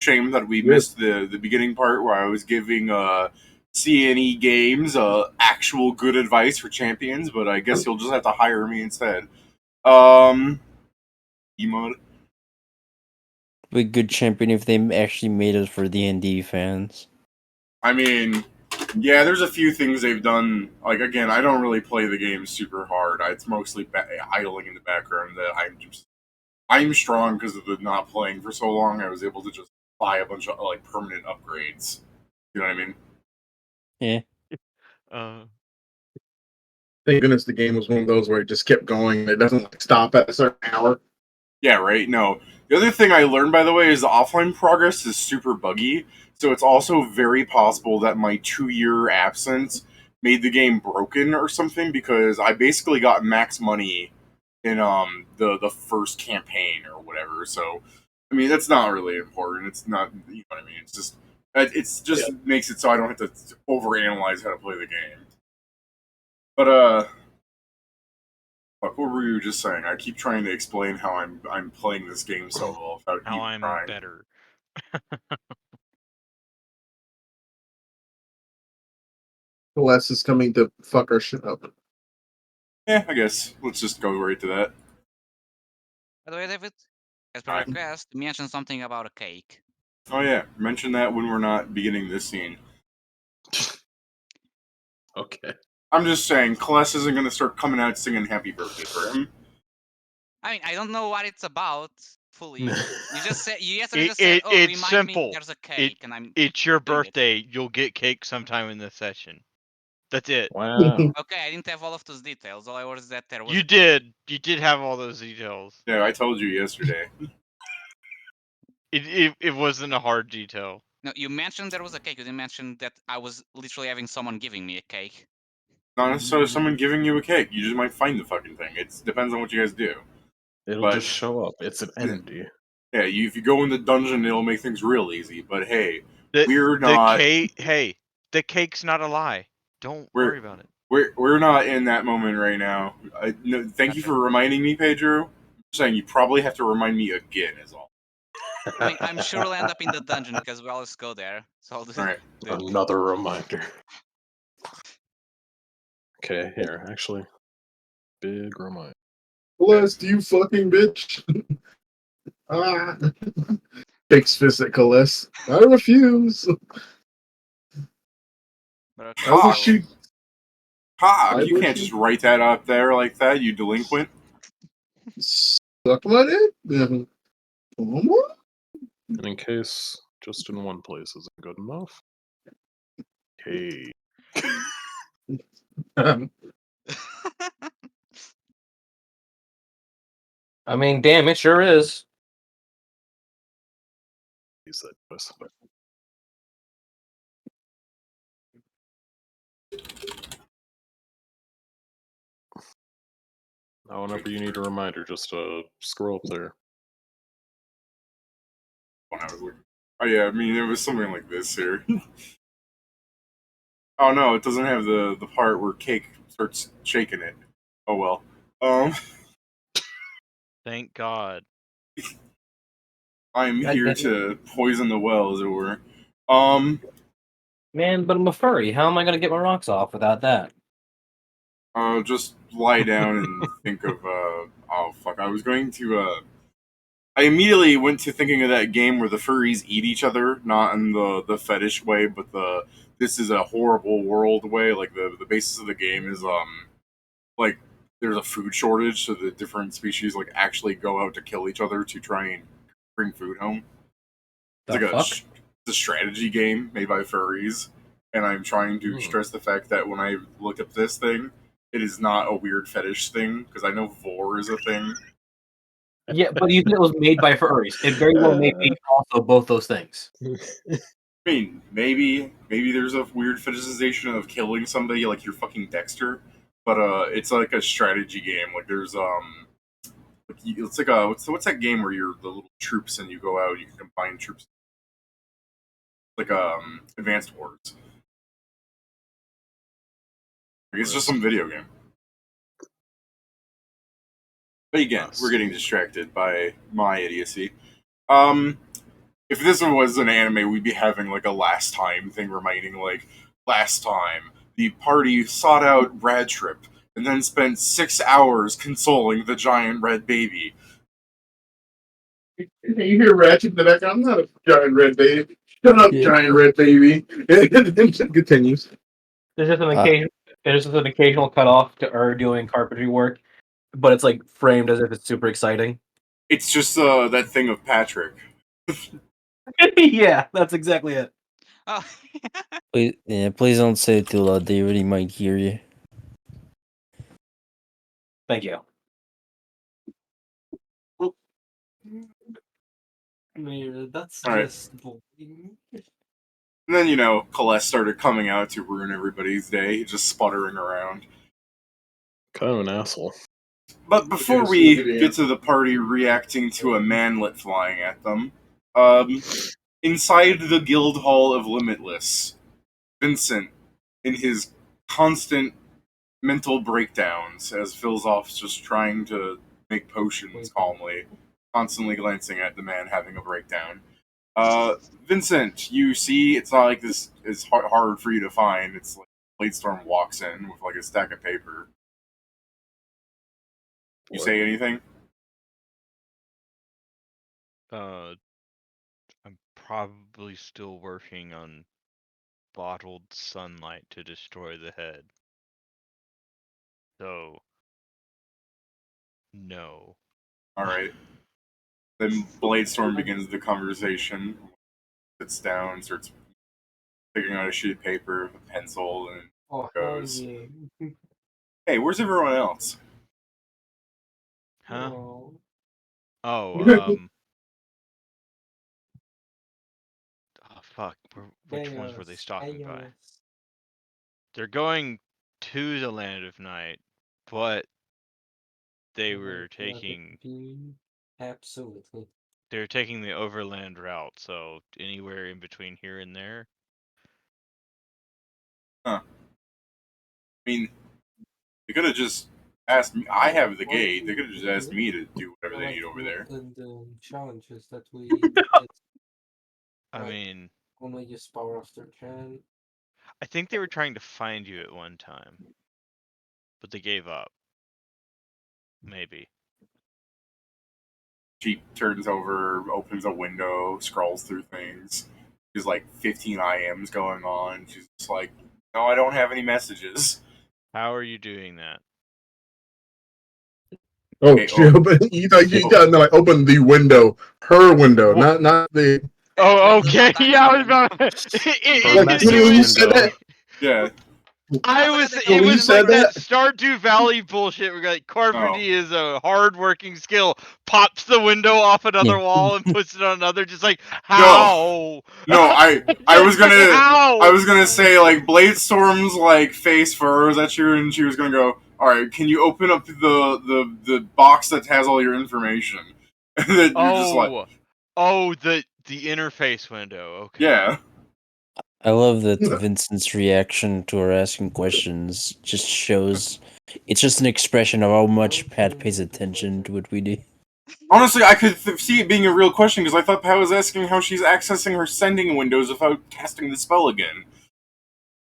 Shame that we missed the beginning part where I was giving CNE games actual good advice for champions, but I guess you'll just have to hire me instead. Emote. Be a good champion if they actually made it for D&D fans. I mean, yeah, there's a few things they've done. Like, again, I don't really play the game super hard. It's mostly idling in the background that I'm strong because of the not playing for so long. I was able to just buy a bunch of like permanent upgrades. You know what I mean? Yeah. Thank goodness the game was one of those where it just kept going and it doesn't like, stop at a certain hour. Yeah, right? No. The other thing I learned, by the way, is the offline progress is super buggy. So it's also very possible that my 2-year absence made the game broken or something because I basically got max money in the first campaign or whatever. So I mean that's not really important. It's not, you know what I mean. It's just makes it so I don't have to overanalyze how to play the game. But fuck, what were you just saying? I keep trying to explain how I'm playing this game so well without how even I'm trying. better. Kallest is coming to fuck our shit up. Yeah, I guess let's just go right to that. By the way, David, as per Hi. request, you mentioned something about a cake. Oh yeah, mention that when we're not beginning this scene. Okay. I'm just saying, Kallest isn't going to start coming out singing "Happy Birthday" for him. I mean, I don't know what it's about fully. You just said you yesterday just said, "Oh, It's remind simple. me there's a cake," and I'm. It's your doing it. birthday. You'll get cake sometime in this session. That's it. Wow. Okay, I didn't have all of those details. All I was that there was. You did. You did have all those details. Yeah, I told you yesterday. It wasn't a hard detail. No, you mentioned there was a cake. You didn't mention that I was literally having someone giving me a cake. Not necessarily someone giving you a cake. You just might find the fucking thing. It depends on what you guys do. It'll just show up. It's an entity. Yeah, if you go in the dungeon, it'll make things real easy. But hey, we're not. Hey, the cake's not a lie. Don't worry about it. We're not in that moment right now. No, thank you for reminding me, Pedro. I'm saying you probably have to remind me again, is all. I mean, I'm sure we'll end up in the dungeon because we always go there. So I'll All right. Another reminder. Okay, here, actually. Big reminder. Kallest, you fucking bitch. Takes fist at Kallest. I refuse. Okay, I will shoot. You can't just write that up there like that, you delinquent. Suck my dick. And in case just in one place isn't good enough. Okay. I mean, damn, it sure is. Use that choice. Now, whenever you need a reminder, just scroll up there. Oh yeah, I mean it was something like this here. Oh no, it doesn't have the part where Cake starts shaking it. Oh well. Thank God. I'm here to poison the well, as it were. Man, but I'm a furry. How am I gonna get my rocks off without that? Just lie down and think of oh fuck, I was going to I immediately went to thinking of that game where the furries eat each other, not in the fetish way, but this is a horrible world way. Like the basis of the game is like there's a food shortage, so the different species like actually go out to kill each other to try and bring food home. It's like a strategy game made by furries, and I'm trying to stress the fact that when I look at this thing, it is not a weird fetish thing because I know vor is a thing. Yeah, but you think it was made by furries. It very well may be also both those things. I mean, maybe there's a weird fetishization of killing somebody like you're fucking Dexter, but it's like a strategy game. Like there's it's like what's that game where you're the little troops and you go out, you can combine troops, like Advanced Wars. Like it's just some video game. But again, we're getting distracted by my idiocy. If this was an anime, we'd be having like a last time thing reminding like last time the party sought out Rad Trip and then spent 6 hours consoling the giant red baby. You hear Ratchet in the back. I'm not a giant red baby. Shut up, giant red baby. And then it continues. There's just an occasional cutoff to doing carpentry work, but it's like framed as if it's super exciting. It's just that thing of Patrick. Yeah, that's exactly it. Oh. Please don't say it too loud. They really might hear you. Thank you. That's All right. just bullying. And then, Kallest started coming out to ruin everybody's day, just sputtering around. Kind of an asshole. But before we get to the party reacting to a manlet flying at them, inside the guild hall of Limitless, Vincent, in his constant mental breakdowns, as Philzoff's just trying to make potions calmly, constantly glancing at the man having a breakdown. Vincent, you see, it's not like this is hard for you to find. It's like Bladestorm walks in with like a stack of paper. You say anything? I'm probably still working on bottled sunlight to destroy the head. So, no. Alright. Then Bladestorm begins the conversation. Sits down, starts figuring out a sheet of paper, a pencil, and goes, "Hey, where's everyone else?" Huh? Oh. Oh, oh, fuck. Which ones were they stopping by? They're going to the Land of Night, but they were taking... Absolutely. They were taking the overland route, so anywhere in between here and there. Huh. I mean, they could have just asked me. I have the gate. They could have just asked me to do whatever they need over there. And the challenges that we I mean, only use power after turn. I think they were trying to find you at one time, but they gave up. Maybe. She turns over, opens a window, scrolls through things. There's like 15 IMs going on. She's just like, "No, I don't have any messages." How are you doing that? Oh, Okay, she opened. You gotta like open the window, her window, Wha- not the. Oh, That's okay. not that Yeah, I was important. about. When you said that, Yeah. I Also was. got the It when you was said like that that- Stardew Valley bullshit. Where like Oh. carpentry is a hard-working skill. Pops the window off another wall and puts it on another. Just like how? No, I was Just like, gonna how? I was gonna say like Bladestorm's like face furrows at you, and she was gonna go, "All right, can you open up the box that has all your information?" And then you're just like, Oh, the interface window. Okay. "Yeah." I love that Vincent's reaction to her asking questions just shows it's just an expression of how much Pat pays attention to what we do. Honestly, I could see it being a real question because I thought Pat was asking how she's accessing her sending windows without casting the spell again.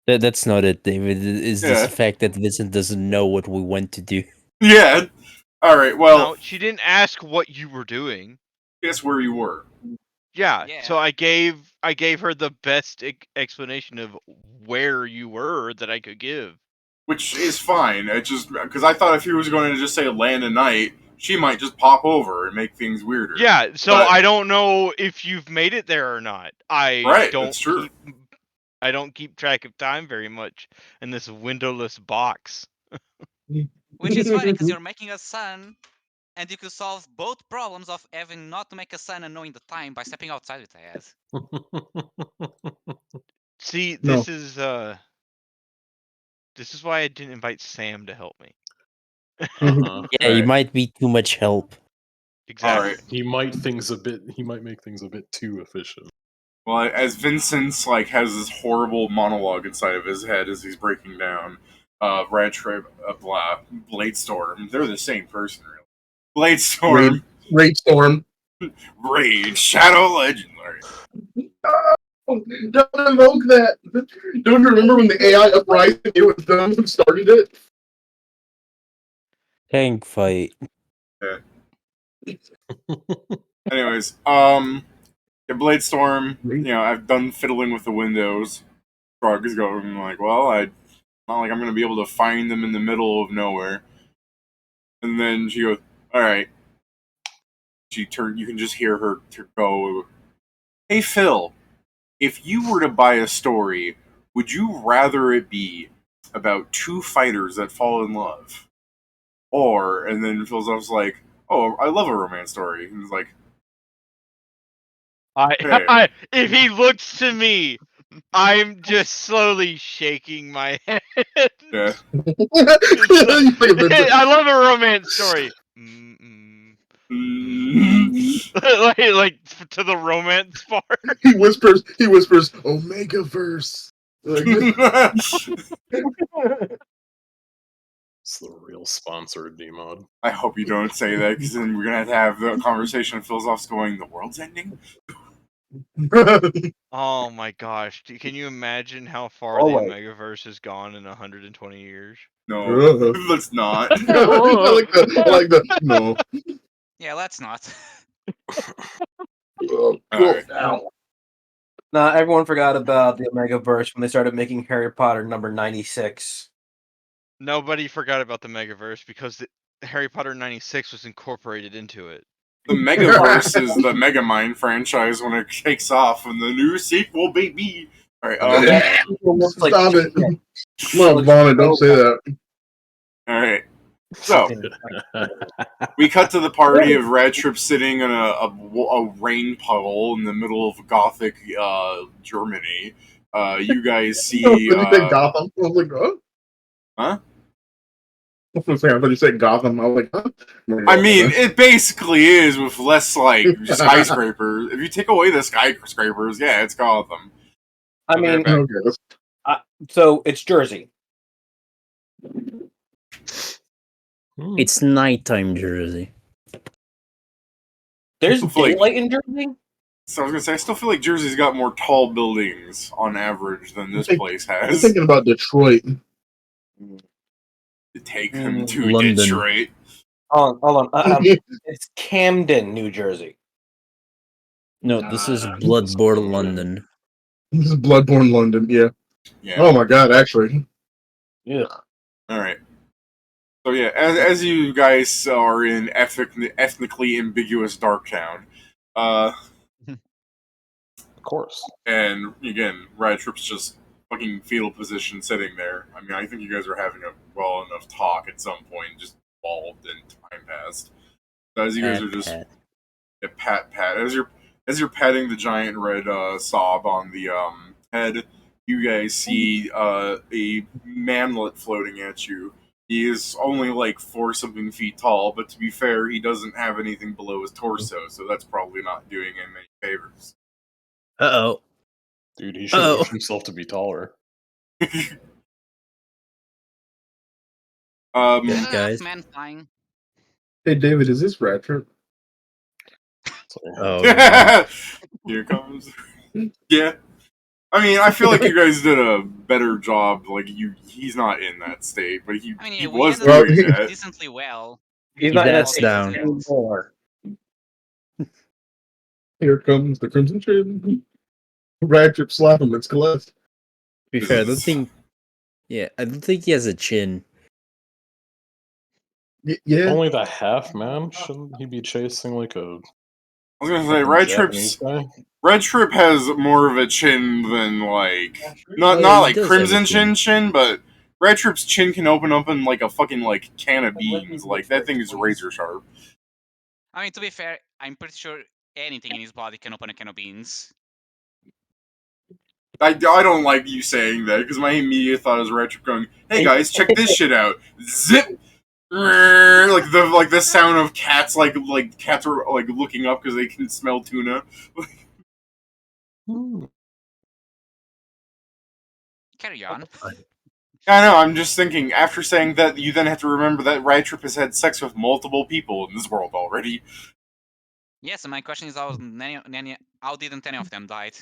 That's not it, David. It's just Yeah. the fact that Vincent doesn't know what we went to do. Yeah. All right. Well, No, she didn't ask what you were doing. guess where you were. Yeah, Yeah. so I gave her the best explanation of where you were that I could give. Which is fine. It just because I thought if he was going to just say land of night, she might just pop over and make things weirder. Yeah, so But- I don't know if you've made it there or not. Right, that's true. I don't keep track of time very much in this windowless box. Which is funny because you're making a sun, and you could solve both problems of having not to make a sun and knowing the time by stepping outside with the ass. See, No. this is why I didn't invite Sam to help me. Yeah, you might be too much help. Exactly. Alright. He might make things a bit too efficient. Well, as Vincent's like has this horrible monologue inside of his head as he's breaking down, Bladestorm. They're the same person, really. Bladestorm. Great storm. Raid Shadow Legendary. Don't invoke that. Don't you remember when the AI uprising? It was them who started it. Tank fight. Anyways, Blade Storm. I've done fiddling with the windows. Frog is going like, well, not like I'm gonna be able to find them in the middle of nowhere. And then she goes, all right. You can just hear her go, hey Phil, if you were to buy a story, would you rather it be about two fighters that fall in love? And then Phil's like, oh, I love a romance story. And he's like, hey. If he looks to me, I'm just slowly shaking my head. Yeah. I love a romance story. like to the romance part. He whispers, Omegaverse. It's the real sponsored D-mod. I hope you don't say that, because then we're going to have the conversation of Philosophes going, the world's ending? Oh my gosh. Can you imagine how far Oh, the wait. Omegaverse has gone in 120 years? No, let's not. I like the no. Yeah, let's not. Alright. Nah, everyone forgot about the Omegaverse when they started making Harry Potter number 96. Nobody forgot about the Megaverse because the Harry Potter 96 was incorporated into it. The Megaverse is the Megamind franchise when it takes off, and the new sequel, baby. Alright, Stop it. No, Vomit, don't say that. Alright. So, we cut to the party of Rad Trip sitting in a rain puddle in the middle of Gothic Germany. You guys see. Gotham. I was like, oh. Huh? I thought you said Gotham. I was like, huh? I mean, it basically is with less like skyscrapers. If you take away the skyscrapers, yeah, it's Gotham. I mean, okay. So it's Jersey. It's nighttime Jersey. There's daylight in Jersey? So I was gonna say, I still feel like Jersey's got more tall buildings on average than this place has. I'm thinking about Detroit. Take them to London. Detroit. Hold on. It's Camden, New Jersey. No, this is Bloodborne, London. This is Bloodborne, London. Yeah. Oh my god, actually. Yeah. All right. So yeah, as you guys are in ethnically ambiguous Darktown, of course. And again, Rad Trip's just fucking fetal position sitting there. I mean, I think you guys are having a well enough talk at some point, just evolved and time passed. So as you guys are just pat as you're patting the giant red sob on the head, you guys see a manlet floating at you. He is only like 4-something feet tall, but to be fair, he doesn't have anything below his torso, so that's probably not doing him any favors. Uh-oh. Dude, he should push himself to be taller. Yes, guys. Man flying. Hey, David, is this Rad Trip? Oh, here comes. Yeah. I mean, I feel like you guys did a better job. Like, he's not in that state, but he was doing that. Decently well. He's not in that That's state down. anymore. Here comes the Crimson Trib. Rad Trip slap him. It's Kallest. To be fair, I don't think he has a chin. Yeah. Only the half, man. Shouldn't he be chasing like a... I was gonna say, Red Trip has more of a chin than like not like Crimson chin, but Red Trip's chin can open up in like a fucking like can of beans. Like that thing is razor sharp. I mean, to be fair, I'm pretty sure anything in his body can open a can of beans. I don't like you saying that because my immediate thought is Red Trip going, "Hey guys, check this shit out!" Zip. Like the sound of cats like cats are like looking up because they can smell tuna. Carry on. I know. I'm just thinking. After saying that, you then have to remember that Rad Trip has had sex with multiple people in this world already. Yes, and my question is how didn't any of them died?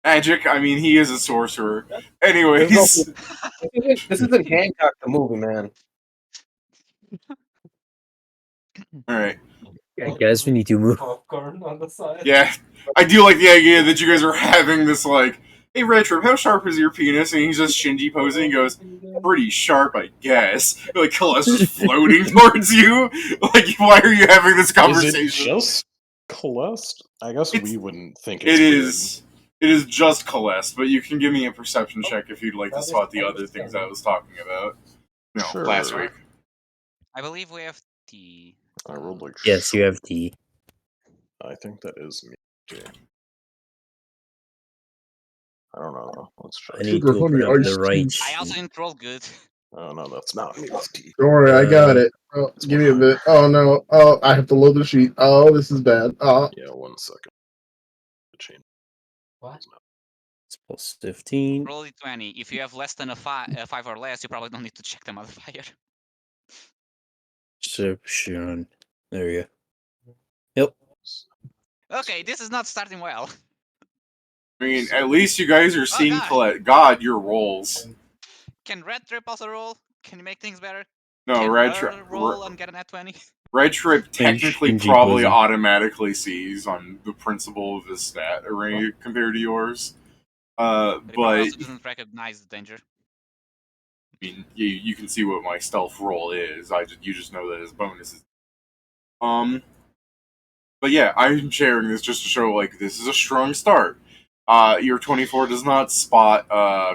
Magic. I mean, he is a sorcerer. Anyways, This isn't Hancock the movie, man. all right. Hey guys, we need to move. Popcorn on the side. Yeah, I do like the idea that you guys are having this like, hey Retro, how sharp is your penis? And he's just Shinji posing and goes, pretty sharp, I guess. Like Kallest is floating towards you. Like, why are you having this conversation? Is it just Kallest? I guess we wouldn't think it is. It is just Kallest, but you can give me a perception check if you'd like to spot the other things I was talking about. No, Sure. last week. I believe we have T. I rolled like. Yes, you have D. I think that is me. Too. I don't know. Let's try. I need Super to honey open up the iced right tea. I also sheet. didn't roll good. Oh no, that's not me. That's T. Don't worry, I got it. Oh, give me a bit. Oh no. Oh, I have to load the sheet. Oh, this is bad. Oh. Yeah, 1 second. Change. What? It's plus 15. Roll d20. If you have less than a 5 or less, you probably don't need to check the modifier. Perception. There you go. Yep. Okay, this is not starting well. I mean, at least you guys are seeing God. God, your rolls. Can Red Trip also roll? Can you make things better? No, Can Red Her Trip. roll and get a net 20? Red Trip technically Shinji probably posing. automatically sees on the principle of his stat array compared to yours. But he probably But also doesn't recognize the danger. I mean, you can see what my stealth roll is. You just know that his bonus is. But yeah, I'm sharing this just to show like this is a strong start. Your 24 does not spot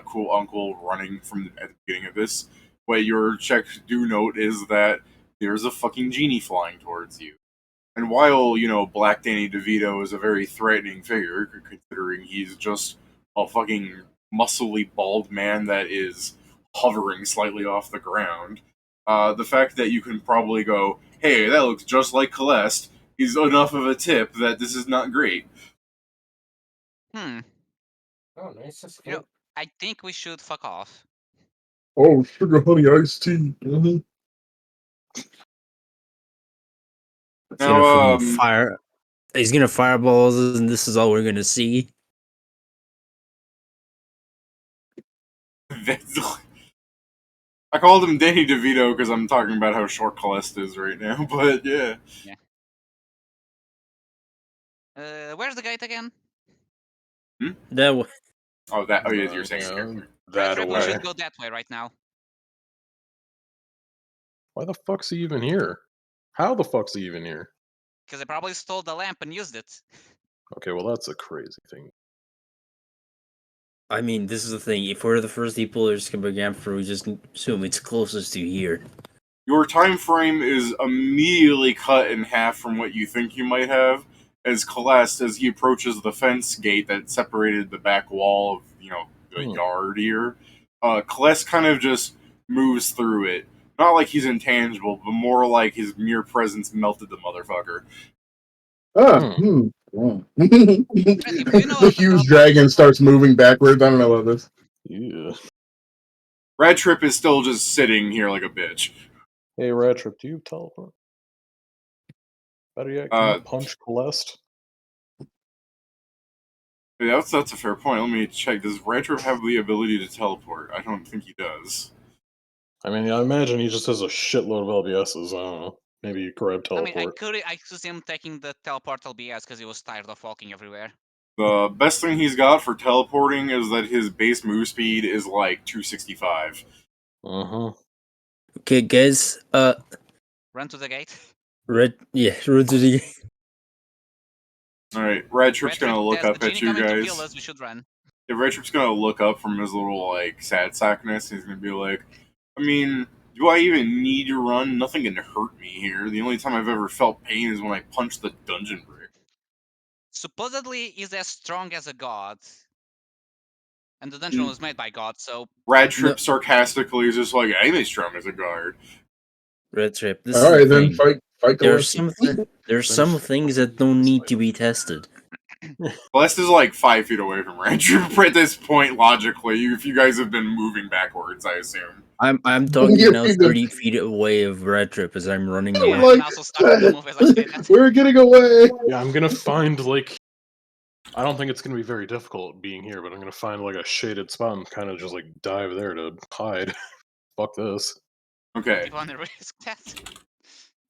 cool uncle running at the beginning of this. What your checks do note is that there's a fucking genie flying towards you. And while, Black Danny DeVito is a very threatening figure, considering he's just a fucking muscly bald man that is hovering slightly off the ground, the fact that you can probably go, hey, that looks just like Kallest, is enough of a tip that this is not great. Oh, nice. You know, I think we should fuck off. Oh, sugar honey iced tea. Mm-hmm. He's Now, gonna fucking fire. He's gonna fireballs, and this is all we're gonna see. I called him Danny DeVito because I'm talking about how short Kallest is right now, but yeah. Where's the gate again? That way. Oh, yeah, you're saying that Red Trip, we way. should go that way right now. Why the fuck's he even here? How the fuck's he even here? Because they probably stole the lamp and used it. Okay, well that's a crazy thing. I mean, this is the thing. If we're the first people who's gonna begin for, we just assume it's closest to here. Your time frame is immediately cut in half from what you think you might have, as Kallest, as he approaches the fence gate that separated the back wall of, the yard here, Kallest kind of just moves through it. Not like he's intangible, but more like his mere presence melted the motherfucker. The huge dragon starts moving backwards. I don't know about this. Yeah. Red Trip is still just sitting here like a bitch. Hey, Red Trip, do you teleport? Better yet, can you punch Kallest? Yeah, that's a fair point. Let me check. Does Red Trip have the ability to teleport? I don't think he does. I mean, I imagine he just has a shitload of LBSs. I don't know. Maybe you grab teleport. I mean, I could see him taking the teleport LBS because he was tired of walking everywhere. The best thing he's got for teleporting is that his base move speed is like 265. Okay, guys. Run to the gate. Run to the gate. All right, Red Trip's gonna look up at you guys. To kill us, we should run. Yeah, Red Trip's gonna look up from his little sad sackness. He's gonna be like, I mean, do I even need to run? Nothing can hurt me here. The only time I've ever felt pain is when I punched the dungeon brick. Supposedly, he's as strong as a god. And the dungeon was made by God, so... Red Trip sarcastically is just like, I'm as strong as a guard. Red Trip. Alright, then fight There's some things that don't need to be tested. Kallest is like 5 feet away from Rat Trip at this point, logically, if you guys have been moving backwards, I assume. I'm talking now 30 feet away of Red Trip as I'm running Yeah, along. I'm also starting to move as I say that. We're getting away. Yeah, I'm gonna find like. I don't think it's gonna be very difficult being here, but I'm gonna find like a shaded spot and kind of just like dive there to hide. Fuck this. Okay. You wanna risk that?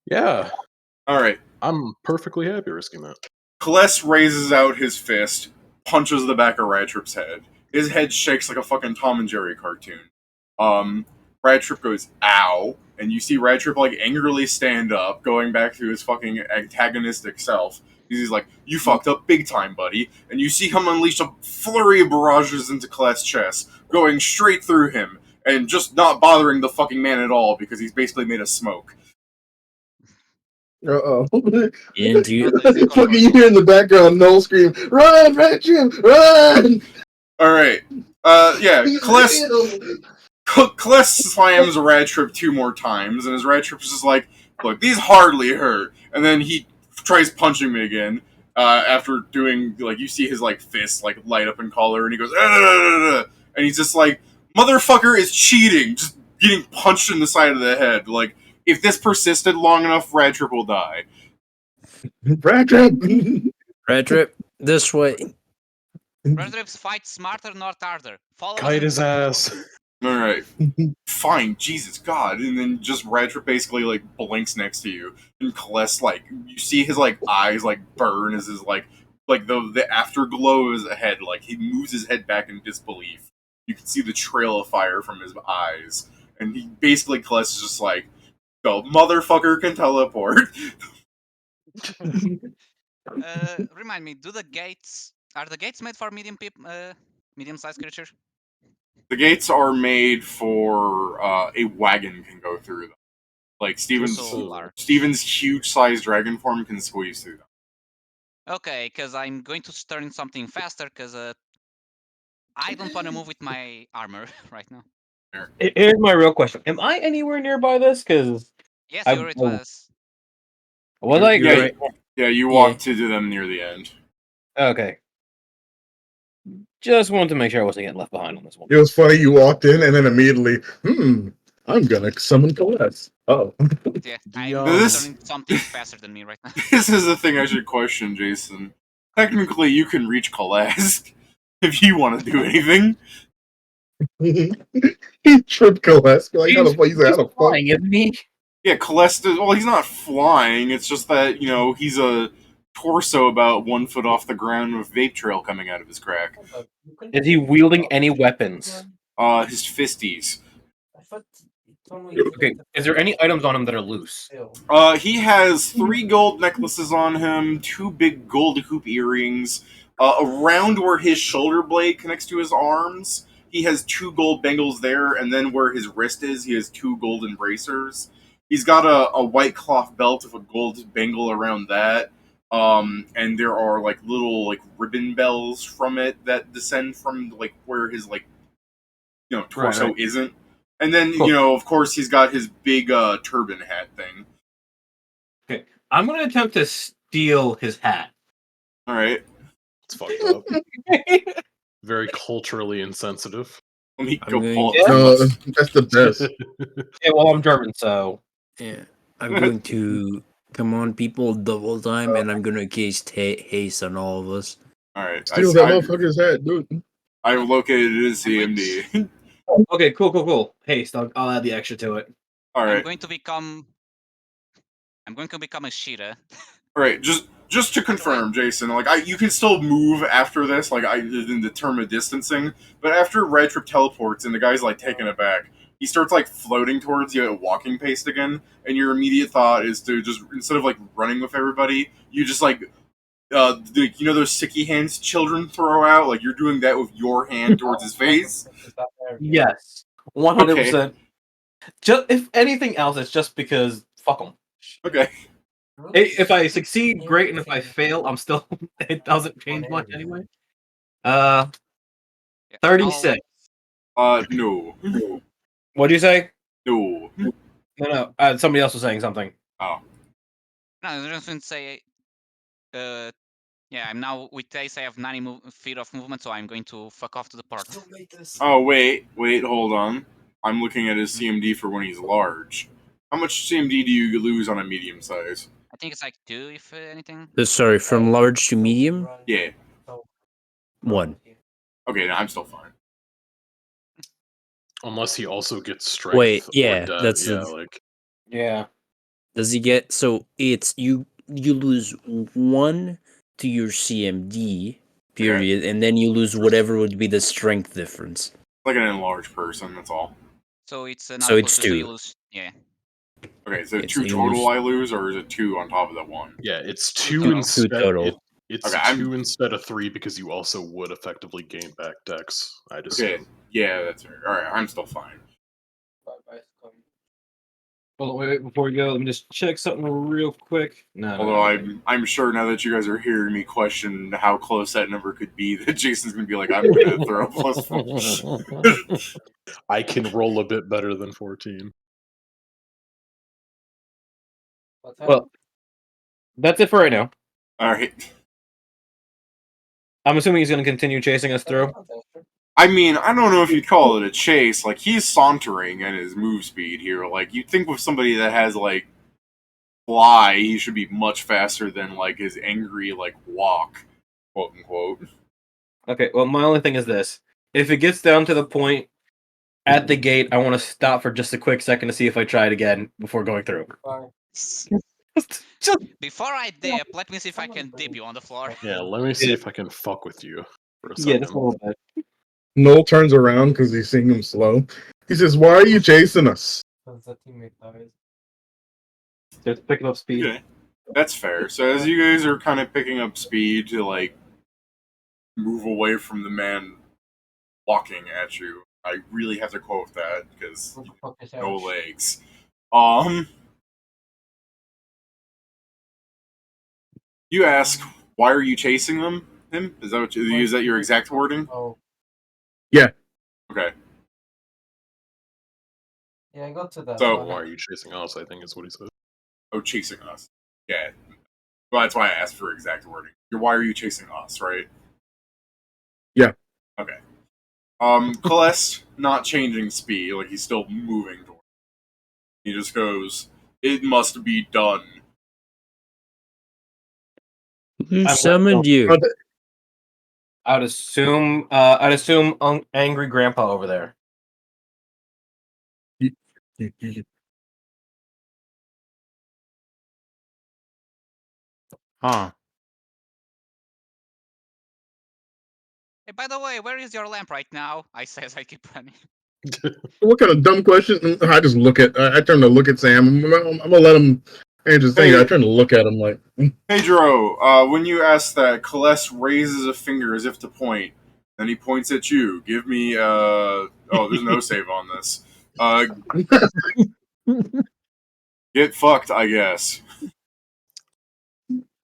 Yeah, Alright. I'm perfectly happy risking that. Kallest raises out his fist, punches the back of Rat Trip's head. His head shakes like a fucking Tom and Jerry cartoon. Rat Trip goes, ow, and you see Rat Trip like angrily stand up, going back to his fucking antagonistic self. He's like, you fucked up big time, buddy. And you see him unleash a flurry of barrages into Kallest's chest, going straight through him, and just not bothering the fucking man at all, because he's basically made of smoke. Uh-oh. And you, Fucking you hear in the background Noel scream, "Run, Rat Trip, run!" Alright. Yeah, Kallest slams Rat Trip 2 more times, and his Rat Trip is just like, look, these hardly hurt. And then he tries punching me again, after doing, like, you see his, like, fist, like, light up in color, and he goes, and he's just like, motherfucker is cheating, just getting punched in the side of the head. Like, if this persisted long enough, Rat Trip will die. Rat Trip. Red Trip, this way. Rat Trips fight smarter, not harder. Follow Kite him. his ass. Alright. Fine, Jesus God. And then just Rat Trip basically, like, blinks next to you. And Kallest, like, you see his, like, eyes, like, burn as his, like the afterglow of his head. Like, he moves his head back in disbelief. You can see the trail of fire from his eyes. And he basically, Kallest is just like, the motherfucker can teleport. Remind me, are the gates made for medium-sized creature? The gates are made for a wagon can go through them. Like Steven's huge-sized dragon form can squeeze through them. Okay, because I'm going to turn something faster, because I don't want to move with my armor right now. Here's my real question: am I anywhere nearby this? Because Yes, you already was. was I? Yeah, Great. yeah, you walked to them near the end. Okay. Just wanted to make sure I wasn't getting left behind on this one. It was funny. You walked in and then immediately, I'm gonna summon Kallest. Oh. Yeah, I'm turning something faster than me right now. This is the thing I should question, Jason. Technically, you can reach Kallest if you want to do anything. He tripped Kallest. Like, how the fuck? He's like, how the fuck? Flying, isn't he? Yeah, Kallest is, well, he's not flying. It's just that, he's a torso about 1 foot off the ground with vape trail coming out of his crack. Is he wielding any weapons? His fisties. Okay. Is there any items on him that are loose? He has 3 gold necklaces on him, 2 big gold hoop earrings, around where his shoulder blade connects to his arms. He has 2 gold bangles there, and then where his wrist is, he has 2 golden bracers. He's got a white cloth belt with a gold bangle around that. And there are, like, little, like, ribbon bells from it that descend from, like, where his, like, torso Right. isn't. And then, Cool. of course, he's got his big turban hat thing. Okay. I'm going to attempt to steal his hat. All right. It's fucked up. Very culturally insensitive. Let me I'm go going pull to- it. No, that's the best. Yeah, well, I'm German, so. Yeah, I'm going to come on, people, double time, and I'm going to cast haste on all of us. All right. Steal that motherfucker's hat, dude. I've located his CMD. Okay, cool. Haste. I'll add the extra to it. All right. I'm going to become a Shira. All right. Just to confirm, Jason, like you can still move after this, like in the term of distancing. But after Red Trip teleports and the guy's like taken aback, he starts like floating towards you at walking pace again, and your immediate thought is to just, instead of like running with everybody, you just like those sicky hands children throw out, like you're doing that with your hand towards his face. Yes, 100%. Just if anything else, it's just because fuck them. Okay. If I succeed, great, and if I fail, I'm still. It doesn't change much anyway. 36. No. What do you say? No. No. Somebody else was saying something. Oh. No, I was just going to say, Yeah, I'm now with Ace. I have 90 feet of movement, so I'm going to fuck off to the port. Oh, wait, hold on. I'm looking at his CMD for when he's large. How much CMD do you lose on a medium size? I think it's like 2, if anything. Sorry, from large to medium? Yeah. 1. Okay, no, I'm still fine. Unless he also gets strength. Wait, yeah, or death. that's yeah, the- like Yeah. Does he get so it's you lose 1 to your CMD period, and then you lose whatever would be the strength difference. Like an enlarged person, that's all. So it's So another it's plus 2, so you 2. lose. Yeah. Okay, so Okay, 2 so you total lose- I lose, or is it 2 on top of the 1? yeah, it's Two 2 total. instead. 2 total. It's Okay, I'm- 2 instead of 3 because you also would effectively gain back dex. I'd Okay, assume. yeah, that's right. Alright, I'm still fine. Hold on, wait, before we go, let me just check something real quick. No. Although I'm sure now that you guys are hearing me question how close that number could be, that Jason's gonna be like, I'm gonna throw a +1. I can roll a bit better than 14. Well, that's it for right now. Alright. I'm assuming he's going to continue chasing us through. I mean, I don't know if you'd call it a chase. Like, he's sauntering at his move speed here. Like, you'd think with somebody that has, like, fly, he should be much faster than, like, his angry, like, walk, quote unquote. Okay, well, my only thing is this. If it gets down to the point at the gate, I want to stop for just a quick second to see if I try it again before going through. Before I dip, let me see if I can dip you on the floor. Yeah, let me see if I can fuck with you for a Yeah, second. just a little bit. Noel turns around because he's seeing him slow. He says, "Why are you chasing us?" Just picking up speed. Okay. That's fair. So as you guys are kind of picking up speed to, like, move away from the man walking at you, I really have to quote that, because no legs. You ask, why are you chasing him? Is that your exact wording? Yeah. Okay. Yeah, I got to that. So- Why are you chasing us? I think is what he said. Oh, chasing us. Yeah. Well, that's why I asked for exact wording. Why are you chasing us, right? Yeah. Okay. Kallest not changing speed, like he's still moving toward. He just goes, "It must be done." Who I'm- summoned you? I'd assume angry grandpa over there. Huh. Hey, by the way, where is your lamp right now? I say as I keep running. What kind of dumb question? I just look at. I turn to look at Sam. I'm gonna let him answer his thing. I turn to look at him like, Pedro, when you ask that, Kallest raises a finger as if to point. Then he points at you. Give me, oh, there's no save on this. Get fucked, I guess.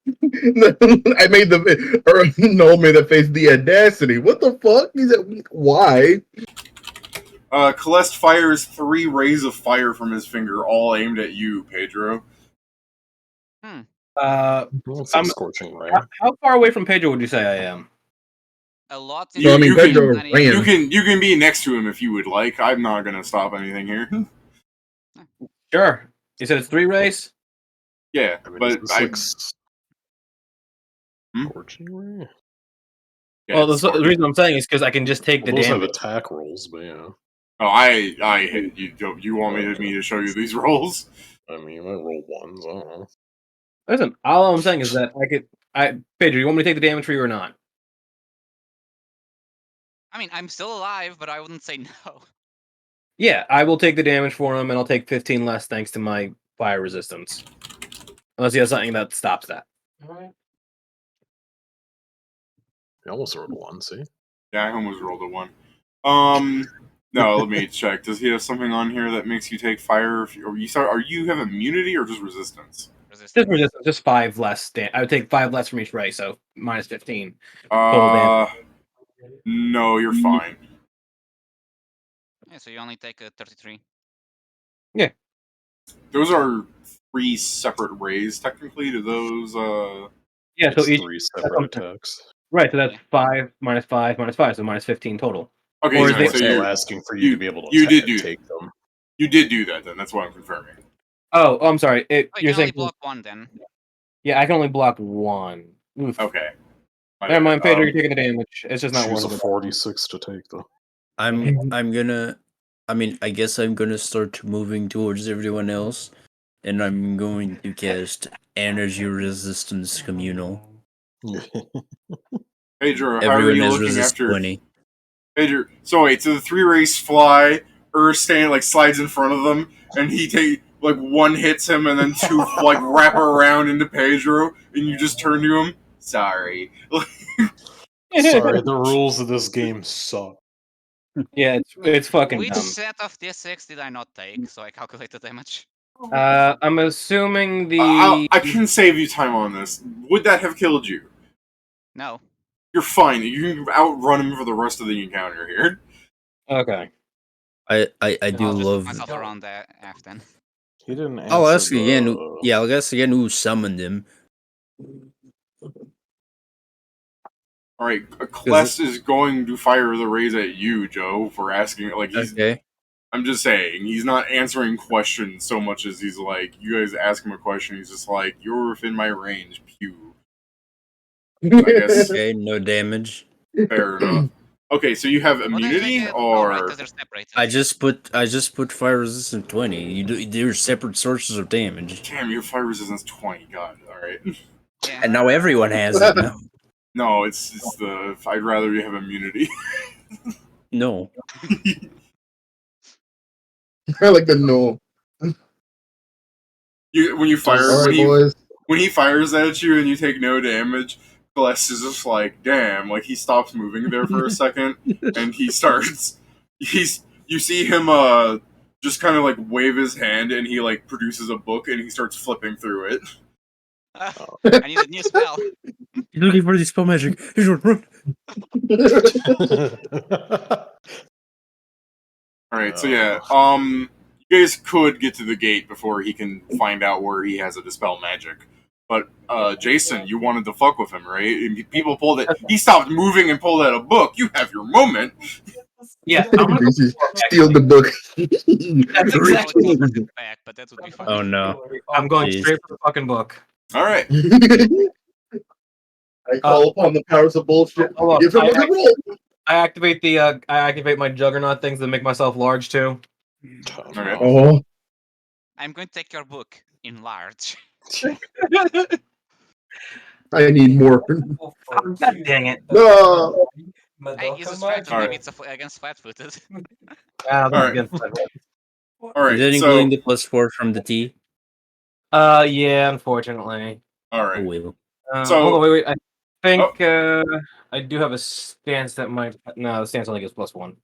I made Noel made that face. The audacity. What the fuck? He said, "Why?" Kallest fires 3 rays of fire from his finger, all aimed at you, Pedro. It's like scorching ray. How far away from Pedro would you say I am? A lot. So, I mean, Pedro ran. You can be next to him if you would like. I'm not gonna stop anything here. Sure. You said it's 3 rays? Yeah, I mean, but is this like scorching ray? yeah, Well, it's the scorching. reason I'm saying is because I can just take Well, the those have damage. attack rolls, but yeah. Oh, I hit you. You want me to show you these rolls? I mean, you might roll ones. I don't know. Listen, all I'm saying is that Pedro, you want me to take the damage for you or not? I mean, I'm still alive, but I wouldn't say no. Yeah, I will take the damage for him, and I'll take 15 less thanks to my fire resistance. Unless he has something that stops that. Alright. You almost rolled a one, see? Yeah, I almost rolled a 1. No, let me check. Does he have something on here that makes you take fire? Are you have immunity or just resistance? Just resistance, just 5 less. I would take 5 less from each ray, so minus 15. No, you're fine. Yeah, so you only take a 33. Those are 3 separate rays, technically. Do those Yeah, so It's each 3 separate attacks. right, so that's Yeah. 5 minus 5 minus 5, so minus 15 total. Okay, Or is nice. it- So Still you're asking for you to be able to you did do take them. You did do that then. That's what I'm confirming. Oh, I'm sorry. Oh, you You're can only saying block one then. yeah, I can only block 1. Oof. Okay. My Never bad. mind, Pedro, you're taking the damage. It's just not Choose worth a it. 46 to take though. I'm gonna. I mean, I guess I'm gonna start moving towards everyone else, and I'm going to cast Energy Resistance Communal. Pedro, how are Everyone you has looking resist after 20. Pedro? So wait, so the 3 rays fly, stand like slides in front of them, and he like 1 hits him, and then 2 like wrap around into Pedro, and you just turn to him. Sorry. Sorry, the rules of this game suck. Yeah, it's fucking Which dumb. set of D6 did I not take? So I calculate the damage. I'm assuming the I can save you time on this. Would that have killed you? No. You're fine. You can outrun him for the rest of the encounter here. okay. I I'll do just love. move myself around the F then. He didn't answer I'll ask again. the- Yeah, I'll ask again who summoned him. All right, Kallest is going to fire the rays at you, Joe, for asking. Like he's. Okay. I'm just saying, he's not answering questions so much as he's like, you guys ask him a question, he's just like, you're within my range, pew. I guess Okay, no damage. fair enough. Okay, so you have What did I immunity, get? Oh, right, or because they're separated. I just put fire resistant 20. They're separate sources of damage. damn, your fire resistance 20. God, all right. Yeah. And now everyone has it now. No, it's the. I'd rather you have immunity. No. I like the no. When you fire, All when right, he boys. when he fires at you and you take no damage, Celeste is just like, damn, like he stops moving there for a second and he starts you see him just kind of like wave his hand and he like produces a book and he starts flipping through it. I need a new spell. He's looking for the spell magic. He's run. Alright, so yeah, you guys could get to the gate before he can find out where he has a dispel magic. But Jason, you wanted to fuck with him, right? And people pulled it. He stopped moving and pulled out a book. You have your moment. Yeah, I'm gonna go Gracie, for it, steal the book. That's I exactly would go for the back, but that would be fun. Oh no. I'm going Jeez. straight for the fucking book. All right. I call upon the powers of bullshit. hold on. Give him a good roll. I activate my juggernaut things to make myself large too. Okay. Oh, I'm going to take your book in large. I need more. God dang it. No. Hey, he's a strength, Alright. maybe it's against flat-footed. Alright. Against All right. Is that So including the +4 from the T? yeah, unfortunately. all Oh right. well. So- hold on, wait. I think I do have a stance that might. No, the stance only gives +1.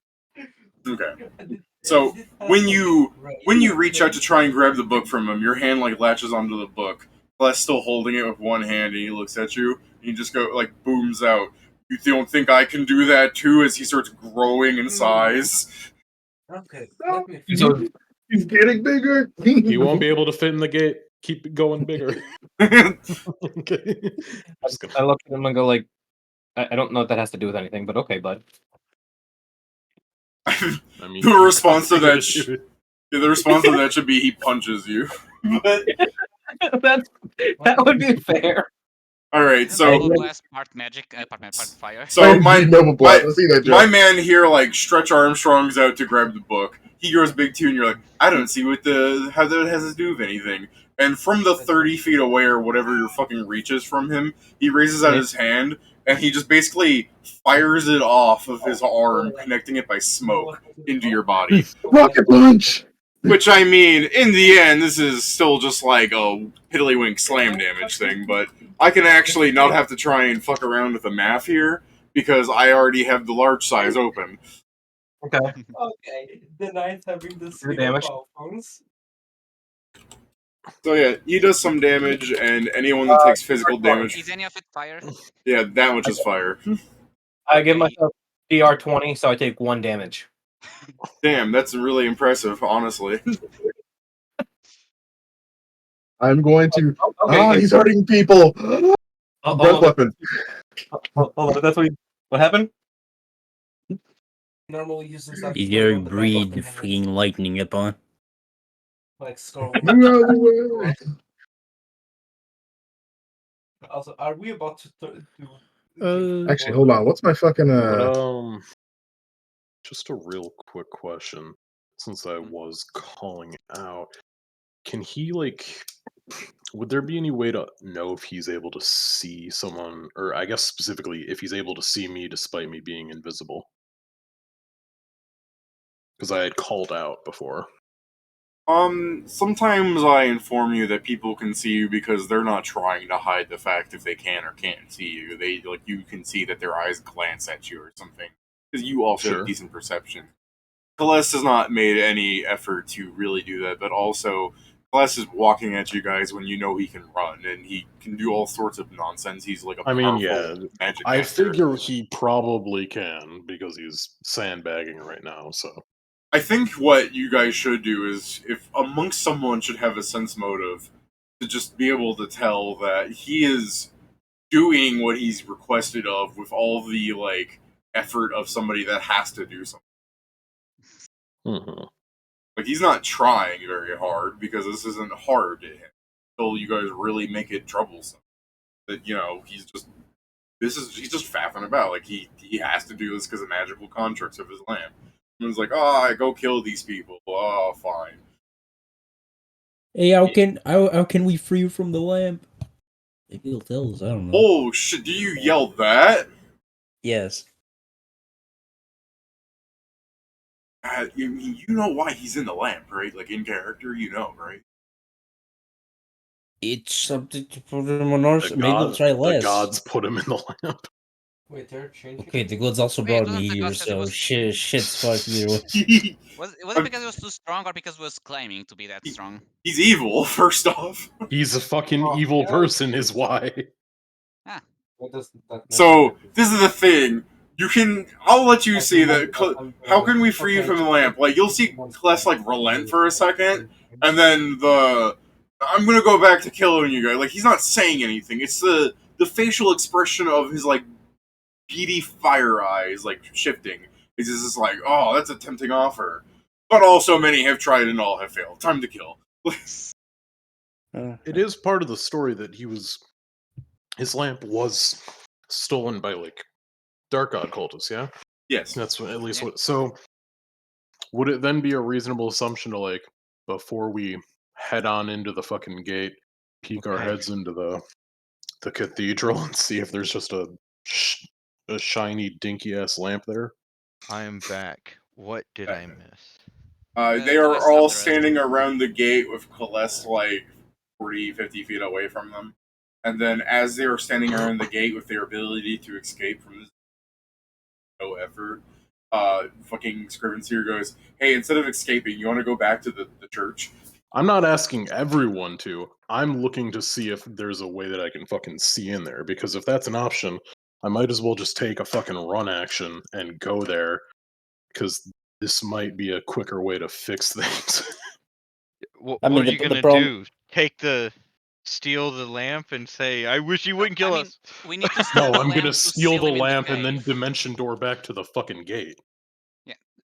Okay. So when you reach out to try and grab the book from him, your hand like latches onto the book. Plus, still holding it with one hand, and he looks at you, and you just go like booms out. You don't think I can do that too? As he starts growing in size. Okay. So He's getting bigger. He won't be able to fit in the gate. Keep it going bigger. Okay. Just gonna- I look at him and go like, I don't know what that has to do with anything, but okay, bud. I mean, The response to that should. the response to that should be he punches you. But, that would be fair. all right. So Double blast, part magic, part fire. so my Noble Blood. Let's see that my joke. man here like stretch Armstrong's out to grab the book. He grows big too, and you're like, I don't see how that has to do with anything. And from the 30 feet away or whatever your fucking reach is from him, he raises out his hand and he just basically fires it off of his arm, connecting it by smoke into your body. Rocket punch. Which I mean, in the end, this is still just like a piddlywink slam damage thing, but I can actually not have to try and fuck around with the math here because I already have the large size open. Okay. Okay. The Knights having the The damage. phones. So yeah, he does some damage, and anyone that takes physical damage, Is any of it fire? yeah, that much is fire. I give myself DR 20, so I take 1 damage. Damn, that's really impressive, honestly. I'm going to. Okay, He's hurting people. Breath weapon. Hold on, that's what happened? Normally uses that. You dare breathe freaking lightning upon. Like skull. Move out of the way. Also, are we about to? Actually, hold on. What's my fucking But just a real quick question, since I was calling out, can he like? Would there be any way to know if he's able to see someone, or I guess specifically if he's able to see me despite me being invisible? Because I had called out before. Sometimes I inform you that people can see you because they're not trying to hide the fact if they can or can't see you. They you can see that their eyes glance at you or something because you also Sure. have decent perception. Kallest has not made any effort to really do that, but also Kallest is walking at you guys when you know he can run and he can do all sorts of nonsense. He's like a powerful magic I caster. figure he probably can because he's sandbagging right now. So I think what you guys should do is, if amongst someone should have a sense motive, to just be able to tell that he is doing what he's requested of with all the like effort of somebody that has to do something. Mhm. Like he's not trying very hard because this isn't hard to him. Until you guys really make it troublesome. That he's just he's just faffing about. Like he has to do this because of magical constructs of his lamp. And it's like, oh, go kill these people. Oh, fine. Hey, how can we free you from the lamp? Maybe he'll tell us. I don't know. Oh shit! Do you yell that? Yes. You know why he's in the lamp, right? Like in character, right? It's something to put him on our The side. Maybe we'll try the less. gods put him in the lamp. Wait, they're changing. Okay, the gods also Wait, it brought wasn't me the here, gods 'cause it so was- shit's fucked either way. Was it because it was too strong or because it was claiming to be that strong? He's evil, first off. He's a fucking Oh, evil yeah. person, is why. What does that So this is the thing. I'll let you see that. How can we free you from the lamp? Like you'll see Kallest like relent for a second, and then I'm gonna go back to killing you guys. Like he's not saying anything. It's the facial expression of his like beady fire eyes like shifting. He's just like, oh, that's a tempting offer. But also many have tried and all have failed. Time to kill. It is part of the story that his lamp was stolen by like dark god cultists, yeah? Yes. That's at least Yeah. what. So would it then be a reasonable assumption to like before we head on into the fucking gate, peek our heads into the cathedral and see if there's just a shiny dinky ass lamp there? I am back. What did I miss? They Kallest are after all us. standing around the gate with Kallest like 40, 50 feet away from them. And then as they are standing around the gate with their ability to escape from this no effort, fucking Scrivenseer goes, hey, instead of escaping, you want to go back to the church? I'm not asking everyone to. I'm looking to see if there's a way that I can fucking see in there, because if that's an option, I might as well just take a fucking run action and go there, because this might be a quicker way to fix things. What I mean, are you the gonna problem- do? Steal the lamp and say, "I wish you wouldn't kill us." We need to steal No, the I'm lamp gonna to steal seal the him in lamp and then cave. dimension door back to the fucking gate.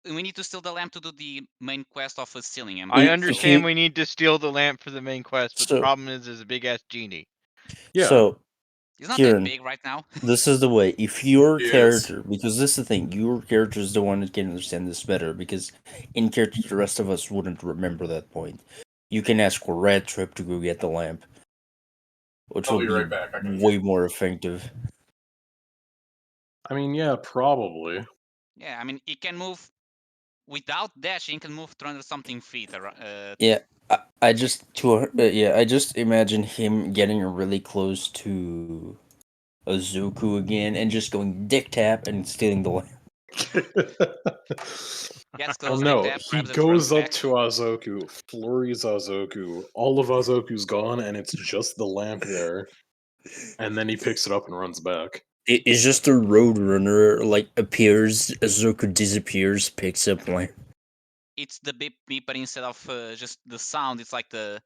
We need to steal the lamp to do the main quest of stealing him. I If understand you- we need to steal the lamp for the main quest, but the So- problem is there's a big ass genie. Yeah. So He's not Kieran, that big right now. this is the way. If your Yes. character, because this is the thing, your character is the one that can understand this better. Because in character, the rest of us wouldn't remember that point. You can ask for Red Trip to go get the lamp, which I'll will be be right back. I can- way more effective. I mean, yeah, probably. Yeah, I mean, he can move without dashing. He can move 300 something feet. Yeah, I just imagine him getting really close to Azuku again and just going dick tap and stealing the lamp. Gets Oh close, no, tap, he grabs it, goes runs up back. to Azoku, flurries Azoku, all of Azoku's gone, and it's just the lamp there. And then he picks it up and runs back. It's just a roadrunner like appears, Azuku disappears, picks up lamp. It's the beep beep, but instead of just the sound, it's like the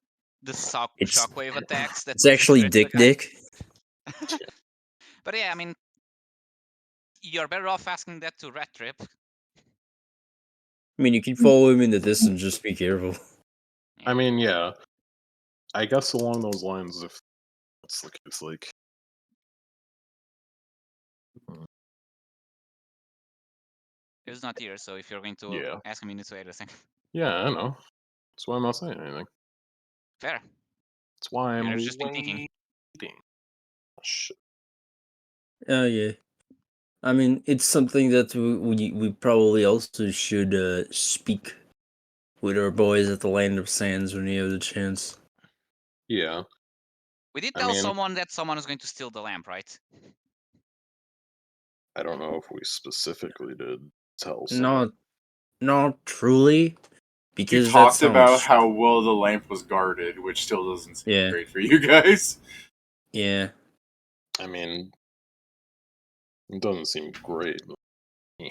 It's- shockwave attacks. It's actually Dick Dick. But yeah, I mean, you're better off asking that to Red Trip. I mean, you can follow him in the distance. Just be careful. I mean, yeah. I guess along those lines, if that's the case, like, He's not here, so if you're going to Yeah. ask him, you need to wait a second. yeah, I know. That's why I'm not saying anything. Fair. That's why I'm You've just been thinking. waiting. Shit. Oh yeah. I mean, it's something that we probably also should speak with our boys at the Land of Sands when you have the chance. Yeah. We did I tell mean- someone that someone is going to steal the lamp, right? I don't know if we specifically did tell someone. Not truly, You because that talked sounds about how well the lamp was guarded, which still doesn't seem Yeah. great for you guys. yeah. I mean, it doesn't seem great. But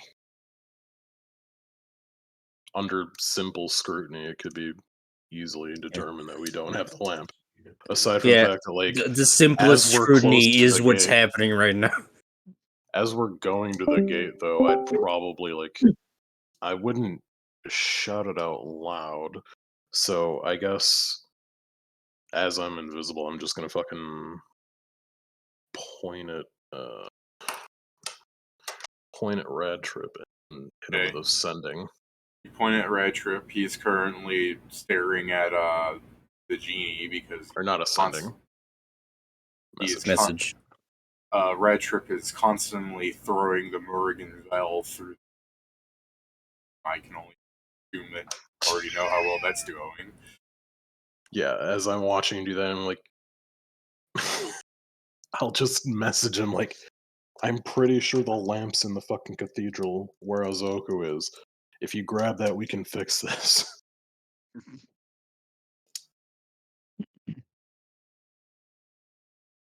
under simple scrutiny, it could be easily determined that we don't have the lamp. Aside from Yeah, the fact that, like, The simplest as we're close scrutiny to is the what's gate- happening right now. as we're going to the gate, though, I'd probably, like, I wouldn't shout it out loud. So I guess as I'm invisible, I'm just gonna fucking point at Rad Trip and hit him Okay. with a sending. You point at Red Trip. He's currently staring at the genie because Or not a sending. he is Message. Message. Red Trip is constantly throwing the Murrigan Bell through. I can only assume that you already know how well that's doing. Yeah, as I'm watching him do that, I'm like, I'll just message him like, I'm pretty sure the lamp's in the fucking cathedral where Azoku is. If you grab that, we can fix this.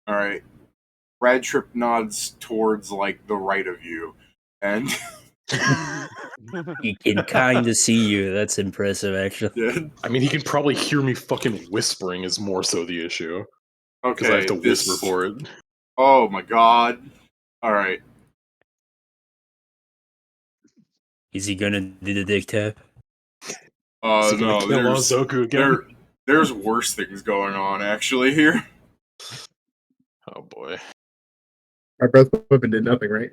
All right. Red Trip nods towards like the right of you, and He can kind of see you. That's impressive, actually. yeah. I mean, he can probably hear me fucking whispering is more so the issue. Because Okay, I have to whisper for it. Oh my god! All right. Is he gonna do the dick tap? Is he gonna No, kill there's Azoku again? there's worse things going on actually here. Oh boy. Our breath weapon did nothing, right?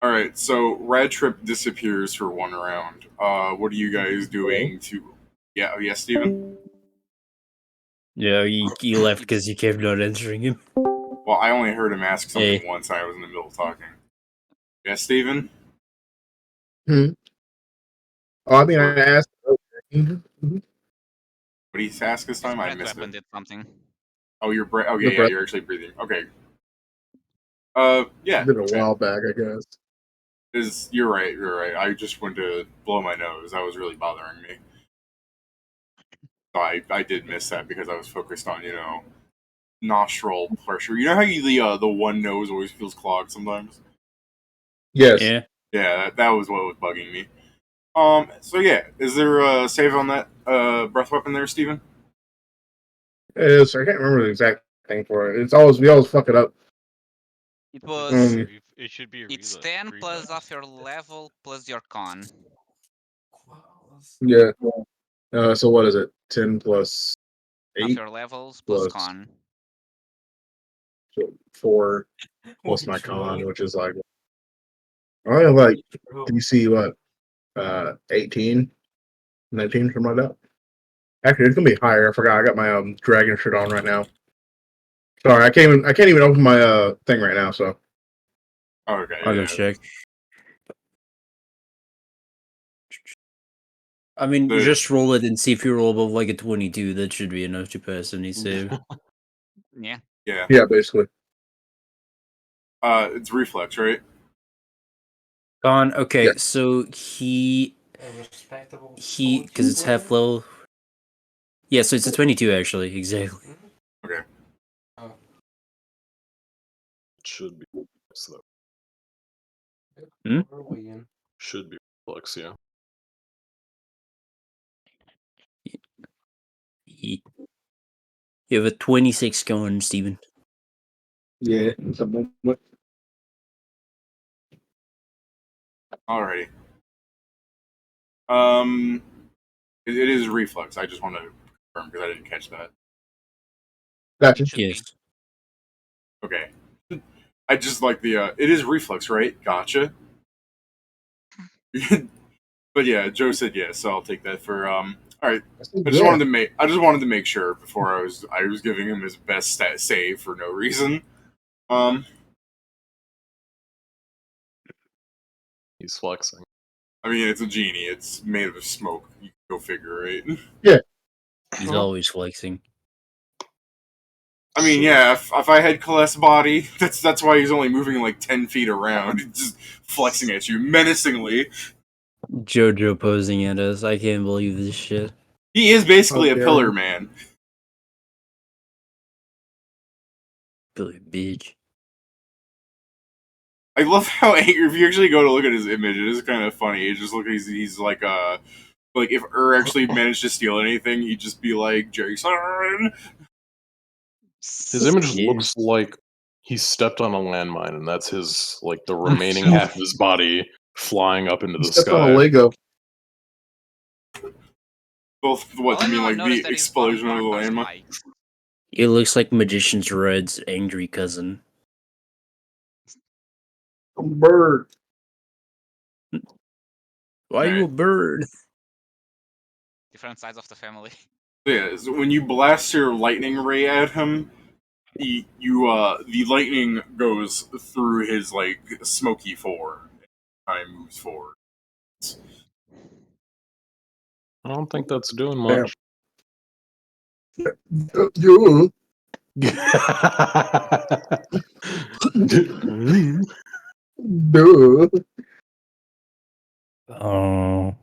All right, so Red Trip disappears for one round. What are you guys doing to? Yeah, yes, Steven? Yeah, he left because you kept not answering him. Well, I only heard him ask something Hey. once. And I was in the middle of talking. Yes, Steven? Oh, I mean, I asked. What did he ask this time? I Red missed weapon it. did something. Oh, you're okay. The Yeah, breath- you're actually breathing. Okay. Yeah. Did a okay. while back, I guess. You're right. You're right. I just went to blow my nose. That was really bothering me. So I did miss that because I was focused on nostril pressure. You know how the one nose always feels clogged sometimes. Yes. Yeah. Yeah, that was what was bugging me. So yeah, is there a save on that breath weapon there, Steven? It is. I can't remember the exact thing for it. We always fuck it up. It was. It should be a It's reflex. 10 plus off your level plus your con. Yeah. So what is it? 10 plus Off 8 your levels plus plus- con. so 4 plus my con, which is like I have like DC what 18, 19, something like that. Actually, it's gonna be higher. I forgot. I got my dragon shirt on right now. Sorry, I can't even open my thing right now. So Okay, I'll go yeah. check. I mean, The- just roll it and see if you roll above like a 22. That should be enough to pass any save. Yeah. Yeah. yeah, basically. It's reflex, right? Con, okay, Yeah. so he because it's half level. Yeah, so it's a 22 actually, exactly. Okay. It should be reflex, though. Should be reflex, yeah. You have a 26 going, Steven. Yeah. Alrighty. It is reflex. I just want to confirm because I didn't catch that. Gotcha. Should be. Yes. Okay. I just like the. It is reflex, right? Gotcha. But yeah, Joe said yes, so I'll take that for. All right. I just wanted to make sure before I was giving him his best stat save for no reason. He's flexing. I mean, it's a genie. It's made of smoke. You can go figure, right? He's always flexing. I mean, yeah. If I had Kallest's body, that's why he's only moving like 10 feet around, just flexing at you menacingly. Jojo posing at us. I can't believe this shit. He is basically How a dare pillar you. man. Billy bitch. I love how angry. If you actually go to look at his image, it is kind of funny. It just look he's like if actually managed to steal anything, he'd just be like Jason. His image Yeah. looks like he stepped on a landmine, and that's his the remaining half of his body flying up into the Stepped on a sky. Lego. Both what All you mean, anyone like noticed the that his bottom explosion of the part was landmine? white. It looks like Magician's Red's angry cousin. A bird. Why are you a Right. bird? Different sides of the family. Yeah, so when you blast your lightning ray at him, the lightning goes through his like smoky form. Time moves forward. I don't think that's doing Damn. much. You. Duh. Oh.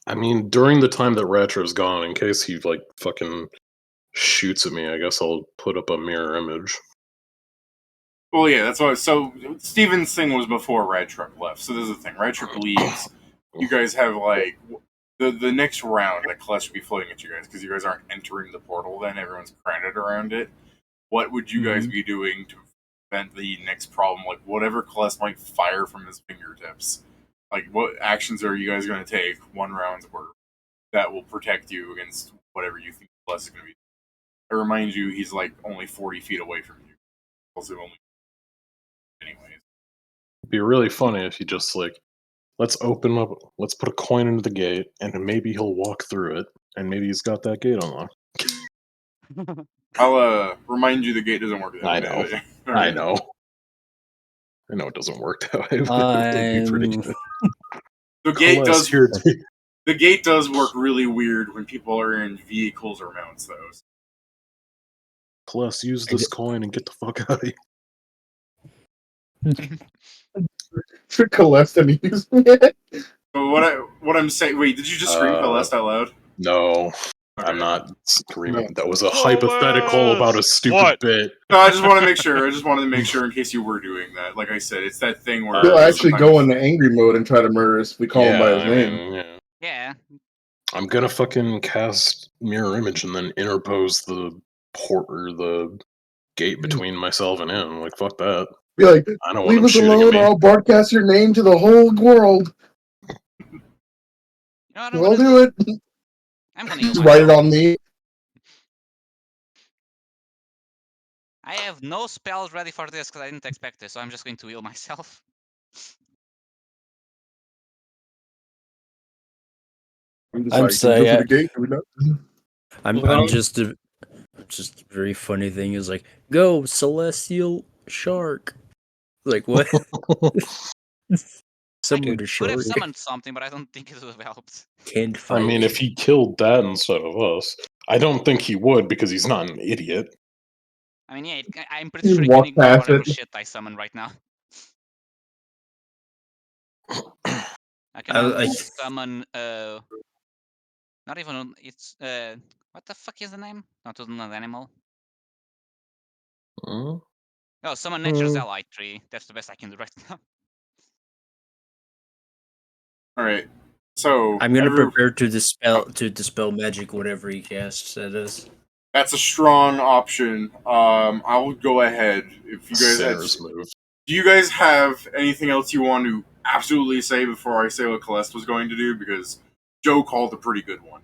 I mean, during the time that Retro's gone, in case he fucking shoots at me, I guess I'll put up a mirror image. Well, yeah, that's why. So Steven's thing was before Red Truck left. So this is the thing. Red Truck leaves. You guys have like the next round that Kallest should be floating at you guys because you guys aren't entering the portal. Then everyone's crowded around it. What would you guys be doing to prevent the next problem? Like whatever Kallest might fire from his fingertips. Like what actions are you guys going to take 1 round's worth that will protect you against whatever you think Kallest is going to be? I remind you, he's like only 40 feet away from you. Also only. Anyways. It'd be really funny if you just let's open up, let's put a coin into the gate, and maybe he'll walk through it, and maybe he's got that gate unlocked. I'll remind you the gate doesn't work that way. I know. I know. I know it doesn't work that way, but it'd be pretty good. The gate does. Here, the gate does work really weird when people are in vehicles or mounts, though. Plus, use this coin and get the fuck out of here. For Kallest and using it. So what I'm saying? Wait, did you just scream Kallest out loud? No, Okay. I'm not screaming. No. That was a hypothetical about a stupid bit. No, I just want to make sure. I just wanted to make sure in case you were doing that. Like I said, it's that thing where He'll actually sometimes- go into angry mode and try to murder us if we call him by his name. mean, yeah. Yeah. I'm gonna fucking cast mirror image and then interpose the port or the gate between myself and him. Like fuck that. Be like, I don't want leave him us shooting alone at or me. I'll broadcast your name to the whole world. You know what I'm I'll gonna do it. I'm gonna heal Just write it myself. on me. I have no spells ready for this because I didn't expect this, so I'm just going to heal myself. I'm I'm like, sorry, go through the gate. Do we not? I'm just a very funny thing is like, go celestial shark. Like what? Someone to Could have shark summoned something, but I don't think it would have helped. can't I fight. mean, if he killed that instead of us, I don't think he would because he's not an idiot. I mean, yeah, I'm pretty You sure he walk can ignore past whatever it. shit I summon right now. I can I only like- summon not even it's what the fuck is the name? Not an animal. Hmm? Oh, summon nature's ally tree. That's the best I can do right now. All right. So I'm gonna prepare to dispel magic, whatever he casts at us. That's a strong option. I will go ahead if you guys Sinner's move. if Do you guys have anything else you want to absolutely say before I say what Kallest was going to do? Because Joe called a pretty good one.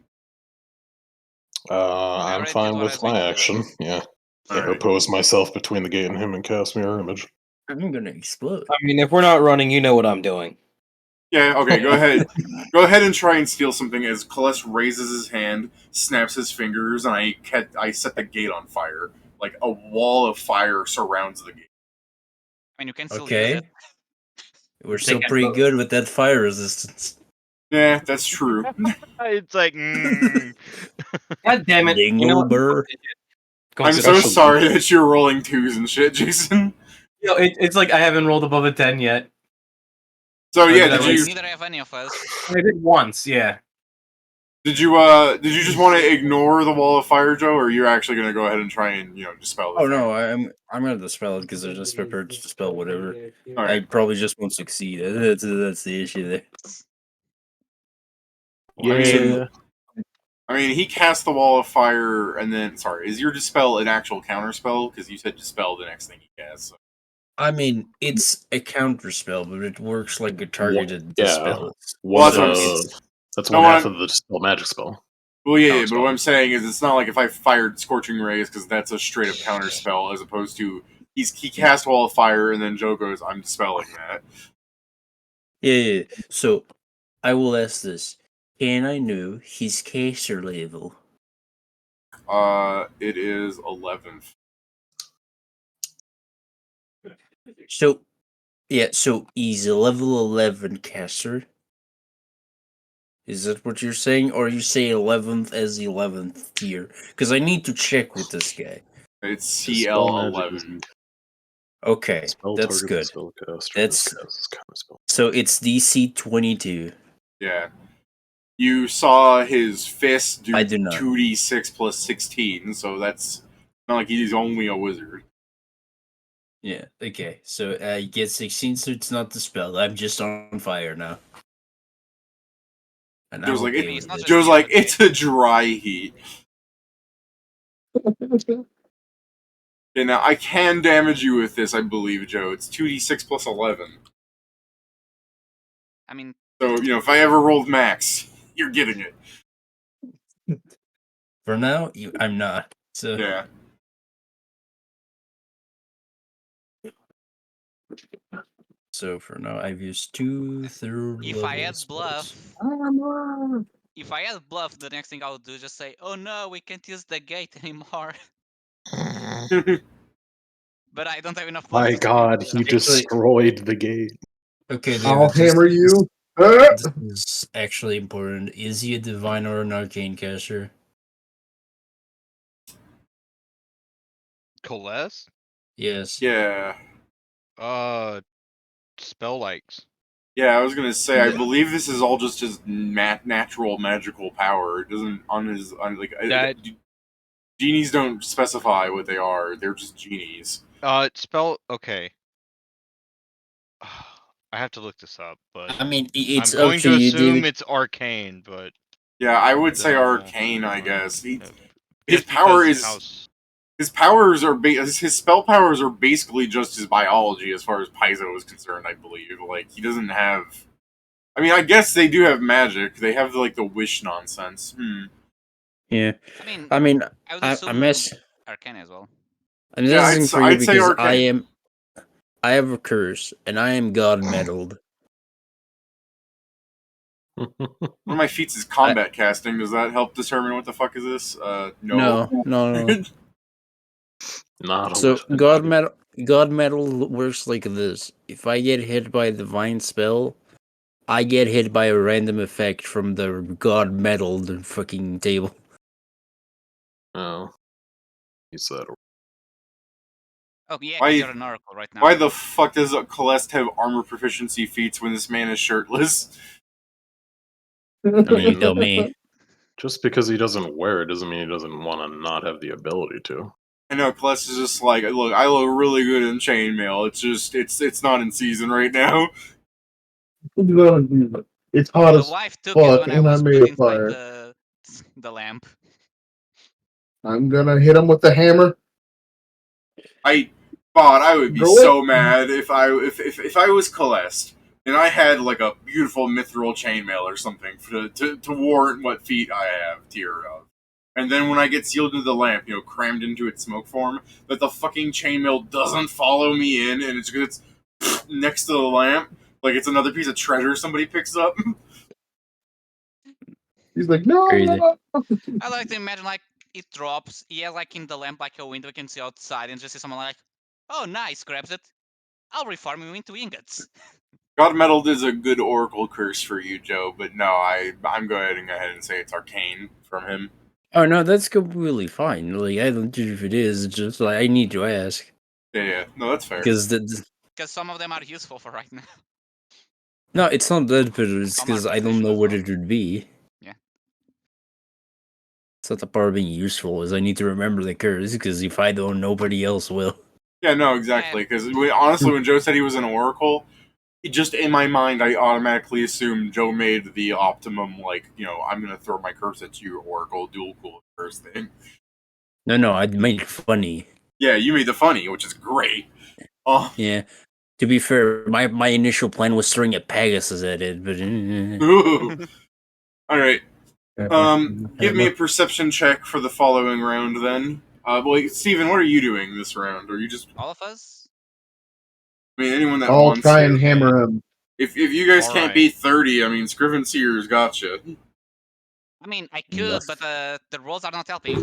I'm already did fine what I was with going my to do. action. Yeah. All right. Oppose myself between the gate and him and cast mirror image. I'm gonna explode. I mean, if we're not running, you know what I'm doing. Yeah, okay, go ahead. Go ahead and try and steal something as Kallest raises his hand, snaps his fingers, and I set the gate on fire. Like a wall of fire surrounds the gate. I mean, you can still use Okay. it. We're still pretty good with that fire resistance. Yeah, that's true. It's like, God damn it! You know what? Dingleber. I'm so Especially- sorry that you're rolling twos and shit, Jason. You know, it's like I haven't rolled above a 10 yet. So Oh, yeah, did I did you Neither have any of us. I did once, yeah. did you just want to ignore the wall of fire, Joe, or you're actually gonna go ahead and try and dispel the Oh thing? no, I'm gonna dispel it because I just prepared to dispel whatever. All I right. probably just won't succeed. That's the issue there. Yeah. I mean, he cast the wall of fire, and then is your dispel an actual counter spell? Because you said dispel the next thing he casts. So. I mean, it's a counter spell, but it works like a targeted Yeah. dispel. Well, One, that's one No, half I'm- of the dispel magic spell. Well, yeah, Counter but what spell. I'm saying is it's not like if I fired Scorching Rays, because that's a straight up counter spell, as opposed to he cast Wall of Fire, and then Joe goes, I'm dispelling that. Yeah. So I will ask this: can I know his caster level? It is 11th. So yeah, so he's a level 11 caster. Is that what you're saying, or you say 11th as 11th tier? Because I need to check with this guy. It's Dispel CL magic 11. Okay, Spell that's target good. spellcaster. That's- casts counter spell. So it's DC 22. Yeah. You saw his fist do I do not. 2d6 plus 16, so that's not like he's only a wizard. Yeah. Okay. So I get 16, so it's not the spell. I'm just on fire now. And I'm Joe's like, okay It's with not it. just- Joe's like, it's a dry heat. Okay, now I can damage you with this, I believe, Joe. It's 2d6 plus 11. I mean, So, if I ever rolled max, you're getting it. For now, I'm not. So Yeah. So for now, I've used 2 third if I level had spells. bluff, the next thing I would do is just say, "Oh no, we can't use the gate anymore." But I don't have enough My points. to god, do he that. destroyed the gate. Okay, I'll David, hammer you. This is actually important. Is he a divine or an arcane caster? Kallest? Yes. Yeah. Spell likes. Yeah, I was gonna say, I Yeah. believe this is all just his natural magical power. It doesn't, That- genies don't specify what they are. They're just genies. Spell. Okay. I have to look this up, but I mean, it's I'm going up to to you, assume David. it's arcane, but Yeah, I would say Uh, arcane, I guess. His just power because is... house- His powers are his spell powers are basically just his biology as far as Paizo is concerned, I believe. Like, he doesn't have... I mean, I guess they do have magic. They have, like, the wish nonsense. Yeah. I mean, I mean, I would I assume mess. Arcane as well. I'm Yeah, messing for you I'd say because arcane. I have a curse and I am god meddled. One of my feats is combat casting. Does that help determine what the fuck is this? No. No. Not a So weapon. god metal works like this. If I get hit by a divine spell, I get hit by a random effect from the god meddled fucking table. Oh. Use that. Oh yeah, Why- because you're an oracle right now. Why the fuck does Kallest have armor proficiency feats when this man is shirtless? I mean, you tell me. Just because he doesn't wear it doesn't mean he doesn't want to not have the ability to. I know Kallest is just like, look, I look really good in chainmail. It's just, it's not in season right now. It's hot The as wife took fuck, it when I and I was made a put inside fire. the lamp. I'm gonna hit him with the hammer. God, I would be Really? so mad if I was Kallest and I had like a beautiful mithril chainmail or something to warrant what feat I have tier of. And then when I get sealed into the lamp, crammed into its smoke form, that the fucking chainmail doesn't follow me in and it's next to the lamp, like it's another piece of treasure somebody picks up. He's like, no. Crazy. I like to imagine like it drops. Yeah, like in the lamp, like a window, you can see outside, and just see someone like, "Oh, nice!" Grabs it. I'll reform you into ingots. God Meddled is a good oracle curse for you, Joe, but no, I'm going ahead and say it's arcane from him. Oh no, that's completely fine. Like I don't know if it is. It's just like I need to ask Yeah, no, that's fair. because Because some of them are useful for right now. no, it's not that, but it's Some are because I don't know beneficial as what well. it would be. Yeah. It's not the part of being useful is I need to remember the curse because if I don't, nobody else will. Yeah, no, exactly. Because honestly, when Joe said he was an oracle, just in my mind, I automatically assumed Joe made the optimum, I'm going to throw my curse at you, oracle, dual cool curse thing. No, I'd make it funny. Yeah, you made the funny, which is great. Oh, Yeah. To be fair, my initial plan was throwing a Pegasus at it, but all right. Give me a perception check for the following round, then. Steven, what are you doing this round? Are you just? All of us. I mean, anyone that I'll wants try to. and hammer him. If you guys can't Alright. beat 30, I mean, Scriven Seer's gotcha. I mean, I could, but the rolls are not helping.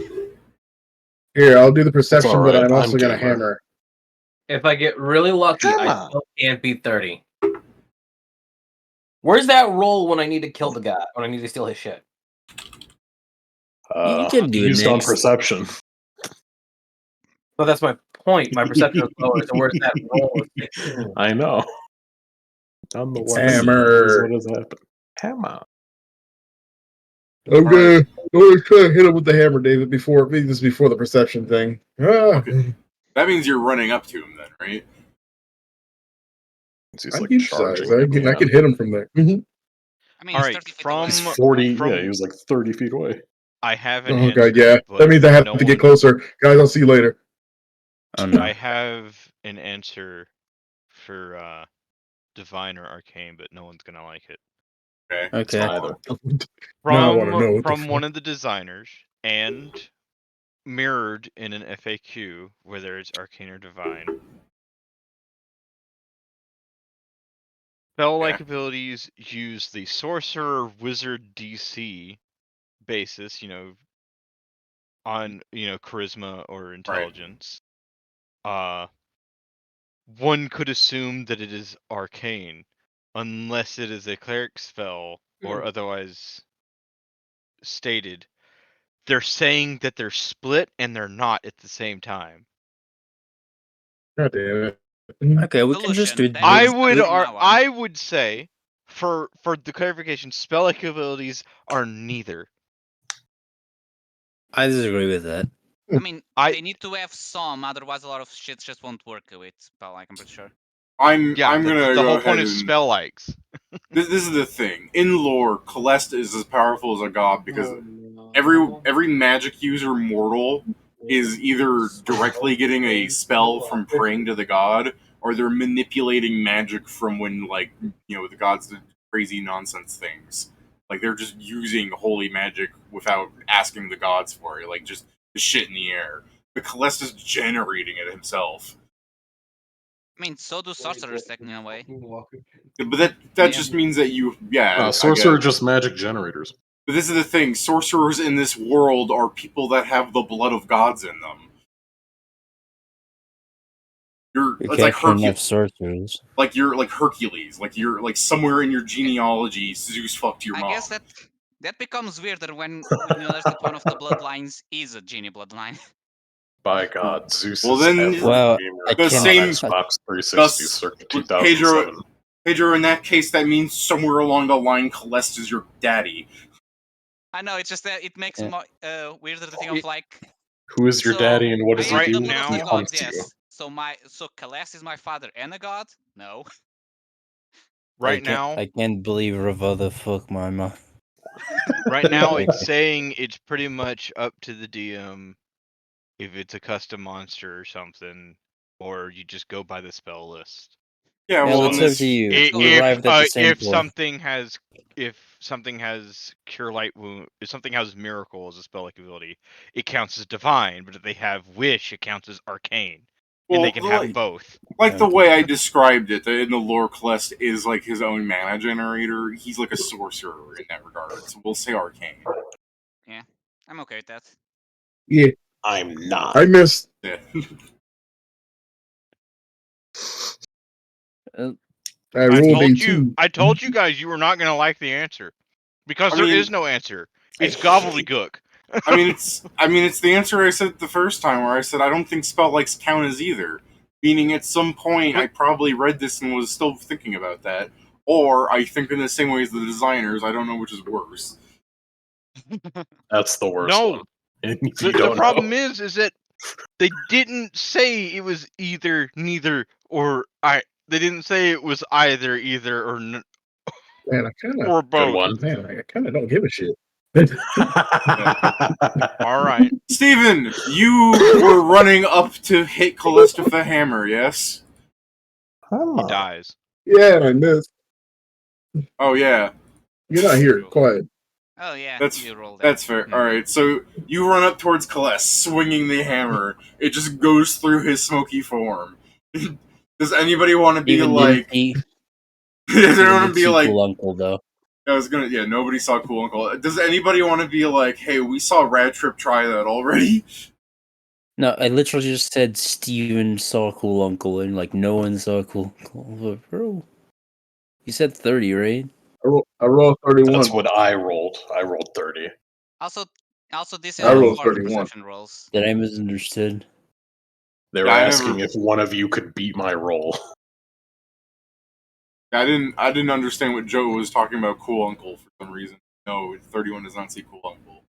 Here, I'll do the perception, but alright, I'm also I'm gonna gamer. hammer. If I get really lucky, Come I on. still can't beat 30. Where's that roll when I need to kill the guy? When I need to steal his shit? You can do it Used on next. perception. But that's my point. My perception is lower, so where's that roll? I know. On the It's one hammer. what has happened? Hammer. I'm gonna always try to hit him with the hammer, David, before the perception thing. Okay. That means you're running up to him then, right? He's I like keep charging. size. I can hit him from there. I mean, he's Alright, 30 feet from away. He's 40. from Yeah, he was like 30 feet away. I have an Oh answer. god, yeah. But That means I have no to get one- closer, guys. I'll see you later. Oh no. I have an answer for divine or arcane, but no one's gonna like it. Okay. Either. Now I wanna know what the From fuck. one of the designers and mirrored in an FAQ, whether it's arcane or divine. Spell-like abilities use the sorcerer wizard DC basis, on charisma or intelligence. One could assume that it is arcane, unless it is a cleric spell or otherwise stated. They're saying that they're split and they're not at the same time. God damn it. Okay, we can just do Solution, it. that I is would from now on. I would say for the clarification, spell-like abilities are neither. I disagree with that. I mean, I- they need to have some, otherwise a lot of shit just won't work with spell, like I'm pretty sure. I'm Yeah, gonna the go whole ahead point is and spell-likes. this is the thing. In lore, Kallest is as powerful as a god because every magic user mortal is either directly getting a spell from praying to the god, or they're manipulating magic from when the gods did crazy nonsense things. Like they're just using holy magic without asking the gods for it, like just the shit in the air. But Kallest is generating it himself. I mean, so do sorcerers, technically, in a way. But that Yeah. just means that Sorcerer are just magic generators. But this is the thing: sorcerers in this world are people that have the blood of gods in them. It's like Hercules. sorcerers. Like you're like Hercules. Like you're like somewhere in your genealogy, Zeus fucked your I mom. guess that becomes weirder when you notice that one of the bloodlines is a genie bloodline. By God, Zeus Well, is then- every Well, gamer I on can't- Xbox 360 circa 2007. Pedro, in that case, that means somewhere along the line, Kallest is your daddy. I know, it's just that it makes Eh. it more weirder to think of like. Who is your So, daddy and what does I he am do? the blood of He the gods, hunts you. yes. So Kallest is my father and a god? No. Right now, I can't believe Rava the fuck my mom. right now, it's saying it's pretty much up to the DM if it's a custom monster or something. or you just go by the spell list. Yeah, Well, well, it's in up this, to you. go We with arrived at the same if point. something has cure light wound, if something has miracle as a spell like ability, it counts as divine. But if they have wish, it counts as arcane, and they can have both. Like the Okay. way I described it in the lore, Kallest is like his own mana generator. He's like a sorcerer in that regard. So we'll say arcane. Yeah, I'm okay with that. Yeah, I'm not. I missed. Yeah. Uh, I rolled a I 2. told you guys you were not going to like the answer because I there mean- is no answer. It's gobbledygook. I mean, it's the answer I said the first time, where I said I don't think spell likes count as either. Meaning, at some point, I probably read this and was still thinking about that, or I think in the same way as the designers. I don't know which is worse. That's the worst No. one. And if The you don't problem know. is that they didn't say it was either, neither, or I. They didn't say it was either, or Man, I kind of, or Good both. one. man, I kind of don't give a shit. All right. Steven, you were running up to hit Kallest with the hammer, yes? He dies. Yeah, I missed. Oh yeah, You're not here. Quiet. Oh yeah, That's you rolled that. that's fair. All right, so you run up towards Kallest, swinging the hammer. It just goes through his smoky form. Does anybody want to be Steven like? didn't see, Does Steven anyone did be see like? Cool Uncle though. I was gonna. Yeah, nobody saw Cool Uncle. Does anybody want to be like? Hey, we saw Rad Trip try that already. No, I literally just said Steven saw Cool Uncle, and like no one saw Cool Uncle. Bro, you said 30, right? I rolled 31. That's what I rolled. I rolled 30. Also, this is I rolled before the 31. perception rolls. That I misunderstood. They were Yeah, I asking never- if one of you could beat my roll. I didn't understand what Joe was talking about. Cool Uncle for some reason. No, 31 does not see Cool Uncle.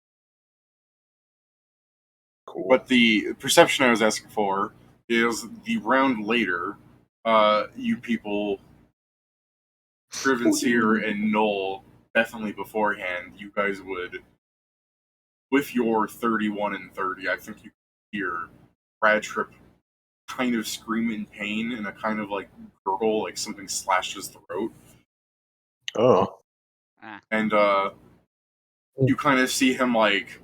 Cool. But the perception I was asking for is the round later. You people, Scrivenseer and Null, definitely beforehand. You guys would, with your 31 and 30, I think you could hear Radtrip kind of scream in pain and a kind of like gurgle, like something slashed his throat. Oh. And you kind of see him like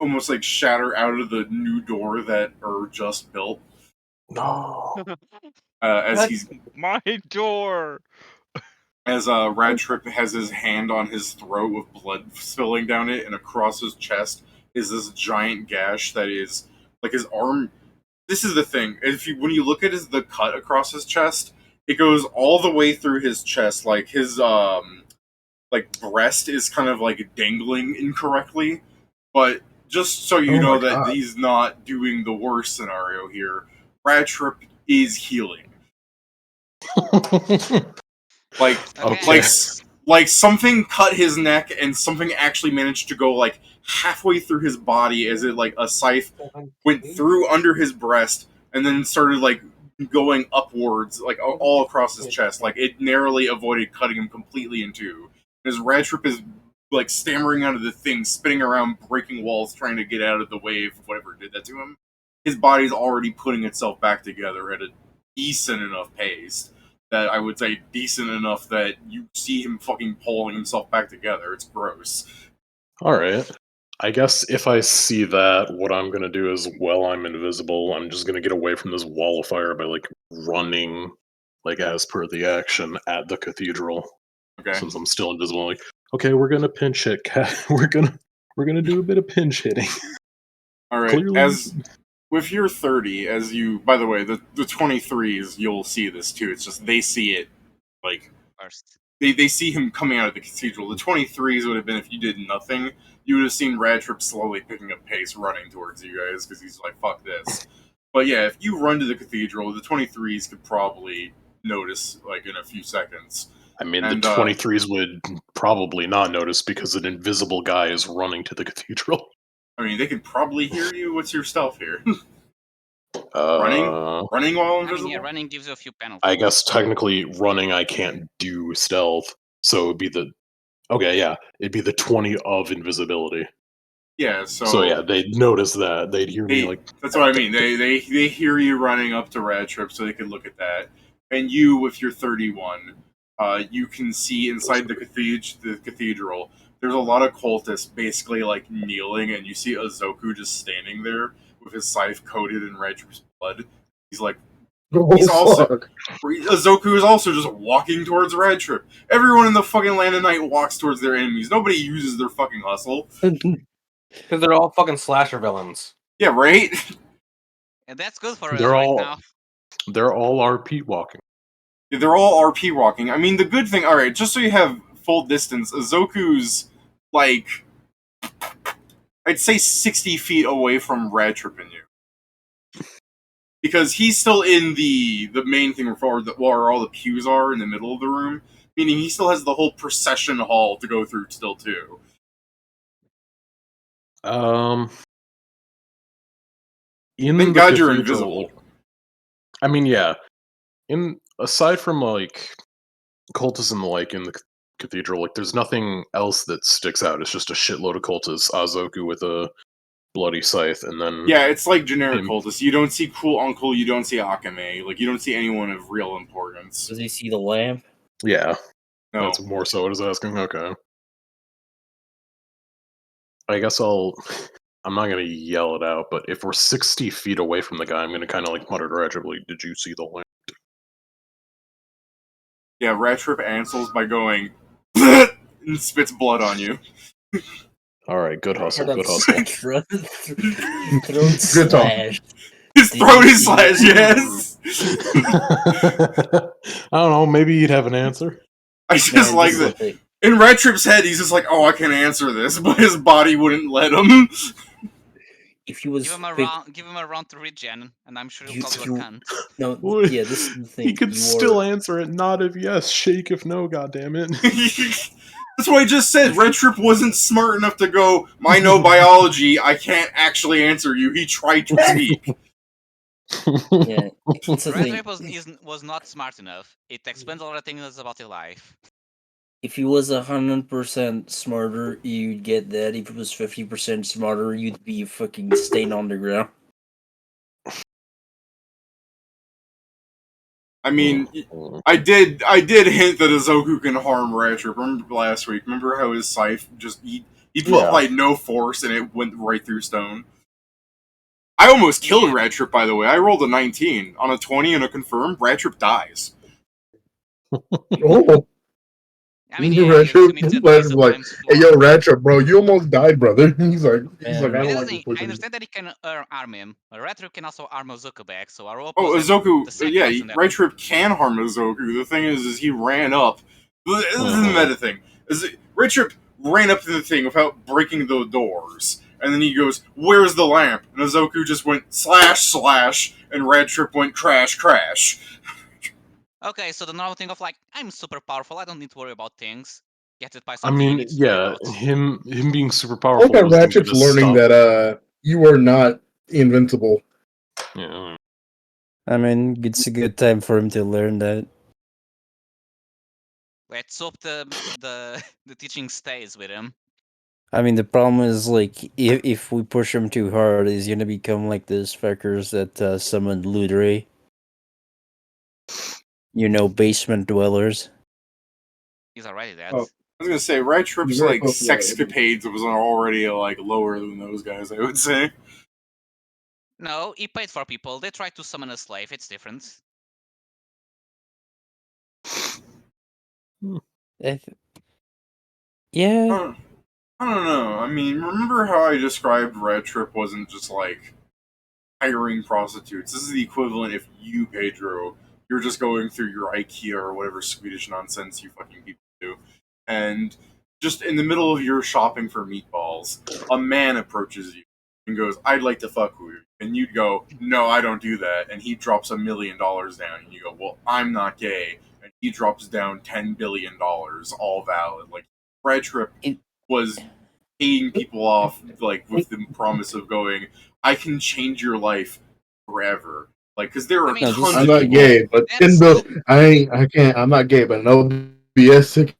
almost like shatter out of the new door that just built. No. As he's My door. as Radtrip has his hand on his throat with blood spilling down it, and across his chest is this giant gash that is like his arm. This is the thing. When you look at the cut across his chest, it goes all the way through his chest. Like his like breast is kind of like dangling incorrectly. But just so you Oh know my that God. he's not doing the worst scenario here, Radtrip is healing. Like Okay. like something cut his neck and something actually managed to go like halfway through his body as it like a scythe went through under his breast and then started like going upwards like all across his chest. Like it narrowly avoided cutting him completely in two. His Radtrip is like stammering out of the thing, spinning around, breaking walls, trying to get out of the way of whatever did that to him. His body's already putting itself back together at a decent enough pace. That I would say decent enough that you see him fucking pulling himself back together. It's gross. Alright. I guess if I see that, what I'm gonna do is, while I'm invisible, I'm just gonna get away from this wall of fire by, like, running, like, as per the action, at the cathedral. Okay. Since I'm still invisible, like, okay, we're gonna pinch hit, cat. We're gonna do a bit of pinch hitting. All right. Clearly, As with your 30, as you, by the way, the 23s, you'll see this too. It's just they see it like First. they see him coming out of the cathedral. The 23s would have been if you did nothing. You would have seen Radtrip slowly picking up pace, running towards you guys because he's like, "Fuck this." But yeah, if you run to the cathedral, the 23s could probably notice like in a few seconds. I mean, And, the 23s would probably not notice because an invisible guy is running to the cathedral. I mean, they could probably hear you. What's your stealth here? Uh, Running while I invisible? mean, yeah, running gives you a few penalties. I guess technically running I can't do stealth, so it'd be the... Okay, yeah, it'd be the 20 of invisibility. Yeah, So yeah, they'd notice that. They'd hear me like. That's what I mean. They hear you running up to Rad Trip, so they can look at that. And you, with your 31, you can see inside the cathedral. There's a lot of cultists basically like kneeling, and you see Azoku just standing there with his scythe coated in Rad Trip's blood. He's like, he's also Azoku is also just walking towards Rad Trip. Everyone in the fucking Land of Night walks towards their enemies. Nobody uses their fucking hustle. Because they're all fucking slasher villains. Yeah, right? And that's good for us They're right all- now. They're all RP walking. Yeah, they're all RP walking. I mean, the good thing, alright, just so you have full distance, Azoku's, like, I'd say 60 feet away from Rad Trip and you. Because he's still in the main thing where all the pews are in the middle of the room, meaning he still has the whole procession hall to go through still, too. In Thank the God you're cathedral, invisible. I mean, yeah. Aside from like cultists and the like in the cathedral, like there's nothing else that sticks out. It's just a shitload of cultists. Azoku with a bloody scythe, and then Yeah, it's like generic him. cultists. You don't see Cool Uncle, you don't see Akame. Like, you don't see anyone of real importance. Does he see the lamp? Yeah, No. that's more so what I was asking. Okay, I guess I'm not gonna yell it out, but if we're 60 feet away from the guy, I'm gonna kind of like mutter gradually, "Did you see the lamp?" Yeah, Rad Trip answers by going and spits blood on you. All right, good hustle, Head good on hustle. throat Good talk. slash. His Did throat you is see slashed, it? yes! I don't know. Maybe you'd have an answer. I just Man, like this is the that. thing. In Red Trip's head, he's just like, oh, I can answer this, but his body wouldn't let him. If he was Give him a round to regen, and I'm sure he'll call you a cunt. No, yeah, this is the thing. He could You still are... answer it. Nod if yes, shake if no. God damn it! That's what I just said. Red Trip wasn't smart enough to go, I know biology, I can't actually answer you. He tried to speak. Yeah, that's the Red thing. Trip was not smart enough. It explains a lot of things about your life. If he was 100% smarter, you'd get that. If he was 50% smarter, you'd be a fucking stain on the ground. I mean, I did hint that Azoku can harm Red Trip. Remember last week? Remember how his scythe just he applied no force and it went right through stone. I almost killed Red Trip, by the way. I rolled a 19 on a 20 and a confirmed. Red Trip dies. Oh, I mean, Red Trip, ways of like, times hey, yo, Red Trip, bro, you almost died, brother. He's like, I I don't like mean, this I pushing. understand that he can arm him. Red Trip can also arm Azuka back, so our hope Oh, was that the Azoku, second yeah, option that Red Trip can harm Azoku. The thing is he ran up. This is the meta thing. Red Trip ran up to the thing without breaking the doors. And then he goes, where's the lamp? And Azoku just went slash, and Red Trip went crash. Okay, so the normal thing of like, I'm super powerful, I don't need to worry about things. Get it by I something you mean, need to worry yeah, about. him being super I powerful. hope that was Red thinking Trip's to learning stop- that you are not invincible. Yeah. I mean, it's a good time for him to learn that. Let's hope the teaching stays with him. I mean, the problem is, like, if we push him too hard, he's gonna become like those fuckers that summoned Ludre. You know, basement dwellers. He's already dead. Oh. I was gonna say, Red Trip's You're very like close to that. sexcapades was already like lower than those guys, I would say. No, he paid for people. They tried to summon a slave. It's different. Yeah. I don't know. I mean, remember how I described Red Trip wasn't just like hiring prostitutes? This is the equivalent if you, Pedro, you're just going through your IKEA or whatever Swedish nonsense you fucking people do, and just in the middle of your shopping for meatballs, a man approaches you and goes, I'd like to fuck with you. And you'd go, no, I don't do that. And he drops $1 million down. And you go, well, I'm not gay. And he drops down $10 billion, all valid. Like, Red Trip was paying people off, like, with the promise of going, I can change your life forever. Like, because there are tons of I'm not people. gay, but I'm not gay, but an LBS ticket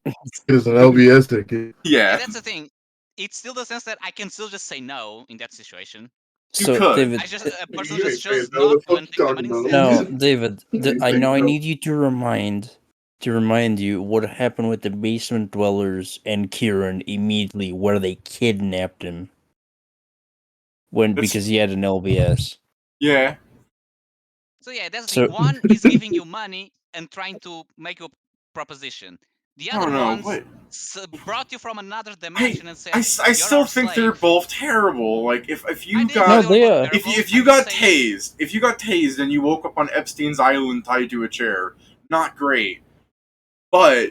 is an LBS ticket. Yeah. That's the thing. it's still the sense that I can still just say no in that situation. You So, could. David, I just a person You just ain't saying chose no, not the to fuck and you take the talking money about? instead. no, David. You I say know. I no. need you to remind you what happened with the basement dwellers and Kieran immediately, where they kidnapped him That's- because he had an LBS. Yeah. So yeah, that's the So one is giving you money and trying to make you a proposition. The I other don't know. ones What? brought you from another dimension and said, I "You're still our think they're slave." both terrible. Like if I you didn't say got they were both terrible. if I'm you just got saying, tased and you woke up on Epstein's island tied to a chair, not great. But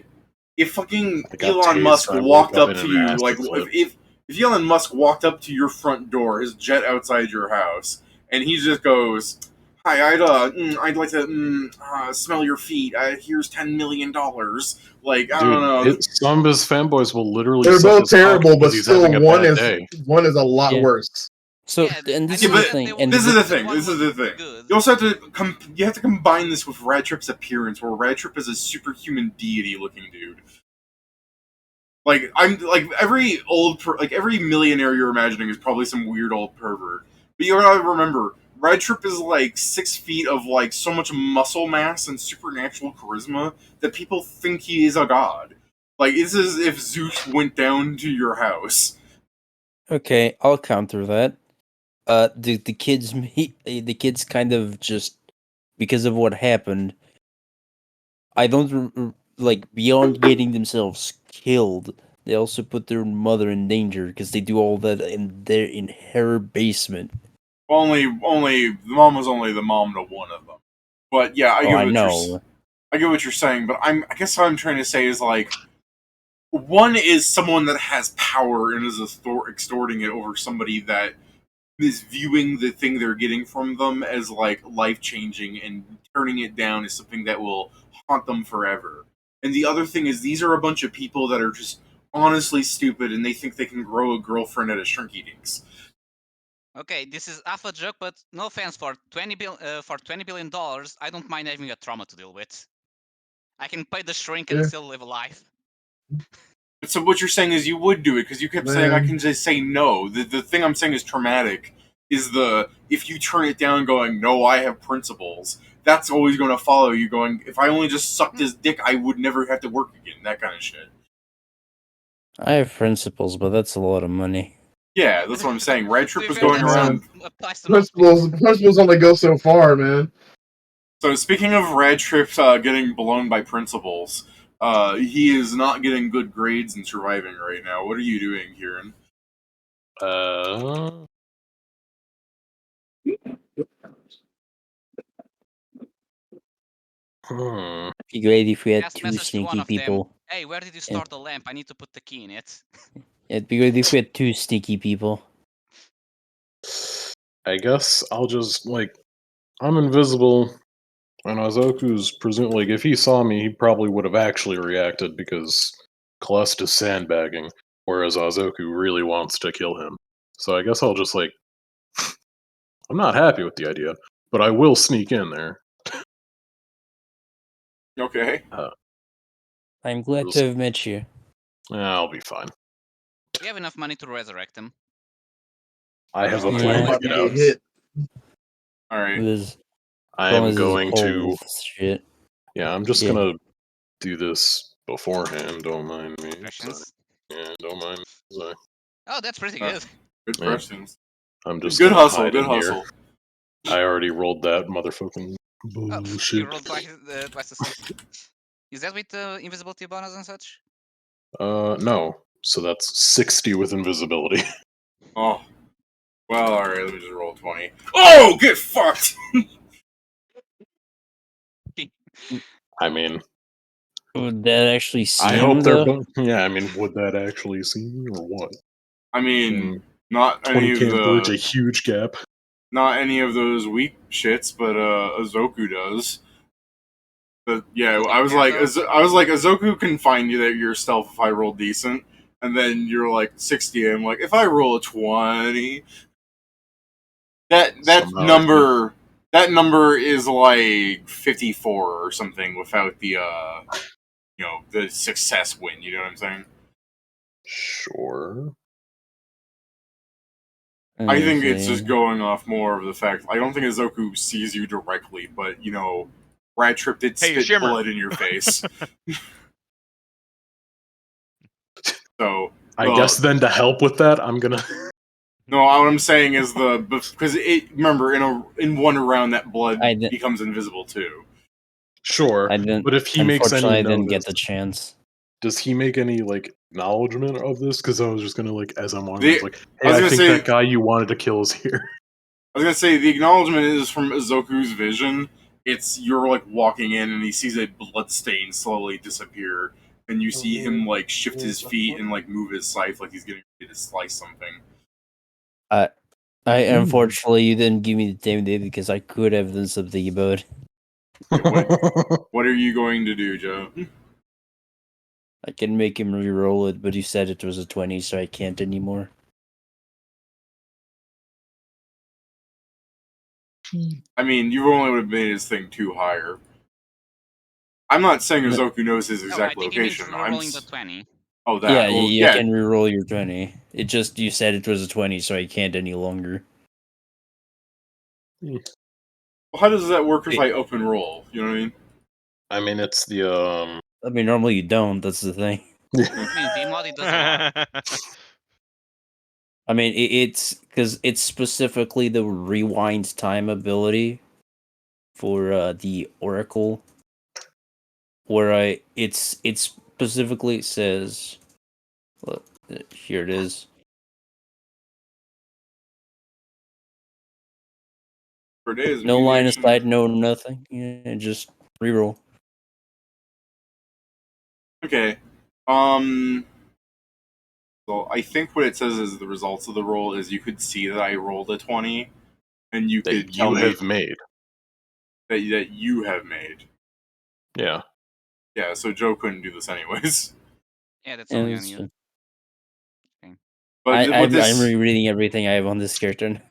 if fucking I got Elon tased, Musk I woke walked up up in to an you, like acid flip. if Elon Musk walked up to your front door, his jet outside your house, and he just goes, "Hi, I'd like to smell your feet. Here's $10 million." Like I don't know. Dude, some of his fanboys will literally They're suck both his cock terrible, but because he's having still, a bad day. one is a lot Yeah. worse. So, yeah, and I this never is the said thing. they And This is the which thing. one This is was the thing. good. You also have to you have to combine this with Radtrip's appearance, where Radtrip is a superhuman deity-looking dude. Like I'm like every millionaire you're imagining is probably some weird old pervert. But you gotta remember, Radtrip is like 6 feet of like so much muscle mass and supernatural charisma that people think he is a god. Like it's as if Zeus went down to your house. okay, I'll counter that. The kids kind of just because of what happened. I don't like beyond getting themselves killed. They also put their mother in danger because they do all that in her basement. Only the mom was only the mom to one of them. But yeah, I know. I get what you're saying. But I guess what I'm trying to say is like one is someone that has power and is extorting it over somebody that is viewing the thing they're getting from them as like life changing and turning it down as something that will haunt them forever. And the other thing is these are a bunch of people that are just honestly stupid and they think they can grow a girlfriend at a Shrinky Dinks. Okay, this is half a joke, but no offense, for $20 billion, I don't mind having a trauma to deal with. I can pay the shrink and Yeah. still live a life. So what you're saying is you would do it because you kept saying I Man. can just say no. The thing I'm saying is traumatic. Is the if you turn it down going no, I have principles. That's always going to follow you. Going if I only just sucked his dick, I would never have to work again. That kind of shit. I have principles, but that's a lot of money. Yeah, that's what I'm saying. Red To Trip be was fair, going that's around. applies to most Principles only go so far, man. So speaking of Red Trip getting blown by principles, he is not getting good grades and surviving right now. What are you doing, Kieran? It'd be great if we had Last two message to one sneaky of them. people. Hey, where did you store the lamp? I need to put the key in it. It'd be great if we had two sneaky people. I guess I'll just I'm invisible, and Azoku's presumably if he saw me, he probably would have actually reacted because Kallest is sandbagging, whereas Azoku really wants to kill him. So I guess I'll just I'm not happy with the idea, but I will sneak in there. Okay. I'm glad to have met you. I'll be fine. We have enough money to resurrect him. I have a Yeah. plan to About get to out. get hit. All right. This I problem am is this going to. whole shit. Yeah, I'm just Yeah. gonna do this beforehand. Don't mind me. Questions? Yeah, don't mind me. Sorry. Oh, that's pretty Uh, good. Good Yeah. questions. I'm just Good gonna hustle. hide Good in here. hustle. I already rolled that motherfucking Oh, bullshit. you rolled twice the same. Is that with invisibility bonus and such? No. So that's 60 with invisibility. Oh. Well, all right. Let me just roll 20. Oh, get fucked. I mean, Would that actually see I him, hope they're though? both. Yeah, I mean, would that actually see me or what? I mean, Mm, not any 20 of can't bridge a the huge gap. not any of those weak shits, but Azoku does. But yeah, To be I was fair, like, though, I was like, Azoku can find you that yourself if I roll decent, and then you're like 60. I'm like, if I roll a 20, that Somehow I think. number is like 54 or something without the the success win. You know what I'm saying? Sure. I think it's just going off more of the fact. I don't think Izoku sees you directly, but Brad Tripp did Hey, spit Shimmer. blood in your face. So I guess then to help with that, I'm gonna. no, what I'm saying is because remember in one round that blood becomes invisible too. Sure, I didn't. but if he makes any Unfortunately, I didn't get notice, the chance. does he make any acknowledgement of this? Because I was just gonna as I'm walking, The- I was like, I hey, was I gonna think say- that guy you wanted to kill is here. I was gonna say the acknowledgement is from Izoku's vision. It's you're walking in and he sees a blood stain slowly disappear, and you see him shift his feet and move his scythe like he's getting ready to slice something. I unfortunately you didn't give me the damn day because I could have done something about it. What are you going to do, Joe? I can make him re-roll it, but you said it was a 20, so I can't anymore. I mean, you only would have made his thing 2 higher. I'm not saying Izoku knows his exact I think location. he means rolling the 20. Oh, that. Yeah, well, you can re-roll your 20. It just you said it was a 20, so I can't any longer. Well, how does that work if I open roll? You know what I mean? I mean, it's the I mean, normally you don't. That's the thing. I mean, VMod it does a lot. I mean, it's because it's specifically the rewind time ability for the Oracle, where it specifically says, look, here it is. For days, No line of sight, no nothing. Yeah, just reroll. Okay. So I think what it says is the results of the roll is you could see that I rolled a 20, and you could tell me have made that you have made. Yeah. Yeah. So Joe couldn't do this anyways. Yeah, that's only on you. Okay. But I'm rereading everything I have on this character.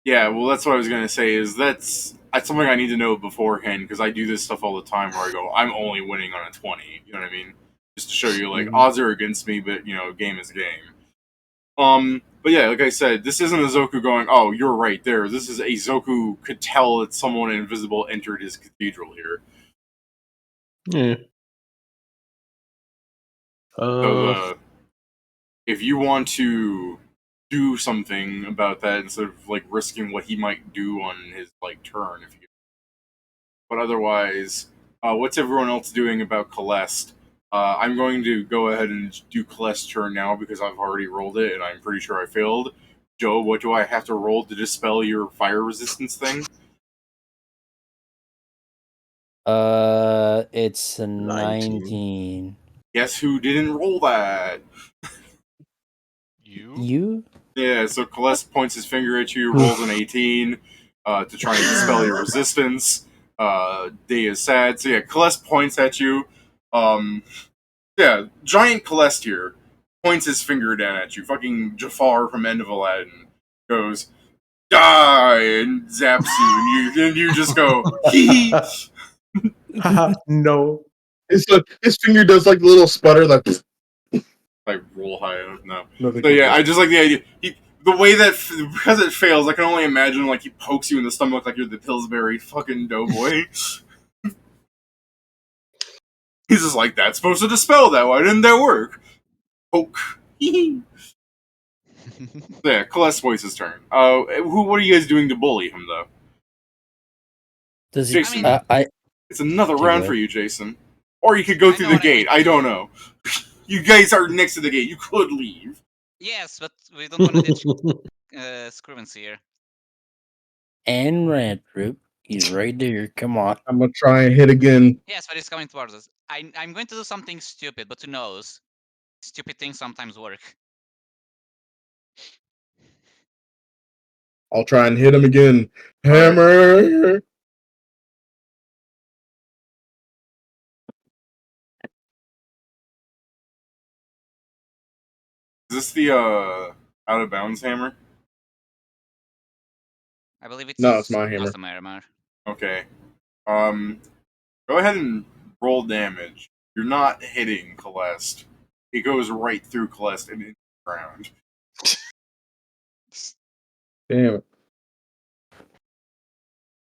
Yeah, well, that's what I was gonna say. Is that's something I need to know beforehand because I do this stuff all the time where I go, I'm only winning on a 20. You know what I mean? Just to show you, odds are against me, but game is game. But yeah, like I said, this isn't a Zoku going, oh, you're right there. This is a Zoku could tell that someone invisible entered his cathedral here. Yeah. So, if you want to do something about that instead of risking what he might do on his turn, but otherwise, what's everyone else doing about Kallest? I'm going to go ahead and do Kallest's turn now because I've already rolled it and I'm pretty sure I failed. Joe, what do I have to roll to dispel your fire resistance thing? It's a 19. Guess who didn't roll that? You? Yeah, so Kallest points his finger at you, rolls an 18 to try and dispel your resistance. Day is sad. So yeah, Kallest points at you. Yeah, giant Kallest here points his finger down at you. Fucking Jafar from End of Aladdin goes, die, and zaps you, and you just go, hee. No. His finger does the little sputter roll high enough. No. Nothing So yeah, I just like the idea. The way that because it fails, I can only imagine he pokes you in the stomach like you're the Pillsbury fucking doughboy. He's just like, that's supposed to dispel that. Why didn't that work? Poke. Yeah, Kallest's voice his turn. What are you guys doing to bully him though? Does Jason, it's another Okay, round go for you, Jason. Or you could go through the gate. I don't know. You guys are next to the gate. You could leave. Yes, but we don't want to ditch Scrivens here. And Red Troop, he's right there. Come on. I'm gonna try and hit again. Yes, but he's coming towards us. I'm going to do something stupid, but who knows? Stupid things sometimes work. I'll try and hit him again. Hammer. Is this the out of bounds hammer? I believe it's No, it's my hammer. custom hammer. Okay. Go ahead and roll damage. You're not hitting Kallest. It goes right through Kallest and into the ground. Damn it.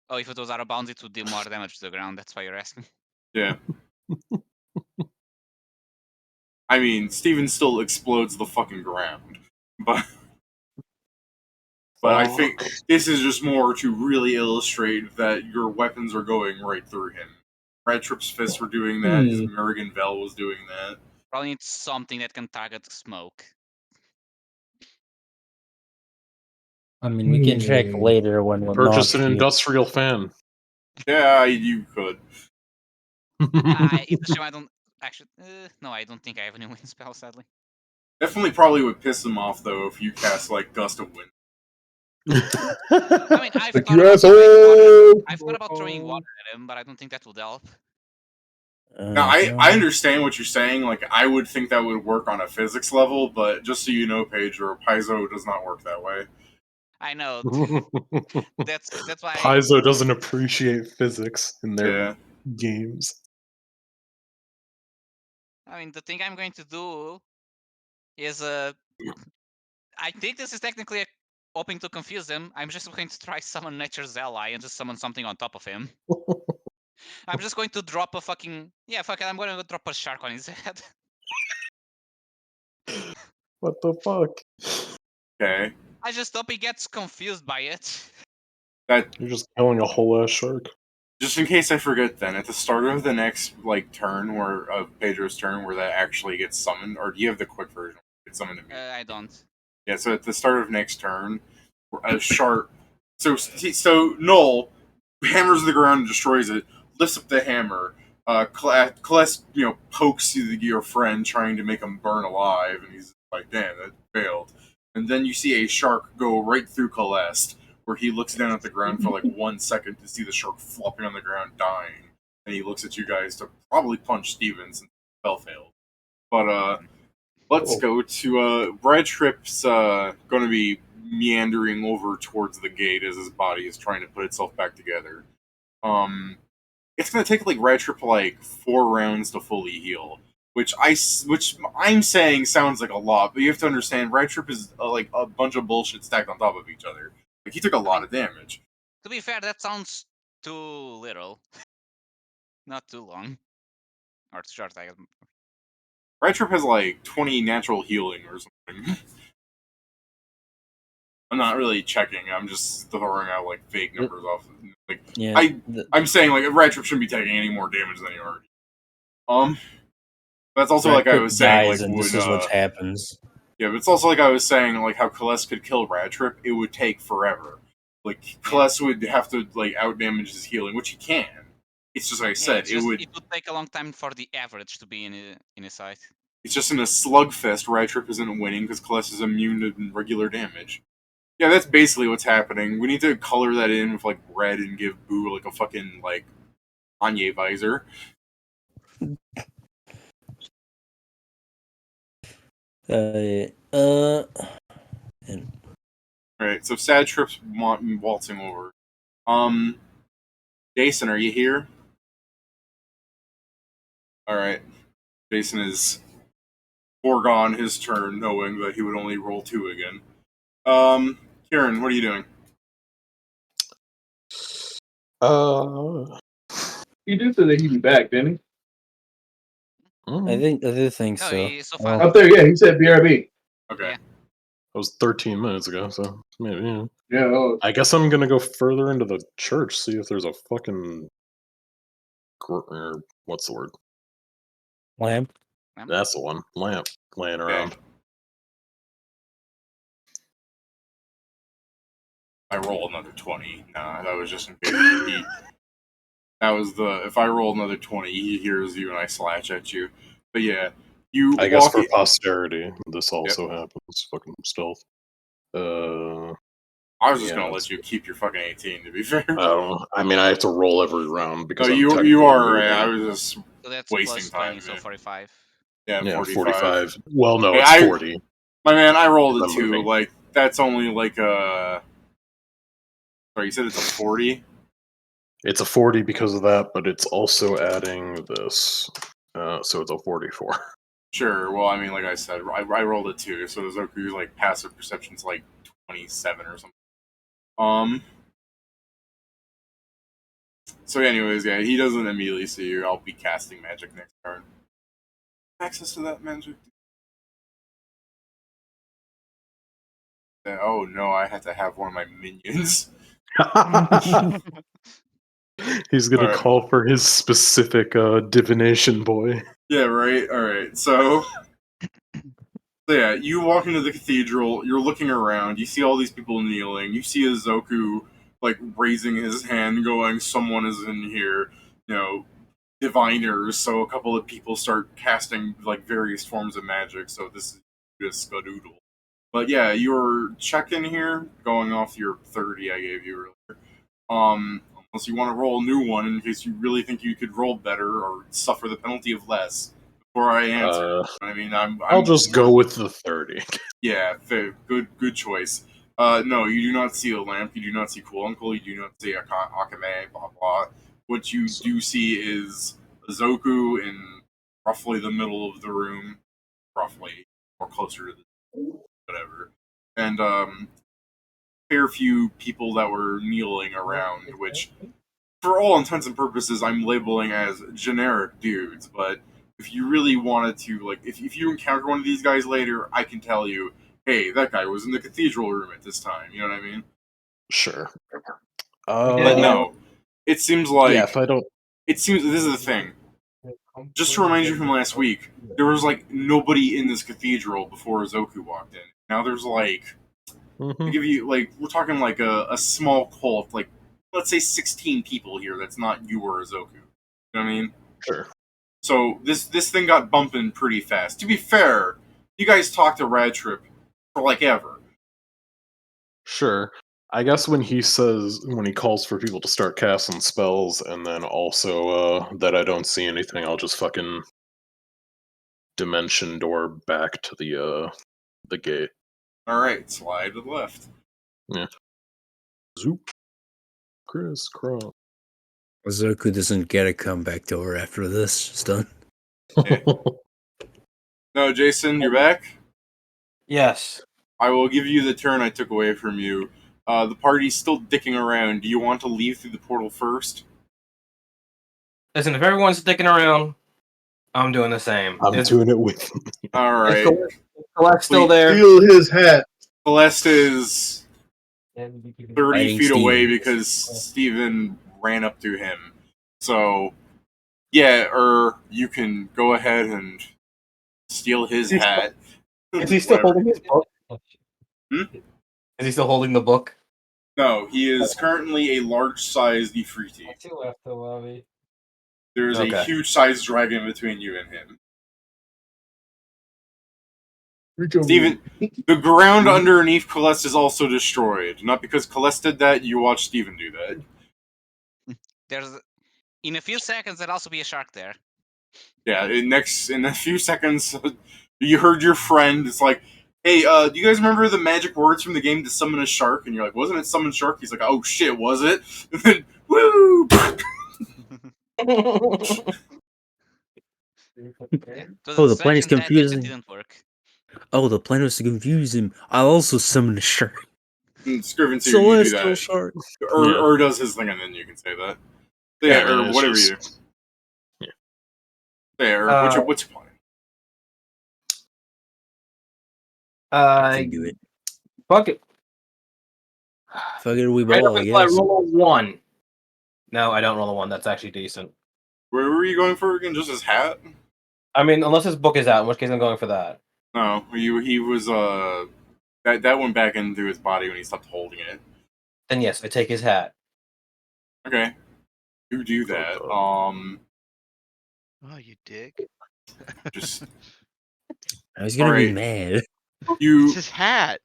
Oh, if it was out of bounds, it would do more damage to the ground. That's why you're asking. Yeah. I mean, Steven still explodes the fucking ground, but I think this is just more to really illustrate that your weapons are going right through him. Red Trip's fists were doing that. His American Vel was doing that. Probably need something that can target smoke. I mean, we can check later when we're Purchase not an here. industrial fan. Yeah, you could. It's a shame I don't actually. No, I don't think I have any wind spell, sadly. Definitely probably would piss him off, though, if you cast, like, Gust of Wind. I mean, I've Like, thought you about throwing asshole! water. I've thought about throwing water at him, but I don't think that would help. Now, I understand what you're saying. Like, I would think that would work on a physics level, but just so you know, Pedro, Paizo does not work that way. I know. That's why. Paizo doesn't appreciate physics in their Yeah. games. I mean, the thing I'm going to do is I think this is technically hoping to confuse him. I'm just going to try summon Nature's Ally and just summon something on top of him. I'm just going to drop a fucking fuck it. I'm going to drop a shark on his head. What the fuck? Okay. I just hope he gets confused by it. That You're just killing a whole ass shark. just in case I forget, then at the start of the next turn, where of Pedro's turn, where that actually gets summoned, or do you have the quick version? It's summoned immediately. I don't. Yeah. So at the start of next turn, a shark. So Null hammers the ground and destroys it. Lifts up the hammer. Kallest, pokes your friend, trying to make him burn alive, and he's like, "Damn, that failed." And then you see a shark go right through Kallest, where he looks down at the ground for like 1 second to see the shark flopping on the ground, dying, and he looks at you guys to probably punch Steven since the spell failed. But let's go to Red Trip's going to be meandering over towards the gate as his body is trying to put itself back together. It's going to take like Red Trip like 4 rounds to fully heal, which I'm saying sounds like a lot, but you have to understand Red Trip is like a bunch of bullshit stacked on top of each other. Like he took a lot of damage. To be fair, that sounds too little. Not too long. Or too short, I guess. Red Trip has like 20 natural healing or something. I'm not really checking. I'm just throwing out like vague numbers off. Like I'm saying like Red Trip shouldn't be taking any more damage than he already. That's also like I was saying, like and this is what happens. Yeah, but it's also like I was saying, like how Kallest could kill Red Trip, it would take forever. Like Kallest would have to like outdamage his healing, which he can. It's just like I said, it would take a long time for the average to be in his side. It's just in a slugfest. Red Trip isn't winning because Kallest is immune to regular damage. Yeah, that's basically what's happening. We need to color that in with like red and give Boo like a fucking like Anye visor. Alright, so Sad Trip's waltzing over. Jason, are you here? Alright. Jason is foregone his turn, knowing that he would only roll 2 again. Kieran, what are you doing? He did say that he'd be back, didn't he? I think so. Up there, yeah, he said BRB. Okay. That was 13 minutes ago, so maybe, yeah. Yeah. I guess I'm gonna go further into the church, see if there's a fucking what's the word? Lamp. That's the one. Lamp laying around. I roll another 20. Nah, that was just in case. That was if I roll another 20, he hears you and I slash at you. But yeah, I guess for posterity, this also happens. Fucking stealth. I was just gonna let you keep your fucking 18. To be fair, I don't know. I mean, I have to roll every round because you are right. I was just so that's wasting plus 20, time. So 45. Yeah, 45. Well, no, hey, it's 40. My man, I rolled a 2. moving. Like that's only like a. Sorry, you said it's a 40. It's a 40 because of that, but it's also adding this, so it's a 44. Sure. Well, I mean, like I said, I rolled a 2, so there's like passive perception's like 27 or something. So anyways, yeah, he doesn't immediately see you. I'll be casting magic next turn. Access to that magic? Oh no, I have to have one of my minions. He's gonna Alright. call for his specific divination boy. Yeah, right? Alright, so yeah, you walk into the cathedral, you're looking around, you see all these people kneeling, you see Azoku, like, raising his hand, going, someone is in here, you know, diviners, so a couple of people start casting, like, various forms of magic, so this is just skadoodle. But yeah, you're checking here, going off your 30 I gave you earlier. Unless you want to roll a new one in case you really think you could roll better or suffer the penalty of less before I answer. I mean, I'll just go with the 30. Yeah, fair, good choice. No, you do not see a lamp. You do not see Cool Uncle. You do not see Akame. Blah blah. What you do see is Azoku in roughly the middle of the room, roughly or closer to the whatever, and fair few people that were kneeling around, which, for all intents and purposes, I'm labeling as generic dudes. But if you really wanted to, like, if you encounter one of these guys later, I can tell you, hey, that guy was in the cathedral room at this time. You know what I mean? Sure. But no, it seems like yeah, if I don't. It seems this is the thing. Just to remind you from last week, there was like nobody in this cathedral before Azoku walked in. Now there's like, to give you like, we're talking like a small cult, like let's say 16 people here. That's not you or Azoku. You know what I mean? Sure. So this thing got bumping pretty fast. To be fair, you guys talked to Rad Trip for like ever. Sure. I guess when he calls for people to start casting spells, and then also that I don't see anything, I'll just fucking dimension door back to the gate. All right, slide to the left. Yeah. Zoop. Crisscross. Azoku doesn't get a comeback door after this. It's done. Yeah. No, Jason, you're back? Yes. I will give you the turn I took away from you. The party's still dicking around. Do you want to leave through the portal first? Listen, if everyone's sticking around, I'm doing the same. I'm doing it with me. Alright. Kallest still there? Steal his hat. Kallest is 30 Fighting feet away Steven. because Steven ran up to him. So, yeah, you can go ahead and steal his hat. Is he still holding his book? Hmm? Is he still holding the book? No, he is currently a large-sized Ifriti. There's a huge-sized dragon between you and him. Steven, the ground underneath Kallest is also destroyed. Not because Kallest did that, you watch Steven do that. In a few seconds, there'll also be a shark there. Yeah, in a few seconds, you heard your friend. It's like, hey, do you guys remember the magic words from the game to summon a shark? And you're like, wasn't it summon shark? He's like, oh shit, was it? And then, woo! Oh, the plan is confusing. That didn't work. Oh, the plan was to confuse him. I'll also summon a shark. Scriven, you do Celestial that. shark. Or does his thing, and then you can say that. Yeah, or whatever you do. Yeah. Yeah, or what's your plan? I can do it. Fuck it. Fuck it, we Right ball, up I until I guess. roll a 1. No, I don't roll a 1. That's actually decent. Where were you going for again? Just his hat? I mean, unless his book is out, in which case I'm going for that. No, he was that went back into his body when he stopped holding it. Then yes, I take his hat. Okay, you do that. Oh, you dick. Just I was gonna be Alright. mad. you. It's his hat.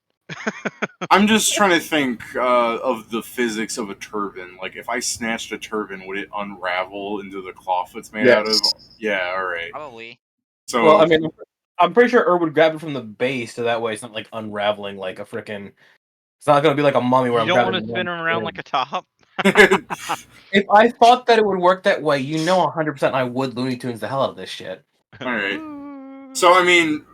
I'm just trying to think of the physics of a turban. Like, if I snatched a turban, would it unravel into the cloth it's made out of? Yeah, alright. Probably. So, Well, I mean, I'm pretty sure would grab it from the base, so that way it's not like unraveling like a freaking. It's not gonna be like a mummy where You I'm don't grabbing want to spin him around like a top? If I thought that it would work that way, 100% I would Looney Tunes the hell out of this shit. alright. So, I mean,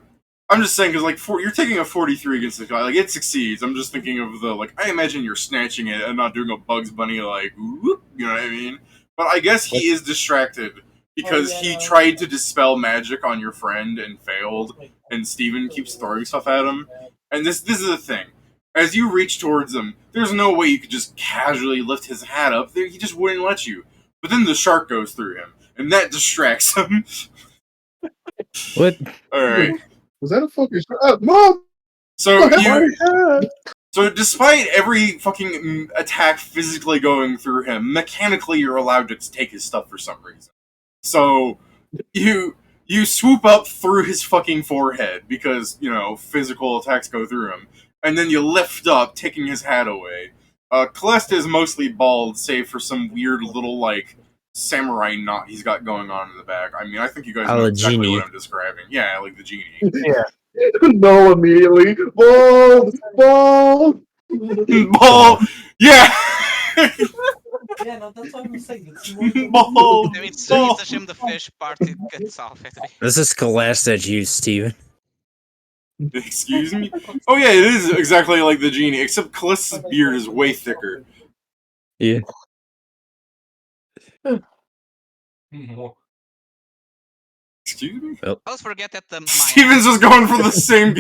I'm just saying because like you're taking a 43 against the guy, like it succeeds. I'm just thinking of the like I imagine you're snatching it and not doing a Bugs Bunny like whoop, you know what I mean? But I guess he is distracted because he tried to dispel magic on your friend and failed, and Steven keeps throwing stuff at him. And this is the thing. As you reach towards him, there's no way you could just casually lift his hat up. He just wouldn't let you. But then the shark goes through him, and that distracts him. What? Alright. Was that a fucking shot? Mom! So despite every fucking attack physically going through him, mechanically you're allowed to take his stuff for some reason. So you swoop up through his fucking forehead because, you know, physical attacks go through him. And then you lift up, taking his hat away. Kallest is mostly bald, save for some weird little, like, samurai knot he's got going on in the back. I mean, I think you guys know exactly genie. what I'm describing. Yeah, like the genie. Yeah. No, immediately. Ball! Ball! Yeah! Yeah, no, that's what I'm saying. It's more Ball! I mean, it's a shame the fish part it gets off at me. This is Kallest at you, Steven. Excuse me? Oh yeah, it is exactly like the genie, except Kallest's beard is way thicker. Yeah. Excuse me? I always forget that the Steven's just going for the same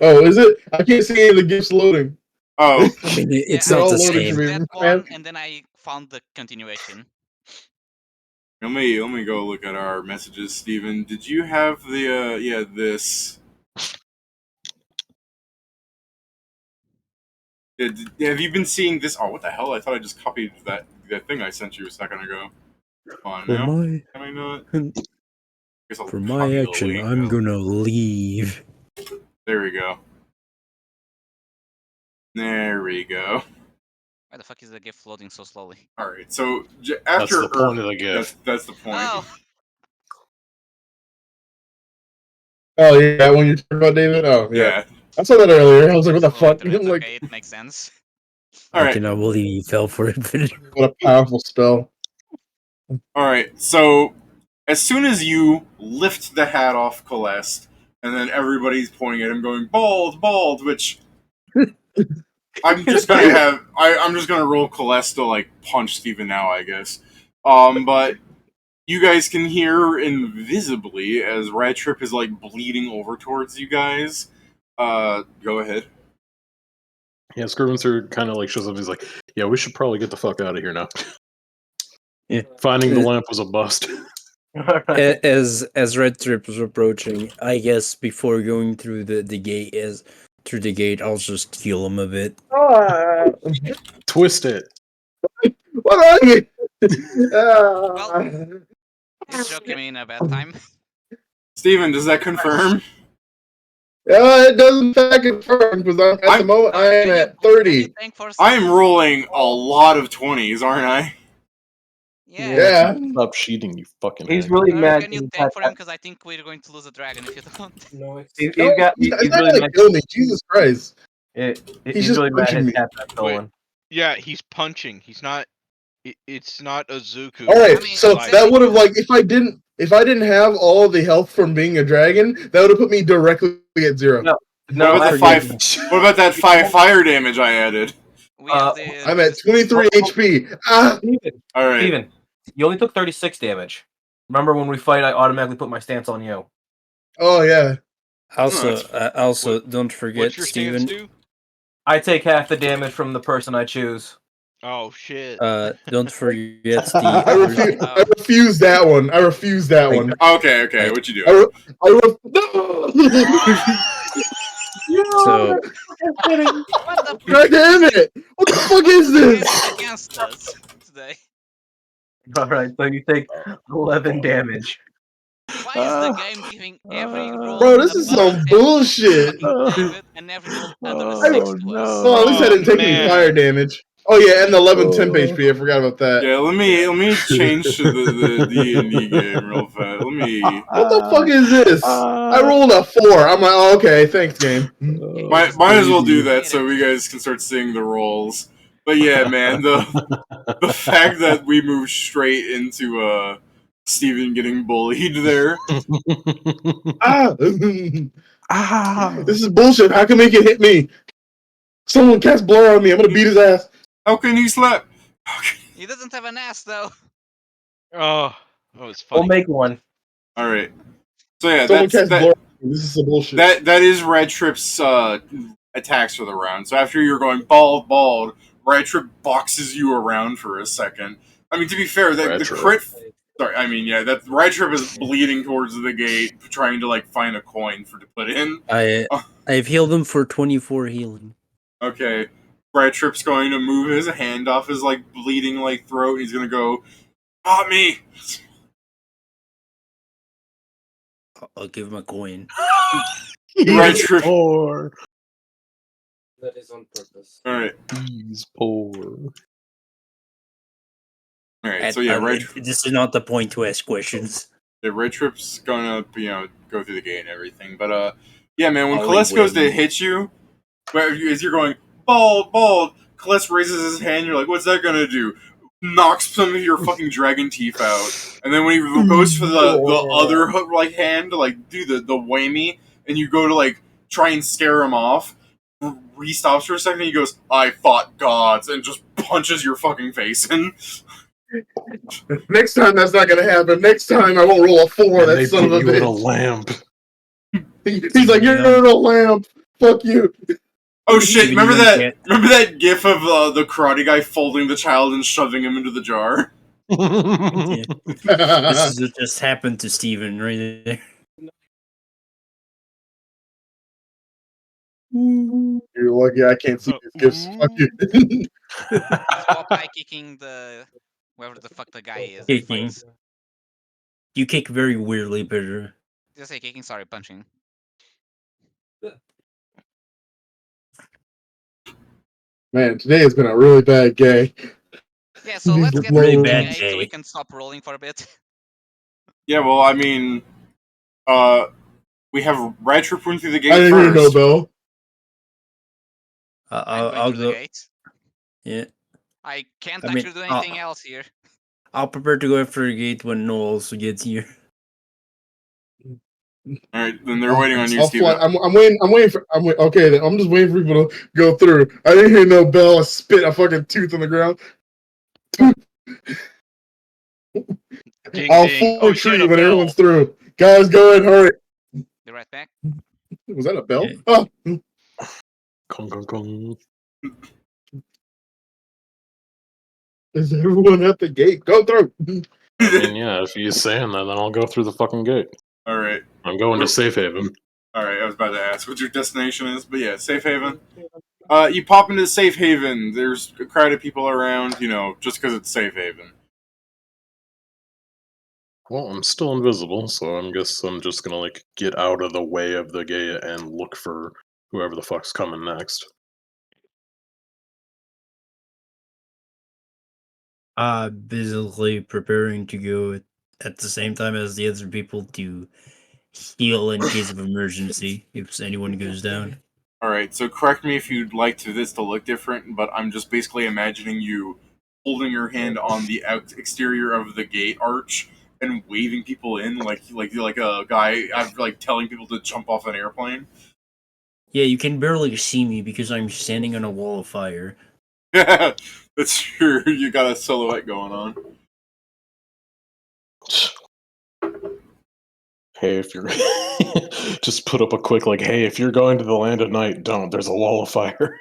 Oh, is it? I can't see any of the gifts loading. Oh. It's They're not all the loaded same. for me. that one, and then I found the continuation. Let me go look at our messages, Steven. Did you have the this? Have you been seeing this? Oh, what the hell? I thought I just copied that thing I sent you a second ago. Come on now. Can I not? For my action, I'm gonna leave. There we go. There we go. Why the fuck is the gift loading so slowly? Alright, so That's after the point of the gift. That's the point. Oh, yeah, when you talk about David? Oh, yeah. Yeah. I saw that earlier. I was like, what the fuck? It's I'm like, okay, it makes sense. I cannot believe you fell for it. what a powerful spell. Alright, so as soon as you lift the hat off Kallest, and then everybody's pointing at him going, bald, bald, which I'm just gonna I'm just gonna roll Kallest to like punch Steven now, I guess. But you guys can hear invisibly as Red Trip is like bleeding over towards you guys. Go ahead. Yeah, Scrivener kind of like shows up. He's like, "Yeah, we should probably get the fuck out of here now." Yeah. Finding the lamp was a bust. As Red Trip was approaching, I guess before going through the gate, I'll just heal him a bit. Twist it. What are you? Well, he's joking me in a bad time. Steven, does that confirm? It doesn't in fact confirm because at the moment I am at 30. I am rolling a lot of 20s, aren't I? Yeah. Stop cheating, you fucking. He's hack. really mad. Can you tank for him? Because I think we're going to lose a dragon if you don't. No, He's He's not really gonna mad. kill me. Jesus Christ. He's just really mad. punching His me. cat got stolen. Yeah, he's punching. He's not. It's not a Zuku. All right, I mean, so it's that like- would have like if I didn't have all the health from being a dragon, that would have put me directly at 0. No. What about what about that 5 fire damage I added? We have the, I'm at 23 HP. Ah! All right. Steven, you only took 36 damage. Remember when we fight, I automatically put my stance on you. Oh yeah. Also, don't forget, What's your stance Steven. do? I take half the damage from the person I choose. Oh shit. Don't forget, Steve. I refuse that one. I refuse that one. Okay. What you doing? So, what the God damn it! What the fuck is this? against us today? Alright, so you take 11 damage. Why is the game giving every rule? Bro, this is some bullshit. And every rule under the 6 to us? Oh, at least I didn't take any man. fire damage. Oh yeah, and the 11 temp HP. I forgot about that. Yeah, let me change to the D&D game real fast. Let me. What the fuck is this? I rolled a 4. I'm like, oh, okay, thanks, game. Might as well do that so we guys can start seeing the rolls. But yeah, man, the fact that we moved straight into Steven getting bullied there. Ah! Ah! This is bullshit. How come he can hit me? Someone cast blur on me. I'm gonna beat his ass. How can he slap? He doesn't have an ass though. Oh, that was We'll funny. make one. All right. So yeah, Someone that's cast blur. This is some bullshit. that is Red Trip's attacks for the round. So after you're going bald, Red Trip boxes you around for a second. I mean, to be fair, the crit. Sorry, I mean, yeah, that Red Trip is bleeding towards the gate, trying to like find a coin to put in. I've healed him for 24 healing. Okay, Red Trip's going to move his hand off his like bleeding like throat. He's gonna go, "Not me." I'll give him a coin. Red Trip. Poor. That is on purpose. All right, He's poor. all right. So yeah, this is not the point to ask questions. the Red Trip's gonna go through the gate and everything. But yeah, man, when I'll Kallest goes to win. hit you, as you're going bald, Kallest raises his hand. You're like, "What's that gonna do?" Knocks some of your fucking dragon teeth out, and then when he goes for the other like hand to like do the whammy, and you go to like try and scare him off, he stops for a second. And he goes, "I fought gods," and just punches your fucking face in. Next time that's not gonna happen. Next time I won't roll a 4. And That they son of put a you in a bitch. lamp. He's like, you're not a lamp. Fuck you. Oh shit! Even Remember you that? can't- Remember that GIF of the karate guy folding the child and shoving him into the jar? Yeah. This is what just happened to Steven right there. You're lucky I can't see these gifts. Fuck you. He's Popeye kicking the whoever the fuck the guy is. that Kicking. fights. You kick very weirdly, Pedro. Just say kicking. Sorry, punching. Man, today has been a really bad day. Yeah, so These let's are get really to the bad gate so we day. can stop rolling for a bit. Yeah. Well, I mean, we have Red Trip run through the gate I didn't hear first. no bell. I'm going I'll through the go. gate. Yeah, I can't I mean, actually do anything else here. I'll prepare to go after the gate when Noel also gets here. All right, then they're waiting on you, I'll Steven. fly. I'm waiting for. Okay, then I'm just waiting for people to go through. I didn't hear no bell. I spit a fucking tooth on the ground. Ding I'll ding. full Oh shit! retreat A when bell. everyone's through. Guys, go ahead, hurry. Be right back. Was that a bell? Yeah. Oh, Kong, kong. is everyone at the gate? Go through. I mean, yeah, if he's saying that, then I'll go through the fucking gate. All right. I'm going to Safe Haven. All right, I was about to ask what your destination is, but yeah, Safe Haven. You pop into Safe Haven. There's a crowd of people around, just because it's Safe Haven. Well, I'm still invisible, so I guess I'm just gonna get out of the way of the gate and look for whoever the fuck's coming next. Busily preparing to go at the same time as the other people to heal in case of emergency if anyone goes down. All right, so correct me if you'd like this to look different, but I'm just basically imagining you holding your hand on the exterior of the gate arch and waving people in, like a guy, telling people to jump off an airplane. Yeah, you can barely see me because I'm standing on a wall of fire. That's true. You got a silhouette going on. Hey, if you're just put up a quick hey, if you're going to the land at night, don't. There's a wall of fire.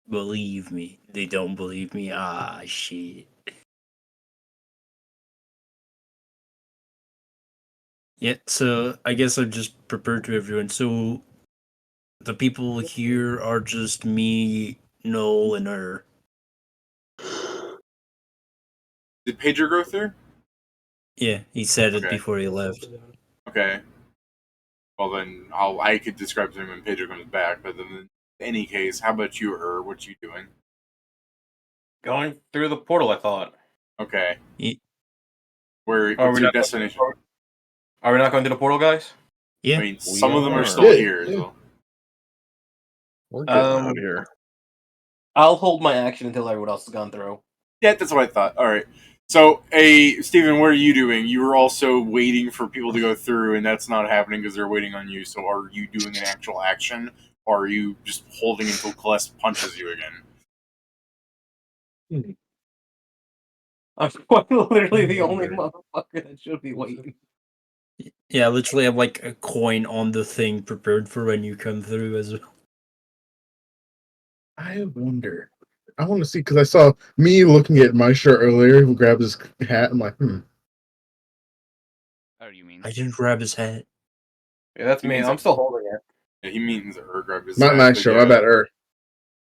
Believe me. They don't believe me. Ah, shit. Yeah, so I guess I'm just prepared to everyone. So the people here are just me, Noel, and her. Did Pedro go through? Yeah, he said it Okay. before he left. Okay. Well, then I could describe to him when Pedro comes back, but then in any case, how about you, what you doing? Going through the portal, I thought. Okay. Yeah. What's Are we your not- destination? Are we not going to the portal, guys? Yeah. I mean, some of them are are. still Yeah, here. yeah. So. We're getting out here. I'll hold my action until everyone else has gone through. Yeah, that's what I thought. All right. So, Steven, what are you doing? You were also waiting for people to go through, and that's not happening because they're waiting on you. So, are you doing an actual action, or are you just holding until Kallest punches you again? I'm quite literally the only motherfucker that should be waiting. Yeah, I literally have like a coin on the thing prepared for when you come through as well. I wonder. I want to see because I saw me looking at my shirt earlier. Who grabbed his hat? I'm like, Or you mean? I didn't grab his hat. Yeah, that's me. I'm still holding it. Yeah, he means her grabbed his Not hat, my but shirt. yeah. I bet her.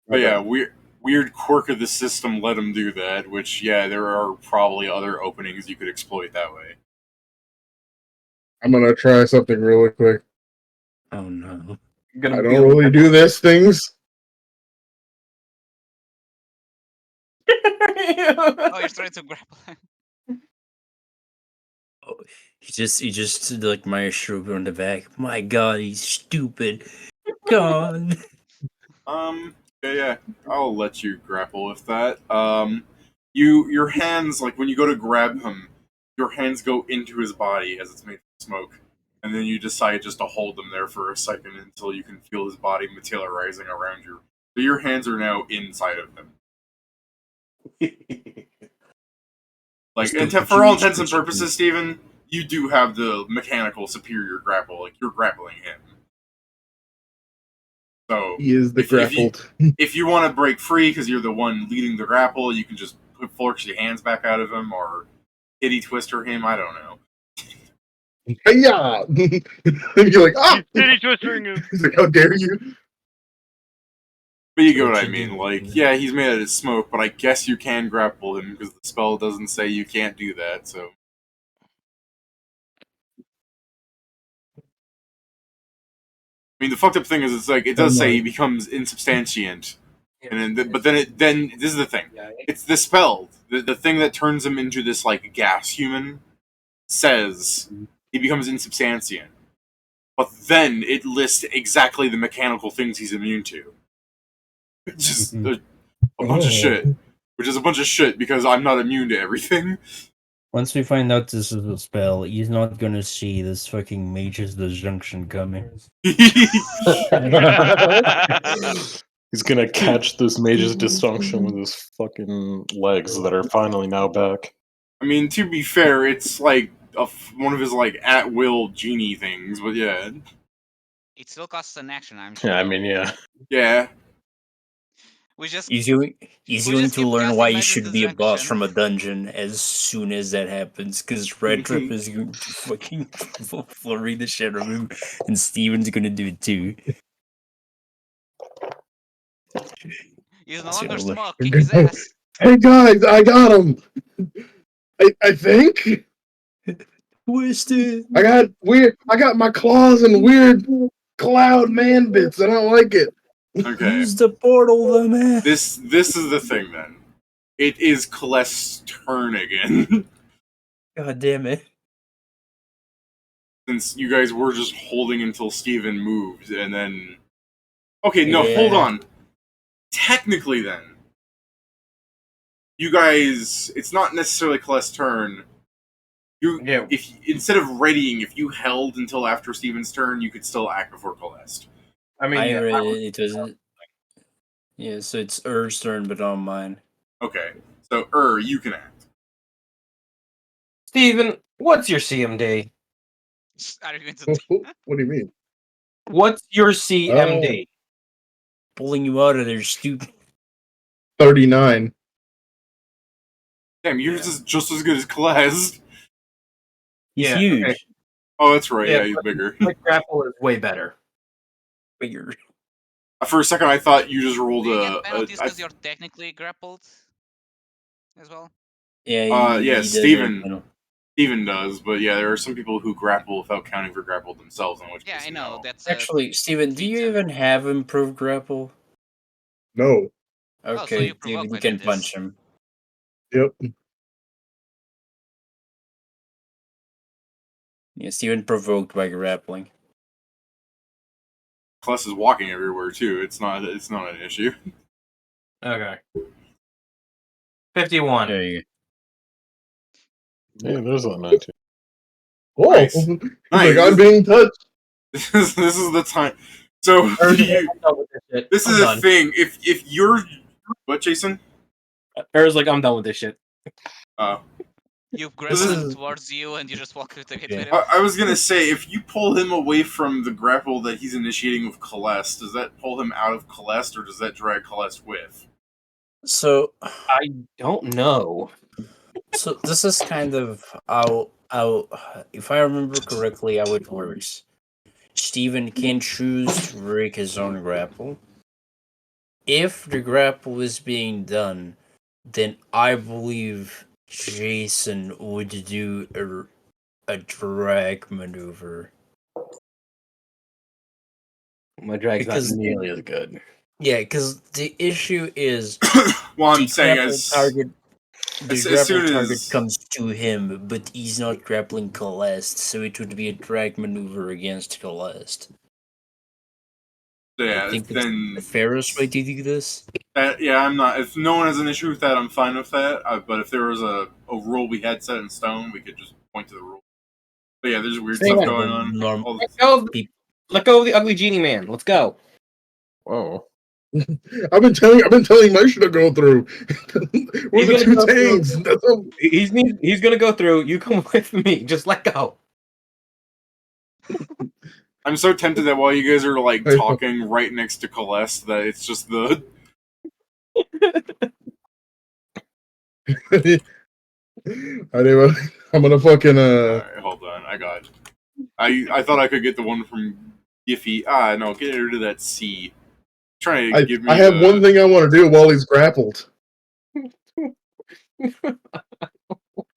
But yeah, weird quirk of the system let him do that. Which yeah, there are probably other openings you could exploit that way. I'm gonna try something really quick. Oh no. I don't really do this things. Oh, you're trying to grapple him. Oh, he just like my shirt on the back. My God, he's stupid. God. Yeah, I'll let you grapple with that. Your hands, like when you go to grab him, your hands go into his body as it's made from smoke, and then you decide just to hold them there for a second until you can feel his body materializing around you. So your hands are now inside of him. Like, and for all intents and purposes, Steven, you do have the mechanical superior grapple. Like, you're grappling him. So He is the grappled. If you want to break free because you're the one leading the grapple, you can just force your hands back out of him or kitty twister him. I don't know. Yeah. You're like, ah! Kitty twistering him. He's like, how dare you? But you get what I mean. Like, yeah, he's made out of smoke, but I guess you can grapple him because the spell doesn't say you can't do that. So. I mean, the fucked up thing is, it's like it does say he becomes insubstantiant, and then this is the thing. It's the spell, the thing that turns him into this like gas human, says he becomes insubstantiant, but then it lists exactly the mechanical things he's immune to. It's just a bunch of shit, which is a bunch of shit because I'm not immune to everything. Once we find out this is a spell, he's not gonna see this fucking Mage's Disjunction coming. He's gonna catch this mage's dysfunction with his fucking legs that are finally now back. I mean, to be fair, it's like one of his like at will genie things, but yeah. It still costs an action, I'm sure. Yeah, I mean, yeah. Yeah. We just He's going just to keep learn casting why he Mage's should be a boss Disjunction. from a dungeon as soon as that happens, because Red Trip is going to fucking flurry the shit out of him, and Steven's gonna do it too. He's no It's longer gonna look- smoke, kick his ass. Hey guys, I got him. I think Twisted. I got my claws in weird cloud man bits. I don't like it. Okay. Use the portal, the man. This is the thing then. It is Kallest's turn again. God damn it. Since you guys were just holding until Steven moved, and then... Okay, no, Yeah. hold on. Technically then, you guys... It's not necessarily Kallest's turn. If instead of readying, if you held until after Steven's turn, you could still act before Kallest. I mean, it doesn't. Yeah, so it's Ur's turn, but not mine. Okay, so you can act. Steven, what's your CMD? Are you going to What do you mean? What's your CMD? Pulling you out of there, stupid. 39. Damn, yours is just as good as Kallest. He's Yeah, huge. okay. Oh, that's right. Yeah, Yeah, he's bigger. My grapple is way better. Bigger. For a second, I thought you just rolled Do you get penalties because you're technically grappled as well? Yeah, yeah, he does Steven does, but yeah, there are some people who grapple without counting for grapple themselves. In which Yeah, case, I know. That's Actually, Steven, do you feature. even have improved grapple? No. Oh, so Okay, you provoke Steven, you me can with this. punch him. Yep. Yeah, Steven provoked by grappling. Kallest is walking everywhere too. It's not an issue. Okay. 51. There you Hey, there's a 19. Oh, Nice. he's Nice. like, I'm being touched. This is the time. So I'm done with this shit. this I'm is the done. thing. If you're what, Jason? Er's like, I'm done with this shit. You grab This him is- towards you and you just walk with the hit Yeah. with him. I was gonna say, if you pull him away from the grapple that he's initiating with Kallest, does that pull him out of Kallest, or does that drag Kallest with? So, I don't know. so this is kind of how if I remember correctly, how it works. Steven can choose to break his own grapple. If the grapple is being done, then I believe Jason would do a drag maneuver. My drag's Because- not nearly as good. Yeah, because the issue is Well, I'm the saying grapple as target. The as grapple soon target as- comes to him, but he's not grappling Kallest, so it would be a drag maneuver against Kallest. yeah, I think then it's the fairest way to do this. yeah, I'm not. If no one has an issue with that, I'm fine with that. But if there was a rule we had set in stone, we could just point to the rule. But yeah, there's weird Hang stuff on. going on. Norm- All Let go of the ugly genie man. Let's go. Whoa. I've been telling Maisha to go through. We're the He's two gonna go through. tanks. That's all. He's gonna go through. You come with me. Just let go. I'm so tempted that while you guys are like Hey. talking right next to Kallest, that it's just the Anyway, I'm gonna fucking Alright, hold on, I got. I thought I could get the one from Giphy. No, get rid of that C. Trying to give me. I have one thing I want to do while he's grappled.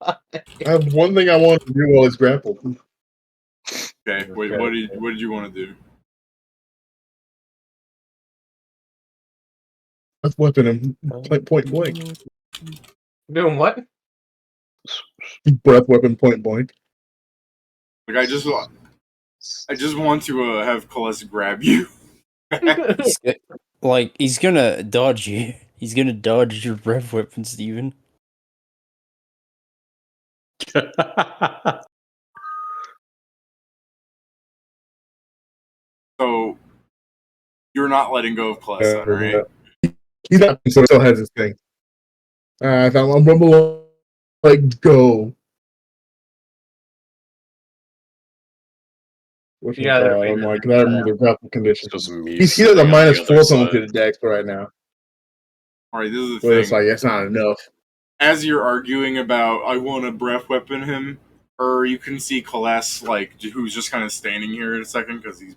I have one thing I want to do while he's grappled. Okay, wait. What did you want to do? Let's weapon him point blank. Doing what? Breath weapon point blank. Like I just want to have Kallest grab you. Like, he's gonna dodge you. He's gonna dodge your breath weapon, Steven. So you're not letting go of Kallest, then, right? He's not. So still has his thing. I thought I'm rumble. Like go. Yeah, they're I'm like, I remember the grapple condition. Just me. He's at a sitting on the minus other 4 side. penalty to Dex right now. All right, this is the But it's thing. like that's not enough. As you're arguing about, I want to breath weapon him, or you can see Kallest, like, who's just kind of standing here in a second because he's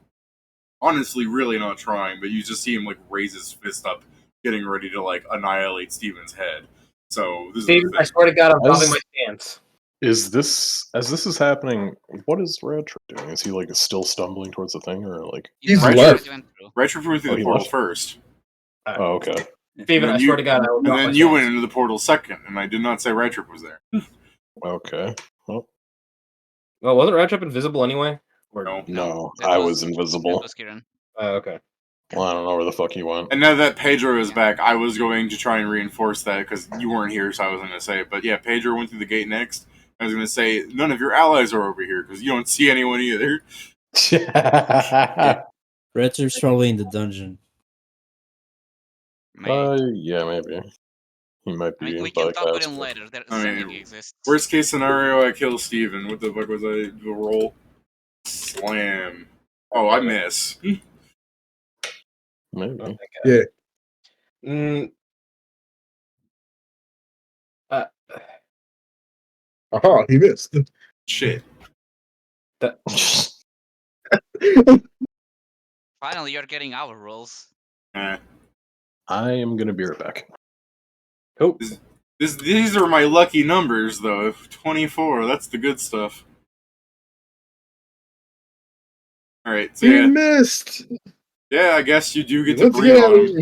honestly really not trying, but you just see him like raise his fist up, getting ready to like annihilate Steven's head. So this Steven, is the I thing. swear to God, I'm As- bobbing my stance. Is this as this is happening? What is Radtrip doing? Is he like still stumbling towards the thing, or like? He's Right left. You went through. Retro went through Oh, the he portal left? first, Oh, okay. Steven, And I then swear to God, I will and drop then my you stance. went into the portal second, and I did not say Retro was there. Okay. Well, Well, wasn't Ratchet invisible anyway? Or... No. no, that I was- was invisible. That was Kieran. Oh, okay. Well, I don't know where the fuck he went. And now that Pedro is Yeah. back, I was going to try and reinforce that because you weren't here, so I was going to say it. But yeah, Pedro went through the gate next. I was going to say none of your allies are over here because you don't see anyone either. Red's probably in the dungeon. Maybe. Yeah, maybe. He might I be. mean, we can talk with bypassed. him later. There's I mean, something exists. Worst case scenario, I kill Steven. What the fuck was I? The roll? Slam. Oh, I miss. Maybe. Yeah. Mm, Aha, he missed. Shit. Finally, you're getting our rules. Eh. I am gonna be right back. cool. These are my lucky numbers, though. 24, that's the good stuff. Alright, so He yeah. missed. Yeah, I guess you do get to Let's breathe get out on of him.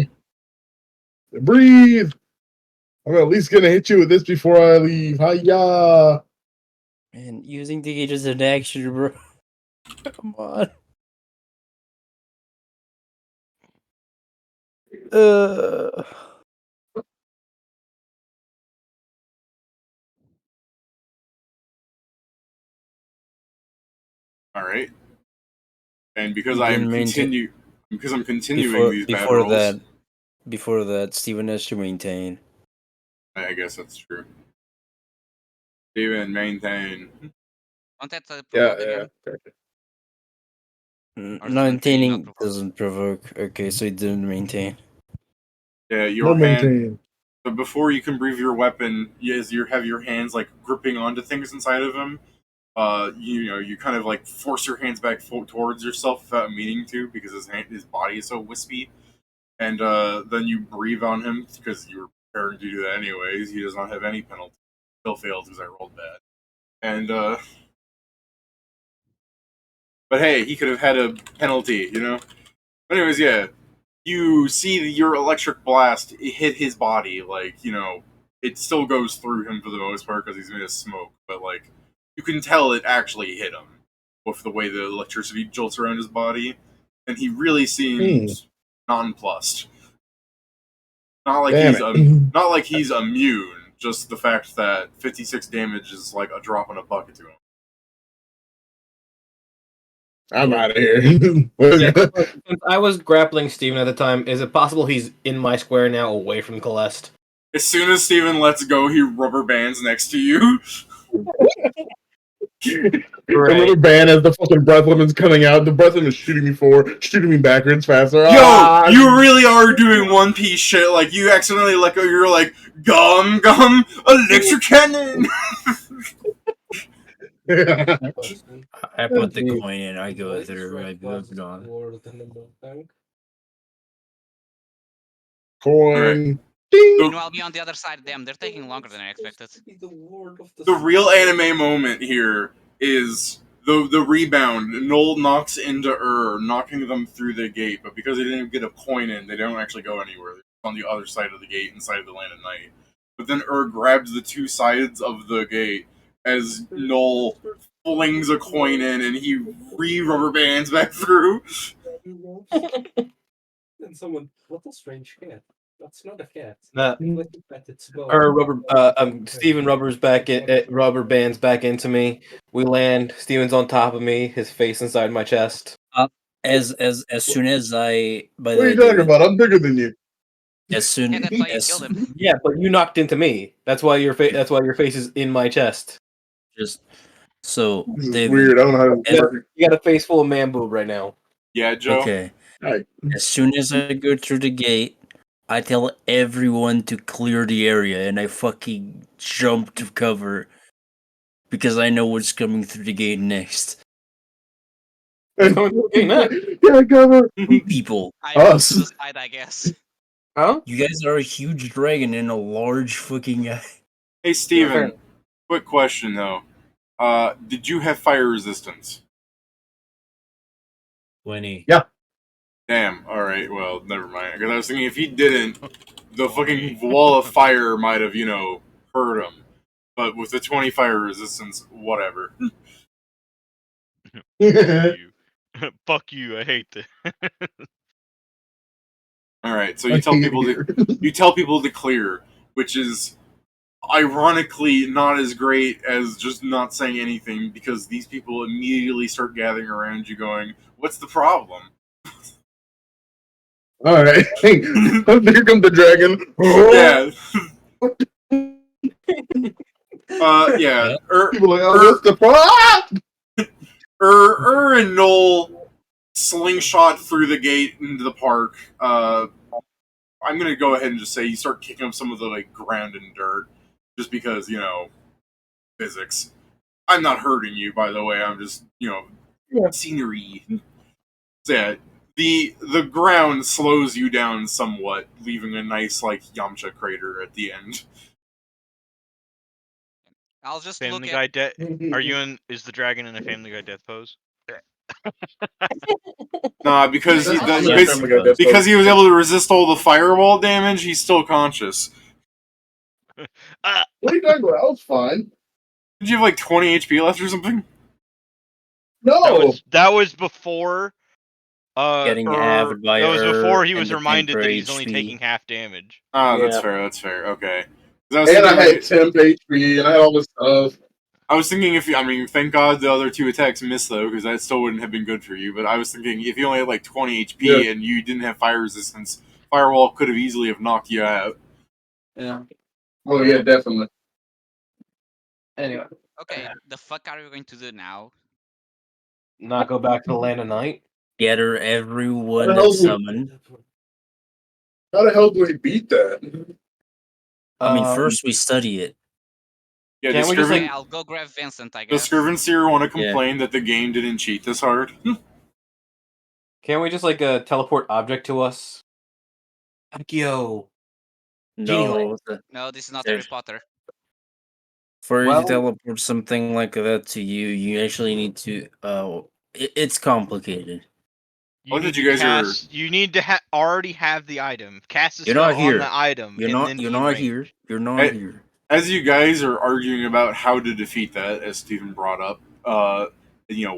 here. Breathe. I'm at least gonna hit you with this before I leave. Hiya. And using the gauge as an action, bro. Come on. All right. And because You didn't maintain- I'm continuing these bad rolls. Before that, Steven has to maintain. I guess that's true. Steven, maintain. Want that to Yeah, provoke again? yeah. Or is Maintaining not provoke? doesn't provoke. Okay, so he didn't maintain. Yeah, No your hand. maintain. But before you can breathe your weapon, you have your hands like gripping onto things inside of him. You kind of like force your hands back towards yourself without meaning to, because his body is so wispy. And then you breathe on him because you were preparing to do that anyways. He does not have any penalty. Still failed because I rolled bad. And but hey, he could have had a penalty, you know. Anyways, yeah, you see your electric blast hit his body, like, you know, it still goes through him for the most part because he's made of smoke, but like you can tell it actually hit him with the way the electricity jolts around his body, and he really seems nonplussed. Not like Damn not like he's immune. Just the fact that 56 damage is like a drop in a bucket to him. I'm out of here. Yeah, since I was grappling Steven at the time, is it possible he's in my square now, away from Kallest? As soon as Steven lets go, he rubber bands next to you. The rubber band as the fucking breath weapon's coming out. The breath weapon is shooting me backwards faster. Yo, you really are doing One Piece shit. Like, you accidentally let go, you're like, gum, electric cannon! I put the coin in. I go through. I go on. Coin. Meanwhile, be on the other side of them. They're taking longer than I expected. The real anime moment here is the rebound. Noel knocks into knocking them through the gate, but because they didn't get a coin in, they don't actually go anywhere. They're on the other side of the gate, inside of the Land of Night. But then grabs the two sides of the gate as Noel flings a coin in, and he rubber bands back through. And someone, what a strange cat. That's not a cat. Steven rubber bands back into me. We land. Steven's on top of me. His face inside my chest. As soon as I. By What are you talking about? I'm bigger than you. As soon Yeah, that's why you killed him. Yeah, but you knocked into me. That's why your face is in my chest. Just so This is David, weird. I don't know how to work. You got a face full of man boob right now. Yeah, Joe? okay. Right. As soon as I go through the gate, I tell everyone to clear the area, and I fucking jump to cover because I know what's coming through the gate next. What's going through the gate next? Yeah, cover. People, I moved Us. to the side, I guess. Huh? you guys are a huge dragon and a large fucking guy. Hey, Steven, quick question, though. Did you have fire resistance? 20. Yeah. Damn, alright, well, never mind. Because I was thinking if he didn't, the fucking wall of fire might have, you know, hurt him. But with the 20 fire resistance, whatever. Fuck you, I hate this. Alright, so you tell people to clear, which is ironically not as great as just not saying anything, because these people immediately start gathering around you going, what's the problem? All right. Here comes the dragon. Yeah. Yeah. People are like, oh, what's the problem? And Noel slingshot through the gate into the park. I'm gonna go ahead and just say you start kicking up some of the like ground and dirt, just because, you know, physics. I'm not hurting you, by the way. I'm just, you know, scenery. So yeah, the ground slows you down somewhat, leaving a nice like Yamcha crater at the end. I'll just Family look Guy at... death. Are you in? Is the dragon in a Family Guy death pose? Nah, because he was able to resist all the fireball damage, he's still conscious. What are you talking about? I was fine. Did you have like 20 HP left or something? No. That was before. Getting avid by that was before he and was the reminded that temporary he's only HP. taking half damage. Ah, that's fair. Okay. And I had temp HP and I had all this stuff. I was thinking thank God the other 2 attacks missed though, because that still wouldn't have been good for you. But I was thinking if you only had like 20 HP and you didn't have fire resistance, Firewall could have easily have knocked you out. Yeah. Oh yeah, definitely. Anyway, Okay, the fuck are we going to do now? not go back to the land of night. Gather everyone How the hell that's do we- summoned. How the hell do we beat that? I mean, Um, first we study it. Yeah, Can't we just, Okay, like- I'll go grab Vincent, I does guess. Scrivenseer want to Yeah. complain that the game didn't cheat this hard? Can't we just like teleport object to us? Akio. No, No, this is not There's- Harry Potter. for you Well- to teleport something like that to you, you actually need to. It's complicated. What need did you to guys are- cast, You need to already have the item. Cast a You're spell not here. on the item. You're and not. then You're be in not range. here. You're not Hey. here. As you guys are arguing about how to defeat that, as Stephen brought up,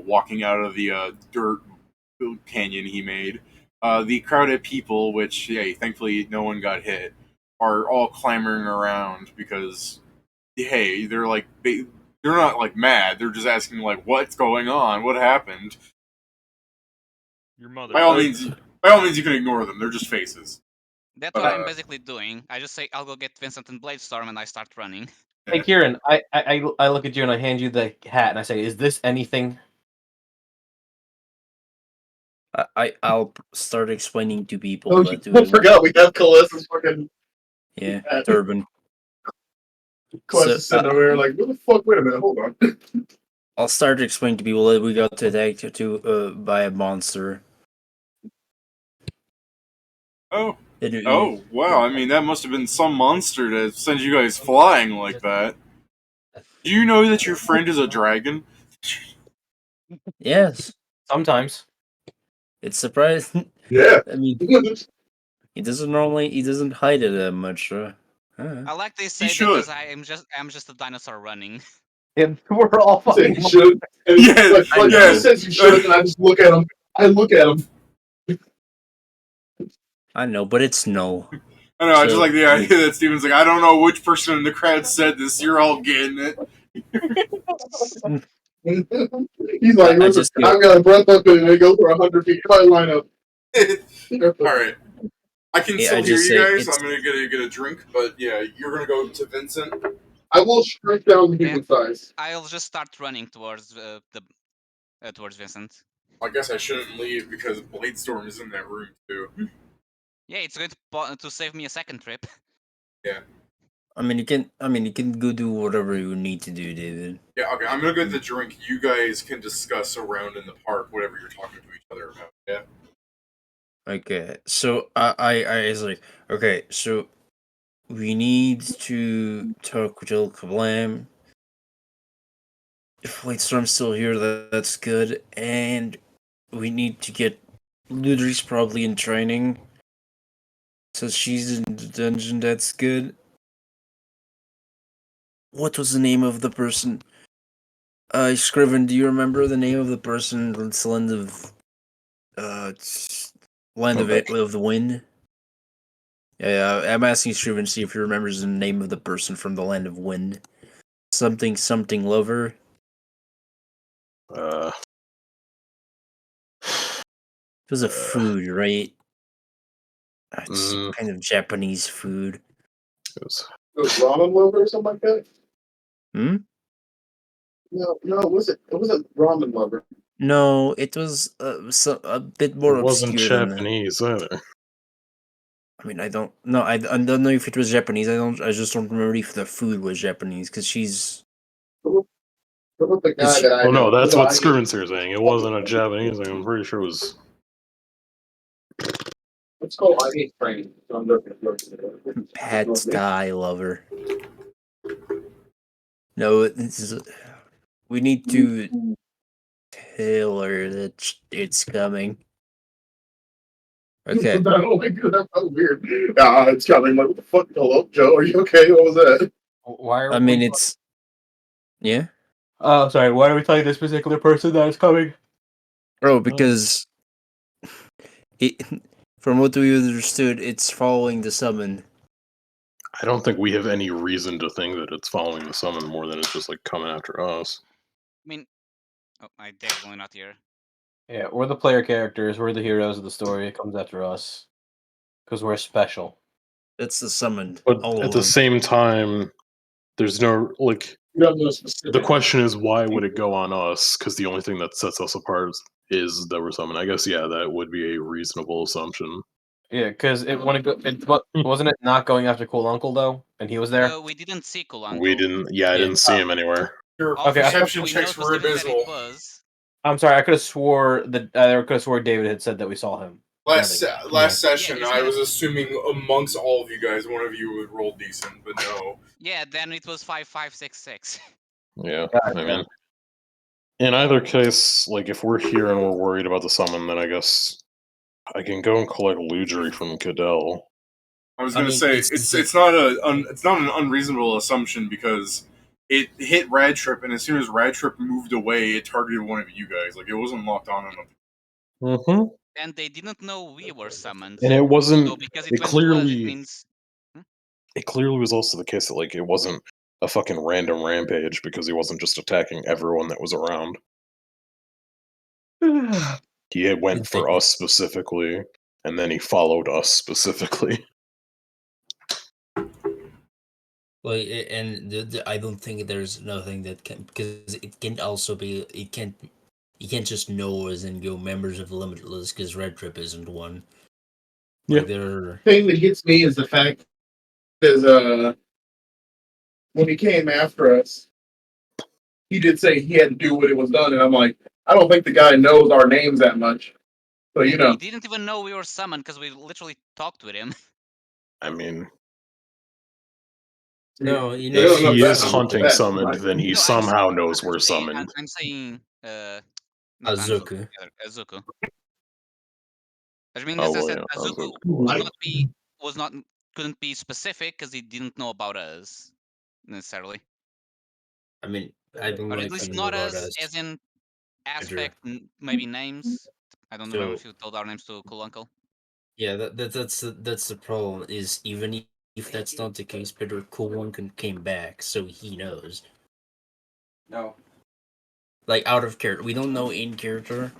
walking out of the dirt canyon he made, the crowd of people, which, thankfully no one got hit, are all clamoring around because, hey, they're like, they're not like mad, they're just asking like, what's going on? What happened? Your mother. By all means, you can ignore them. They're just faces. That's what I'm Uh, basically doing. I just say I'll go get Vincent and Bladestorm and I start running. Hey, Kieran, I look at you and I hand you the hat and I say, "Is this anything?" I'll start explaining to people Oh, that I forgot we have Kallest's fucking Yeah, turban. Kallest sitting over there like, what the fuck? Wait a minute, hold on. I'll start explaining to people that we got attacked by a monster. Oh, It- oh, wow! I mean, that must have been some monster to send you guys flying like that. Do you know that your friend is a dragon? Yes, Sometimes. it's surprising. Yeah. I mean, he doesn't hide it that much. I like they say that should. because I'm just a dinosaur running. And we're all Say fucking. you should. And Yes, like, I he know. says you should, and I just look at him. I look at him. I know, but it's no. I know. I just So- like the idea that Steven's like, I don't know which person in the crowd said this. You're all getting it. He's like, I listen, just feel- I've got a breath up and they go for 100 feet. Probably line up. All right. I can Yeah, still I hear just you say guys. it's- I'm gonna get a drink, but yeah, you're gonna go to Vincent. I will shrink down to human size. I'll just start running towards towards Vincent. I guess I shouldn't leave because Bladestorm is in that room too. Yeah, it's going to save me a second trip. I mean, you can go do whatever you need to do, David. Yeah. Okay. I'm gonna get the drink. You guys can discuss around in the park whatever you're talking to each other about. Yeah. Okay, so I was like, okay, so we need to talk with El Kablam. If Lightstorm's still here, that's good, and we need to get Ludri's probably in training. So she's in the dungeon, that's good. What was the name of the person? Scriven, do you remember the name of the person that's Land of of the Wind? Yeah, I'm asking Scriven to see if he remembers the name of the person from the Land of Wind. Something lover. Uh, It was a food, right? It's some kind of Japanese food. it was It was ramen lover or something like that? Hmm? No, it wasn't ramen lover. No, it was a bit more it wasn't obscure than that. Japanese either. I mean, I don't know. I don't know if it was Japanese. I just don't remember if the food was Japanese because she's. What about the guy Is- that I Oh no, know? that's No, what I- Scrivenseer's saying. It wasn't a Japanese thing. I'm pretty sure it was. Let's go IE training. So I'm looking for Pet Sky Lover. No, this is. We need to tell her that it's coming. Okay. Oh my god, that felt weird. It's coming. Like, what the fuck? Hello, Joe? Are you okay? What was that? Why are I mean, it's. Yeah. Oh, sorry. Why are we telling this particular person that is coming? Oh, because. It, from what we understood, it's following the summon. I don't think we have any reason to think that it's following the summon more than it's just like coming after us. I mean, oh, my deck is only not here. Yeah, we're the player characters. We're the heroes of the story. It comes after us because we're special. That's the summoned. But all at of the them. same time, there's no like. The question is, why would it go on us? Because the only thing that sets us apart is that we're summoned. I guess that would be a reasonable assumption. Yeah, because wasn't it not going after Cool Uncle though, and he was there. We didn't see Cool Uncle. We didn't. Yeah, I didn't see him anywhere. Your Okay, perception we checks were noticed even that abysmal. it was. I'm sorry. I could have swore that David had said that we saw him. Last session, Yeah, I was assuming amongst all of you guys, one of you would roll decent, but no. Yeah, then it was 5566. Yeah, God, I mean, in either case, like if we're here and we're worried about the summon, then I guess I can go and collect Lugery from Cadell. I was gonna say it's not an unreasonable assumption because it hit Rad Trip, and as soon as Rad Trip moved away, it targeted one of you guys. Like it wasn't locked on enough. Mm-hmm. And they didn't know we were summoned. And it wasn't. So because it went clearly. to us, it means. It clearly was also the case that like it wasn't a fucking random rampage because he wasn't just attacking everyone that was around. He had went for us specifically, and then he followed us specifically. Well, and I don't think there's nothing that can, because it can also be, you can't just know as in go members of Limitless, because Red Trip isn't one. Yeah. Like, The thing that gets me is the fact is when he came after us, he did say he had to do what it was done, and I'm like, I don't think the guy knows our names that much. So you know, He didn't even know we were summoned because we literally talked with him. I mean, no, you if know, he is hunting summoned, then he No, somehow knows we're summoned. I'm saying not Azuku. Azuku. I mean, Oh, as I well, said, yeah, Azuku Azuku. couldn't be specific because he didn't know about us necessarily. I mean, I don't Or know at if least I knew not about us, us. as in aspect, maybe names. I don't remember if you told our names to Cool Uncle. Yeah, that's the problem. Is even if that's not the case, Pedro Cool Uncle came back, so he knows. No. Like out of character, we don't know in character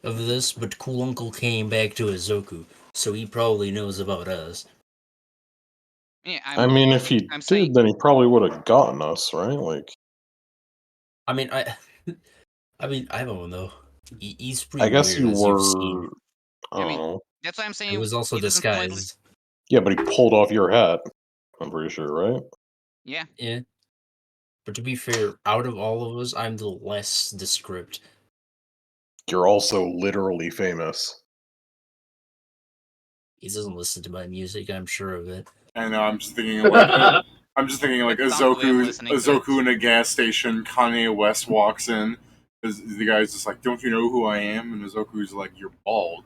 of this, but Cool Uncle came back to Azoku, so he probably knows about us. Yeah, I mean, if he did, then he probably would have gotten us, right? Like, I mean, I don't know. He's pretty I guess weird, you as you've seen. were. I don't know. That's why I'm saying It was also disguised. Yeah, but he pulled off your hat. I'm pretty sure, right? Yeah. Yeah. But to be fair, out of all of us, I'm the less descript. You're also literally famous. He doesn't listen to my music, I'm sure of it. I know. I'm just thinking like Azoku in a gas station. Kanye West walks in. The guy's just like, "Don't you know who I am?" And Azoku's like, "You're bald."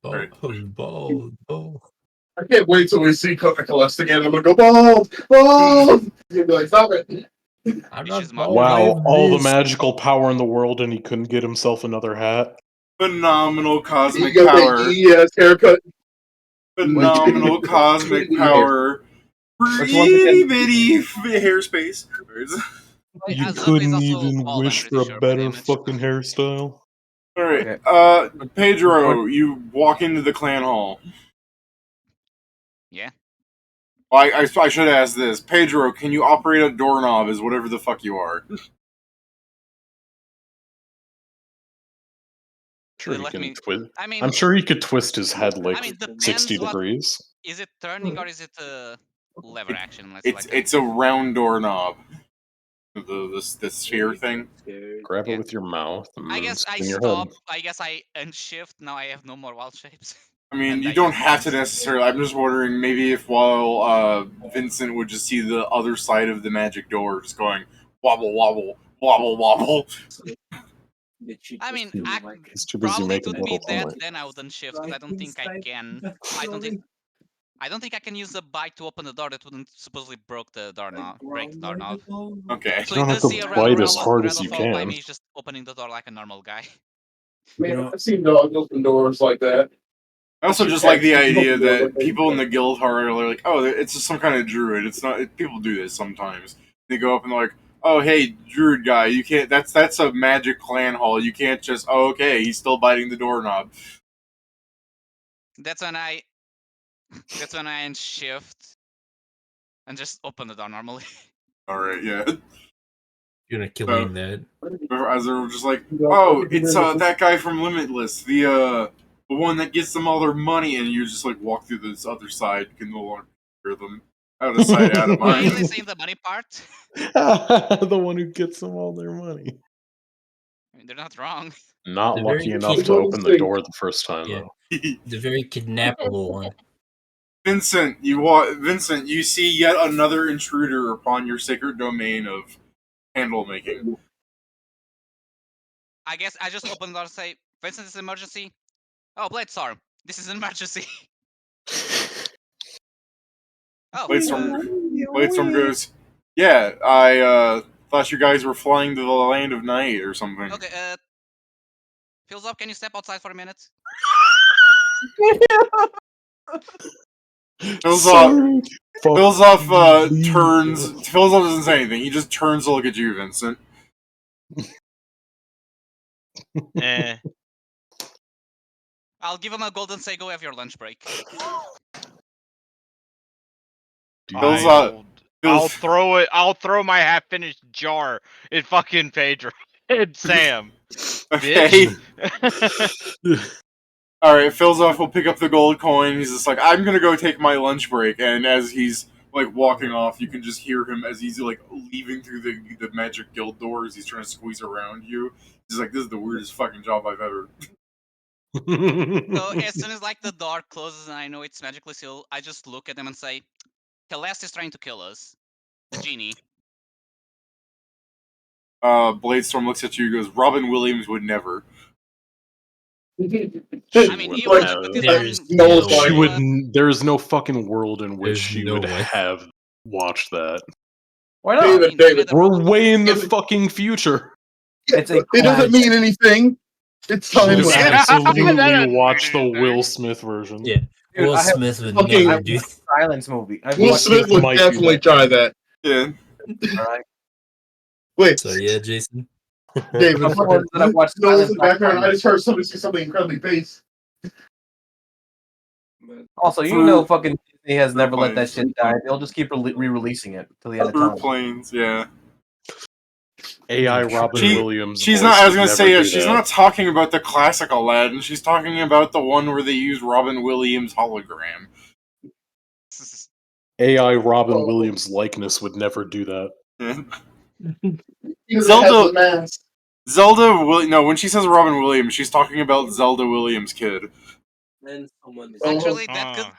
Right. Bald. I can't wait till we see Kallest again. I'm gonna go bald. You'll be like, stop it. I'm not bald. Wow, all the magical power in the world, and he couldn't get himself another hat. Phenomenal cosmic You got power. the ES haircut. Phenomenal cosmic power. Itty bitty hairspace. You couldn't even wish for a better fucking hairstyle. Alright, Pedro, you walk into the clan hall. Yeah. I should ask this. Pedro, can you operate a doorknob as whatever the fuck you are? Sure, he can twist. I'm sure he could twist his head like 60 degrees. Is it turning or is it a lever action? It's a round doorknob. The sphere thing. Grab it with your mouth. And I guess I spin your stop. head. I guess I unshift. Now I have no more wild shapes. I mean, you don't have to necessarily. I'm just wondering maybe if while Vincent would just see the other side of the magic door just going wobble, wobble, wobble, wobble. I mean, He's too busy probably making would be little that. comic. Then I would unshift because I don't think I can. I don't think I can use the bite to open the door. That wouldn't supposedly break the doorknob. Okay. So You don't have to bite as hard as you by can. me just opening the door like a normal guy. Man, I've seen dogs open doors like that. I also just like the idea that people in the guild are like, oh, it's just some kind of druid. It's not. People do this sometimes. They go up and they're like, oh, hey, druid guy, you can't. That's a magic clan hall. You can't just. Oh, okay, he's still biting the doorknob. That's when I shift and just open the door normally. All right, yeah. You're gonna kill So- me that. As they're just like, oh, it's that guy from Limitless, the one that gets them all their money, and you just like walk through this other side, you can no longer hear them. Out of sight, out of Why are they mind. saying the money part? The one who gets them all their money. I mean, they're not wrong. Not The lucky very enough key- to open the door the first time, Yeah. though. The very kidnappable one. Vincent, you see yet another intruder upon your sacred domain of candle making. I guess I just open the door and say, Vincent, this is an emergency. Oh, Bladestorm, this is an emergency. Oh, Bladestorm goes, yeah, I thought you guys were flying to the land of night or something. okay, Fills up, can you step outside for a minute? Fills So off fucking turns. Fills off doesn't say anything. He just turns to look at you, Vincent. Eh. I'll give him a gold and say, go have your lunch break. Fills up. I'll throw it. I'll throw my half-finished jar at fucking Pedro and Sam. Okay. Bitch. All right. Fills off. Will pick up the gold coin. He's just like, I'm gonna go take my lunch break. And as he's like walking off, you can just hear him as he's like leaving through the magic guild doors. He's trying to squeeze around you. He's like, this is the weirdest fucking job I've ever. So as soon as like the door closes and I know it's magically sealed, I just look at them and say, Kallest is trying to kill us. The genie. Bladestorm looks at you and goes, Robin Williams would never. I mean, he would have put his There's own... no She way. would. There's no fucking world in which There's she no would way. have watched that. Why not? David, David, We're way in the fucking future. It's a it doesn't mean anything. It's She time. would Yeah. absolutely That watch the doesn't mean Will anything. Smith version. Yeah. Dude, Will I have Smith would fucking- never do that. silence movie. I've Will watched Smith would might do definitely that. try that. Yeah. Alright. Wait, So yeah, Jason. David, Couple ones that I've watched noise in silence the background. not I just heard somebody say something incredibly bass. Also, you Through- know, fucking Disney has never let that planes. shit die. They'll just keep re-releasing it till the end of Through time. planes, yeah. AI Robin She- Williams. She's voice not. I was would gonna never say do she's that. not talking about the classic Aladdin. She's talking about the one where they use Robin Williams hologram. AI Robin Oh. Williams likeness would never do that. Yeah. He Zelda- has the mask. No, when she says Robin Williams, she's talking about Zelda Williams' kid. Then someone is Actually, that could... Oh.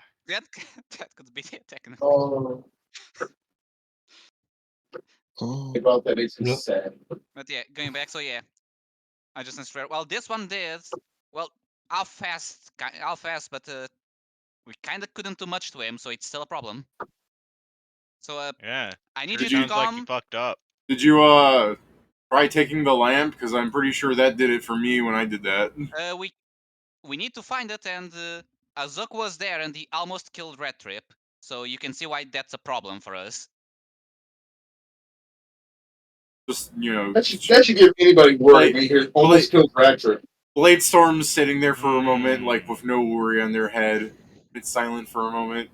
That could be it, technically. Oh, about that makes me Yep. sad. But yeah, going back, so yeah. I just swear. Well, this one did. Well, how fast, but we kind of couldn't do much to him, so it's still a problem. So Yeah. I need Did you to Sounds like come. you fucked up. Did you try taking the lamp? Because I'm pretty sure that did it for me when I did that. We need to find it, and Azuk was there, and he almost killed Red Trip. So you can see why that's a problem for us. Just That should give anybody worry. When you hear almost killed Ratchet. Bladestorm's sitting there for a moment, like with no worry on their head. It's silent for a moment.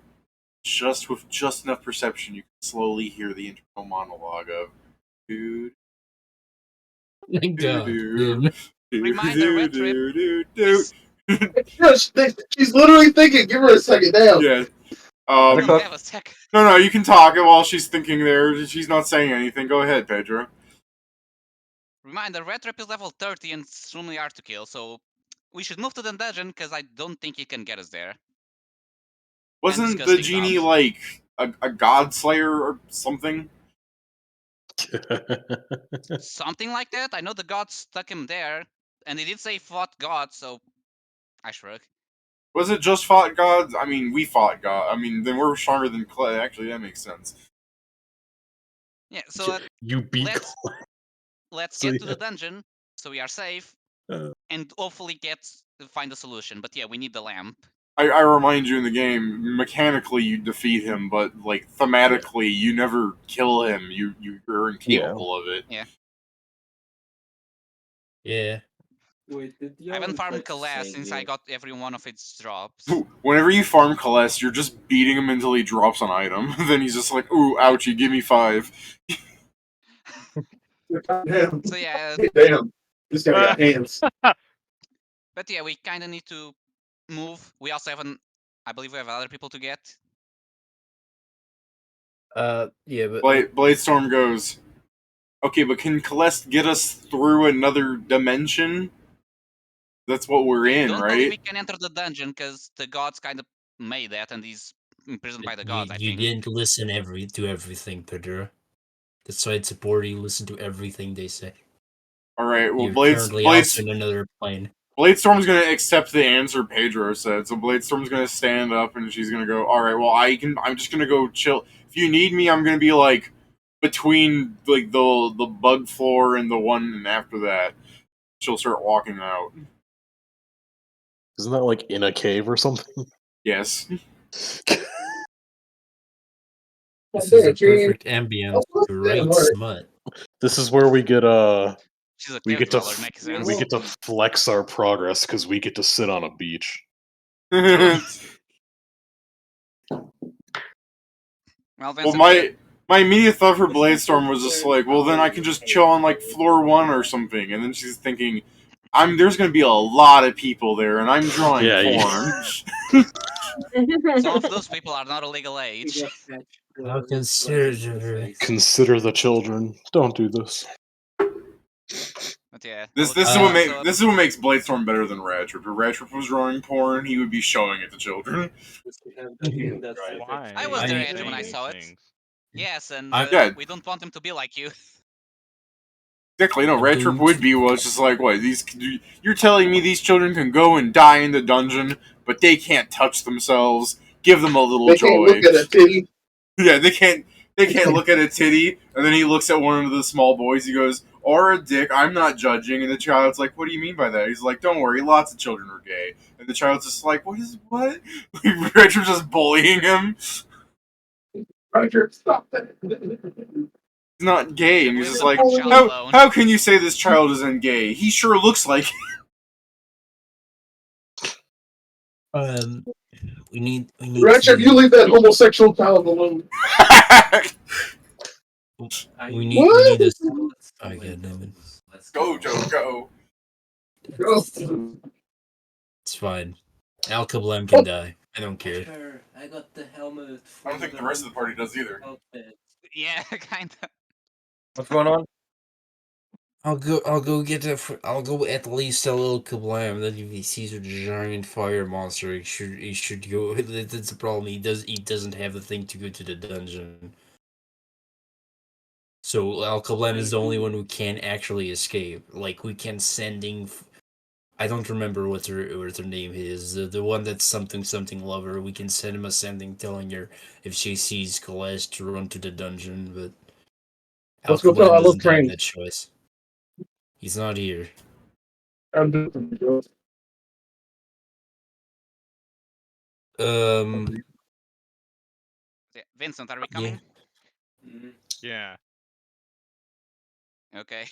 Just with just enough perception, you can slowly hear the internal monologue of dude. Thank God. Dude. Reminder, Red Trip Dude. She's literally thinking. Give her a second now. Yeah. We have a sec. No, you can talk while she's thinking there. She's not saying anything. Go ahead, Pedro. Reminder, Red Trip is level 30 and extremely hard to kill, so we should move to the dungeon, because I don't think he can get us there. Wasn't the disgusting genie gods. like a god slayer or something? Something like that. I know the gods stuck him there, and he did say fought gods, so I shrug. Was it just fought gods? I mean, we fought god. I mean, then we're stronger than Clay. Actually, that makes sense. Yeah, so You beat. let's So, get to yeah. the dungeon, so we are safe, Uh. and hopefully find a solution. But yeah, we need the lamp. I remind you in the game, mechanically you defeat him, but like thematically you never kill him. You're incapable of it. Yeah. Yeah. Wait, did I haven't farmed Kallest Kallest since I got every one of its drops. Whenever you farm Kallest, you're just beating him until he drops an item. Then he's just like, "Ooh, ouchie, give me 5." So yeah, Damn. This guy got hands. but yeah, we kind of need to move. We also haven't. I believe we have other people to get. Yeah, but Bladestorm goes, "Okay, but can Kallest get us through another dimension? That's what we're I in, don't believe we right?" can enter the dungeon because the gods kind of made that, and he's imprisoned by the gods. I You think. didn't listen to everything, Pedro. That's why it's important you listen to everything they say. All right. Well, You're currently also in another plane. Bladestorm's gonna accept the answer Pedro said. So Bladestorm's gonna stand up and she's gonna go, "All right. Well, I'm just gonna go chill. If you need me, I'm gonna be like between like the bug floor and the one after that." She'll start walking out. Isn't that like in a cave or something? Yes. This is a perfect ambience to write smut. This is where we get She's a we cave get to dweller, makes sense. we get to flex our progress because we get to sit on a beach. Well, Well, Vincent, my immediate thought for Bladestorm was just like, well, then I can just chill on like floor 1 or something. And then she's thinking, there's gonna be a lot of people there, and I'm drawing porn. some of those people are not a legal age. How consider Consider the children. Don't do this. But yeah, This is what makes Bladestorm better than Radtrip. If Radtrip was drawing porn, he would be showing it to children. Why? I was their I- age when I saying saw it. things? Yes, and Yeah. we don't want them to be like you. Exactly, no, I'm Radtrip going would to- be, well, it's just like, what, you're telling me these children can go and die in the dungeon, but they can't touch themselves, give them a little They joy. can't look at a titty. Yeah, they can't look at a titty, and then he looks at one of the small boys, he goes, or a dick, I'm not judging, and the child's like, what do you mean by that? He's like, don't worry, lots of children are gay. And the child's just like, what? Radtrip's just bullying him. Roger, stop that. He's not gay, and he's just like, Child alone. how can you say this child isn't gay? He sure looks like we need Roger, you leave that homosexual child alone. we need this. Oh god damn it. Go, Joe, go. It's fine. Al Kablam can die. I don't care. Sure, I got the helmet. I don't think the rest of the party does either. Outfit. Yeah, kind of. What's going on? I'll go get I'll go at least tell Al Kablam that if he sees a giant fire monster, he should go. That's the problem. He doesn't have the thing to go to the dungeon. So Al Kablam is the only one who can actually escape. Like we can sending. I don't remember what her name is. The one that's something lover. We can send him a sending telling her if she sees Kallest to run to the dungeon, but Let's go tell I love doesn't have trains. that choice. He's not here. Yeah, Vincent, are we coming? Yeah. Okay.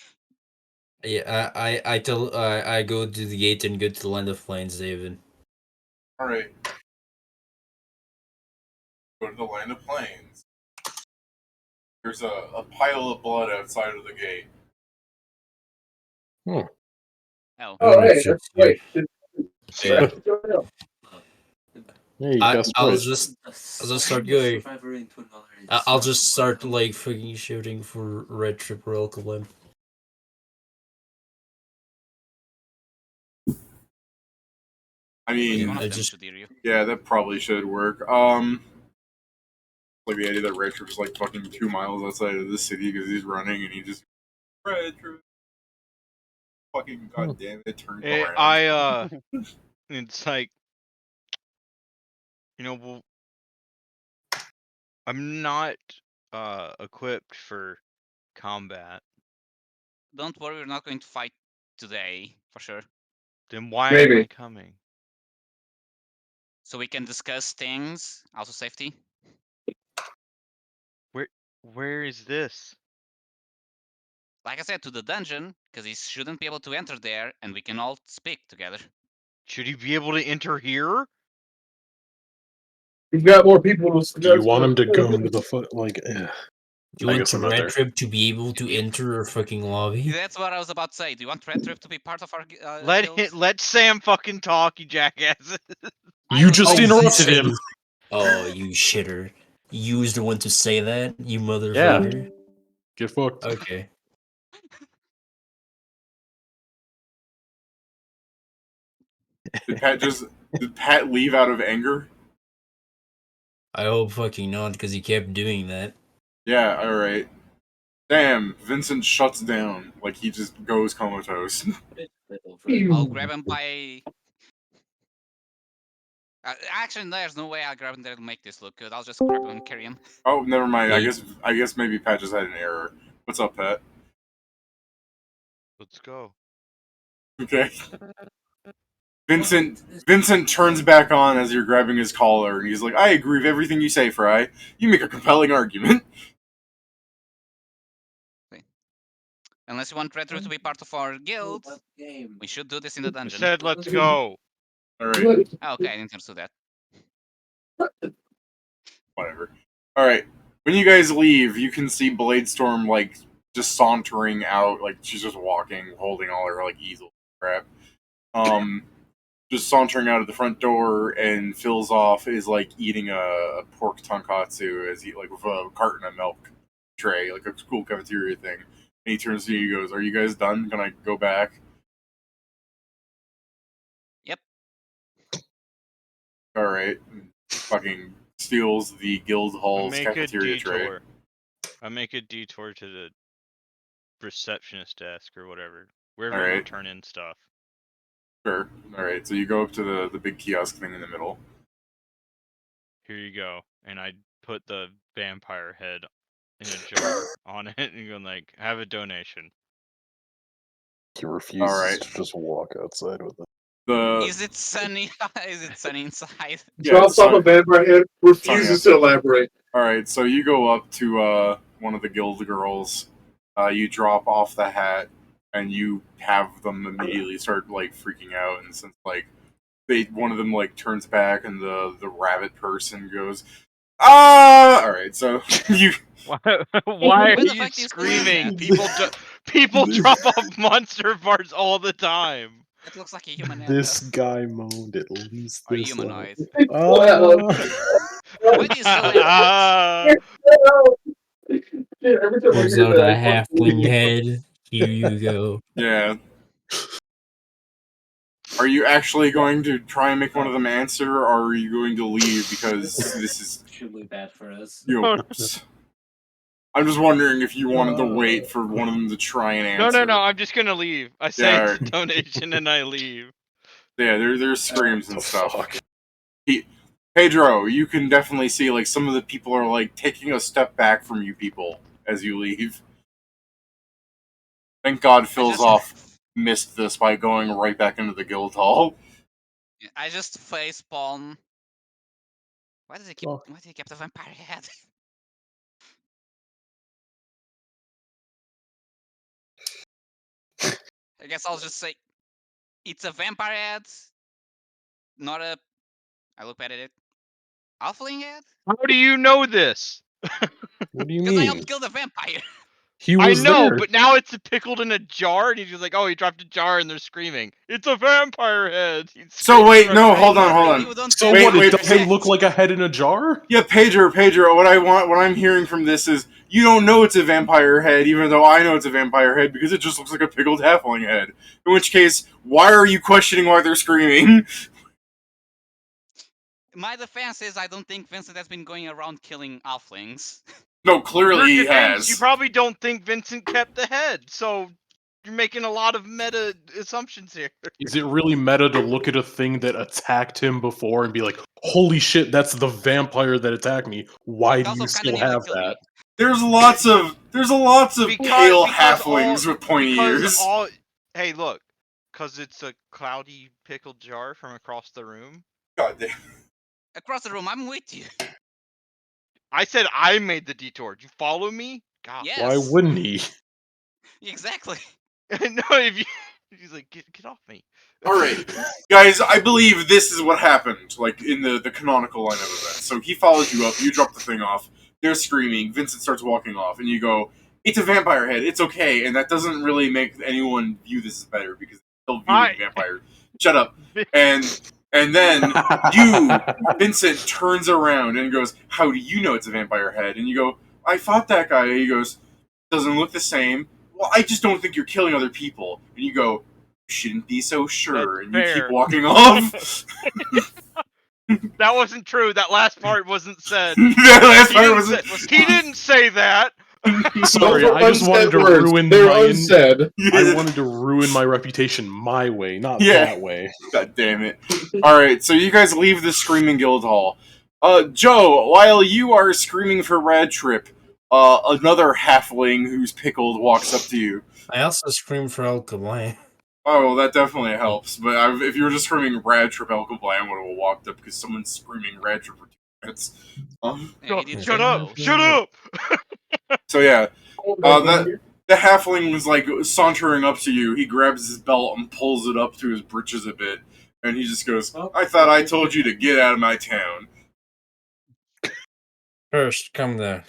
Yeah, I tell I go to the gate and go to the land of plains, David. Alright. Go to the land of plains. There's a pile of blood outside of the gate. Oh. Oh, hey, that's great. Yeah. Yeah, you got I'll Sprite. just start going. I'll just start like fucking shooting for Red Trip or Alkaline. I mean, One of I them just- should hear you. yeah, that probably should work. Like the idea that Radtrip's like fucking 2 miles outside of the city because he's running and he just Radtrip. Fucking goddamn it, turns around. It's like, well, I'm not equipped for combat. Don't worry, we're not going to fight today, for sure. Then why am Maybe. I coming? so we can discuss things. Also safety. Where is this? Like I said, to the dungeon, because he shouldn't be able to enter there, and we can all speak together. Should he be able to enter here? You've got more people to. Do you want him to go into the foot? Like, Do you I want guess the I'm not red there. trip to be able to enter a fucking lobby? That's what I was about to say. Do you want Red Trip to be part of our guild? Let Sam fucking talk, you jackass. You just Oh, interrupted him. Oh, you shitter. You was the one to say that, you motherfucker. Get fucked. Okay. Did Pat leave out of anger? I hope fucking not, because he kept doing that. Yeah, alright. Damn, Vincent shuts down. Like, he just goes comatose. I'll grab him by... actually, there's no way I'll grab him there to make this look good. I'll just grab him and carry him. Oh, never mind. Yeah, I guess maybe Pat just had an error. What's up, Pat? Let's go. Okay. Vincent turns back on as you're grabbing his collar, and he's like, I agree with everything you say, Fry. You make a compelling argument. Unless you want Red Trip to be part of our guild, we should do this in the I dungeon. said let's go. Alright, Okay, I didn't understand that. whatever. Alright, when you guys leave, you can see Bladestorm, like, just sauntering out, like, she's just walking, holding all her, like, easel crap. Just sauntering out of the front door, and Philzoff is, like, eating a pork tonkatsu as he, like, with a carton of milk tray, like a school cafeteria thing. And he turns to you and goes, are you guys done? Can I go back? Yep. Alright. Fucking steals the guild hall's Make a cafeteria tray. detour. I make a detour to the receptionist desk or whatever. Wherever you Alright. turn in stuff. Sure. Alright, so you go up to the big kiosk thing in the middle. Here you go. And I put the vampire head in a jar on it and go like, have a donation. He refuses Alright. to just walk outside with it. Is it sunny? Is it sunny inside? Drops off a vampire head, refuses to elaborate. Alright, so you go up to one of the guild girls. You drop off the hat, and you have them immediately start like freaking out. And since like one of them like turns back, and the rabbit person goes, ah! Alright, so you. Why are you screaming? People drop off monster parts all the time. It looks like a human head. This guy moaned at least Or this humanoid. level. Why do you so Pulls out a halfling head. Here you go. Yeah. Are you actually going to try and make one of them answer, or are you going to leave because this is extremely bad for us? I'm just wondering if you wanted to wait for one of them to try and answer. No, I'm just gonna leave. I say it's a donation and I leave. Yeah, there's screams and stuff. Pedro, you can definitely see like some of the people are like taking a step back from you people as you leave. Thank God Philzoff missed this by going right back into the guild hall. I just face palm. Why did he keep the vampire head? I guess I'll just say it's a vampire head, not a. I look at it. Halfling head? How do you know this? What do you Because I mean? helped kill the vampire. I know, but now it's pickled in a jar, and he's just like, "Oh, he dropped a jar, and they're screaming, it's a vampire head." So wait, no, hold on. So what? It doesn't look like a head in a jar? Yeah, Pedro. What I'm hearing from this is you don't know it's a vampire head, even though I know it's a vampire head because it just looks like a pickled halfling head. In which case, why are you questioning why they're screaming? My defense is I don't think Vincent has been going around killing halflings. No, clearly Your he defense, has. You probably don't think Vincent kept the head, so you're making a lot of meta assumptions here. Is it really meta to look at a thing that attacked him before and be like, holy shit, that's the vampire that attacked me. Why do you still have that? There's lots of pale halflings with pointy ears. Hey, look, because it's a cloudy pickled jar from across the room. God damn. across the room. I'm with you. I said I made the detour. Do you follow me? God. Yes. Why wouldn't he? Exactly. No, if you, he's like, get off me. All right, guys, I believe this is what happened, like in the canonical line of events. So he follows you up, you drop the thing off, they're screaming, Vincent starts walking off, and you go, "It's a vampire head, it's okay," and that doesn't really make anyone view this as better because they're still viewing vampire. Shut up. And then you, Vincent, turns around and goes, "How do you know it's a vampire head?" And you go, "I fought that guy." And he goes, "Doesn't look the same." "Well, I just don't think you're killing other people." And you go, "Shouldn't be so sure," That's and you fair. keep walking off. That wasn't true. That last part wasn't said. That last He part didn't wasn't. say- he didn't say that. Sorry, Those are I just wanted unsaid to words. ruin They're my. unsaid. I wanted to ruin my reputation my way, not Yeah. that way. God damn it! All right, so you guys leave the Screaming Guild Hall. Joe, while you are screaming for Rad Trip, another halfling who's pickled walks up to you. I also scream for El Kablam. Oh, well, that definitely helps. But if you were just screaming Rad Trip, El Kablam would have walked up because someone's screaming Rad Trip for 2 minutes. Yeah, he did Shut say up! no. Shut up! So yeah, the halfling was like sauntering up to you. He grabs his belt and pulls it up to his britches a bit, and he just goes, "I thought I told you to get out of my town." First, come down.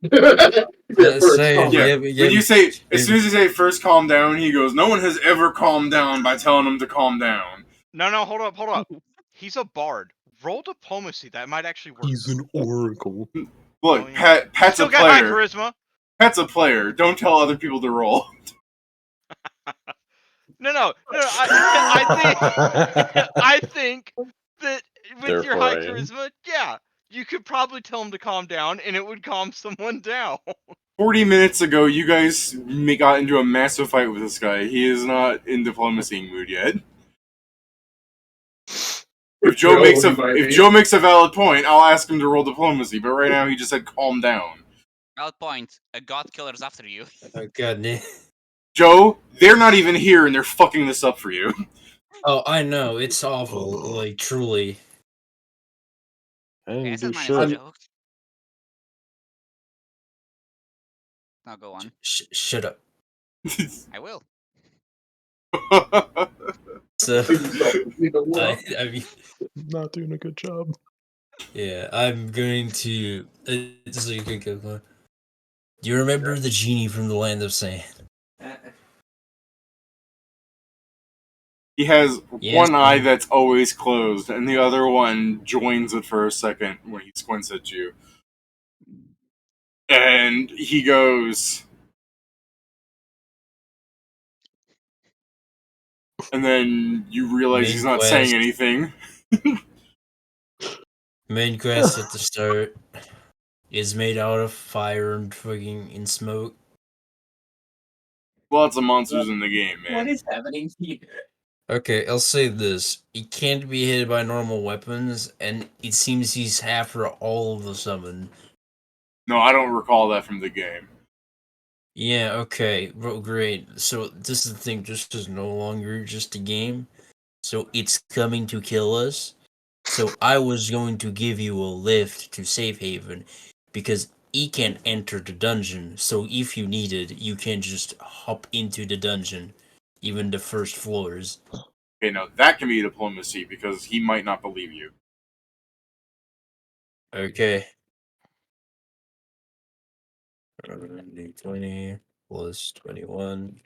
Yeah, first, Say, calm Yeah, down. when you say, as soon as you say first calm down, he goes, "No one has ever calmed down by telling him to calm down." No, hold up. He's a bard. Roll diplomacy. That might actually work. He's an oracle. Look, Oh, yeah. Pat's Still a got high player. charisma. Pat's a player. Don't tell other people to roll. No. I think that with They're your high fine. charisma, yeah, you could probably tell him to calm down, and it would calm someone down. 40 minutes ago, you guys got into a massive fight with this guy. He is not in diplomacy mood yet. If Joe makes a valid point, I'll ask him to roll diplomacy. But right now, he just said calm down. Valid point. A god killer's after you. Oh, God, damn. Joe, they're not even here, and they're fucking this up for you. Oh, I know. It's awful. Like, truly. I Okay, I didn't said do mine is a shit. joke. Now go on. Shut up. I will. So, I mean, Not doing a good job. yeah, I'm going to. So you can go on. Do you remember the genie from the Land of Sand? He has Yes, one eye man. that's always closed, and the other one joins it for a second when he squints at you. And he goes. And then you realize Main he's not quest. saying anything. Main quest at the start is made out of fire and fucking in smoke. Lots of monsters in the game, man. What is happening here? Okay, I'll say this. He can't be hit by normal weapons, and it seems he's after all of the summon. No, I don't recall that from the game. Yeah, okay. Well, great. So this is the thing, this is no longer just a game. So it's coming to kill us. So I was going to give you a lift to Safe Haven because he can't enter the dungeon. So if you need it, you can just hop into the dungeon, even the first floors. Okay, now that can be diplomacy because he might not believe you. Okay. 20 plus 21.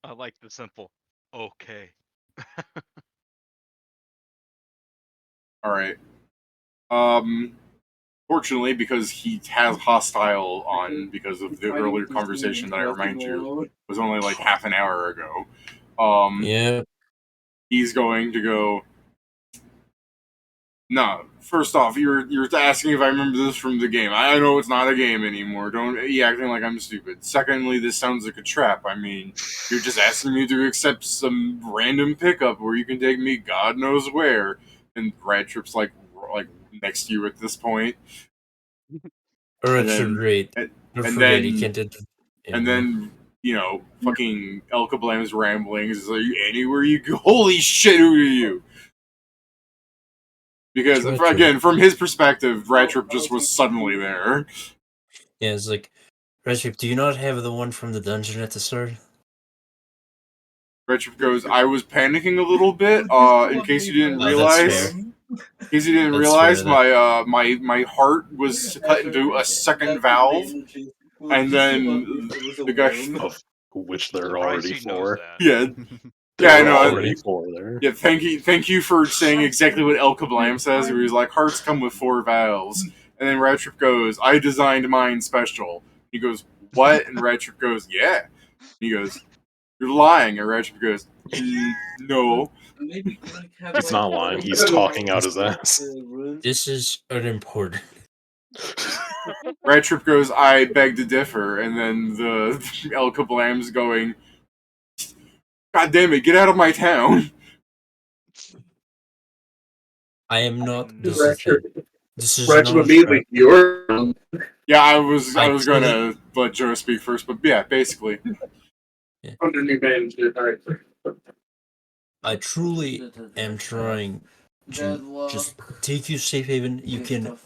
I like the simple. Okay. Alright. Fortunately, because he has hostile on because of the earlier conversation that I remind you was only like half an hour ago. Yeah. He's going to go. No, first off, you're asking if I remember this from the game. I know it's not a game anymore. Don't be acting like I'm stupid. Secondly, this sounds like a trap. I mean, you're just asking me to accept some random pickup where you can take me God knows where. And Brad Tripp's like next to you at this point. Alright, And sure, then- great. and- Don't and forget, then- he can't enter. And then, fucking El Kablam's ramblings is like, anywhere you go. Holy shit, who are you? Because, again, from his perspective, Rat Trip just was suddenly there. Yeah, it's like, Rat Trip, do you not have the one from the dungeon at the start? Rat Trip goes, I was panicking a little bit, in case you didn't Oh, realize. that's fair. In case you didn't That's realize, fair, my heart was cut into a second valve, and then the guy, Of which there are Surprised already he knows 4. that. yeah, There yeah, I are know. already 4 there. Yeah, thank you for saying exactly what El Kablam says. Where he's like, hearts come with 4 valves, and then Rat Trip goes, I designed mine special. He goes, what? And Rat Trip goes, yeah. He goes, you're lying. And Rat Trip goes, no. He's not lying. He's talking out his ass. This is unimportant. Rat Trip goes, I beg to differ. And then the El Kablam's going, God damn it, get out of my town. I am not. This Rat is the Trip- thing. This is Rat not Trip a immediately, trap. you're Yeah, I was I gonna let Joe speak first, but yeah, basically. underneath manager. All right. I truly am trying to just take you safe haven. You can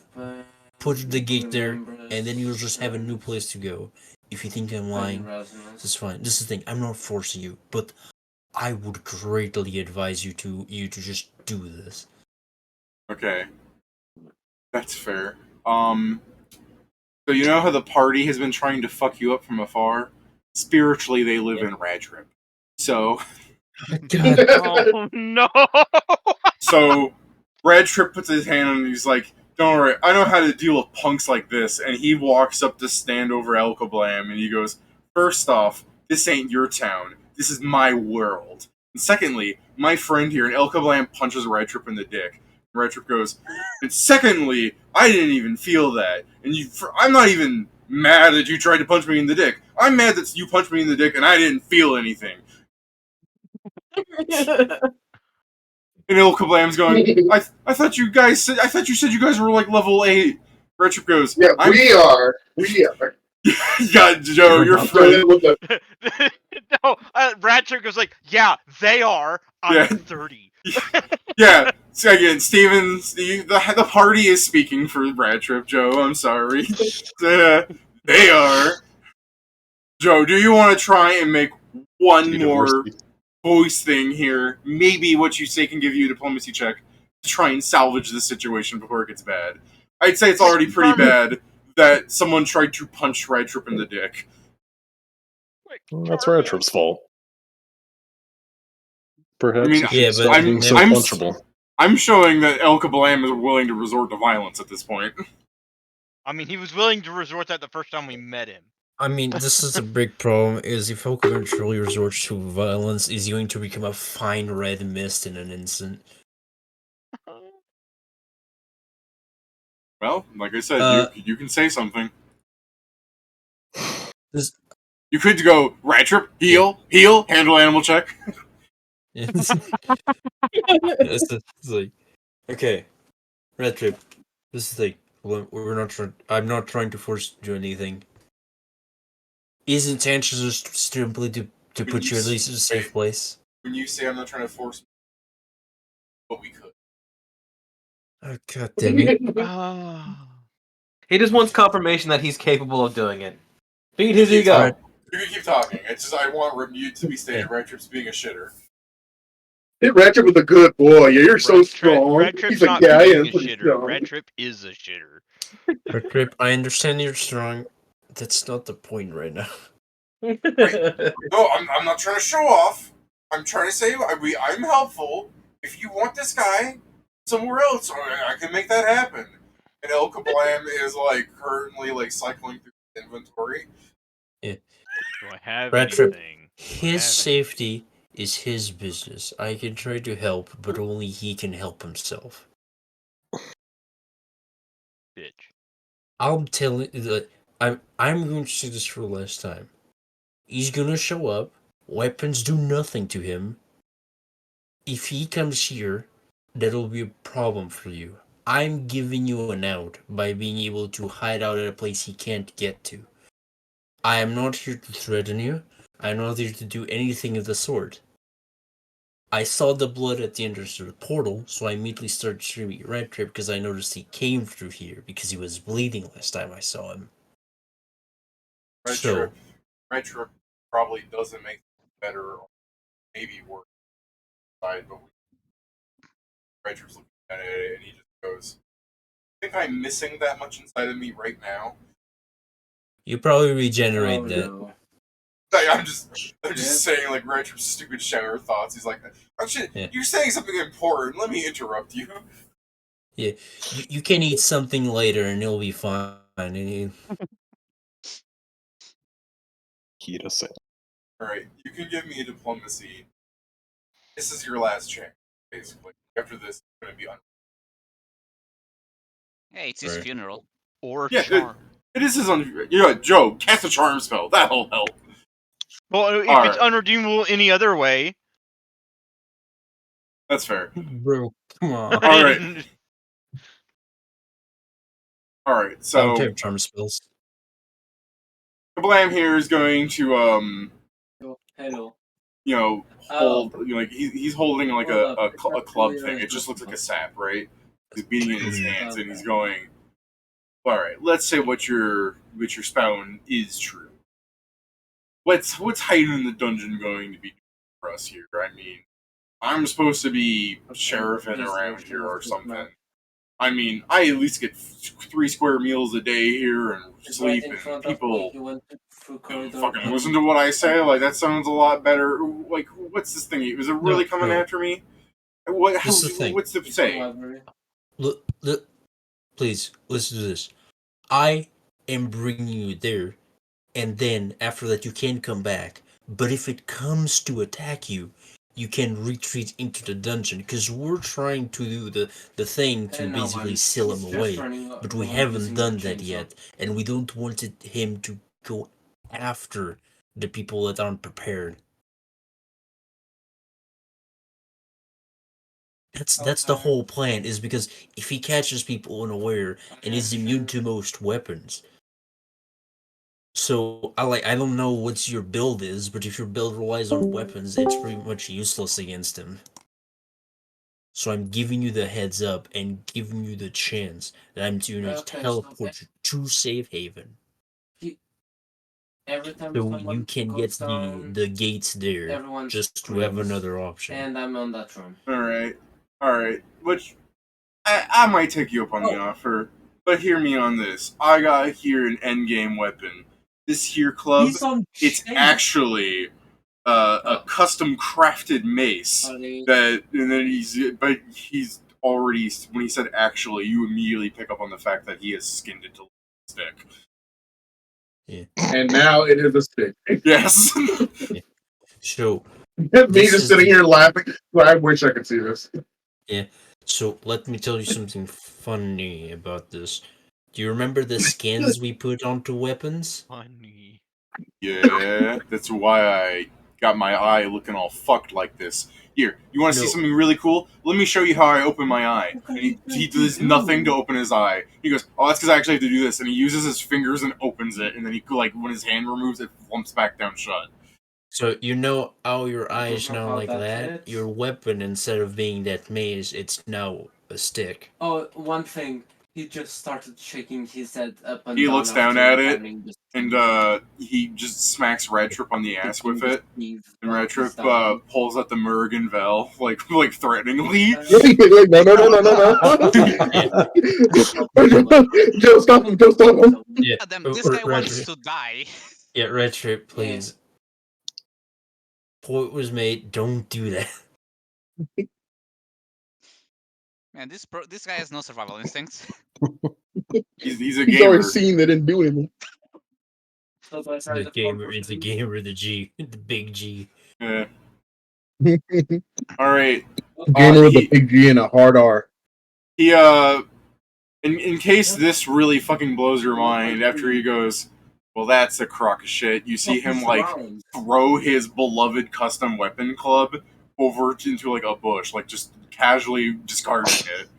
put the gate there, and then you'll just have a new place to go. If you think I'm lying, that's fine. This is the thing. I'm not forcing you, but I would greatly advise you to just do this. Okay. That's fair. So you know how the party has been trying to fuck you up from afar? Spiritually, they live in Rat Trip. So, God. Oh no! so Rat Trip puts his hand on and he's like, don't worry, I know how to deal with punks like this. And he walks up to stand over El Kablam and he goes, first off, this ain't your town. This is my world. And secondly, my friend here, and El Kablam punches Rat Trip in the dick. And Rat Trip goes, and secondly, I didn't even feel that. And I'm not even mad that you tried to punch me in the dick. I'm mad that you punched me in the dick and I didn't feel anything. And El Kablam's going, I thought you said you guys were like level 8. Rat Trip goes, Yeah, we are. We are. Yeah, Joe, you're friend. No, Rat Trip goes like, yeah, they are. I'm Yeah. 30. Yeah, so again, Steven, the party is speaking for Rat Trip, Joe. I'm sorry. They are. Joe, do you want to try and make one more voice thing here? Maybe what you say can give you a diplomacy check to try and salvage the situation before it gets bad. I'd say it's already pretty bad that someone tried to punch Rat Trip in the dick. Well, that's Rat Trip's fault. Perhaps I mean, he should stop I'm- being so I'm- punchable. I'm showing that El Kablam is willing to resort to violence at this point. I mean, he was willing to resort to that the first time we met him. I mean, this is a big problem. Is if Hulk eventually resorts to violence, is going to become a fine red mist in an instant. Well, like I said, you can say something. You could go, Rat Trip, heal, handle animal check. It's like, okay, Red Trip. This is the thing. We're not trying. I'm not trying to force you to do anything. His intentions are simply to put you at least in a safe place. When you say I'm not trying to force, but we could. Oh, God damn it. He just wants confirmation that he's capable of doing it. Feed his ego. Alright. You can keep talking. It's just I want you to be stated. Rat Trip's being a shitter. Hey, Rat Trip was a good boy. Yeah, you're so strong. Red Trip's He's like, not yeah, I being am a pretty shitter. strong. Red Trip is a shitter. Red Trip, I understand you're strong. That's not the point right now. No, I'm not trying to show off. I'm trying to say I'm helpful. If you want this guy somewhere else, I can make that happen. And El Kablam is like currently like cycling through the inventory. Yeah. Do I have Red Trip, anything? his safety is his business. I can try to help, but only he can help himself. Bitch. I'm telling you, I'm going to say this for the last time. He's gonna show up. Weapons do nothing to him. If he comes here, that'll be a problem for you. I'm giving you an out by being able to hide out at a place he can't get to. I am not here to threaten you. I'm not here to do anything of the sort. I saw the blood at the entrance of the portal, so I immediately started streaming Red Trip because I noticed he came through here because he was bleeding last time I saw him. Red Trip probably doesn't make it better, or maybe worse. But Red Trip's looking at it and he just goes, "I think I'm missing that much inside of me right now." You probably regenerate that. No. I'm just saying, like, Red Trip's stupid shower thoughts. He's like, "Oh shit, you're saying something important. Let me interrupt you." Yeah, you can eat something later and it'll be fine. Key to say. Alright, you can give me a diplomacy. This is your last chance, basically. After this, it's going to be Hey, it's his Right. funeral. Or Yeah, charm. It is his Joe, cast a charm spell. That'll help. Well, if All it's right. unredeemable any other way. That's fair. Bro, come on. Alright. Alright, I so don't have charm spells. Kablam here is going to, Hello. you know, hold, you know, like he's holding like a club thing. It just looks like a sap, right? He's beating it in his hands and he's going, "Alright, let's say what you're spouting is true. What's hiding in the dungeon going to be for us here? I mean, I'm supposed to be sheriffing around here or something. I mean, I at least get 3 square meals a day here and sleep, and people fucking listen to what I say. Like, that sounds a lot better. Like, what's this thing? Is it really coming after me? What? This is the thing. What's the say? Look, please listen to this. I am bringing you there, and then after that you can come back. But if it comes to attack you, you can retreat into the dungeon because we're trying to do the thing to basically seal him away, but we haven't done that yet, and we don't want him to go after the people that aren't prepared. That's the whole plan, is because if he catches people unaware and is immune to most weapons. So I don't know what your build is, but if your build relies on weapons, it's pretty much useless against him. So I'm giving you the heads up and giving you the chance that I'm to teleport you to Safe Haven. So you can get the gates there, just to have another option. And I'm on that room. Alright. Which, I might take you up on the offer, but hear me on this. I got here an endgame weapon. This here club, it's actually a custom crafted mace that, and then he's already, when he said actually, you immediately pick up on the fact that he has skinned it to stick. Yeah. And now it is a stick. Yes. Yeah. So me just sitting here laughing. I wish I could see this. Yeah. So let me tell you something funny about this. Do you remember the skins we put onto weapons? Funny. Yeah, that's why I got my eye looking all fucked like this. Here, you want to see something really cool? Let me show you how I open my eye. And he does nothing to open his eye. He goes, "Oh, that's because I actually have to do this." And he uses his fingers and opens it. And then he, like, when his hand removes it, flumps back down shut. So you know how your eye is now like that? Fits? Your weapon, instead of being that maze, it's now a stick. Oh, one thing. He just started shaking his head up and He down. looks down after at it, having just- and he just smacks Red Trip on the ass with it. And Red Trip pulls out the Mergen Vel, like threateningly. No. Joe, stop him. Joe, stop him. Yeah. This guy wants to die. Yeah, Red Trip, please. Point was made. Don't do that. Man, this guy has no survival instincts. He's a He's gamer. already seen they didn't do anything. The gamer is the gamer, the G, the big G. Yeah. All right. Gamer with a big G and a hard R. He in case this really fucking blows your mind, after he goes, "Well, that's a crock of shit," you see him like throw his beloved custom weapon club over into like a bush, like just casually discarding it.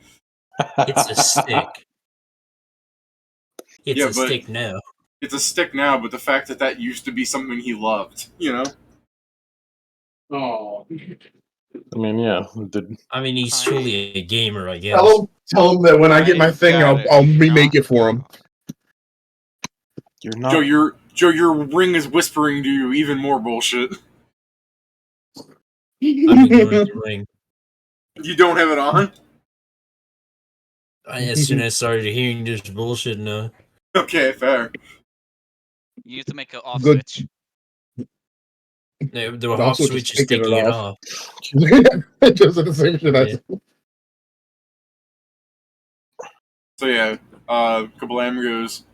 It's a stick. It's a stick now. It's a stick now, but the fact that used to be something he loved, you know? Oh. I mean, yeah. I mean, he's I- truly a gamer, I guess. Tell him that when I get my I've thing, got I'll a remake it for him. You're not. Joe, your ring is whispering to you even more bullshit. I'm ignoring the ring. You don't have it on? As soon as I started hearing this bullshit, no. Okay, fair. You need to make an off Good. switch. The But off also switch just is taking it off. Just the same shit I Yeah. said. So yeah, Kablam goes,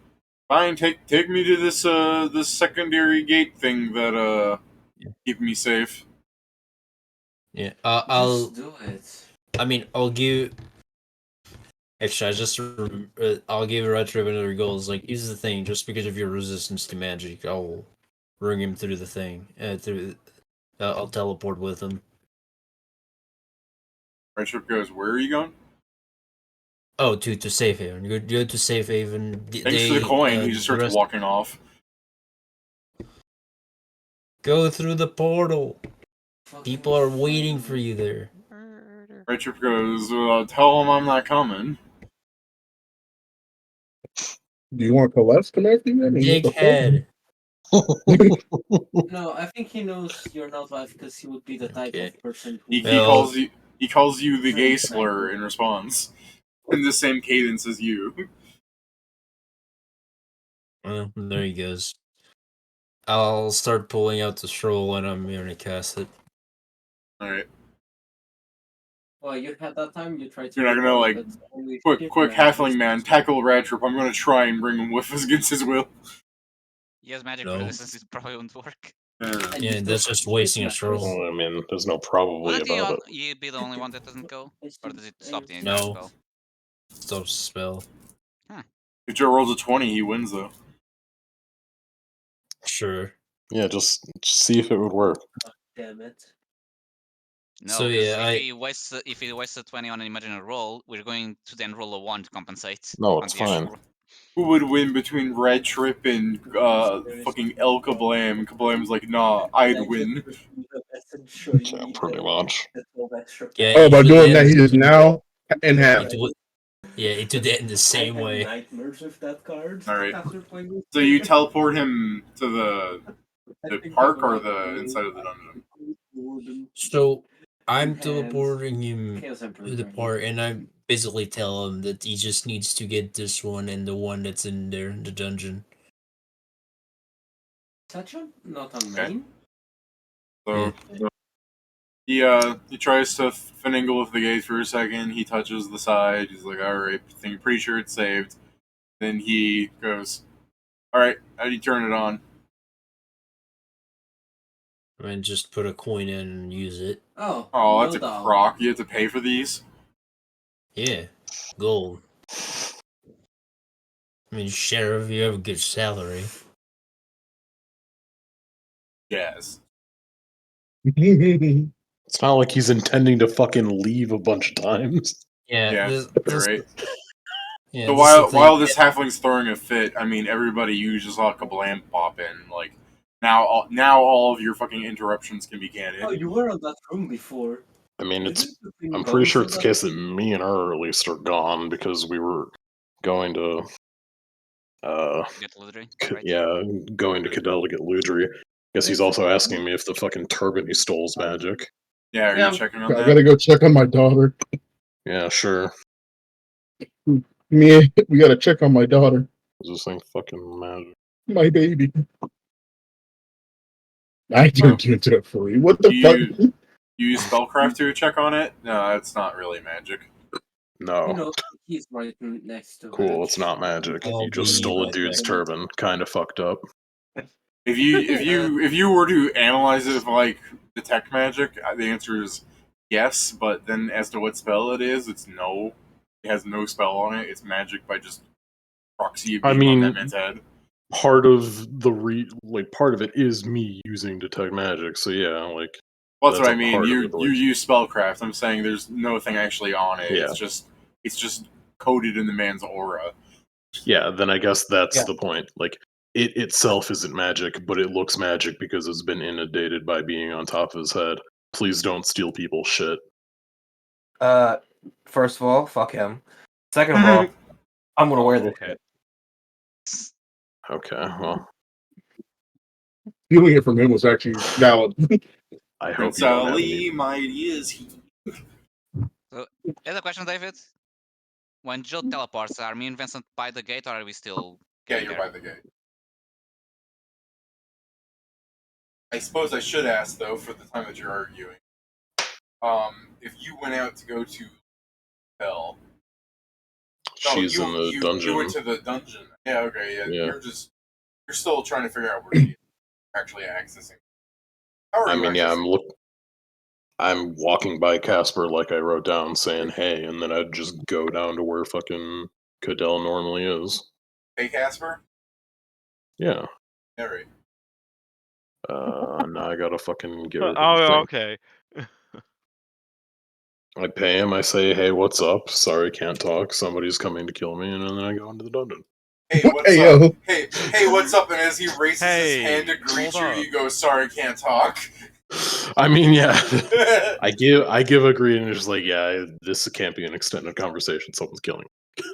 fine, take me to this secondary gate thing that keep me safe. Yeah. I'll. Just do it. I mean, I'll give. Actually, I'll give Red Trip another goals. Like, here's the thing: just because of your resistance to magic, I'll bring him through the thing. I'll teleport with him. Red Trip goes, where are you going? Oh, to safe haven. Go to safe haven. Thanks for the coin. He just starts walking off. Go through the portal. People are waiting for you there. Red Trip goes, tell him I'm not coming. Do you want Kallest to make you? Dickhead. No, I think he knows you're not wife because he would be the type Okay. of person who. He Well- calls you the gay slur in response, in the same cadence as you. Well, there he goes. I'll start pulling out the scroll when I'm going to cast it. All right, Well, you had that time. You tried to. you're not gonna like quick halfling man tackle Red Trip. I'm gonna try and bring him with us against his will. He has magic No. resistance, it probably won't work. Yeah, that's just wasting a scroll. Well, I mean, there's no probably Wouldn't about it. you be the only one that doesn't go? Or does it stop the No. entire spell? Stop the spell. If Joe rolls a 20, he wins though. Sure. Yeah, just see if it would work. Damn it. No, So, 'cause yeah, if he wastes a 20 on an imaginary roll, we're going to then roll a 1 to compensate. No, on it's the actual fine. roll. Who would win between Red Trip and fucking El Kablam? Kablam's like, nah, I'd win. Yeah, pretty much. Yeah, Oh, it by would doing end- that, he is now in half. It would, yeah, it would end the same way. Nightmares with that card. Alright. After playing this So you game. teleport him to the I think park I'm or not the playing inside of the dungeon? So I'm Hands. teleporting him Chaos Emperor to the Dragon. part, and I basically tell him that he just needs to get this one and the one that's in there, the dungeon. Touch on? Not on Okay. main? So he tries to finagle with the gate for a second. He touches the side. He's like, all right, pretty sure it's saved. Then he goes, all right, how do you turn it on? And just put a coin in and use it. Oh. Oh, that's no a doubt. crock. You have to pay for these. Yeah, gold. I mean, sheriff, you have a good salary. Yes. It's not like he's intending to fucking leave a bunch of times. Yeah, Yeah, this, right. yeah. So this is the while thing. this halfling's throwing a fit, I mean, everybody you just saw Kablam pop in. Like now all of your fucking interruptions can be Oh, canon. you were on that room before. I mean, Is it between I'm pretty sure bones it's the of case that that room? me and her at least are gone because we were going to, Get Ludry, yeah, going to Cadell to get Ludry. Guess he's also asking me if the fucking turban he stole's magic. Yeah, are Yeah. you checking on I that? gotta go check on my daughter. Yeah, sure. We gotta check on my daughter, Is this thing fucking magic? my baby. I turned you into a furry. What the You fuck? use spellcraft to check on it? No, it's not really magic. No. You know, he's right next to Cool, her. it's not magic. I'll You just be stole a right dude's back. turban. Kinda fucked up. If you were to analyze it like detect magic, the answer is yes. But then as to what spell it is, it's no. It has no spell on it. It's magic by just proxy I being on mean, that man's head. Part of the part of it is me using detect magic, so yeah, like Well, that's that's what I a mean. part of You it, but, you like- use spellcraft. I'm saying there's no thing actually on it. Yeah. It's just coded in the man's aura. Yeah, then I guess that's Yeah. the point. Like, it itself isn't magic, but it looks magic because it's been inundated by being on top of his head. Please don't steal people's shit. First of all, fuck him. Second of all, I'm gonna wear this Okay. shit. Okay, well, Stealing it from him was actually valid. I hope Prince you don't have Ali, any. mighty is he. So, here's a question, David. When Jill teleports, are me and Vincent by the gate, or are we still Yeah, getting you're there? by the gate. I suppose I should ask though, for the time that you're arguing, if you went out to go to hell. She's in the dungeon. You went to the dungeon. Yeah, okay, yeah. Yeah. You're still trying to figure out where she is actually accessing. How are I you mean, yeah, accessing? I'm walking by Casper like I wrote down saying hey, and then I'd just go down to where fucking Cadell normally is. Hey, Casper? Yeah. Alright. Now I gotta fucking get rid of the Oh, thing. okay. I pay him, I say, hey, what's up? Sorry, can't talk. Somebody's coming to kill me, and then I go into the dungeon. Hey, what's Hey, up? yo. Hey, what's up? And as he raises his hand to Hey, greet hold you, up. you go, sorry, can't talk. I mean, yeah. I give a greeting, and just like, yeah, this can't be an extended conversation. Someone's killing me.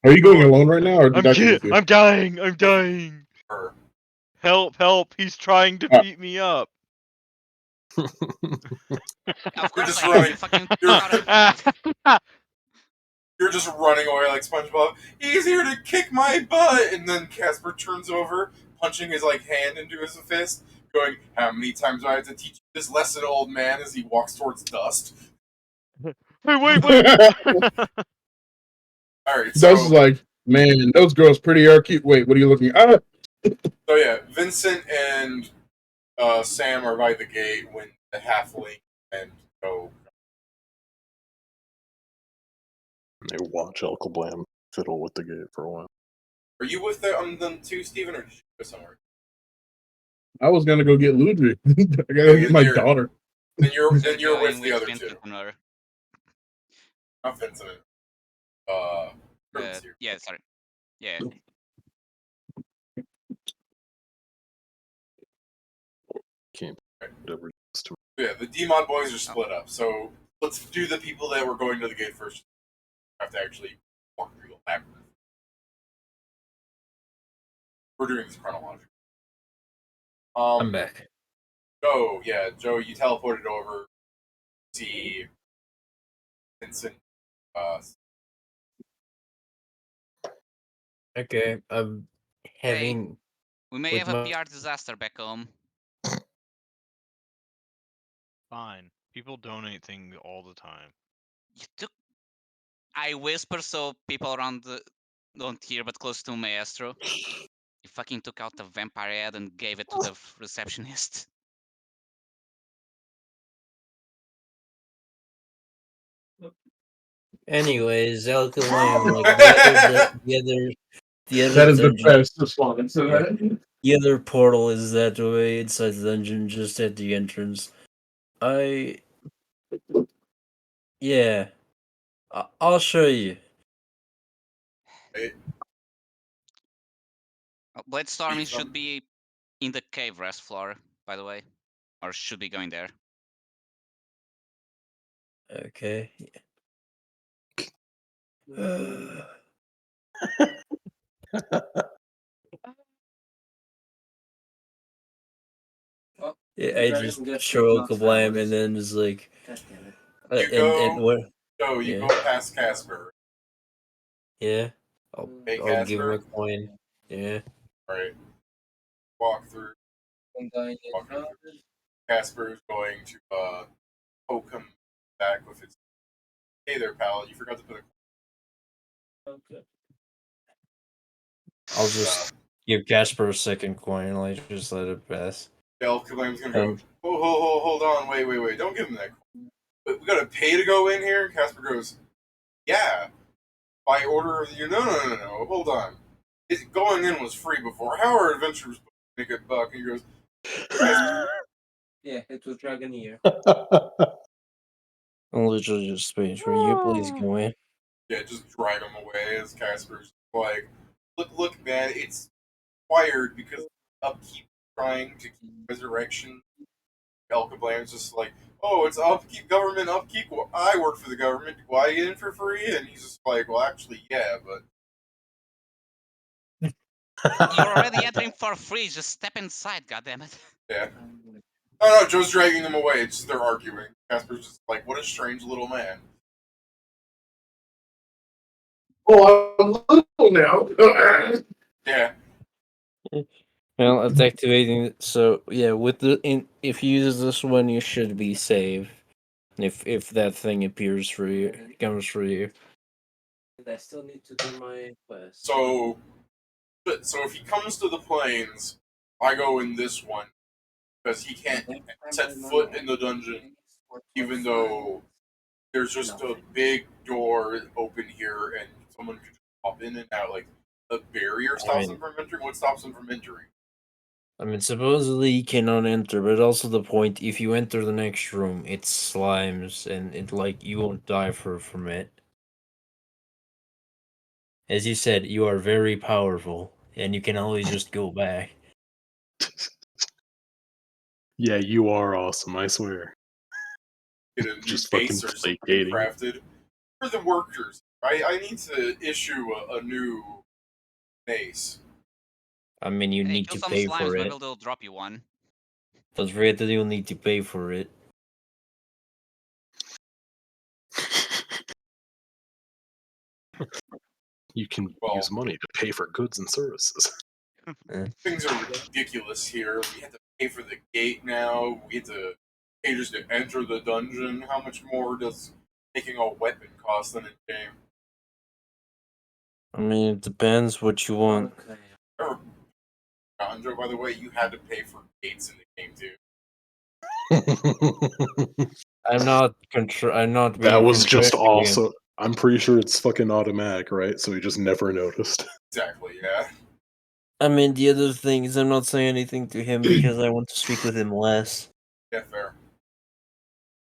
Are you going alone right now, or did I go with you? I'm dying. I'm dying. Her. Help! Help! He's trying to beat me up. Of You're course just I am. running. You fucking You're just running away like SpongeBob. He's here to kick my butt, and then Casper turns over, punching his hand into his fist, going, "How many times do I have to teach you this lesson, old man?" As he walks towards Dust. wait. All right, Dust is so like, man, those girls pretty are cute. Wait, what are you looking at? yeah, Vincent and Sam are by the gate when the halfling and go. They watch El Kablam fiddle with the gate for a while. Are you with them too, Steven, or did you go somewhere? I was gonna go get Ludwig. I gotta go get my daughter. Then you're going with the other two. Vincent and her. Not Vincent. Herman's here. Yeah, sorry. Yeah. Can't whatever it's to Yeah, the D-Mod boys are split up. So let's do the people that were going to the gate first. Have to actually walk through the labyrinth. We're doing this chronologically. I'm back. Joe, you teleported over. See Vincent. Okay, I'm having. We may with have a my- PR disaster back home. Fine. People donate things all the time. You took. I whisper so people around don't hear, but close to Maestro. You fucking took out the vampire head and gave it to the receptionist. Anyways, Alkaline, like the other That is the dungeon, best response to that. the other portal is that way inside the dungeon, just at the entrance. Yeah, I'll show you. Hey, Bladestorming should be in the cave rest floor, by the way, or should be going there. Okay. Yeah, I just show Kablam and then just like, and what? Joe, you Yeah. go past Casper. Yeah, I'll Hey, I'll give him Casper. a coin. Yeah. Right. Walk through. Casper's going to poke him back with his. Hey there, pal. You forgot to put a. Okay. I'll just give Casper a second coin, like just let it pass. El Kablam's gonna go. Hold on, wait! Don't give him that. We gotta pay to go in here. And Casper goes, yeah, by order of you. No. Hold on. Going in was free before. How are adventurers make a buck? And he goes, Yeah, it was Dragoneer. I'll literally just space. Will you please go in? yeah, just drag him away. As Casper's like, look, man, it's required because upkeep trying to keep resurrection Alcablan's just like, oh, it's upkeep, government upkeep. Well, I work for the government. Do I get in for free? And he's just like, well, actually, yeah, but You're already entering for free. Just step inside, goddammit. yeah. Oh no, Joe's dragging them away. It's they're arguing. Casper's just like, what a strange little man. Oh, I'm little now. Yeah. Well, it's activating. So yeah, with if you use this one, you should be safe. If that thing appears for you, comes for you. I still need to do my quest. So if he comes to the plains, I go in this one because he can't set foot in the dungeon, even though there's just a big door open here and someone could just pop in and out. Like the barrier stops them from entering. What stops them from entering? I mean, supposedly you cannot enter, but also the point: if you enter the next room, it's slimes, and it like you won't die from it. As you said, you are very powerful, and you can always just go back. Yeah, you are awesome, I swear. Get a new Just base fucking or something placating. crafted for the workers. I need to issue a new base. I mean, you Hey, need kill to some pay slimes, for maybe it. they'll drop you one. Don't forget that you'll need to pay for it. You can use money to pay for goods and services. Things are ridiculous here. We have to pay for the gate now. We have to pay just to enter the dungeon. How much more does making a weapon cost than a game? I mean, it depends what you want. Or, Ganja, by the way, you had to pay for gates in the game too. I'm not control. I'm not. That was being just controlling him. also. I'm pretty sure it's fucking automatic, right? So we just never noticed. Exactly, yeah. I mean, the other thing is, I'm not saying anything to him because I want to speak with him less. Yeah, fair.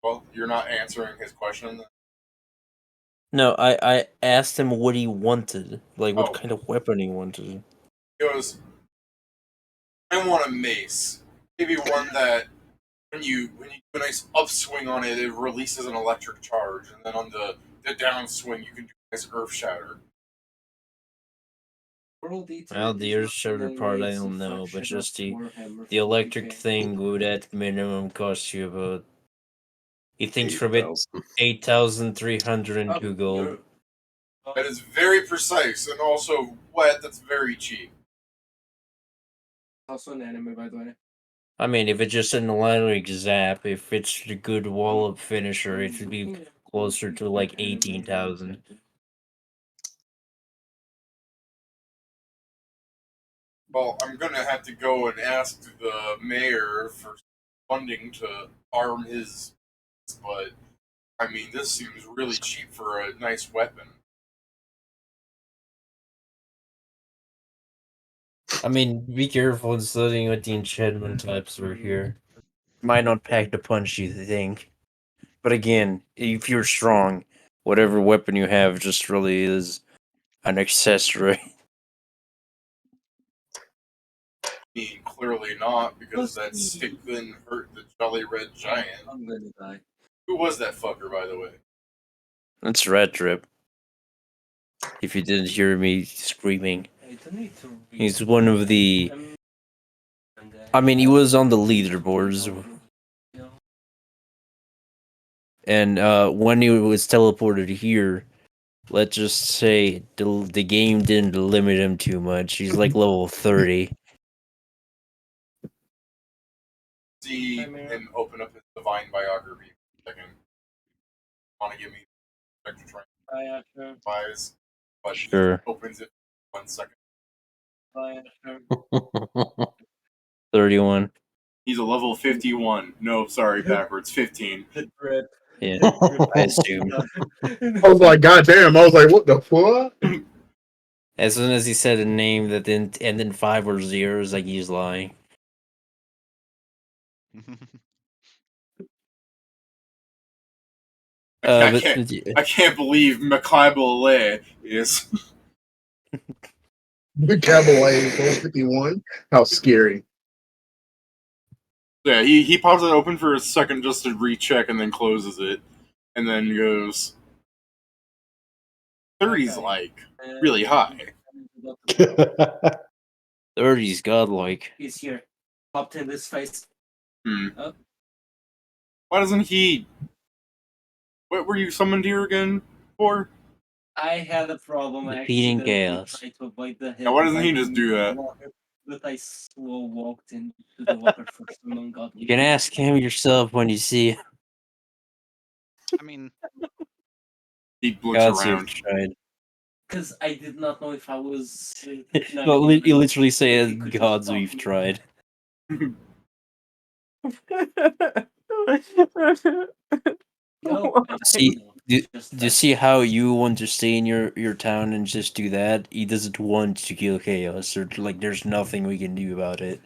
Well, you're not answering his question then? No, I asked him what he wanted, like what Oh. kind of weapon he wanted. He goes, I want a mace. Maybe one that when you do a nice upswing on it, it releases an electric charge, and then on the downswing, you can do a nice earth shatter. Well, the earth shatter part I don't know, but just the electric thing would at minimum cost you about. He thinks from it 8,302 gold. That is very precise, and also wet. That's very cheap. Also an anime, by the way. I mean, if it's just an electric zap, if it's a good wall-up finisher, it should be closer to like 18,000. Well, I'm gonna have to go and ask the mayor for funding to arm his, but I mean, this seems really cheap for a nice weapon. I mean, be careful in studying what the enchantment types are here. Might not pack the punch you think. But again, if you're strong, whatever weapon you have just really is an accessory. I mean, clearly not, because that stick then hurt the Jolly Red Giant. I'm gonna die. Who was that fucker, by the way? That's Red Trip. If you didn't hear me screaming. He's one of the... I mean, he was on the leaderboards. And when he was teleported here, let's just say the game didn't limit him too much. He's like level 30. See him open up his divine biography for a second. Want to give me extra training advice, but Sure. he opens it 1 second. 31. He's a level 51. No, sorry, backwards. 15. Yeah, I assume. I was like, God damn. I was like, what the fuck? As soon as he said a name that didn't end in 5 or 0, like he's lying. I can't believe Macabre is. The Cabaret 51. How scary. Yeah, he pops it open for a second just to recheck and then closes it. And then goes, 30's like really high. 30's godlike. He's here. Popped in his face. Why doesn't he... What were you summoned here again for? I had a problem. I Defeating accidentally chaos. tried to avoid the hit. Yeah, why doesn't by he just do that? water, but I slow walked into the water first and then got You can ask him yourself when you see I mean, He looks Gods around. We've Tried. because I did not know if I was. Well, you literally say If he could just gods stop we've me. tried. No, I See, did not. do Just you see how you want to stay in your town and just do that? He doesn't want to kill chaos, or like there's nothing we can do about it.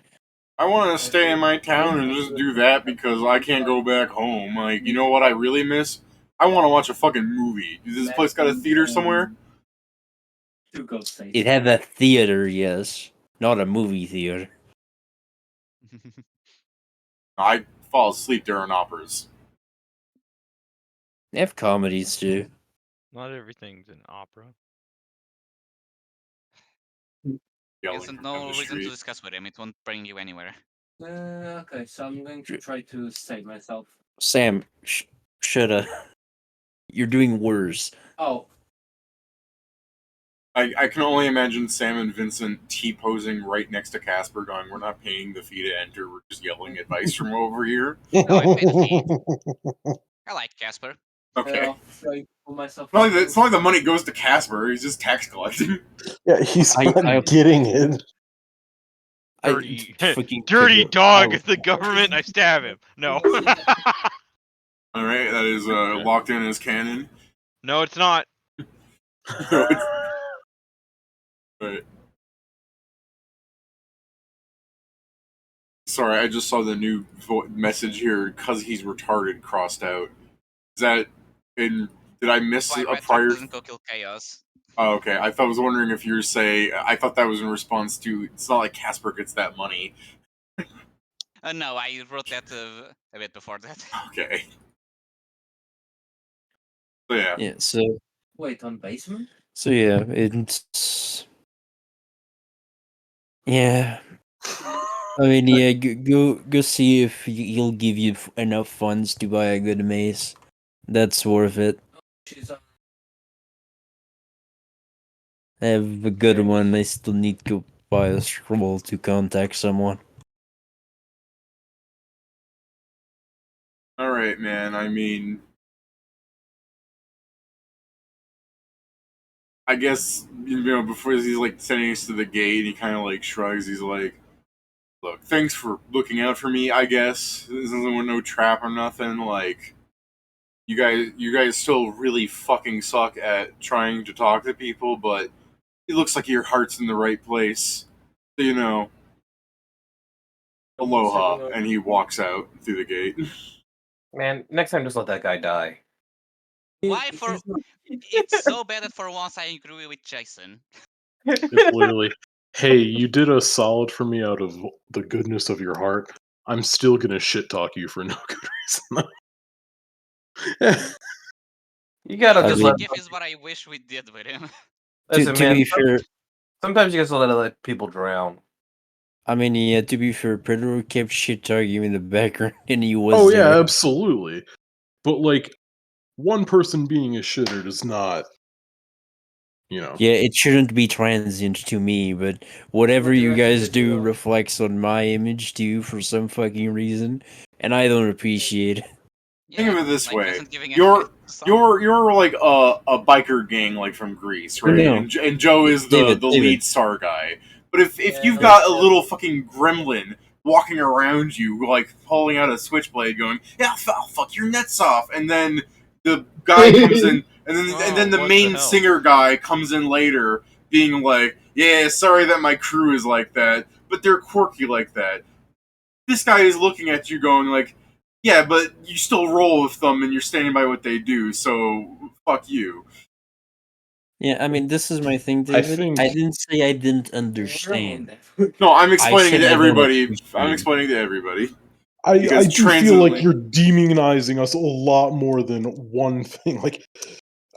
I want to stay in my town and just do that because I can't go back home. Like, you know what I really miss? I want to watch a fucking movie. Does this place got a theater somewhere? To go say It had a theater, yes, not a movie theater. I fall asleep during operas. They have comedies too. Not everything's an opera. Yelling isn't from no down the reason to street. discuss with him. It won't bring you anywhere. Okay, so I'm going to try to save myself. Sam, shoulda. You're doing worse. Oh, I can only imagine Sam and Vincent T-posing right next to Casper going, we're not paying the fee to enter, we're just yelling advice from over here. No, I paid the fee. I like Casper. Okay. so I pull myself. It's not like the money goes to Casper, he's just tax collecting. Yeah, he's not I- getting it. Dirty, freaking dirty Pedro. dog of the government. I stab him. No. Alright, that is locked in as canon. No, it's not. Right. Sorry, I just saw the new message here, because he's retarded, crossed out. Is that in... Did I miss Why a Red prior... doesn't go kill chaos. Oh, okay. I was wondering if you were saying... I thought that was in response to... It's not like Casper gets that money. No, I wrote that a bit before that. Okay. So yeah. Yeah. So Wait, on basement? yeah, it's yeah. I mean, yeah. Go see if he'll give you enough funds to buy a good mace. That's worth it. She's on. I have a good one. I still need to buy a scroll to contact someone. Alright, man. I mean... I guess, you know, before he's, like, sending us to the gate, he kind of, like, shrugs. He's like, look, thanks for looking out for me, I guess. This isn't no trap or nothing. Like, you guys still really fucking suck at trying to talk to people, but it looks like your heart's in the right place. So, you know, aloha. And he walks out through the gate. Man, next time just let that guy die. Why for... It's so bad that for once I agree with Jason. It's literally, hey, you did a solid for me out of the goodness of your heart. I'm still gonna shit talk you for no good reason. You gotta I just mean- let. Gift is what I wish we did with him. Listen, to man. be fair, Sometimes you just gotta let people drown. I mean, yeah. To be fair, Pedro kept shit talking you in the background, and he was. Oh yeah, there. absolutely. But like, one person being a shitter does not, you know. Yeah, it shouldn't be transient to me, but whatever you guys do reflects on my image too for some fucking reason, and I don't appreciate it. Think of it this like way: Vincent giving a you're shit to someone. you're like a biker gang, like from Greece, right? No. And Joe is the David. lead star guy. But if Yeah, you've got a little fucking gremlin walking around you, like pulling out a switchblade, going, "Yeah, I'll fuck your nuts off," and then the guy comes in, and then the Oh, what main the hell? singer guy comes in later, being like, "Yeah, sorry that my crew is like that, but they're quirky like that." This guy is looking at you, going like, "Yeah, but you still roll with them, and you're standing by what they do, so fuck you." Yeah, I mean, this is my thing, I David. think- I didn't say I didn't understand. No, I'm explaining it said to I don't everybody. appreciate I'm it. explaining to everybody. I Because do feel like transiently- you're demonizing us a lot more than one thing. Like,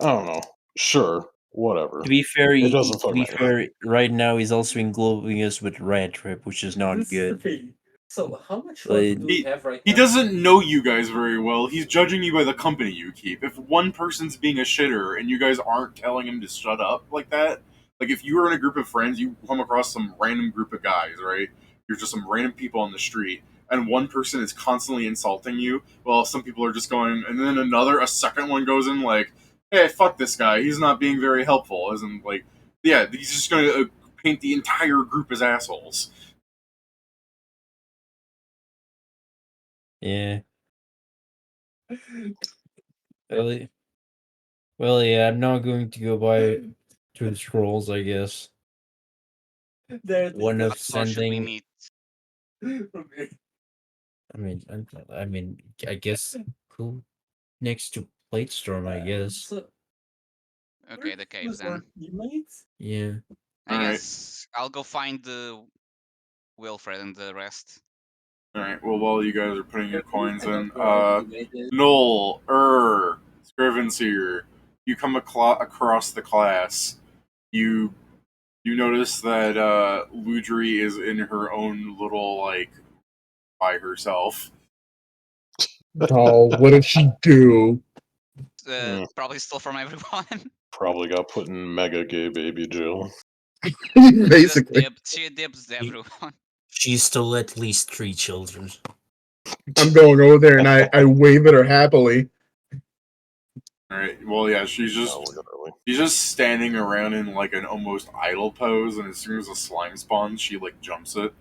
I don't know. Sure, whatever. To be fair, It doesn't fucking matter. right now he's also englobing us with rat trip, which is not good. So how much Like, fun do we have right He now? doesn't know you guys very well. He's judging you by the company you keep. If one person's being a shitter and you guys aren't telling him to shut up like that, like if you were in a group of friends, you come across some random group of guys, right? You're just some random people on the street, and one person is constantly insulting you. Well, some people are just going, and then a second one goes in like, "Hey, fuck this guy. He's not being very helpful." As in, like, yeah, he's just going to paint the entire group as assholes. Yeah. Well, yeah, I'm not going to go by two scrolls, I guess. One of What floor should we sending. meet? I mean, I guess cool. Next to Plate Storm, I guess. Okay, the cave then. Yeah. I Alright. guess I'll go find the Wilfred and the rest. Alright, well, while you guys are putting your coins in, Noel, Scrivens here, you come across the class. You notice that Ludri is in her own little, like, by herself. Oh, what did she do? Probably stole from everyone. Probably got put in mega gay baby jail. Basically, She dibs everyone. She stole at least 3 children. I'm going over there and I wave at her happily. Alright, well, yeah, she's just standing around in, like, an almost idle pose, and as soon as a slime spawns, she, like, jumps it.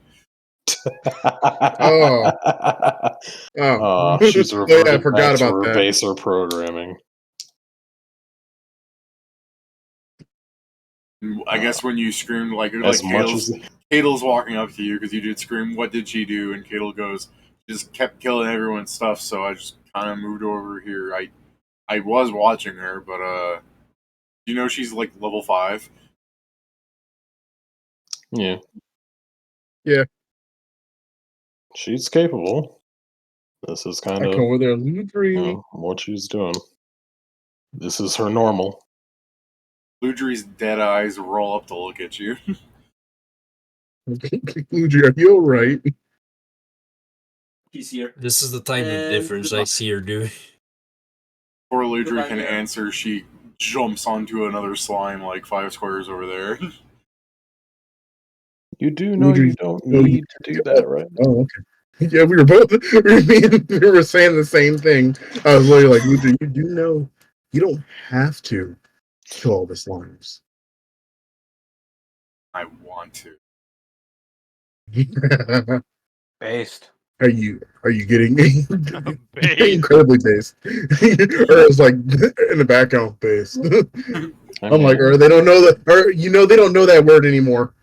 Oh. She's Oh, yeah, I reverted forgot back to about her that. baser programming. I guess when you screamed, like As much as Cadel's walking up to you because you did scream, "What did she do?" And Cadel goes, "She just kept killing everyone's stuff, so I just kind of moved over here. I was watching her, but you know she's like level 5." Yeah. Yeah. She's capable. This is I kind come of over there, Ludri. what she's doing. This is her normal. Ludri's dead eyes roll up to look at you. Ludri, are you alright? He's here. This is the time of And difference I see her do. Before Ludri Goodbye, can dear. answer, she jumps onto another slime like 5 squares over there. You do know you don't need to do that, right? Oh, okay. Yeah, we were saying the same thing. I was literally like, Ludri, you do know you don't have to kill all the slimes. I want to. Based. Are you getting Based. incredibly based? Or it's like in the background based. I'm like, or they don't know that, or they don't know that word anymore.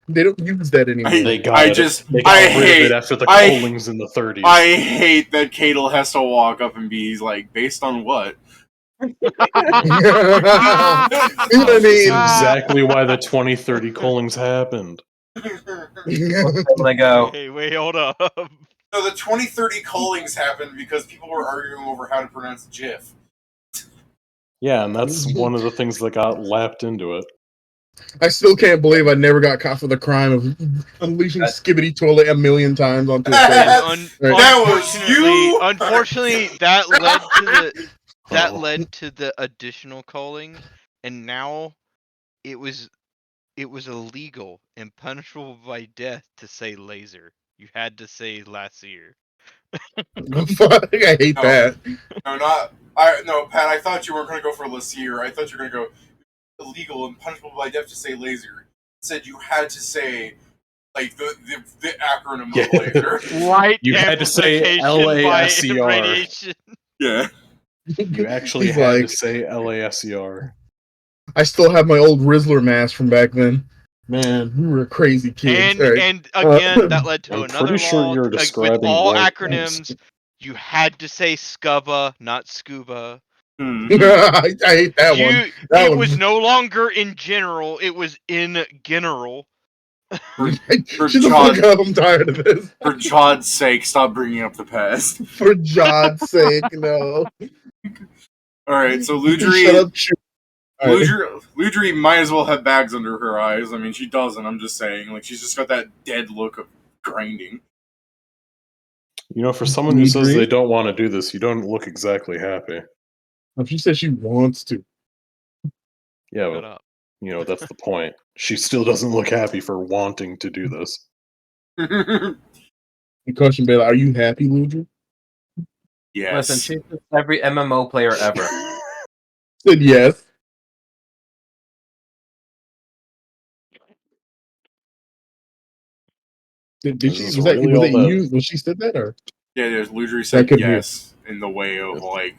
They don't use that anymore. They got I rid hate of it after the I- Colings in the 30s. I hate that Cadel has to walk up and be like, based on what? You know what I This is exactly why the 2030 Colings happened. mean? They go. Wait, hold up. No, the 2030 callings happened because people were arguing over how to pronounce GIF. Yeah, and that's one of the things that got lapped into it. I still can't believe I never got caught for the crime of unleashing Skibbity Toilet a million times onto a And face. That was you! Unfortunately, that led to the additional callings, and now it was illegal and punishable by death to say laser. You had to say Lassier. Fuck, I hate that. No, Pat, I thought you weren't going to go for Lassier. I thought you were going to go illegal and punishable by death to say laser. Said you had to say, like, the acronym of laser. Light You had to say amplification by LASER. radiation. Yeah. You actually He's had like, to say LASER. I still have my old Rizzler mask from back then. Man, we were crazy kids. And All right. and again, that led to I'm another pretty sure law. you're With describing all war acronyms, you had to say SCUBA, not SCUBA. I hate that one. That It one. was no longer in general; it was in general. For Shut the fuck up! I'm tired of this. For Jod's sake, stop bringing up the past. For Jod's sake, no. Alright, so Shut Ludri... up, Ludri might as well have bags under her eyes. I mean, she doesn't, I'm just saying. Like, she's just got that dead look of grinding. You know, for someone who says they don't want to do this, you don't look exactly happy. She says she wants to. Yeah, Shut but, up. you know, that's the point. She still doesn't look happy for wanting to do this. The question, Bella, are you happy, Ludri? Yes. Listen, she's just every MMO player ever. Said yes. Did she? This is Was that really was all it that- you? Was she said that or? Yeah, Ludri I said couldn't hear. yes in the way of, like,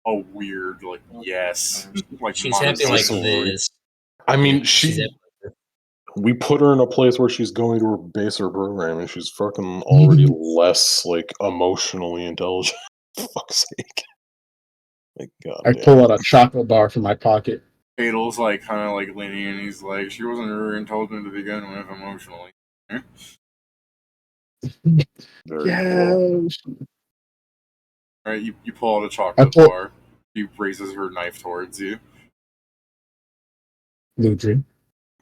a weird, like, yes. Like, She's happy like this. I mean, She's happy. we put her in a place where she's going to base her program, and she's fucking already less, like, emotionally intelligent. For fuck's sake. Like, God I damn. pull out a chocolate bar from my pocket. Pedro's, like, kind of, like, leaning in. He's like, she wasn't very intelligent to begin with, emotionally. Very Yeah. cool. Alright, you pull out a chocolate bar. She raises her knife towards you. Ludri.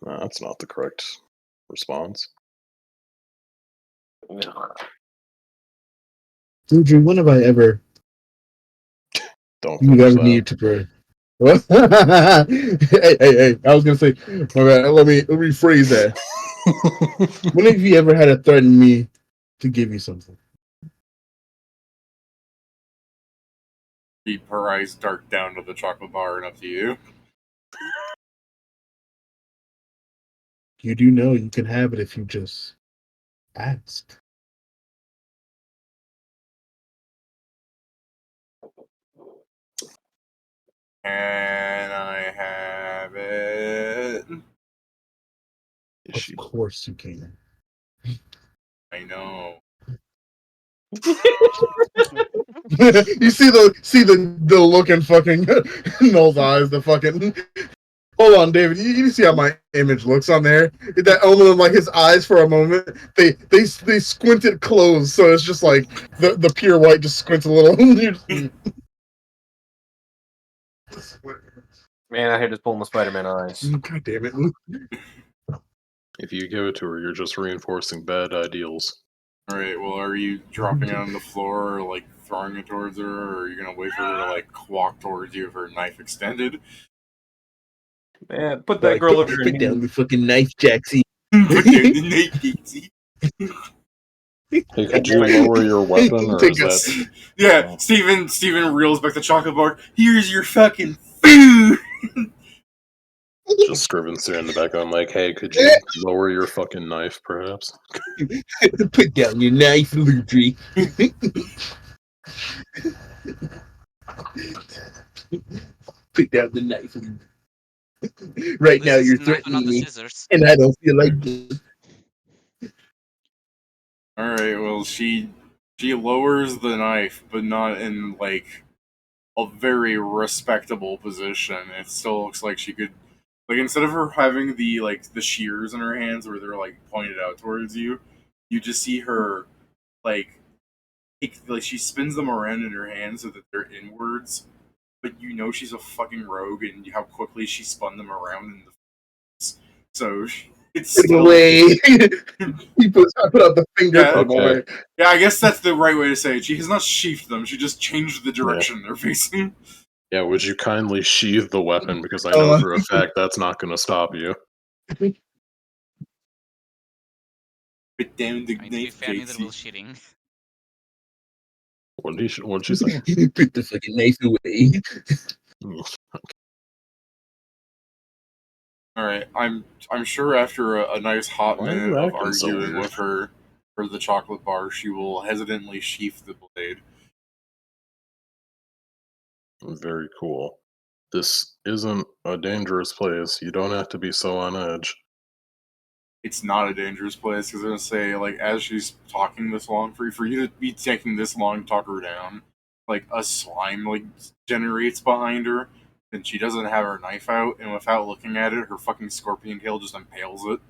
That's not the correct response. Ludri, when have I ever Don't you finish ever that. need to pray? hey! I was gonna say, my bad. Let me rephrase that. When have you ever had to threaten me to give you something? Her eyes dart down to the chocolate bar and up to you. You do know you can have it if you just ask. Can I have it? Of course you can. I know. You see the look in fucking Noel's eyes, the fucking. Hold on, David. You see how my image looks on there? That element of like his eyes for a moment, they squinted closed, so it's just like the pure white just squints a little. Man, I hate just pulling the Spider-Man eyes. God damn it! If you give it to her, you're just reinforcing bad ideals. Alright, well, are you dropping it on the floor or, like, throwing it towards her, or are you gonna wait for her to, like, walk towards you with her knife extended? Man, put that girl over your Put knee. down the fucking knife, Jaxie. Put down the knife, Jaxie. Hey, could you lower your weapon, or is that... Yeah, Steven reels back the chocolate bar. Here's your fucking food! Just Scriven's there in the background like, hey, could you lower your fucking knife, perhaps? Put down your knife, Ludri. Put down the knife. Right now you're threatening me, and I don't feel like it. Alright, well, she lowers the knife, but not in, like, a very respectable position. It still looks like she could... Like, instead of her having the, like, the shears in her hands where they're, like, pointed out towards you, you just see her, like, she spins them around in her hands so that they're inwards, but you know she's a fucking rogue and how quickly she spun them around in the face. So, it's Put still... away. He put up the finger, Yeah, put away. Yeah, I guess that's the right way to say it. She has not sheathed them, she just changed the direction they're facing. Yeah, would you kindly sheathe the weapon, because I know for a fact that's not going to stop you. Put down the To be fair, neither will shitting. What did she say? Put the fucking knife away. Alright, I'm sure after a nice hot Why are minute you of acting so arguing weird? with her for the chocolate bar, she will hesitantly sheath the blade. Very cool. This isn't a dangerous place. You don't have to be so on edge. It's not a dangerous place, because I'm gonna say, like, as she's talking this long, for you to be taking this long to talk her down, like, a slime, like, generates behind her, and she doesn't have her knife out, and without looking at it, her fucking scorpion tail just impales it.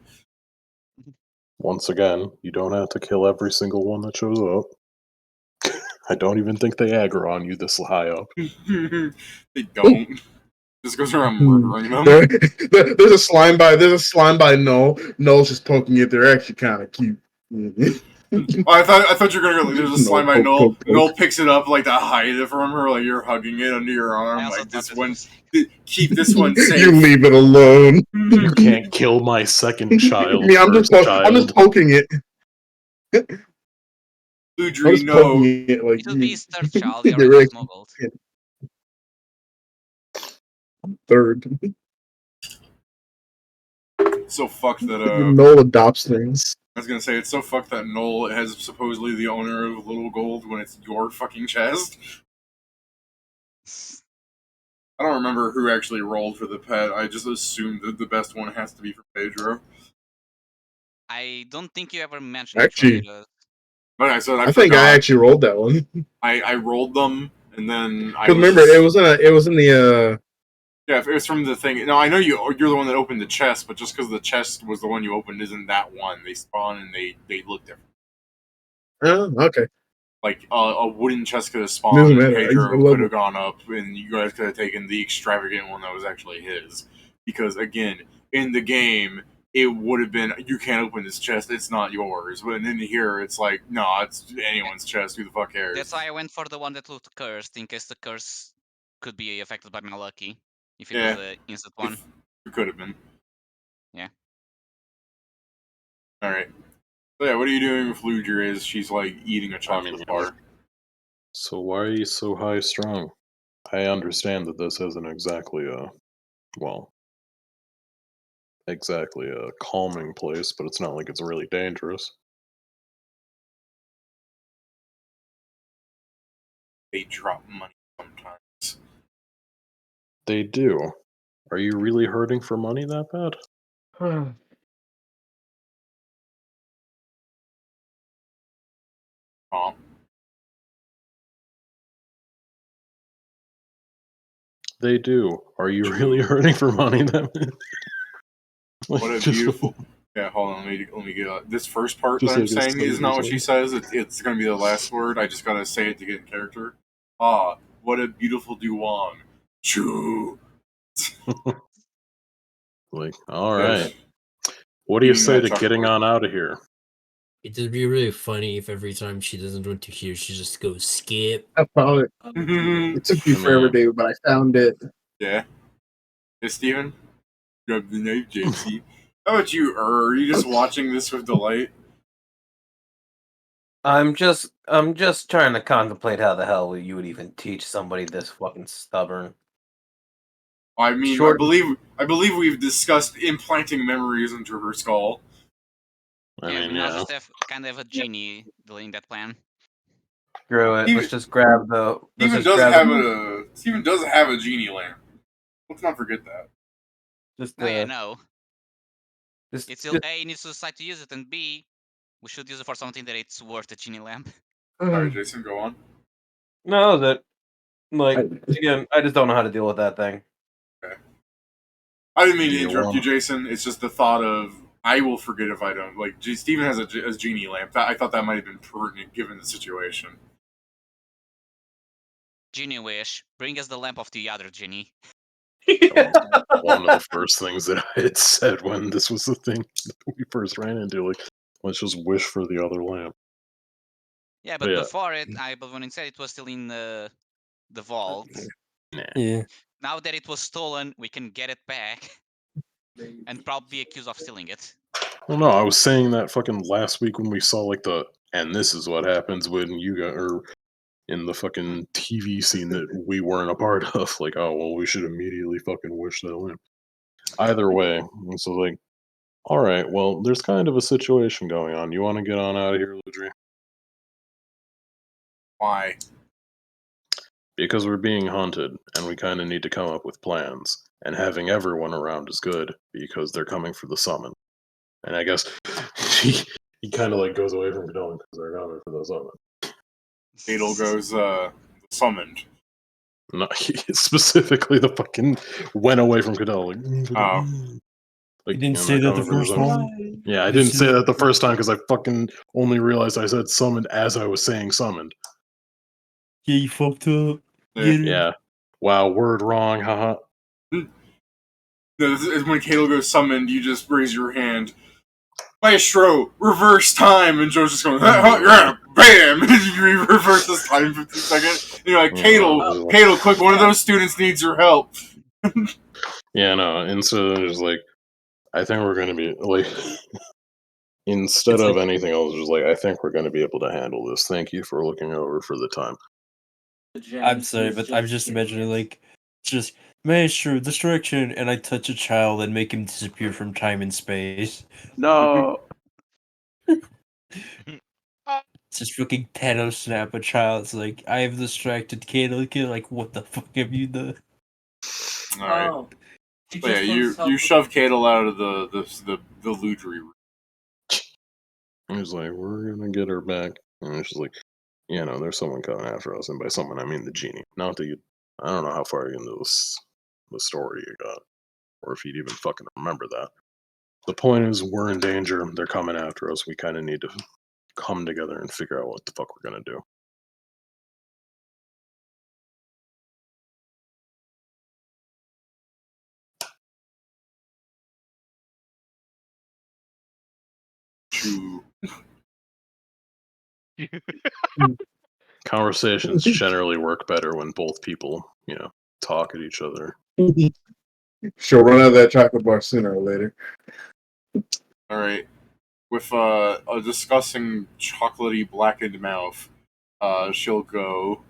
Once again, you don't have to kill every single one that shows up. I don't even think they aggro on you this high up. They don't. Just goes around murdering them. There's a slime by Noel. Noel's just poking it. They're actually kind of cute. I thought you were gonna go. There's a slime by Noel. Poke. Noel picks it up like to hide it from her, like you're hugging it under your arm. Like this one, keep this one safe. You leave it alone. You can't kill my second child. I'm just poking it. Ludri, no. It will be his third child. He already smuggled. Third. So fucked that Noel adopts things. I was gonna say it's so fucked that Noel has supposedly the owner of Little Gold when it's your fucking chest. I don't remember who actually rolled for the pet. I just assumed that the best one has to be for Pedro. I don't think you ever mentioned Actually, it. But I said I think I actually rolled that one. I rolled them and then I remember it was in the yeah, it was from the thing. No, I know you're the one that opened the chest, but just because the chest was the one you opened isn't that one. They spawn and they look different. Oh, okay. Like a wooden chest could have spawned, and Pedro could have it. gone up, and you guys could have taken the extravagant one that was actually his. Because again, in the game, it would have been you can't open this chest; it's not yours. But in here, it's like no, it's anyone's chest. Who the fuck cares? That's why I went for the one that looked cursed, in case the curse could be affected by my lucky. If it was the instant one. It could have been. Yeah. Alright. So yeah, what are you doing with Ludri as she's like eating a chocolate bar? So why are you so high strung? I understand that this isn't exactly exactly a calming place, but it's not like it's really dangerous. They drop money sometimes. They do. Are you really hurting for money that bad? They do. Are you really hurting for money that bad? What a beautiful. Yeah, hold on. Let me get this first part that I'm saying is not what she says. It's going to be the last word. I just got to say it to get in character. Ah, what a beautiful Duwang. Choo. Like, all right. What do you say to getting on out of here? It would be really funny if every time she doesn't want to hear, she just goes skip. I found it. It took me forever, dude, but I found it. Yeah. Hey, Steven? Grab the knife, JC. How about you, are you just watching this with delight? I'm just trying to contemplate how the hell you would even teach somebody this fucking stubborn. I mean, I believe we've discussed implanting memories into her skull. We now just have kind of a genie doing that plan. Screw it. Let's just grab the. Steven does have a genie lamp. Let's not forget that. Yeah, no. It's still A, needs to decide to use it, and B, we should use it for something that it's worth a genie lamp. Sorry, Jason, go on. No, again, I just don't know how to deal with that thing. Okay. I didn't mean to interrupt you, Jason. It's just the thought of I will forget if I don't. Like, Steven has a genie lamp. I thought that might have been pertinent given the situation. Genie wish. Bring us the lamp of the other genie. One of the first things that I had said when this was the thing that we first ran into, like, let's just wish for the other lamp. Yeah, but before it, when it said it was still in the vault. Yeah. Now that it was stolen, we can get it back and probably be accused of stealing it. Well, no, I was saying that fucking last week when we saw like and this is what happens when you are in the fucking TV scene that we weren't a part of. Like, oh well, we should immediately fucking wish that lamp. Either way, and so like, all right, well, there's kind of a situation going on. You want to get on out of here, Ludri? Why? Because we're being hunted, and we kind of need to come up with plans. And having everyone around is good, because they're coming for the summon. And I guess he kind of like goes away from Godolin because they're coming for the summon. Adel goes, summoned. No, he specifically the fucking went away from Godolin. Oh. Like, You didn't in say that the comic first version. time. Yeah, I You didn't said say that the first time because I fucking only realized I said summoned as I was saying summoned. Yeah, you fucked up. Yeah. Get it? Yeah. Wow, word wrong, haha. No, this is when Kalo goes summoned, you just raise your hand. Maestro, reverse time, and Joe's just going, yeah, bam, and you reverse this time in 15 seconds. And you're like, Kalo, quick, one of those students needs your help. Yeah, no, instead of just like, I think we're gonna be like, instead It's of like- anything else, just like, I think we're gonna be able to handle this. Thank you for looking over for the time. I'm sorry, but I'm just imagining like just Maestro destruction, and I touch a child and make him disappear from time and space. No. It's just fucking Thanos snap a child. It's like I have distracted Kato. Kid, like what the fuck have you done? Alright. Oh. He But yeah, just you himself- shove Kalo out of the Ludry room. He was like, we're gonna get her back. And it's just like, yeah, no, there's someone coming after us. And by someone, I mean the genie. Not that you, I don't know how far into the story you got, or if you'd even fucking remember that. The point is, we're in danger. They're coming after us. We kind of need to come together and figure out what the fuck we're gonna do. True. Conversations generally work better when both people, talk at each other. She'll run out of that chocolate bar sooner or later. Alright. With a disgusting chocolatey blackened mouth, she'll go,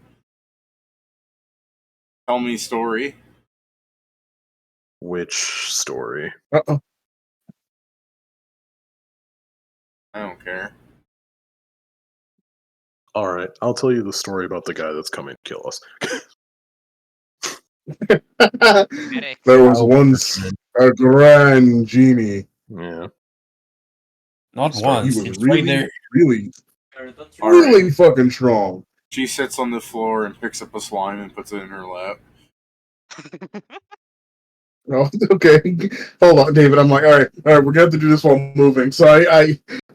tell me story. Which story? Uh-oh. I don't care. All right, I'll tell you the story about the guy that's coming to kill us. There was once a grand genie. Yeah. Not He once. was It's really, right there. really, Alright. really fucking strong. She sits on the floor and picks up a slime and puts it in her lap. Oh, okay. Hold on, David. I'm like, all right, we're gonna have to do this while moving. So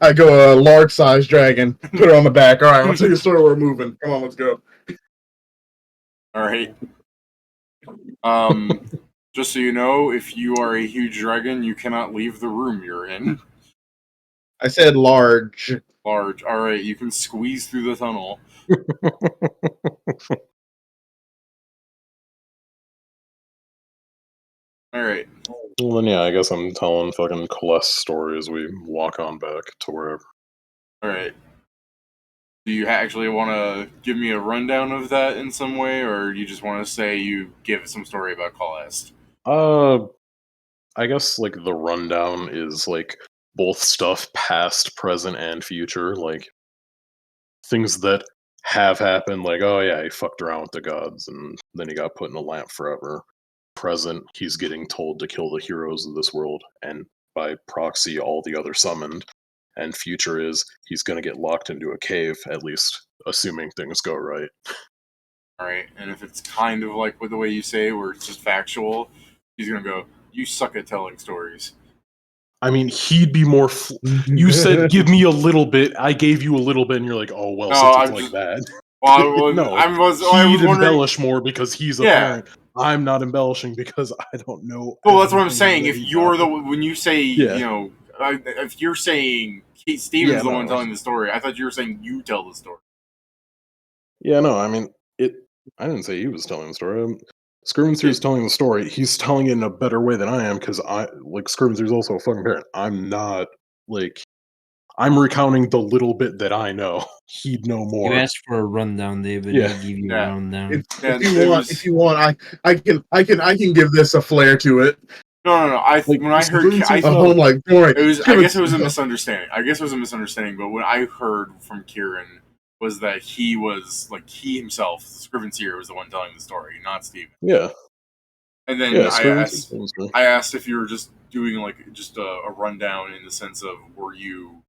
I go a large size dragon, put her on the back. All right, let's tell you a story. We're moving. Come on, let's go. Alright. Just so you know, if you are a huge dragon, you cannot leave the room you're in. I said large. Large. Alright, you can squeeze through the tunnel. Alright. Well, then, yeah, I guess I'm telling fucking Kallest's story as we walk on back to wherever. Alright. Do you actually want to give me a rundown of that in some way, or do you just want to say you give some story about Kallest? I guess, like, the rundown is, like, both stuff past, present, and future. Like, things that have happened, like, oh yeah, he fucked around with the gods, and then he got put in a lamp forever. Present, he's getting told to kill the heroes of this world, and by proxy, all the other summoned. And future is, he's gonna get locked into a cave, at least, assuming things go right. Alright, and if it's kind of like with the way you say, where it's just factual, he's gonna go, you suck at telling stories. I mean, he'd be more. You said, give me a little bit. I gave you a little bit, and you're like, oh, well, No, since it's I'm like just- that. Well, No, I was he'd wondering. embellish more because he's a Yeah. parent. I'm not embellishing because I don't know. Well, that's what I'm everything saying. that If he you're got. when you say, Yeah. if you're saying Steven's Yeah, the one no. telling the story, I thought you were saying you tell the story. Yeah, no, I mean, I didn't say he was telling the story. Scrivenseer is telling the story. He's telling it in a better way than I am because Scrivenseer is also a fucking parent. I'm not, I'm recounting the little bit that I know. He'd know more. You asked for a rundown, David. Yeah. I give you Yeah. a rundown. If you want, I can give this a flair to it. No. When I heard, I guess it was a misunderstanding. But what I heard from Kieran was that he was he himself, Scrivenseer, was the one telling the story, not Steven. Yeah. And then Yeah, I asked if you were just doing a rundown in the sense of were you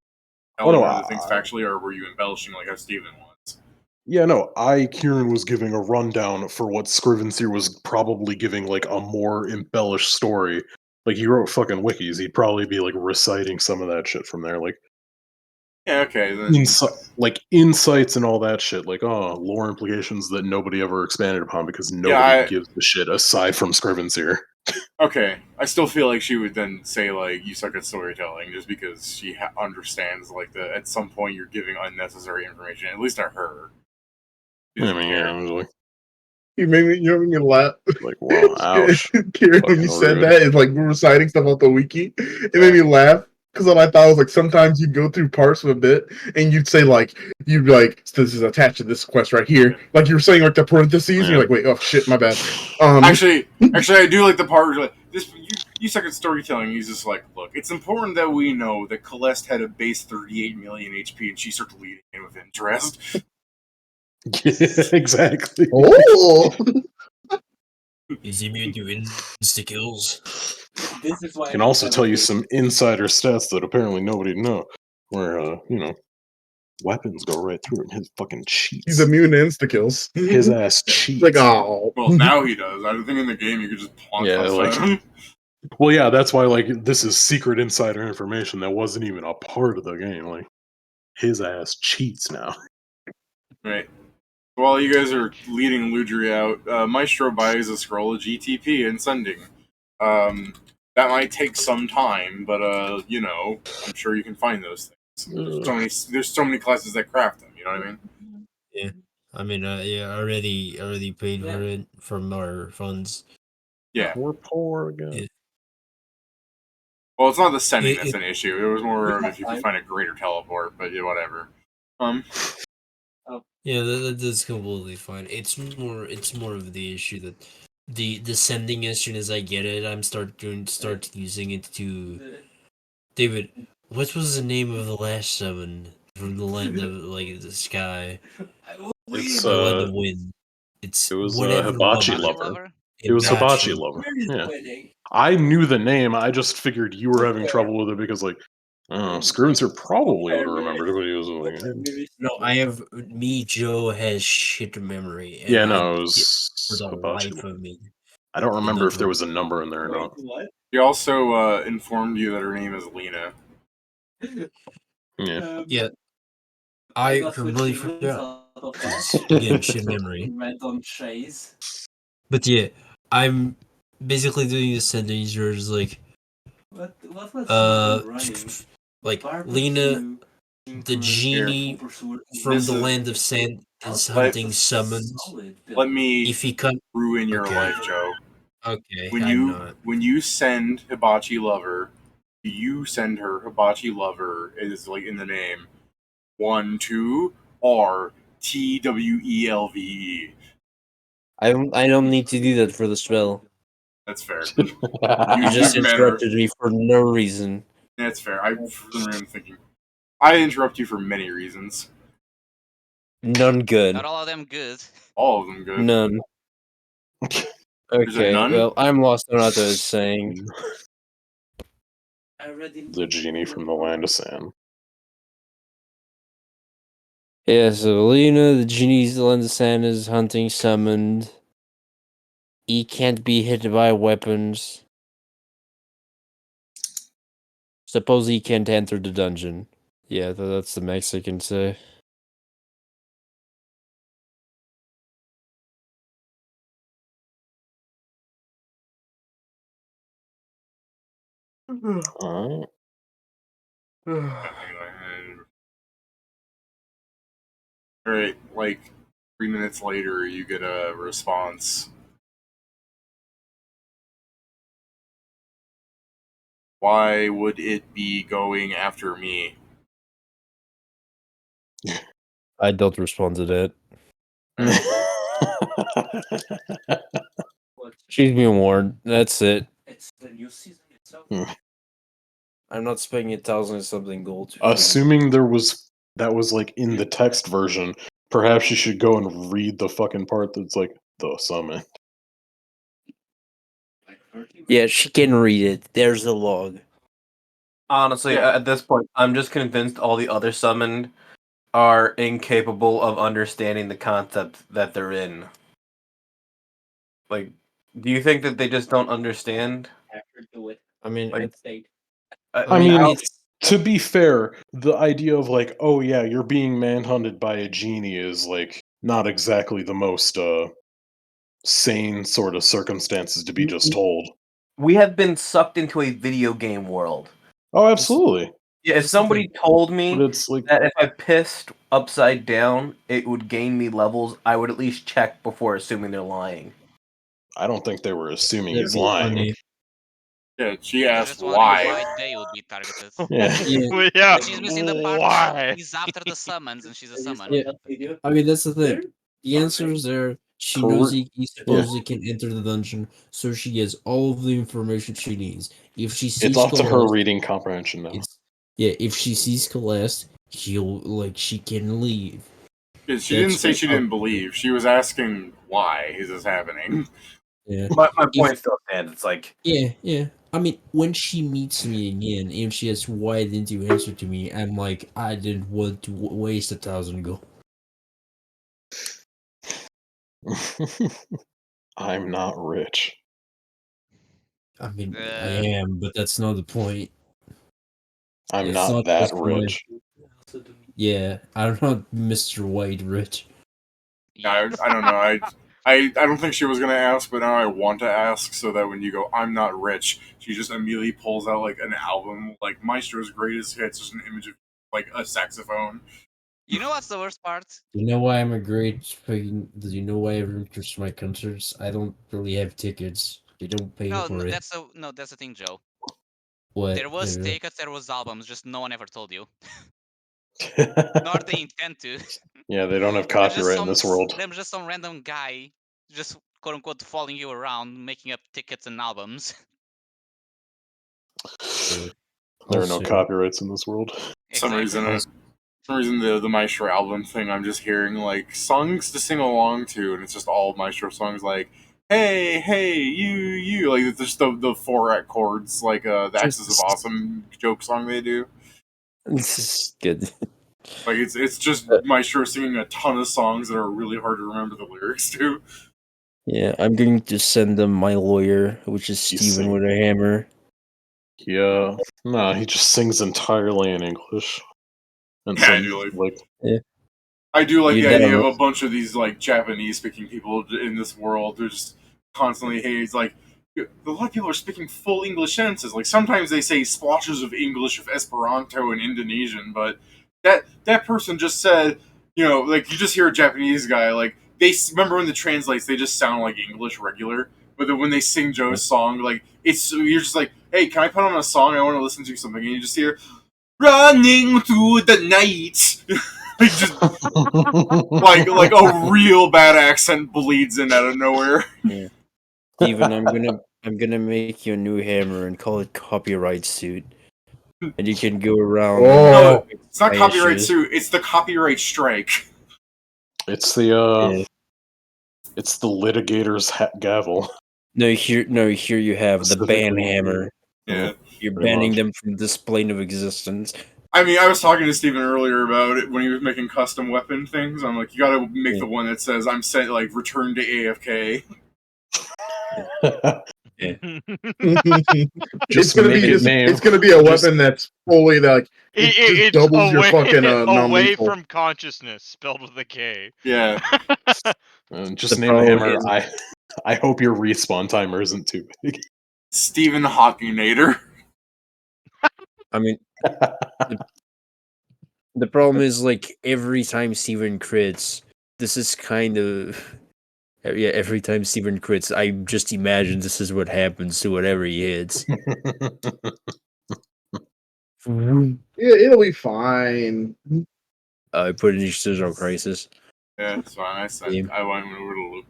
telling one of the things factually, or were you embellishing like how Steven was? Yeah, no, Kieran was giving a rundown for what Scrivenseer was probably giving a more embellished story Like he wrote fucking wikis, he'd probably be like reciting some of that shit from there, like Yeah, okay. Then like insights and all that shit, like lore implications that nobody ever expanded upon because nobody gives a shit aside from Scrivens here. Okay, I still feel like she would then say like you suck at storytelling just because she understands like that at some point you're giving unnecessary information, at least to her. She I doesn't mean, care. yeah, I was like, You made me laugh. like wow, ouch. Kieran, when you Fucking said rude. that, it's like we were reciting stuff off the wiki. It made me laugh because what I thought was like sometimes you'd go through parts of a bit and you'd say like so this is attached to this quest right here. Like you were saying like the parentheses, and you're like, wait, oh shit, my bad. Actually, I do like the part where like this. You suck at storytelling. He's just like, look, it's important that we know that Kallest had a base 38 million HP, and she started leading in with interest. Exactly. Oh. Is immune to insta kills. This is why I can also tell you some insider stats that apparently nobody know. Where weapons go right through it. His fucking cheats. He's immune to insta kills. His ass cheats. Like, oh. Well, now he does. I think in the game you could just pawn like, well, yeah, that's why like this is secret insider information that wasn't even a part of the game. Like his ass cheats now. Right. While you guys are leading Ludri out, Maestro buys a scroll of GTP and sending. That might take some time, but I'm sure you can find those things. There's so many classes that craft them. You know what I mean? Yeah, I mean, yeah, already paid for it from our funds. Yeah, we're poor again. Yeah. Well, it's not the sending that's an issue. It was more of if you could find a greater teleport, but yeah, whatever. Yeah, that's completely fine. It's more of the issue that the sending, as soon as I get it, I'm start using it to. David, what was the name of the last summon from the land of like the sky? It's the land of wind. It was whatever Hibachi Lover. It was Hibachi Lover. Yeah. I knew the name. I just figured you were having trouble with it because like Scrivenser probably would have remembered it, but he was like, no, I have Joe has shit memory. And yeah, no, it was for the Hibachi life of me. I don't remember if there was a number in there or not. He also informed you that her name is Lena. Yeah. Yeah. I completely forgot. Again, shit memory. Red on Chase. But yeah, I'm basically doing the sentence where it's like, What was like Lena, the genie from the land of sand is hunting summons. Let me if he can ruin your life, Joe. Okay, when you send Hibachi Lover, you send her Hibachi Lover is like in the name 12 RTWELVE. I don't need to do that for the spell. That's fair. You just interrupted me for no reason. That's fair. I'm thinking. I interrupt you for many reasons. None good. Not all of them good. All of them good. None. Okay, none? well, I'm lost on what I was saying. The genie from the land of sand. Yeah, so Lena, the genie's land of sand, is hunting summoned. He can't be hit by weapons. Suppose he can't enter the dungeon. Yeah, that's the max I can say. Alright, like 3 minutes later, you get a response. Why would it be going after me? I don't respond to that. She's being warned. That's it. It's the new season itself. I'm not spending 1,000 something gold. Assuming that was like in the text version, perhaps you should go and read the fucking part that's like the summon. Yeah, she can read it. There's the log. Honestly, at this point, I'm just convinced all the other summoned are incapable of understanding the concept that they're in. Like, do you think that they just don't understand? I mean, Like, I mean, it's to be fair, the idea of like, oh yeah, you're being manhunted by a genie is like not exactly the most sane sort of circumstances to be just told. we have been sucked into a video game world. Oh, absolutely. Yeah, if somebody told me But it's like, that if I pissed upside down, it would gain me levels, I would at least check before assuming they're lying. I don't think they were assuming that'd he's be lying. funny. Yeah, she They're asked just wondering why. why they would be targeted. Yeah. Yeah, Yeah. But she's missing the part Why? where he's after the summons and she's a summon. yeah. I mean, that's the thing. The answer is there. She Her- knows he supposedly can enter the dungeon, so she gets all of the information she needs. If she sees It's up to her Kallest, reading comprehension now. if she sees Kallest, she can leave. Yeah, she didn't That's say she how- didn't believe. She was asking why is this happening. Yeah. My If- point still stands. It's like, Yeah. I mean, when she meets me again, and she asks why didn't you answer to me, I'm like, I didn't want to waste 1,000 gold. I'm not rich. I mean, I Uh, am, but that's not the point. I'm It's not not that just my- rich. Yeah, I'm not Mr. White Rich. I don't know. I don't think she was gonna ask, but now I want to ask so that when you go, I'm not rich, she just immediately pulls out like an album, like Maestro's greatest hits, just an image of like a saxophone. You know what's the worst part? You know why I'm a great fucking. Do you know why I interest my concerts? I don't really have tickets. They don't pay No, for it. that's the thing, Joe. What? There was Pedro? tickets, there was albums, just no one ever told you. Nor they intend to. Yeah, they don't have There's just copyright in this world. There's just some random guy just quote unquote following you around, making up tickets and albums. There are no Also- copyrights in this world. For some Exactly. reason, the Maestro album thing, I'm just hearing like songs to sing along to, and it's just all Maestro songs like, hey, you, like it's just the 4 chords, like the Axis of Awesome joke song they do. This is good. Like it's just Maestro singing a ton of songs that are really hard to remember the lyrics to. Yeah, I'm going to send them my lawyer, which is You Steven sing. with a hammer. Yeah. No, he just sings entirely in English. And Yeah, I some, do like Yeah. I do like You the idea of download- a bunch of these like Japanese speaking people in this world. They're just constantly, hey, it's like a lot of people are speaking full English sentences. Like sometimes they say splotches of English, of Esperanto, and Indonesian, but that person just said, like you just hear a Japanese guy, like remember when the translates, they just sound like English regular. But then when they sing Joe's song, like you're just like, hey, can I put on a song? I want to listen to something, and you just hear running through the night. Like just like a real bad accent bleeds in out of nowhere. Yeah. Steven, I'm gonna make you a new hammer and call it copyright suit. And you can go around. Oh. It's not I copyright issues. suit, it's the copyright strike. it's the Yeah. it's the litigator's gavel. No, here you have the ban Specifically- hammer. Yeah. You're Pretty banning much. them from this plane of existence. I mean, I was talking to Steven earlier about it when he was making custom weapon things. I'm like, you gotta make the one that says I'm sent like return to AFK. It's gonna make be it just, name. it's gonna be a Just- weapon that's fully like it just It's doubles your away, fucking away non-lethal. from consciousness, spelled with a K. Yeah. Just The name the problem hammer. is- I hope your respawn timer isn't too big. Stephen Hawkinator. I mean, the problem is like every time Steven crits, this is kind of every time Steven crits, I just imagine this is what happens to whatever he hits. Yeah, it'll be fine. I put it in Existential Crisis. Yeah, it's fine. Yeah. I went over to Luke.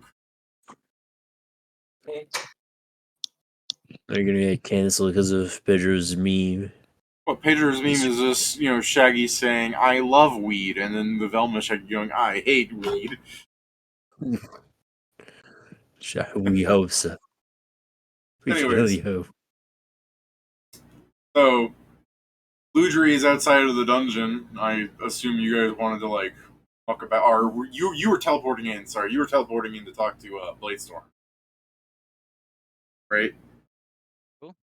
They're gonna get canceled because of Pedro's meme. Well, Pedro's meme is this, Shaggy saying, I love weed, and then the Velma Shaggy going, I hate weed. We hope so. We Anyways. really hope. So, Ludri is outside of the dungeon. I assume you guys wanted to, like, talk about, or you were teleporting in, sorry, you were teleporting in to talk to Bladestorm. Right? Cool.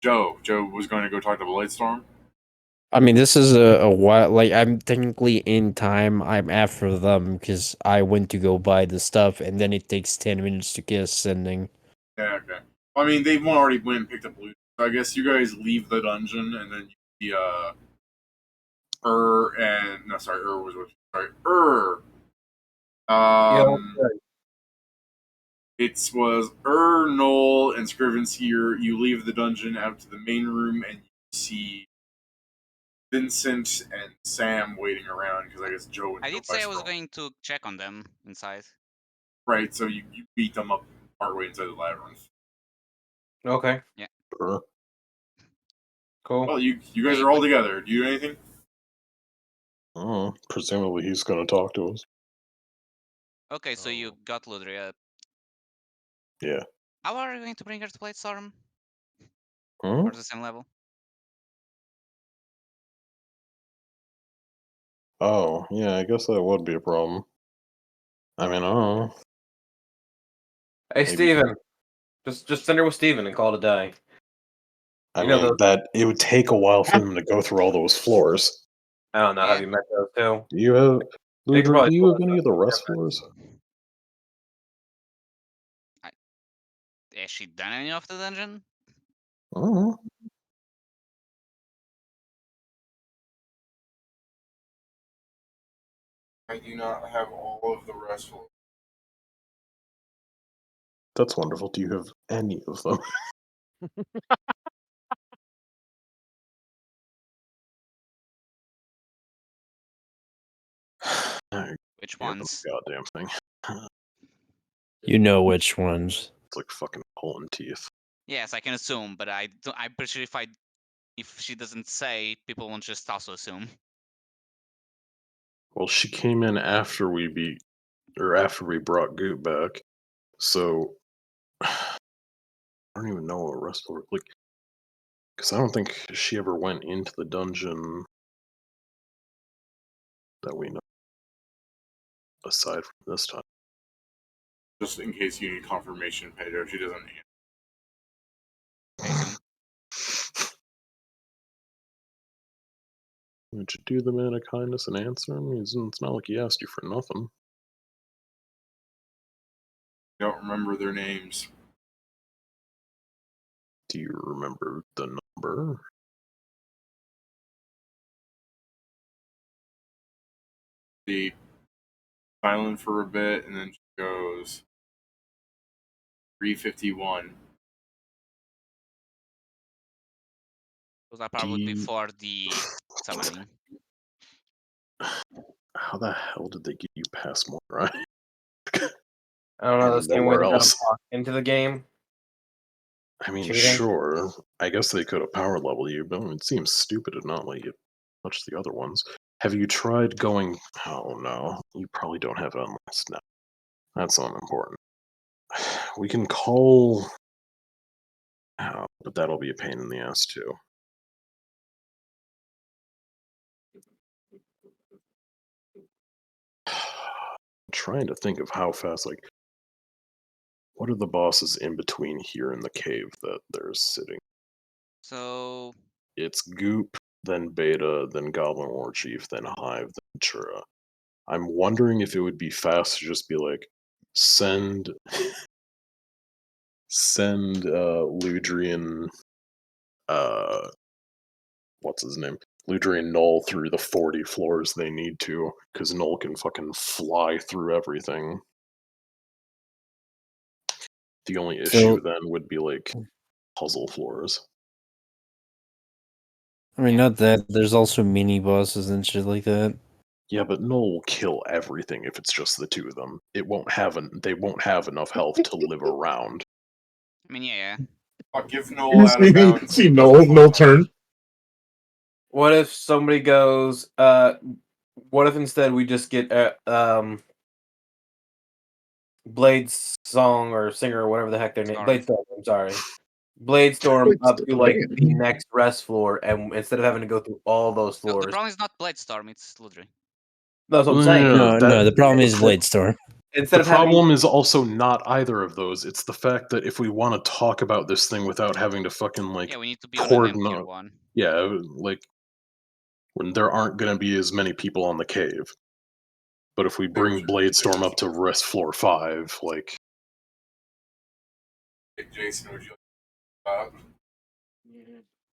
Joe was going to go talk to Blightstorm. I mean, this is a while. Like, I'm technically in time. I'm after them because I went to go buy the stuff, and then it takes 10 minutes to get ascending. Yeah, okay. I mean, they already went and picked up loot. So I guess you guys leave the dungeon, and then you see, was with, it was Noel, and Scrivens here. You leave the dungeon out to the main room, and you see Vincent and Sam waiting around because I guess Joe and I did say I was going to check on them inside. Right, so you beat them up partway inside the labyrinth. Okay. Yeah. Sure. Cool. Well, you guys are all together. Do you do anything? Presumably he's going to talk to us. Okay, so you got Ludria. Yeah. How are you going to bring her to Blightstorm? Hmm? Or the same level? Oh, yeah, I guess that would be a problem. I mean, I don't know. Hey, Maybe- Steven. Just send her with Steven and call it a day. I You know mean, those- that it would take a while for them to go through all those floors. I don't know. Yeah. Have you met those two? Do you have, They could Ludra, probably do you pull have us any up. of the rest floors? Has she done any of the dungeon? Oh, I do not have all of the restful. that's wonderful. Do you have any of them? Which Yeah, ones? the goddamn thing. You know which ones. It's like fucking pulling teeth. Yes, I can assume, but I'm pretty sure if she doesn't say, people won't just also assume. Well, she came in after we brought Goot back, so I don't even know what rest floor, like, because I don't think she ever went into the dungeon that we know, aside from this time. Just in case you need confirmation, Pedro, she doesn't answer. Taken. Would you do the man a kindness and answer him? It's not like he asked you for nothing. Don't remember their names. Do you remember the number? The silent for a bit, and then she goes 351. Those are probably you- before the summoning. How the hell did they get you past Morai? I don't know. And The same way nowhere they got else. him locked into the game. I mean, Cheating? sure. I guess they could have power leveled you, but it seems stupid to not let you touch the other ones. Have you tried going? Oh no, you probably don't have it unlocked now. That's unimportant. We can call. Oh, but that'll be a pain in the ass too. I'm trying to think of how fast, like, what are the bosses in between here and the cave that they're sitting? So It's Goop, then Beta, then Goblin War Chief, then Hive, then Chura. I'm wondering if it would be fast to just be like, send Ludrian, what's his name? Ludrian Null through the 40 floors they need to, because Null can fucking fly through everything. The only issue then would be like puzzle floors. I mean, not that. There's also mini bosses and shit like that. Yeah, but Null will kill everything if it's just the two of them. They won't have enough health to live around. I mean, yeah. I'll give Noel out of bounds. See, no turn. What if somebody goes? What if instead we just get Blade's song or singer or whatever the heck their name? Bladestorm. I'm sorry. Bladestorm up to like the next rest floor, and instead of having to go through all those No, the floors. problem is not Bladestorm, it's Ludri. That's what I'm saying. No, the problem is Bladestorm. instead The of having problem is also not either of those. It's the fact that if we want to talk about this thing without having to fucking like Yeah, we need to be on an emptier coordinate, one. yeah, like when there aren't going to be as many people on the cave. But if we bring Bladestorm up to rest floor 5, like Jason, would you like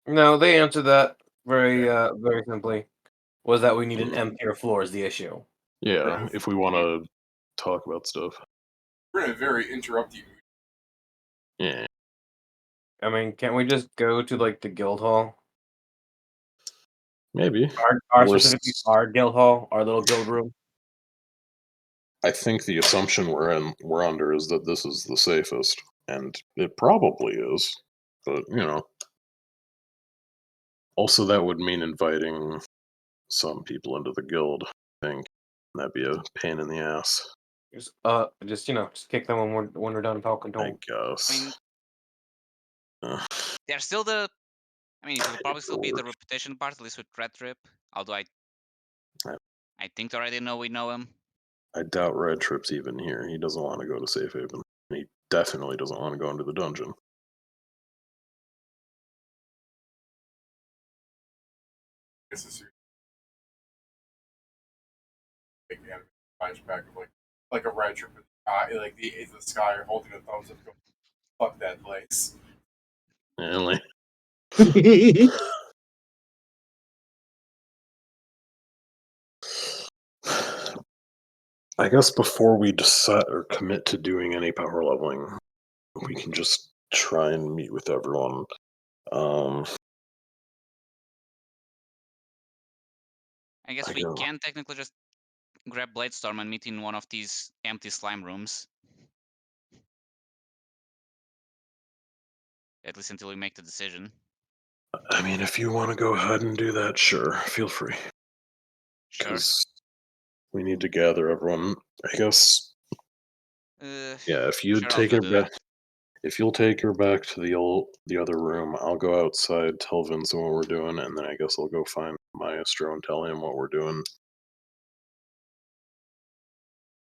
no, they answered that very simply. Was that we need an emptier floor is the issue. yeah, if we want to talk about stuff. We're in a very interrupty mood. Yeah. I mean, can't we just go to like the guild hall? Maybe. Our specifically our guild hall, our little guild room. I think the assumption we're under is that this is the safest, and it probably is. But also that would mean inviting some people into the guild. I think that'd be a pain in the ass. Just kick them when we're done talking to them. I guess. I mean, they're still the. I mean, it will probably still be the reputation part, at least with Red Trip. Although I think they already know we know him. I doubt Red Trip's even here. He doesn't want to go to Safe Haven. He definitely doesn't want to go into the dungeon. This is like the anime flashback of like a red trip in the sky, like the sky holding a thumbs up, going, "Fuck that place." Yeah, like I guess before we decide or commit to doing any power leveling, we can just try and meet with everyone. I guess we can technically just grab Bladestorm and meet in one of these empty slime rooms. At least until we make the decision. I mean, if you want to go ahead and do that, sure, feel free. Sure. Because we need to gather everyone. I guess. Yeah, if you take her back, if you'll take her back to the other room, I'll go outside, tell Vincent what we're doing, and then I guess I'll go find Maestro and tell him what we're doing.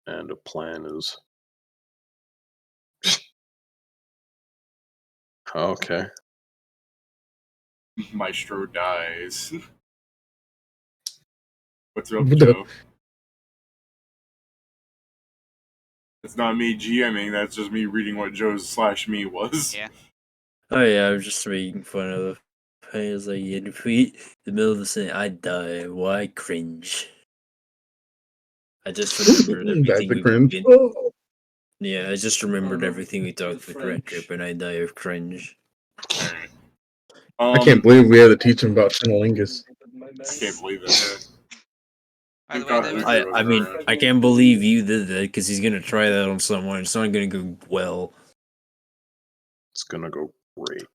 And a plan is. Okay. Maestro dies. What's up, Joe? It's not me GMing, that's just me reading what Joe's /me was. Yeah. Oh yeah, I was just making fun of the players like in the middle of the scene, I die. Why cringe? I just remembered everything Yeah, I just remembered everything we talked with Red Trip and I die of cringe. I can't believe we had to teach him about Chinalingus. I can't believe it. I mean, I can't believe you did that because he's gonna try that on someone. It's not gonna go well. It's gonna go great.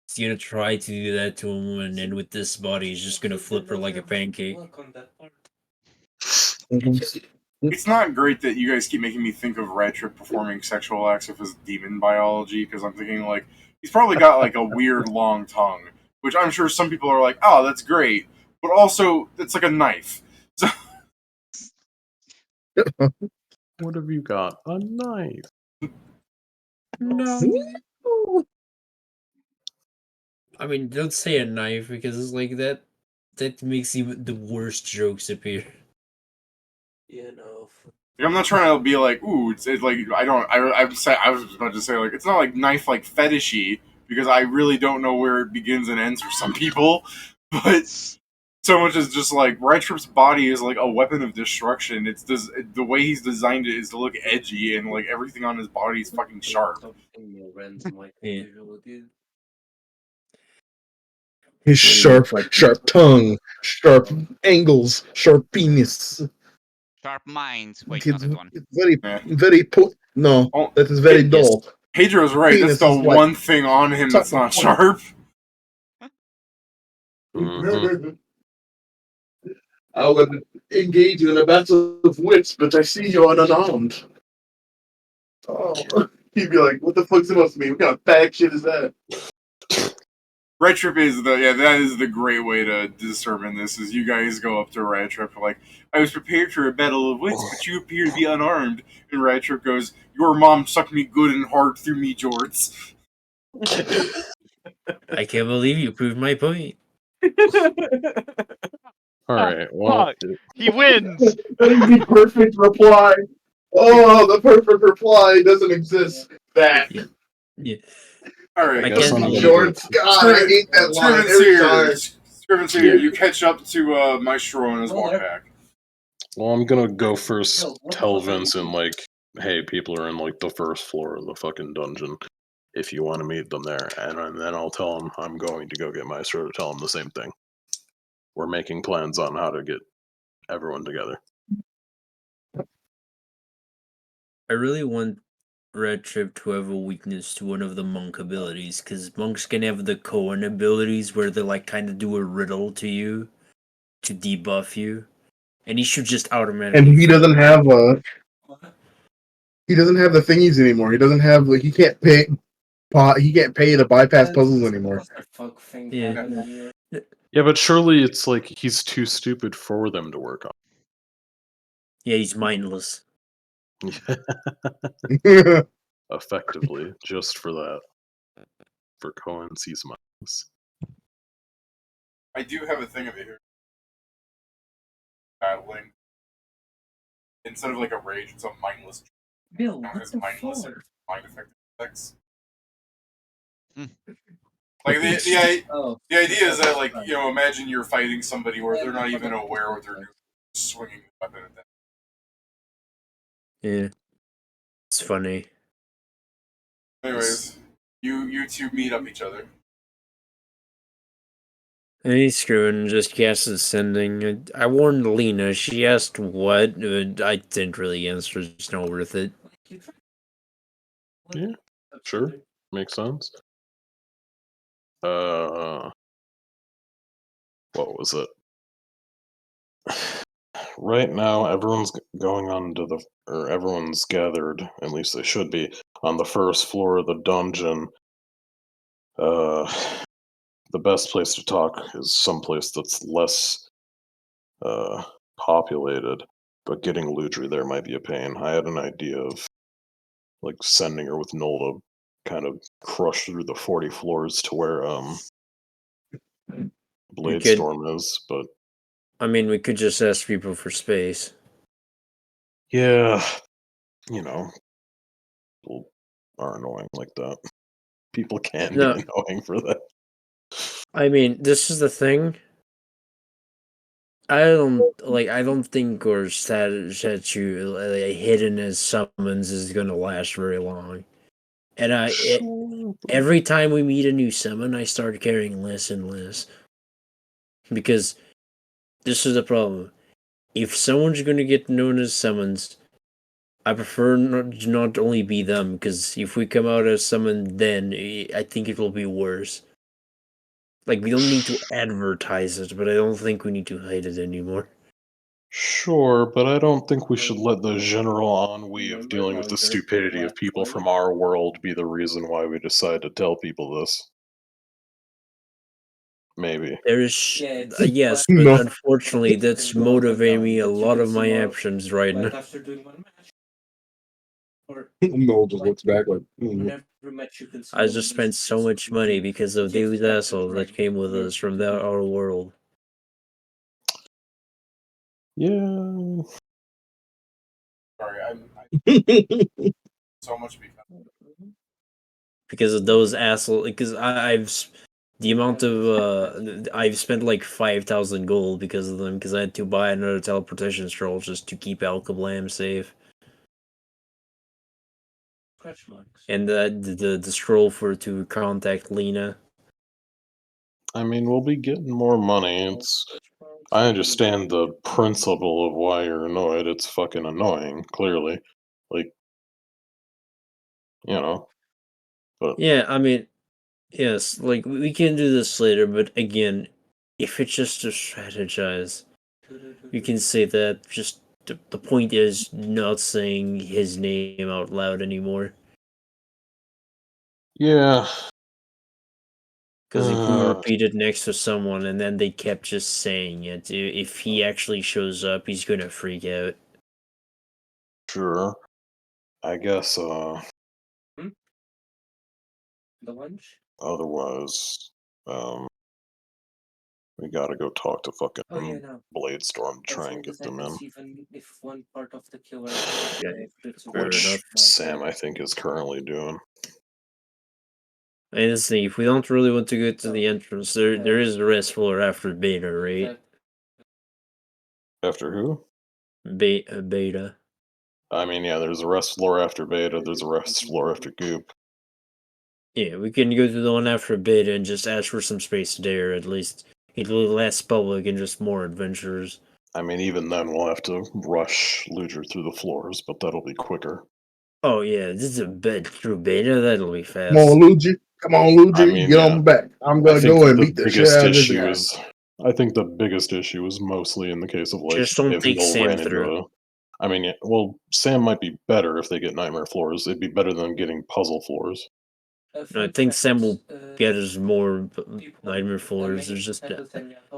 He's gonna try to do that to a woman, and with this body, he's just gonna flip her like a pancake. It's not great that you guys keep making me think of Red Trip performing sexual acts of his demon biology, because I'm thinking, like, he's probably got, like, a weird long tongue, which I'm sure some people are like, oh, that's great, but also, it's like a knife. So... What have you got? A knife. No. I mean, don't say a knife because it's like that. That makes even the worst jokes appear. Yeah, no. I'm not trying to be like, ooh, it's like I was about to say like it's not like knife like fetishy because I really don't know where it begins and ends for some people, but so much as just like Red Trip's body is like a weapon of destruction. It's the way he's designed it is to look edgy and like everything on his body is fucking sharp. Yeah. His sharp tongue, sharp angles, sharp penis. Sharp mind. Wait, not that one. No, that is very dull. Pedro's right. Penis that's the is one thing on him that's not sharp. Mm-hmm. I would engage you in a battle of wits, but I see you're unarmed. Oh, he'd be like, "What the fuck's supposed to mean? What kind of bag shit is that?" Red Trip is that is the great way to determine this. Is you guys go up to Red Trip like, I was prepared for a battle of wits, but you appear to be unarmed. And Red Trip goes, "Your mom sucked me good and hard through me jorts." I can't believe you proved my point. All right. Well, Fuck. He wins. That is the perfect reply. Oh, the perfect reply doesn't exist. That. Yeah. All right, I guess can't I'm believe gonna Jorts. God, I hate that line every time. Scrivens here, you catch up to Maestro on his walk back. Well, I'm gonna go first. Tell Vincent like, hey, people are in like the first floor of the fucking dungeon. If you want to meet them there, and then I'll tell him I'm going to go get Maestro to tell him the same thing. We're making plans on how to get everyone together. I really want Red Trip to have a weakness to one of the monk abilities, because monks can have the koan abilities where they like kind of do a riddle to you to debuff you, and he should just automatically. And he doesn't have he doesn't have the thingies anymore. He doesn't have like he can't pay to bypass puzzles anymore. Yeah, but surely it's like he's too stupid for them to work on. Yeah, he's mindless. Effectively, just for that. For Cohen's, he's mindless. I do have a thing of it here. Battling. Instead of like a rage, it's a mindless. Bill, It's mindless and mind affected effects. Hmm. Like the idea is that like imagine you're fighting somebody where they're not even aware what they're doing, swinging the weapon at them. Yeah, it's funny. Anyways, you two meet up each other. And he's screwing, just cast ascending. I warned Lena. She asked what, but I didn't really answer. It's not worth it. Yeah, sure. Makes sense. What was it? Right now, everyone's going on to everyone's gathered, at least they should be, on the first floor of the dungeon. The best place to talk is someplace that's less populated, but getting Ludri there might be a pain. I had an idea of like sending her with Noel to kind of crush through the 40 floors to where Bladestorm is, but I mean, we could just ask people for space. yeah, people are annoying like that. People can be annoying for that. I mean, this is the thing. I don't think our statue hidden as summons is gonna last very long. And every time we meet a new summon, I start caring less and less. Because this is the problem. If someone's gonna get known as summons, I prefer not only be them, because if we come out as summon, then I think it will be worse. Like, we don't need to advertise it, but I don't think we need to hide it anymore. Sure, but I don't think we should let the general ennui of dealing with the stupidity of people from our world be the reason why we decide to tell people this. Maybe. There is yes, but unfortunately, that's motivating me a lot of my actions right now. Noel just looks back like. I just spent so much money because of these assholes that came with us from our world. Yeah. Sorry, I'm so much Because of those assholes. Because the amount of I've spent like 5,000 gold because of them. Because I had to buy another teleportation scroll just to keep Alcablam safe. And the scroll to contact Lena. I mean, we'll be getting more money. I understand the principle of why you're annoyed. It's fucking annoying, clearly. Like, but Yeah, I mean, yes, like we can do this later, but again, if it's just to strategize, you can say that. Just the point is not saying his name out loud anymore. yeah. Because if we repeat it next to someone and then they kept just saying it, if he actually shows up, he's gonna freak out. Sure. I guess, The lunch? otherwise, we gotta go talk to fucking Oh yeah, no. Bladestorm to As try long and get as I them can in. see even if one part of the killer Yeah, it's fair Which enough. Sam, I think, is currently doing. And let's see, if we don't really want to go to the entrance, there is a rest floor after beta, right? After who? Beta. I mean, yeah, there's a rest floor after beta, there's a rest floor after goop. Yeah, we can go to the one after beta and just ask for some space there, at least. It'll less public and just more adventurers. I mean, even then, we'll have to rush Luger through the floors, but that'll be quicker. Oh yeah, this is a bit through beta, that'll be fast. Come on, Luigi. Come on, Luigi. I mean, Get yeah. on my back. I'm I gonna think go and the beat the shit biggest out of this issue guy. is, I think the biggest issue is mostly in the case of like Just don't if take Neil Sam ran into through. a. I mean, yeah, well, Sam might be better if they get nightmare floors. It'd be better than getting puzzle floors. No, I think Sam will get us more nightmare floors. There's just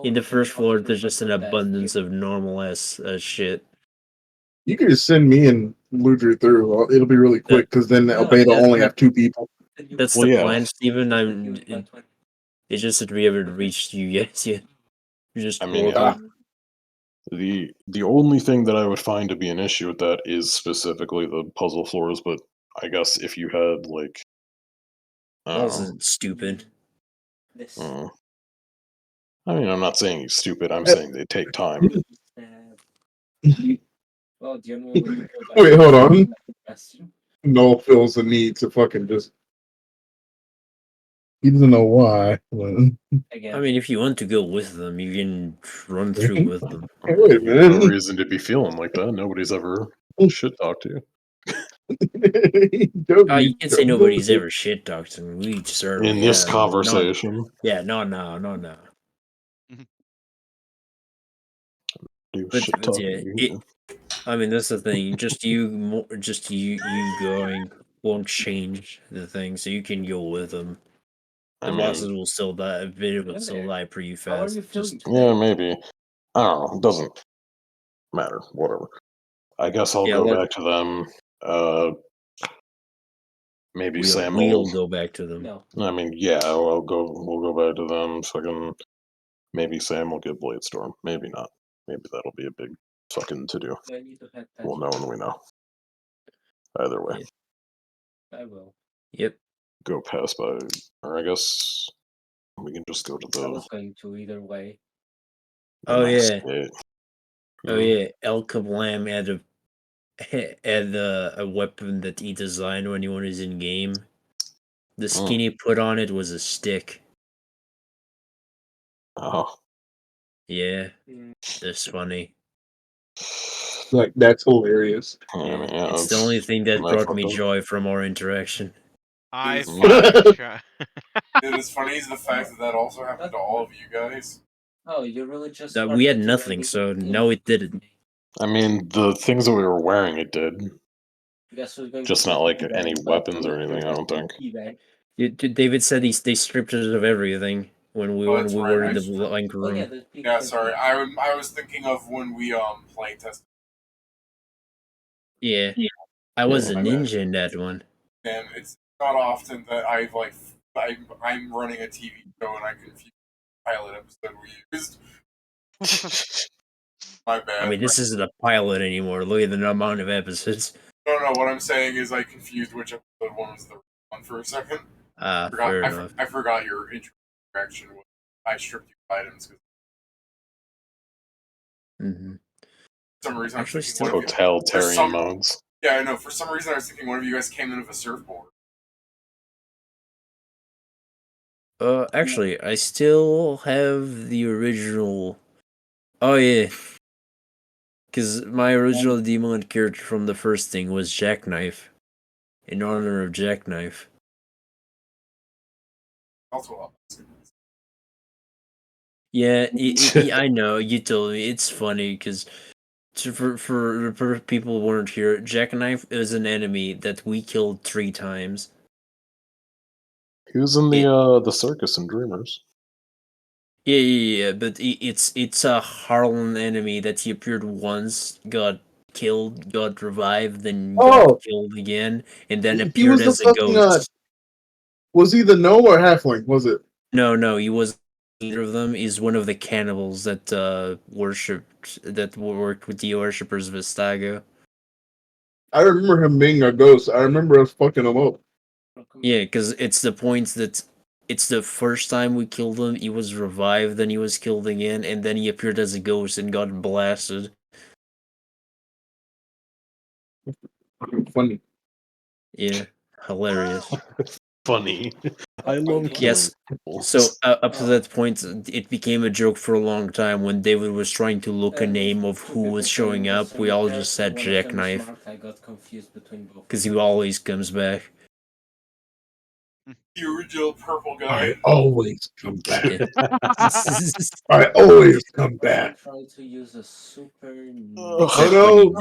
in the first floor, there's just an abundance of normal ass shit. You can just send me and Luger through. It'll be really quick because then beta only have 2 people. That's Well, the yeah. plan, Steven. It's just that we haven't reached you yet. You're just I mean, yeah. The only thing that I would find to be an issue with that is specifically the puzzle floors, but I guess if you had like, Also stupid. I mean, I'm not saying he's stupid. I'm saying they take time. Well, generally, we go back Wait, to hold the on. restroom. Noel feels the need to fucking just. He doesn't know why. But... I mean, if you want to go with them, you can run through with them. Hey, wait a minute. No reason to be feeling like that. Nobody's ever shit talked to you. You can say nobody's ever shit talked to me. We certainly In this have. conversation. No. But yeah, I mean that's the thing. Just you going won't change the thing, so you can go with them. The bosses will still die. It will still die pretty fast. Yeah, maybe. I don't know. It doesn't matter. Whatever. I guess I'll go back to them. Maybe Sam will go back to them. No. I mean, yeah, we'll go back to them. Fucking maybe Sam will get Bladestorm. Maybe not. Maybe that'll be a big fucking to do. We'll know when we know. Either way. I will. Yep. Go pass by, or I guess we can just go to I the. was going to either way. Oh yeah. Mm-hmm. Oh yeah. El Kablam had a weapon that he designed when he was in game. The skin he put on it was a stick. Oh. Yeah. That's funny. Like, that's hilarious. Yeah, it's the only thing that brought me joy from our interaction. I fucking try. Dude, as funny as the fact that also happened to all of you guys. Oh, you really just. We had nothing, so no, it didn't. I mean, the things that we were wearing, it did. Just not like eBay, any weapons or anything. I don't think. David said they stripped us of everything when we were in the blank room. Yeah, sorry. I was thinking of when we play test. Yeah, I was a ninja in that one. And it's not often that I'm running a TV show and I confuse the pilot episode we used. My bad. I mean, this isn't a pilot anymore. Look at the amount of episodes. No. What I'm saying is I confused which episode one was the real one for a second. Fair enough. I forgot your interaction. I stripped you of items. Mm-hmm. For some reason, Actually, still totalitarian modes. Yeah, I know. For some reason, I was thinking one of you guys came in with a surfboard. Actually, I still have the original. Oh yeah, because my original demon character from the first thing was Jackknife, in honor of Jackknife. Also, yeah, I know. You told me it's funny because for people who weren't here, Jackknife is an enemy that we killed 3 times. He was in the circus in Dreamers. Yeah, but it's a Harlan enemy that he appeared once, got killed, got revived, then got killed again, and then He appeared was the as a fucking ghost. was he the gnome or halfling? Was it? No, he was either of them. He's one of the cannibals that worked with the worshippers of Vistago. I remember him being a ghost. I remember us fucking him up. Yeah, because it's the point that it's the first time we killed him, he was revived, then he was killed again, and then he appeared as a ghost and got blasted. Funny. Yeah, hilarious. Funny. I love killing Yes. people. So up to that point, it became a joke for a long time. When David was trying to look a name of who was showing up, we all just said Jackknife, I got confused between both. because he always comes back. The original purple I guy. always come back. I I always come back. Try to use a super. Oh no!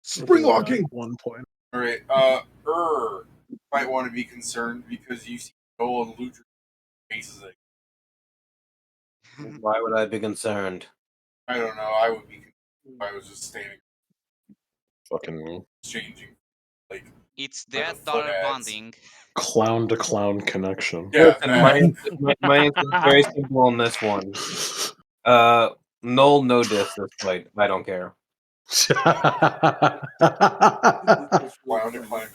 Spring locking. 1 point. All right. Might want to be concerned because you see Joel and Ludra faces it. Why would I be concerned? I don't know. I would be concerned if I was just standing Fucking exchanging like It's For the that foot dollar ads. bonding. clown to clown connection. Yeah, Listen, that. my answer is very simple on this one. Null, no diss this fight. I don't care. Clown to clown.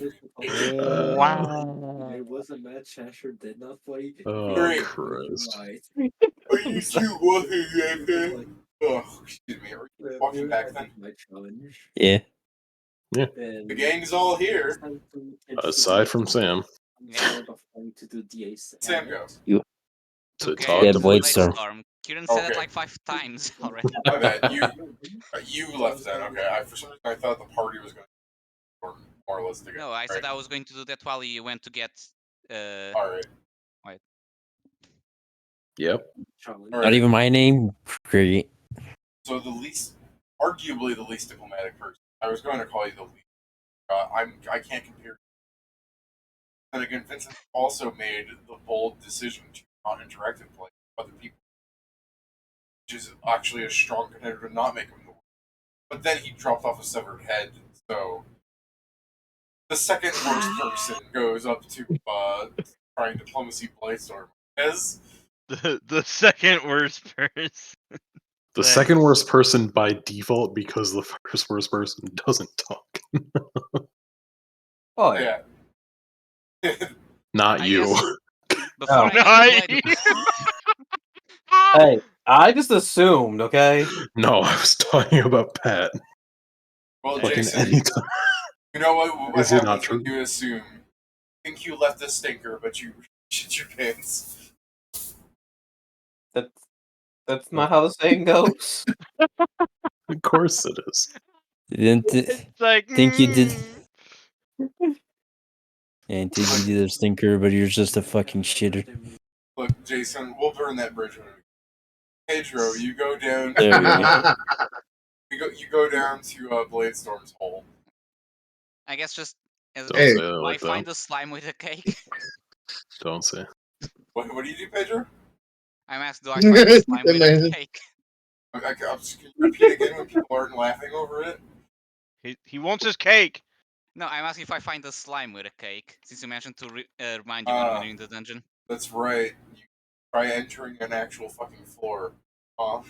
Wow. There was a match Asher did not play. Oh, Great. Christ. Are you two walking back then? Oh, excuse me. Are you walking back then? My challenge. Yeah. The gang's all here. Aside from Sam. Yeah. To do the Sam, go. To Okay, talk Yeah, to Blade Blade Storm. Kieran said it Okay. like 5 times already. My bad. You left that. Okay. For some reason, I thought the party was going to work more or less together. No, I said I was going to do that while you went to get. All right. Yep. All Not right. even my name. Great. So arguably the least diplomatic person. I was going to call you the least. I can't compare. And again, Vincent also made the bold decision to not interact with other people, which is actually a strong contender to not make him the worst. But then he dropped off a severed head, so the second worst person goes up to trying diplomacy Blightstorm. As The second worst person. The second worst person by default because the first worst person doesn't talk. Oh yeah. Not I you. guess before No. I get to Hey, I just assumed, okay? No, I was talking about Pat. Well, Fucking Jason, anytime. you know what Is it not happens when true? you assume? I think you left a stinker, but you shit your pants. That's not how the saying goes. Of course it is. Didn't It's like think you did. And think you did a stinker, but you're just a fucking shitter. Look, Jason, we'll burn that bridge when we. Pedro, you go down. There we go. You go down to Bladestorm's hole. I guess just as Don't Hey. say it I like find that. a slime with a cake. Don't say. What do you do, Pedro? I'm asked, do I find a slime with a Amazing. cake? Can you repeat again when people aren't laughing over it? he wants his cake. No, I'm asking if I find a slime with a cake, since you mentioned to remind you when we're in the dungeon. That's right. You try entering an actual fucking floor. Okay,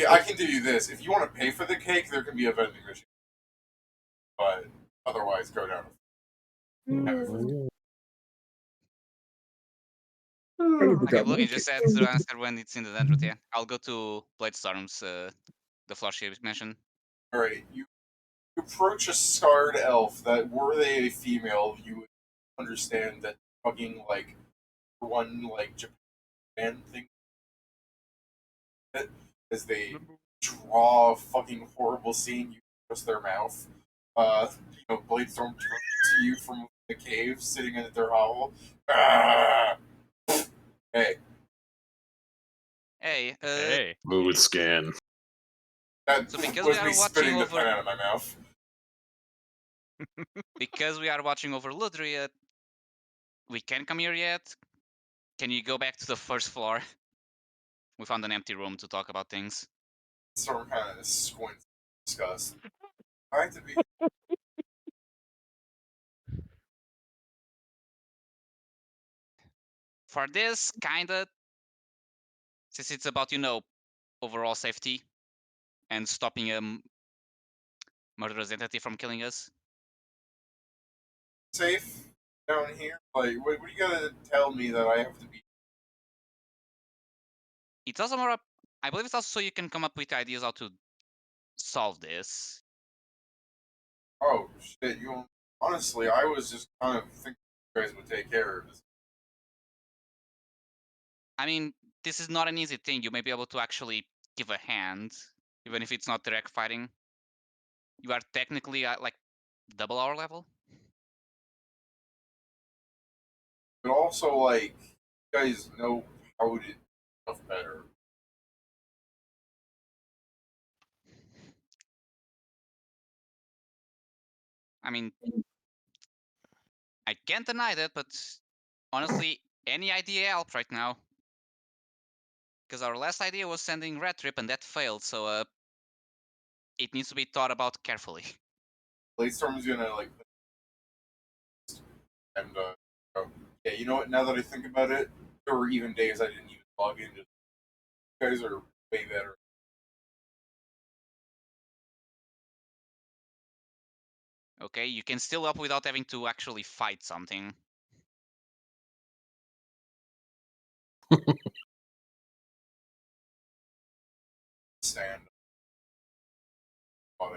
I can do you this. If you want to pay for the cake, there can be a vending machine. But otherwise, go down. Okay, look, you just said to answer when it's in the dungeon. Yeah, I'll go to Bladestorm's, the floor she mentioned. Alright, you approach a scarred elf that, were they a female, you would understand that fucking, like, one, like, Japan thing. As they draw a fucking horrible scene, you twist their mouth. Bladestorm turns to you from the cave, sitting in their hovel. Ah! Hey. Hey, Hey. Mood scan. That So because was we are me spitting watching the pen over- out of my mouth. because we are watching over Ludria, we can't come here yet. Can you go back to the first floor? We found an empty room to talk about things. Storm kind of squints, disgust. I have to be. For this, kinda, since it's about, overall safety and stopping a murderous entity from killing us. Safe down here? Like, what do you gotta tell me that I have to be? It's also more I believe it's also so you can come up with ideas how to solve this. Oh, shit, honestly, I was just kind of thinking you guys would take care of this. I mean, this is not an easy thing. You may be able to actually give a hand, even if it's not direct fighting. You are technically at, like, double our level. But also, like, you guys know how to do stuff better. I mean, I can't deny that, but honestly, any idea helps right now. Because our last idea was sending Red Trip, and that failed, so it needs to be thought about carefully. Bladestorm's gonna, like, and, yeah, you know what, now that I think about it, there were even days I didn't even log in. You guys are way better. Okay, you can still help without having to actually fight something. Stand. Fought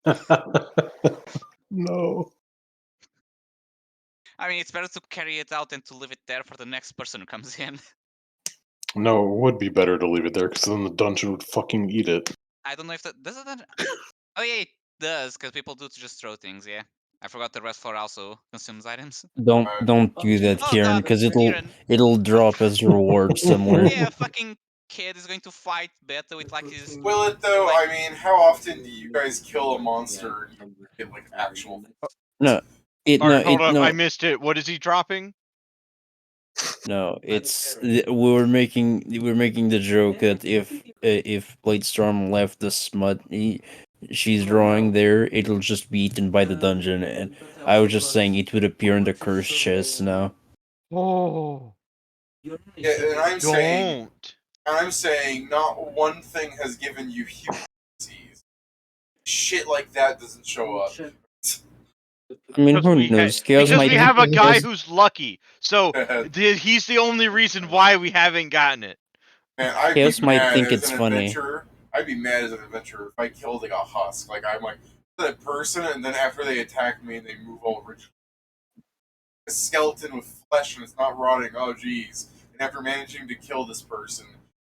out. No. I mean, it's better to carry it out than to leave it there for the next person who comes in. No, it would be better to leave it there because then the dungeon would fucking eat it. I don't know if that does it. Oh yeah, it does, because people do to just throw things. Yeah, I forgot the rest floor also consumes items. Don't do that, Oh Kieran, god, because Kieran. it'll drop as a reward somewhere. Yeah, fucking kid is going to fight Beta with like his. Will it though? Like, I mean, how often do you guys kill a monster and you get like actual? No, Sorry, hold up, I no, missed it. What is he dropping? no. We're making the joke that if Bladestorm left the smut she's drawing there, it'll just be eaten by the dungeon, and I was just saying it would appear in the cursed chest now. Oh. Yeah, and I'm saying, Don't. not one thing has given you human disease. Shit like that doesn't show up. I mean, Because who we knows? Chaos because might we have a guy Chaos- who's lucky, so he's the only reason why we haven't gotten it. Man, I'd Chaos be might mad think as it's an funny. adventurer. I'd be mad as an adventurer if I killed like a husk. Like I'm like that person, and then after they attack me and they move all rigid, a skeleton with flesh and it's not rotting. Oh geez! And after managing to kill this person,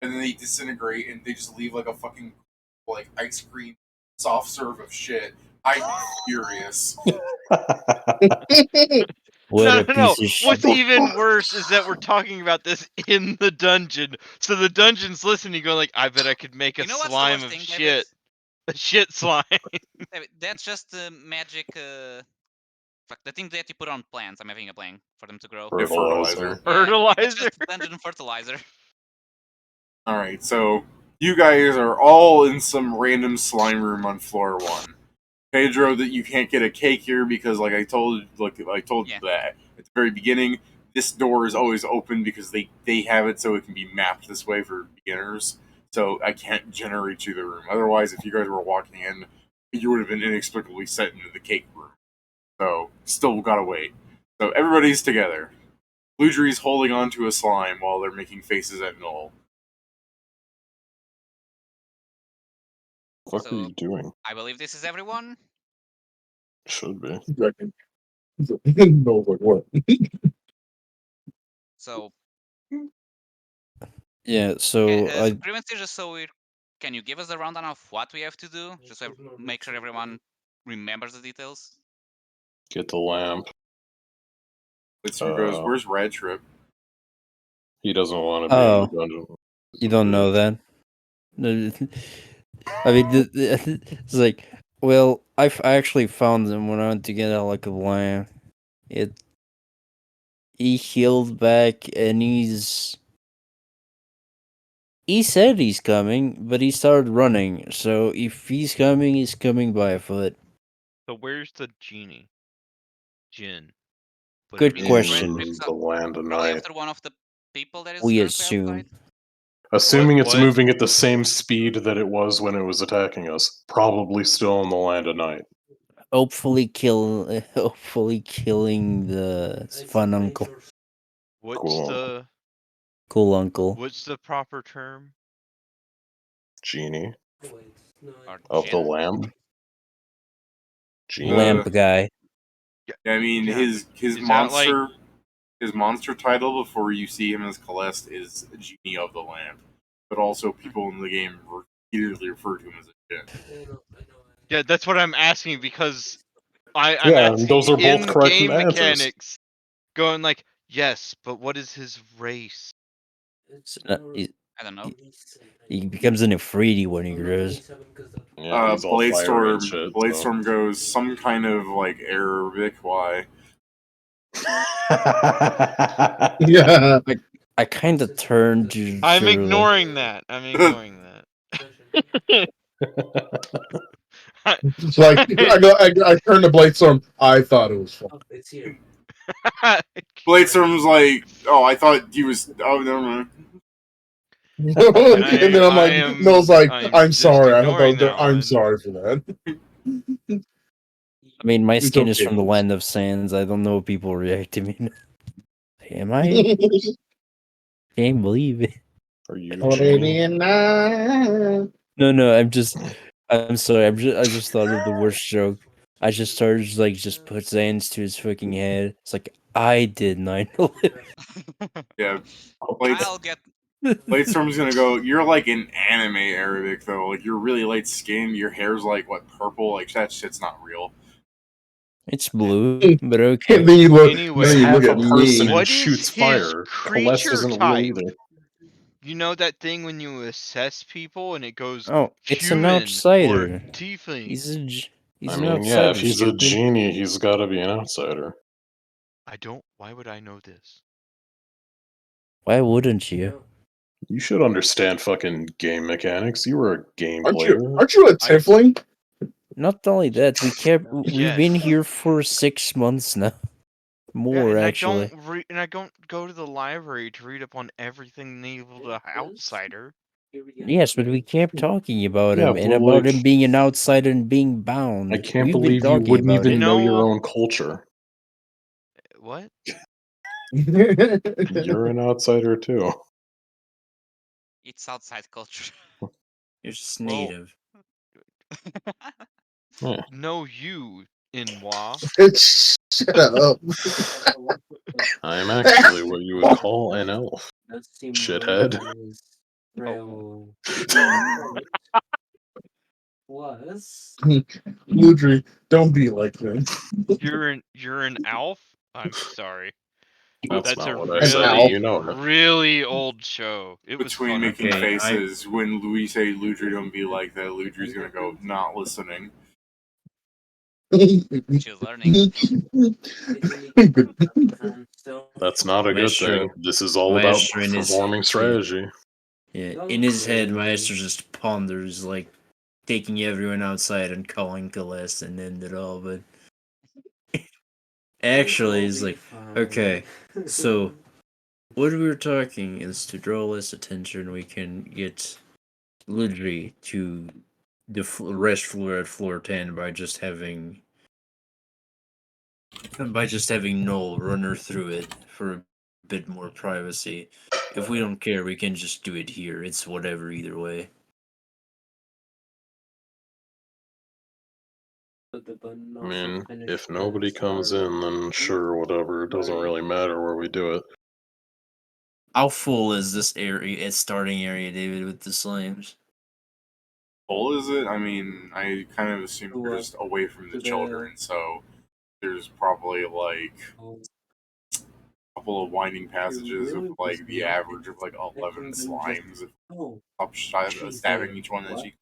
and then they disintegrate and they just leave like a fucking like ice cream soft serve of shit. I'd be furious. What a No. piece of shit. What's even worse is that we're talking about this in the dungeon. So the dungeon's listening, going like, "I bet I could make a you know what's the slime worst of thing, shit, David? a shit slime." David, that's just the magic. Fuck, the thing that you put on plants. I'm having a blank for them to grow. Fertilizer. Yeah, Fertilizer. that's just dungeon fertilizer. All right, so you guys are all in some random slime room on floor 1. Pedro, that you can't get a cake here because, like I told, Yeah. you that at the very beginning, this door is always open because they have it so it can be mapped this way for beginners. So I can't generate you the room. Otherwise, if you guys were walking in, you would have been inexplicably sent into the cake room. So still gotta wait. So everybody's together. Bludgery's holding on to a slime while they're making faces at Noel. What are you doing? I believe this is everyone. Should be. No, like what? So Yeah, so Grievances, just so we can you give us a rundown of what we have to do, just so make sure everyone remembers the details. Get the lamp. Goes, where's Red Trip? He doesn't want to be in the dungeon. You don't know that? I mean, it's like, well, I actually found him when I went to get out like a lamb. He healed back and he said he's coming, but he started running. So if he's coming by foot. So where's the genie? Djinn. Good In question. The land of probably night. after one of the people that is We currently assume. outside. Assuming it's What? moving at the same speed that it was when it was attacking us, probably still in the land of night. Hopefully killing the fun uncle. What's Cool. the Cool uncle. what's the proper term? Genie Or of the Djinn. lamp. Genie. Lamp guy. I mean, Yeah. his Is that like- his monster title before you see him as Kallest is Genie of the Lamp, but also people in the game repeatedly refer to him as a djinn. Yeah, that's what I'm asking because I'm Yeah, asking those are both in correct game answers. mechanics. Going like, yes, but what is his race? I don't know. He becomes an Afridi when he grows. Yeah, he's all fiery and shit. Bladestorm goes some kind of like Arabic. Why? Yeah. I kind of turned to. I'm ignoring that. I'm ignoring that. It's like I turned to Bladestorm. I thought it was fun. Bladestorm's like, oh, I thought he was. Oh, never mind. And then I'm like, Noel's like, I'm just sorry. I hope ignoring that that I'm one. sorry for that. I mean, my It's skin is okay, from the Bruce. land of sands. I don't know if people react to me. Am I? Can't believe it. Are you Canadian night. No, I'm sorry. I just thought of the worst joke. I just started just put Zans to his fucking head. It's like I did 9/11. Yeah, I'll get. Bladestorm's gonna go. You're like an anime Arabic though. Like you're really light skinned. Your hair's like what purple. Like that shit's not real. It's blue, but okay. And then you look, Anyway, then He's you half look a at person me. and What is shoots his fire. Kallest creature isn't real type? either. You know that thing when you assess people and it goes Oh, it's an human outsider. or tiefling. He's I an mean, outsider. yeah, if he's a stupid. genie, he's got to be an outsider. Why would I know this? Why wouldn't you? You should understand fucking game mechanics. You were a game Aren't player. you a tiefling? Not only that, we've been Yes. here for 6 months now. More and actually. I don't go to the library to read up on everything naval to outsider. Yes, but we kept talking about Yeah, him and but, about like, him being an outsider and being bound. I can't We've been believe you talking wouldn't about even it. know You your know- own culture. What? You're an outsider too. It's outside culture. You're just Well- native. Yeah. No, you, Inwa. Shut up. I'm actually what you would call an elf. Shithead. Oh. Ludry, don't be like that. You're an elf? I'm sorry. That's That's not a what I said. Alf. You know it. really old show. It was Between funny. making Okay, faces, when we say Ludry don't be like that, Ludry's gonna go not listening. She's learning. That's not a good Maestro. thing. This is all about Maestro in his- performing strategy. Yeah, in his head, Maestro just ponders, like, taking everyone outside and calling Kallest and end it all, but... Actually, he's like, okay, so... What we were talking is to draw less attention, we can get Ludry to the rest floor at floor 10 by just having... Noel run her through it for a bit more privacy. If we don't care, we can just do it here. It's whatever either way. I mean, if nobody comes in, then sure, whatever. It doesn't really matter where we do it. How full is this area, starting area, David, with the slimes? Full is it? I mean, I kind of assume we're just away from the children, so there's probably like a couple of winding passages with like the average of like 11 slimes up stabbing each one in the cheek.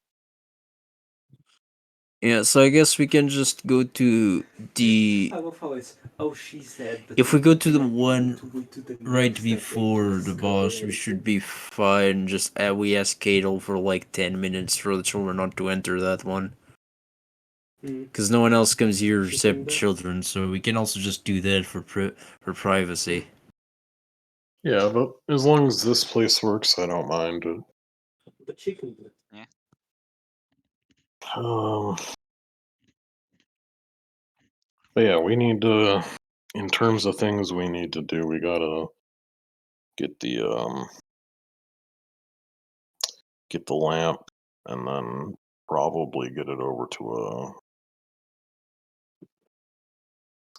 Yeah, so I guess we can just go to the. I love how it's, oh, she said. But If we go to the one to go to the right next before the boss, we should be fine. Just we ask Cadle for like 10 minutes for the children not to enter that one. Because no one else comes here except children, so we can also just do that for privacy. Yeah, but as long as this place works, I don't mind it. But she can do it. Yeah. But yeah, we need to. In terms of things we need to do, we gotta get the lamp, and then probably get it over to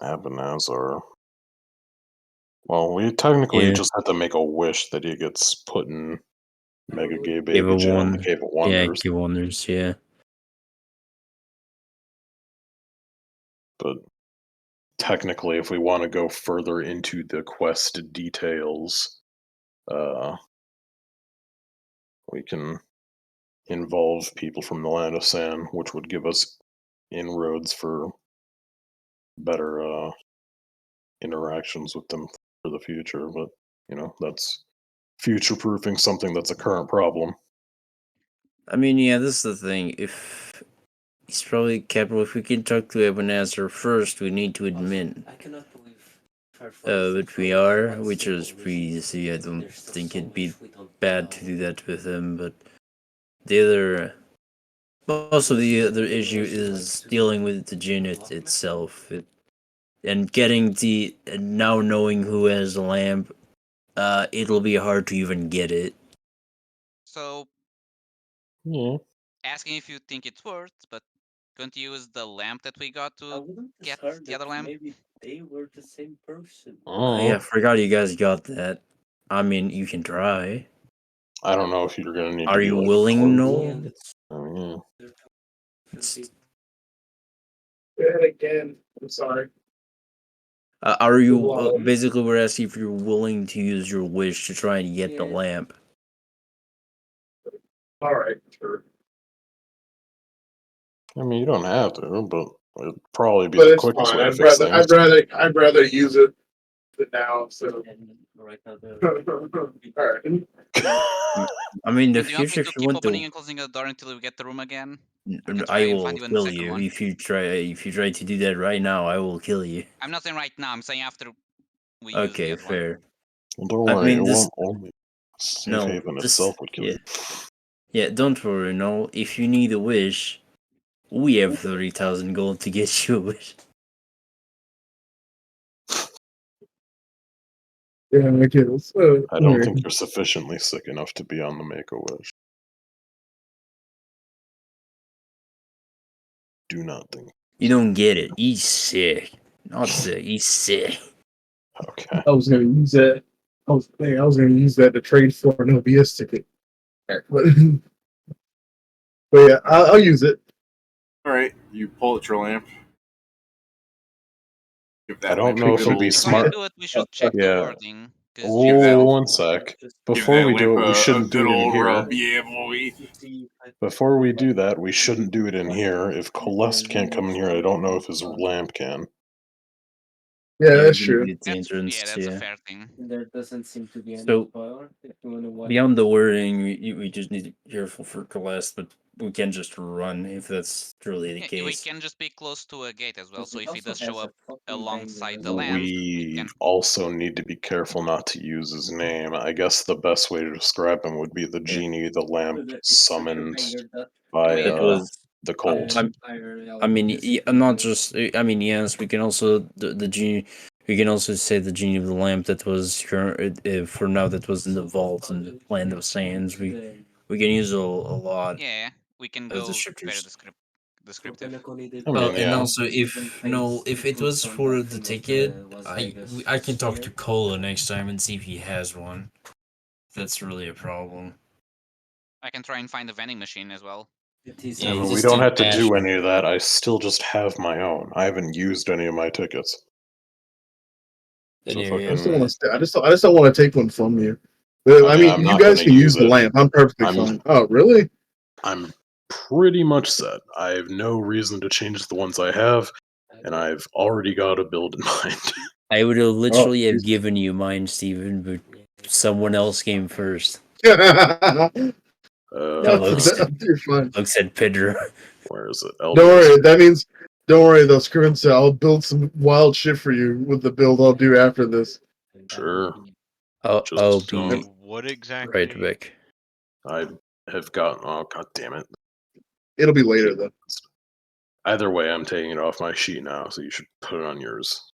Abanazar. Well, we technically just have to make a wish that he gets put in Mega Gay Baby Jail in the Cave of Wonders. Yeah, Cave of Wonders, yeah. But technically, if we want to go further into the quest details, we can involve people from the Land of Sand, which would give us inroads for better interactions with them for the future. But, that's future-proofing something that's a current problem. I mean, yeah, this is the thing. If he's probably capital, if we can talk to Ebenezer first, we need to admit. I cannot believe. But we are, which is pretty easy. I don't think it'd be bad to do that with him. But the other, also the other issue is dealing with the djinn itself, and getting now knowing who has the lamp. It'll be hard to even get it. So, Yeah. asking if you think it's worth, but couldn't you use the lamp that we got to get the other lamp? Maybe they were the same person. Yeah, I forgot you guys got that. I mean, you can try. I don't know if you're gonna need. Are to you be, willing? No. Oh, Yeah, again, I'm sorry. Are you basically? We're asking if you're willing to use your wish to try and get the lamp. All right, sure. I mean, you don't have to, but it'd probably be But the it's quickest fine. way to fix things. I'd rather use it now. So. Right now, All right. I mean, the Do you want me future. to If you keep want opening to, and closing the door until we get the room again? I can try I and will find you in the kill second you one. if you try. If you try to do that right now, I will kill you. I'm not saying right now. I'm saying after we use the Okay, other fair. Well, don't worry. I mean, it this. won't only safe haven itself would kill you. Yeah, don't worry. No, if you need a wish, we have 30,000 gold to get you a wish. Yeah, I guess. I don't think you're sufficiently sick enough to be on the Make-A-Wish. Do not think. You don't get it. He's sick. Not sick. He's sick. Okay. I was gonna use that. I was gonna use that to trade for an OBS ticket. But yeah, I'll use it. All right, you pull at your lamp. I don't know if it'd be smart. Before we do it, we should check the wording. Oh, one sec. Before we do it, we shouldn't do it in here. Before we do that, we shouldn't do it in here. If Kallest can't come in here, I don't know if his lamp can. Yeah, that's true. That's a fair thing. There doesn't seem to be any So, spoiler. If you want to watch beyond the wording, we just need to be careful for Kallest, but we can just run if that's truly the We case. can just be close to a gate as well, so if he does also show has a up fucking alongside the banger. lamp, We also need to be careful not to use his name. I guess the best way to describe him would be the genie, the lamp summoned by the cult. I mean, not just. I mean, yes, we can also the genie. We can also say the genie of the lamp that was for now that was in the vault in the land of sands. We can use a lot. Yeah, we can of go descriptors. very descriptive. Well, and also if it was for the ticket, I can talk to Cola next time and see if he has one. That's really a problem. I can try and find a vending machine as well. Yeah, but we don't have to do any of that. I still just have my own. I haven't used any of my tickets. So I just don't want to take one from you. But, I mean, you guys can use the lamp. I'm perfectly fine. Oh, really? I'm pretty much set. I have no reason to change the ones I have, and I've already got a build in mind. I would have literally have Jesus. given you mine, Steven, but someone else came first. You're fine. Looks at Pedro. Where is it? Don't worry. That means don't worry though, Scrivenson. I'll build some wild shit for you with the build I'll do after this. Sure. I'll Just be What exactly? right back. I have gotten. Oh god damn it! It'll be later though. Either way, I'm taking it off my sheet now, so you should put it on yours.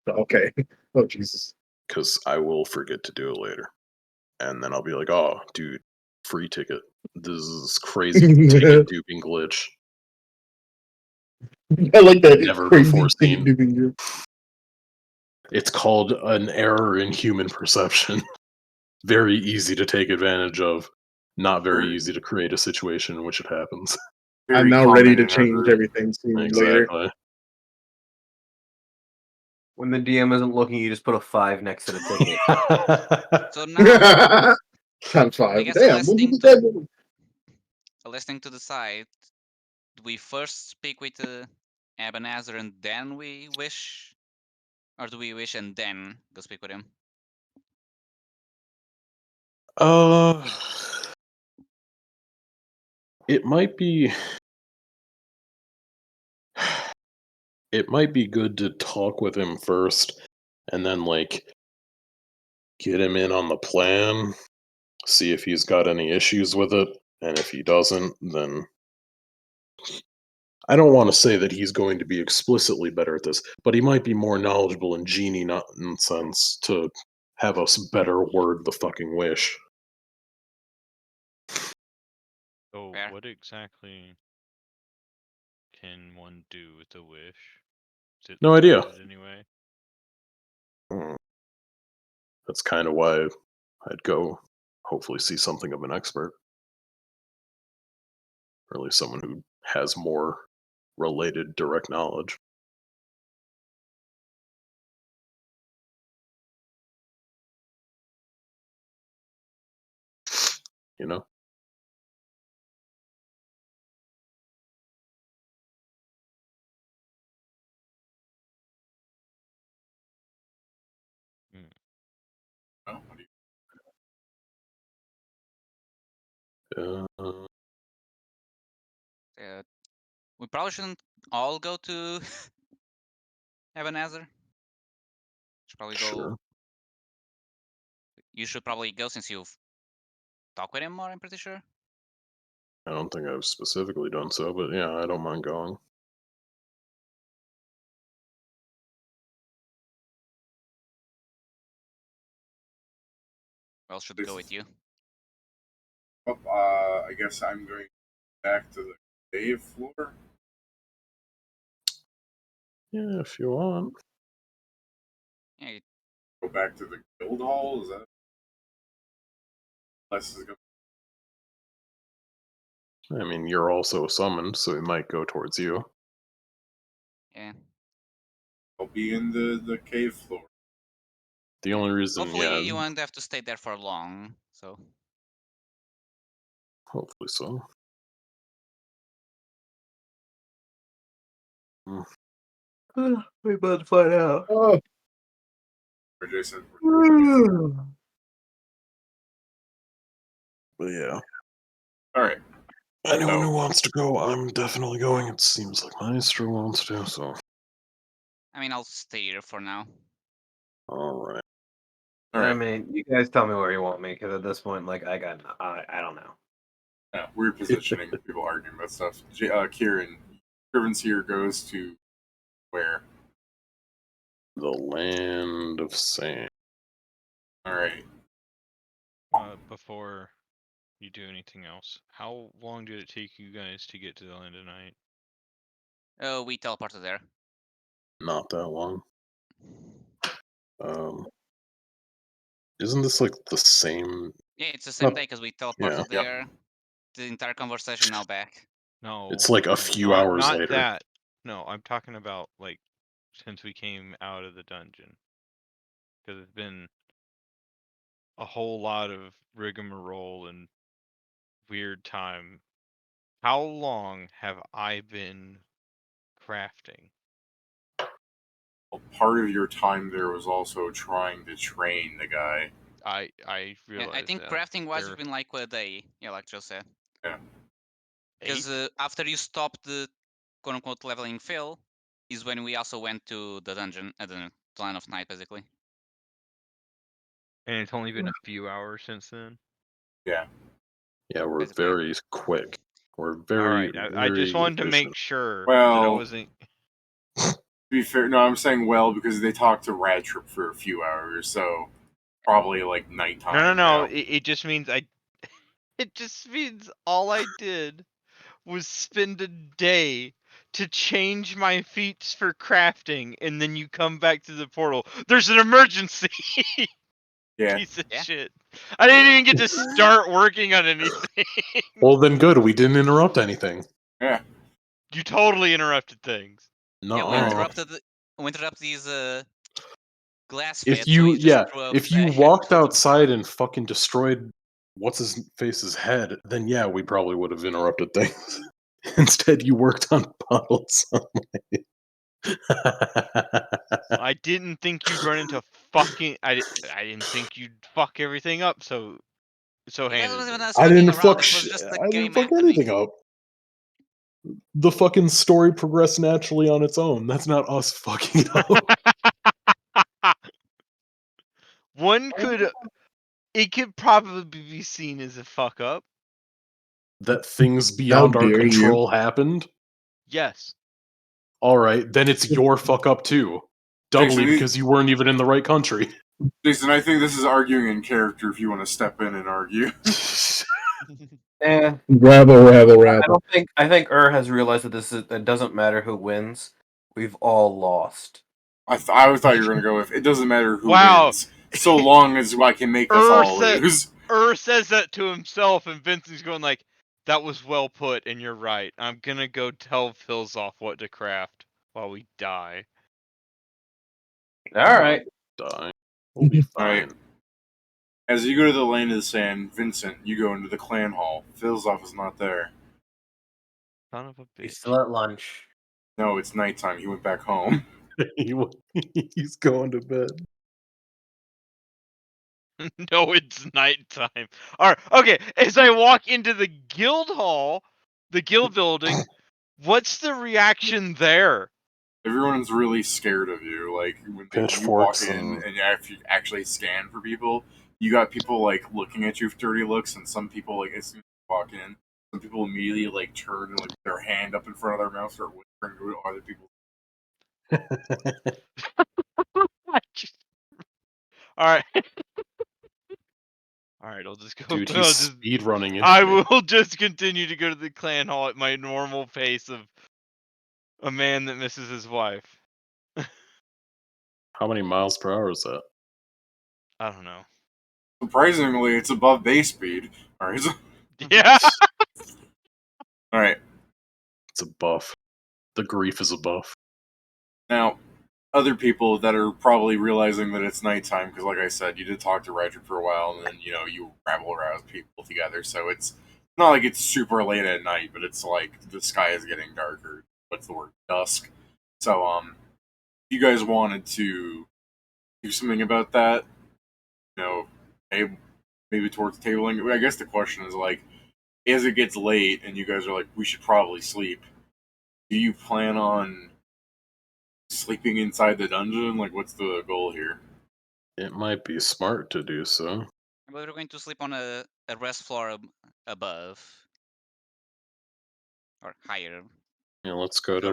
Okay. Oh Jesus. Because I will forget to do it later, and then I'll be like, "Oh, dude, free ticket. This is crazy ticket duping glitch. I like that Never crazy before thing seen. doing. It's called an error in human perception. Very easy to take advantage of. Not very easy to create a situation in which it happens. I'm now ready to change everything sooner or later. Exactly. When the DM isn't looking, you just put a 5 next to the ticket. So now, Times I 5. guess Damn. a last thing to decide. Do we first speak with Ebenezer and then we wish? Or do we wish and then go speak with him? It might be. It might be good to talk with him first, and then like get him in on the plan. See if he's got any issues with it, and if he doesn't, then I don't want to say that he's going to be explicitly better at this, but he might be more knowledgeable in genie nonsense to have us better word the fucking wish. So what exactly can one do with the wish? Is it No idea. limited anyway? That's kind of why I'd go hopefully see something of an expert. Or at least someone who has more related direct knowledge. You know? We probably shouldn't all go to Ebenezer. Should probably go. Sure. You should probably go since you've talked with him more. I'm pretty sure. I don't think I've specifically done so, but yeah, I don't mind going. Well, should go with you. I guess I'm going back to the cave floor. Yeah, if you want. Yeah. Go back to the guild hall. Is that? Less is going. I mean, you're also summoned, so it might go towards you. Yeah. I'll be in the cave floor. The only reason, Hopefully, you won't have to stay there for long. So. Hopefully so. We're about to find out. Oh. Or Jason. But yeah. All right. Anyone who wants to go, I'm definitely going. It seems like Maestro wants to, so. I mean, I'll stay here for now. Alright. I mean, you guys tell me where you want me, because at this point, like, I don't know. Yeah, weird positioning. People arguing about stuff. Kieran, Scriven's here goes to where? The Land of Sand. All right. Before you do anything else, how long did it take you guys to get to the land tonight? Oh, we teleported there. Not that long. Isn't this like the same? Yeah, it's the same day because we teleported Yeah. there. The entire conversation now back. No. It's like a few hours not later. That. No, I'm talking about like since we came out of the dungeon. Because it's been a whole lot of rigmarole and weird time How long have I been crafting? Well, part of your time there was also trying to train the guy. I Yeah, realize I think that. crafting wise, There- you've been like a day. Yeah, like Joe said. Yeah. Because after you stopped the quote unquote leveling fail, is when we also went to the dungeon, the line of night, basically. And it's only been a few hours since then. Yeah. Yeah, we're Basically. very quick. We're very. All right, I just very wanted to efficient. make sure Well, that I wasn't. To be fair, no, I'm saying well because they talked to Radtrip for a few hours, so probably like nighttime. No. now. It just means I. It just means all I did was spend a day to change my feats for crafting, and then you come back to the portal. There's an emergency. Yeah. Piece of Yeah. shit. I didn't even get to start working on anything. Well, then good. We didn't interrupt anything. Yeah. You totally interrupted things. Yeah, we Nuh-uh. interrupted these glass If pits. you so you just threw if you a walked handful of- outside and fucking destroyed what's his face's head, then yeah, we probably would have interrupted things. Instead, you worked on bottled sunlight. I didn't think you'd run into fucking. I didn't think you'd fuck everything up so That handedly. wasn't us I fucking didn't around. fuck. It was just the I didn't game fuck happening. anything up. The fucking story progressed naturally on its own. That's not us fucking it up. One could. It could probably be seen as a fuck up. That things beyond our dare you. control happened. Yes. All right, then it's your fuck up too. Doubly Jason, because you weren't even in the right country. Jason, I think this is arguing in character if you want to step in and argue. Yeah. Rabble. I think has realized that it doesn't matter who wins. We've all lost. I thought you were going to go with it doesn't matter who Wow. wins, so long as I can make us all lose. Says that to himself, and Vincent's going like, "That was well put, and you're right. I'm gonna go tell Philzoff what to craft while we die." All right. Die. We'll be All right. fine. As you go to the Lane of the Sand, Vincent, you go into the clan hall. Philzoff is not there. Son of a He's bitch. still at lunch. No, it's nighttime. He went back home. He's going to bed. No, it's nighttime. Alright, okay. As I walk into the guild hall, the guild building, what's the reaction there? Everyone's really scared of you. Like when you walk Pitchforks in and- and you actually scan for people, you got people like looking at you with dirty looks, and some people like as soon as you walk in, some people immediately like turn and like their hand up in front of their mouth, start whispering to other people. Alright. Alright, I'll just go. Dude, he's speed running it. I will just continue to go to the clan hall at my normal pace of a man that misses his wife. How many miles per hour is that? I don't know. Surprisingly, it's above base speed. All right. Yeah. All right. It's a buff. The grief is a buff. Now, other people that are probably realizing that it's nighttime, because like I said, you did talk to Roger for a while, and then you ramble around with people together. So it's not like it's super late at night, but it's like the sky is getting darker. What's the word? Dusk. So if you guys wanted to do something about that, maybe towards tabling. I guess the question is like, as it gets late and you guys are like, we should probably sleep. Do you plan on sleeping inside the dungeon? Like, what's the goal here? It might be smart to do so. But we're going to sleep on a rest floor above. Or higher. Yeah, let's go to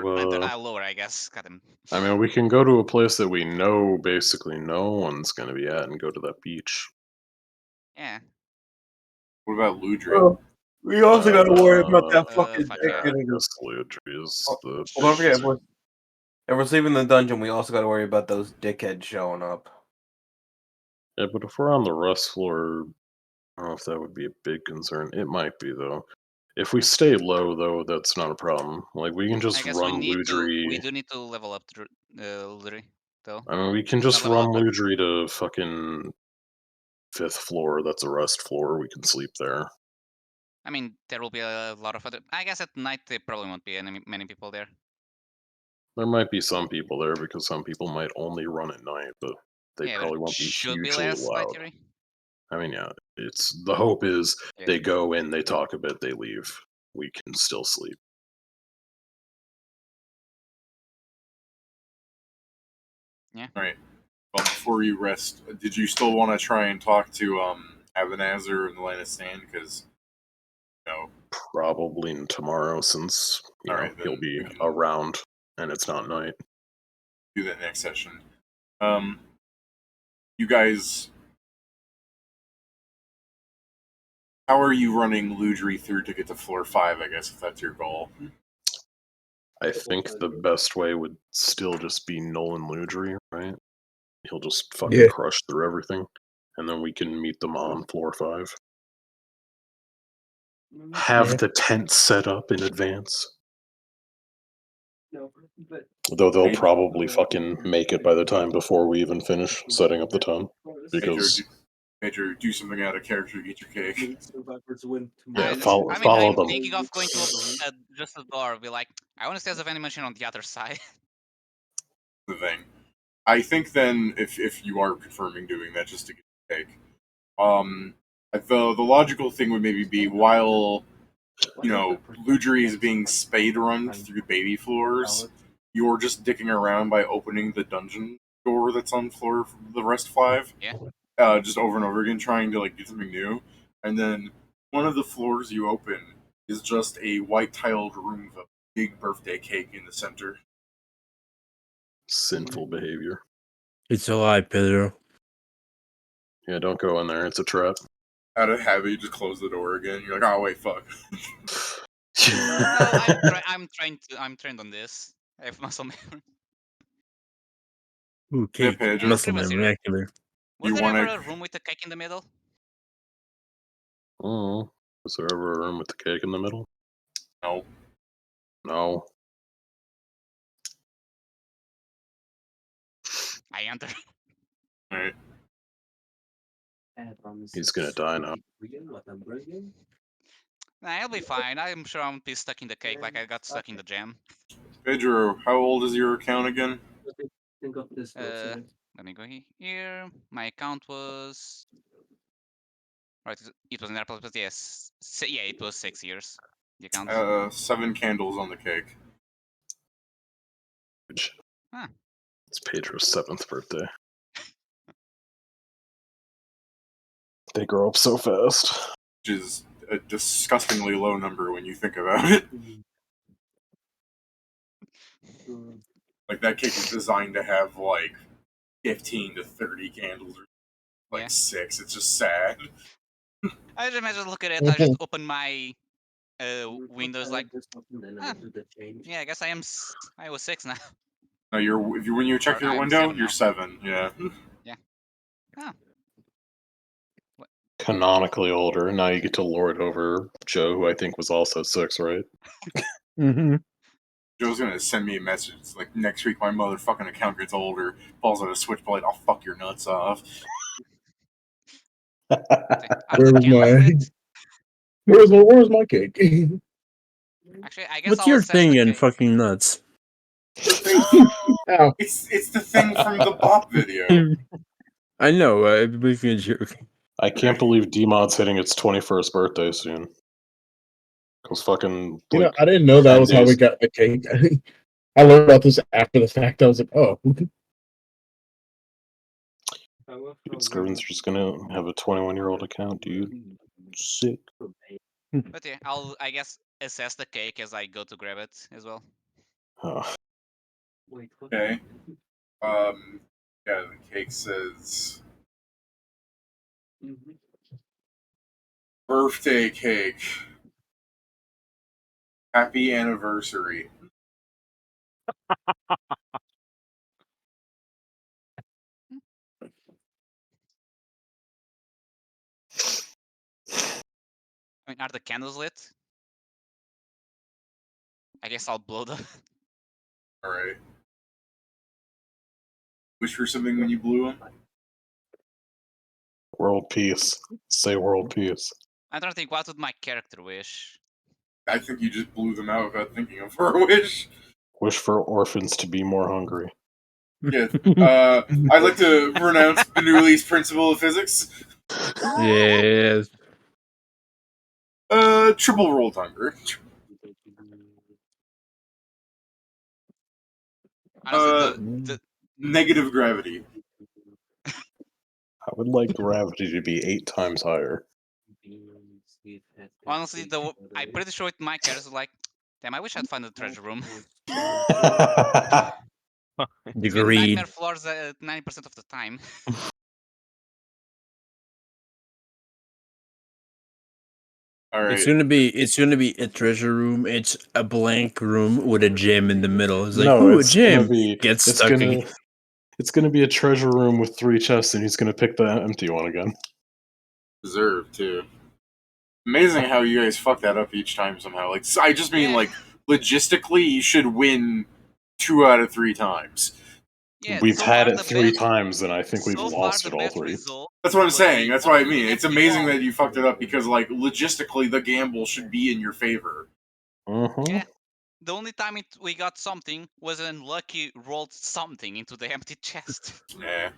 lower, I guess. Got him. I mean, we can go to a place that we know basically no one's going to be at and go to that beach. Yeah. What about Ludri? Well, we also got to worry about that fucking fuck dickhead. yeah. I guess Ludri is the... Well, don't forget, if we're sleeping in the dungeon, we also got to worry about those dickheads showing up. Yeah, but if we're on the rest floor, I don't know if that would be a big concern. It might be, though. If we stay low, though, that's not a problem. Like, we can just I guess run Ludri... we do need to level up Ludri, though. I mean, we can just run Ludri to fucking 5th floor. That's a rest floor. We can sleep there. I mean, there will be a lot of other. I guess at night there probably won't be many people there. There might be some people there because some people might only run at night, but they Yeah, but probably it won't be should be hugely less, loud. theory. I mean, yeah, it's the hope is Yeah. they go in, they talk a bit, they leave. We can still sleep. Yeah. All right. Well, before you rest, did you still want to try and talk to Avanazar and the Line of Stand? Because Probably tomorrow, since All right, he'll then be we can around and it's not night. do that next session. You guys, how are you running Ludri through to get to floor 5? I guess if that's your goal. I think the best way would still just be Nolan Ludri, right? He'll just fucking crush through everything, and then we can meet them on floor 5. Have the tent set up in advance. Though they'll probably fucking make it by the time before we even finish setting up the tent. Because Pedro, do something out of character, eat your cake. yeah, I'm follow them. thinking of going to just a door. Be like, I want to see as a vending machine on the other side. The thing. I think then, if you are confirming doing that just to get the cake, the logical thing would maybe be while Ludri is being spade run through baby floors, you're just dicking around by opening the dungeon door that's on floor the rest 5. Yeah. Just over and over again, trying to do something new, and then one of the floors you open is just a white tiled room with a big birthday cake in the center. Sinful behavior. It's a lie, Pedro. Yeah, don't go in there. It's a trap. Out of habit, you just close the door again. You're like, oh wait, fuck. No, I'm trained on this. I have muscle memory. Ooh, cake. Pedro. Muscle memory activated. Was there ever a room with a cake in the middle? Oh, is there ever a room with the cake in the middle? No. No. I enter. Alright. He's gonna die now. Nah, I'll be fine. I'm sure I won't be stuck in the cake like I got stuck in the jam. Pedro, how old is your account again? Let me go here. My account was. Right, it was in Airport, but yes. Yeah, it was 6 years. The account. 7 candles on the cake. Huh. It's Pedro's 7th birthday. They grow up so fast. Which is a disgustingly low number when you think about it. Like, that cake is designed to have, 15 to 30 candles, or, 6. It's just sad. I just imagine look at it, I just open my windows like, yeah, I guess I was 6 now. No, when you check your window, you're 7, yeah. Yeah. Oh. Canonically older. Now you get to lord over Joe, who I think was also 6, right? Mm-hmm. Joe's gonna send me a message. It's like, next week my motherfucking account gets older, falls out a switchblade, I'll fuck your nuts off. Where's my cake? Actually, I guess What's I'll your assess thing the in cake. fucking nuts? It's the thing from the Bop video. I know, I'm making a joke. I can't believe DMod's hitting its 21st birthday soon. Because fucking. I didn't know that was how we got the cake. I learned about this after the fact. I was like, oh. Scriven's just gonna have a 21-year-old account, dude. Sick. But yeah, I'll, I guess, assess the cake as I go to grab it as well. Oh. Okay. Yeah, the cake says birthday cake. Happy anniversary. I mean, are the candles lit? I guess I'll blow them. Alright. Wish for something when you blew them? World peace. Say world peace. I'm trying to think, what would my character wish? I think you just blew them out without thinking of her wish. Wish for orphans to be more hungry. Yeah. I'd like to pronounce Bernoulli's principle of physics. Yes. Triple rolled hunger. Honestly, Negative gravity. I would like gravity to be 8 times higher. honestly, I'm pretty sure with my character, like, damn, I wish I'd find the treasure room. It's been Agreed. nightmare floors 90% of the time. All right. It's gonna be a treasure room. It's a blank room with a gem in the middle. It's like, No, ooh, a it's gonna gem. be Gets it's stuck gonna again. it's gonna be a treasure room with 3 chests, and he's gonna pick the empty one again. Deserved too. Amazing how you guys fuck that up each time somehow. Like, I just mean, Yeah. like, logistically, you should win 2 out of 3 times. Yeah, We've so had far it the 3 best- times, and I think we've so far lost the it all best 3. result That's what I'm would saying. be That's what I opening mean. an It's empty amazing wall. that you fucked it up because, like, logistically, the gamble should be in your favor. Yeah. The only time we got something was when Lucky rolled something into the empty chest. Yeah.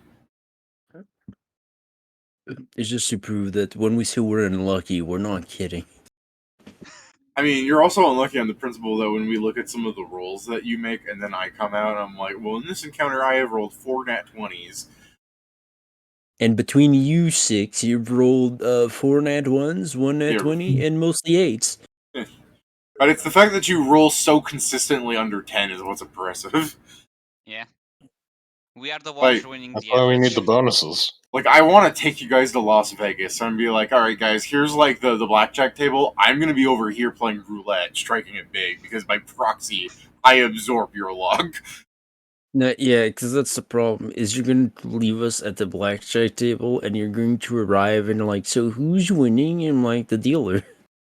It's just to prove that when we say we're unlucky, we're not kidding. I mean, you're also unlucky on the principle that when we look at some of the rolls that you make, and then I come out and I'm like, well, in this encounter, I have rolled 4 nat 20s. And between you 6, you've rolled 4 nat 1s, 1 nat Yeah. 20, and mostly 8s. But it's the fact that you roll so consistently under 10 is what's impressive. Yeah. We are the ones ruining That's the why we average. need the bonuses. Like, I want to take you guys to Las Vegas and be like, all right, guys, here's, like, the blackjack table. I'm going to be over here playing roulette, striking it big, because by proxy, I absorb your luck. No, yeah, because that's the problem. Is you're going to leave us at the blackjack table, and you're going to arrive and like, so who's winning? And like the dealer.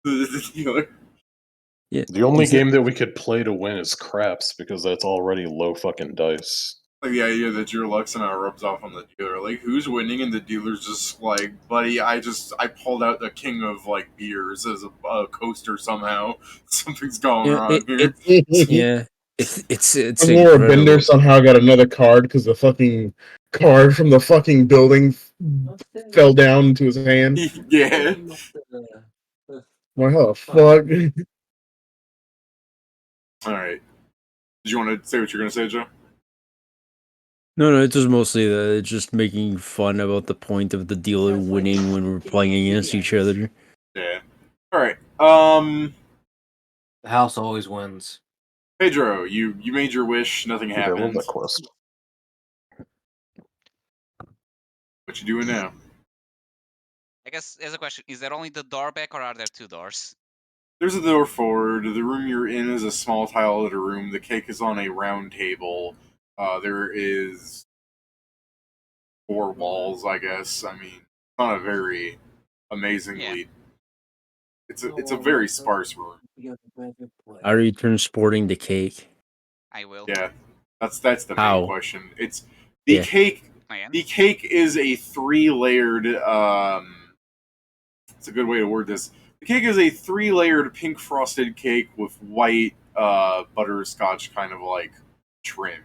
The dealer. Yeah. The only exactly. game that we could play to win is craps, because that's already low fucking dice. Like, the idea that your luck somehow rubs off on the dealer. Like, who's winning? And the dealer's just like, buddy, I pulled out the king of, like, beers as a coaster somehow. Something's going wrong here. Yeah. It's Laura incredible. Bender somehow got another card because the fucking card from the fucking building fell down into his hand. Yeah. Like, oh fuck. Alright. Did you want to say what you're going to say, Joe? No, it's just mostly that it's just making fun about the point of the dealer winning when we're playing against each other. Yeah. Alright. The house always wins. Pedro, you made your wish, nothing Dude, I love happened. that quest. What you doing now? I guess as a question, is there only the door back or are there 2 doors? There's a door forward. The room you're in is a small tile-lit room. The cake is on a round table. There is 4 walls, I guess. I mean, not a very amazingly. It's a very sparse room. Are you transporting the cake? I will. Yeah, that's the How? main question. It's the Yeah. cake. I am. The cake is a 3-layered. It's a good way to word this. The cake is a 3-layered pink frosted cake with white butterscotch kind of like trim.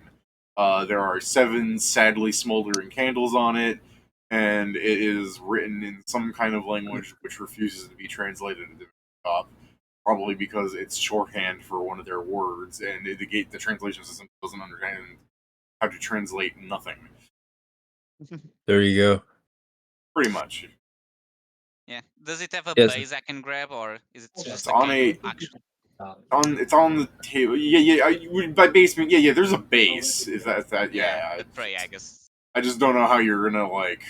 There are 7 sadly smoldering candles on it, and it is written in some kind of language which refuses to be translated into the top. Probably because it's shorthand for one of their words, and the translation system doesn't understand how to translate nothing. There you go. Pretty much. Yeah. Does it have a Yes. base I can grab, or is it just It's a on cake? a- Actually, It's on the table. By basement, yeah. There's a base. Is that? Yeah. the tray, I guess. I just don't know how you're gonna like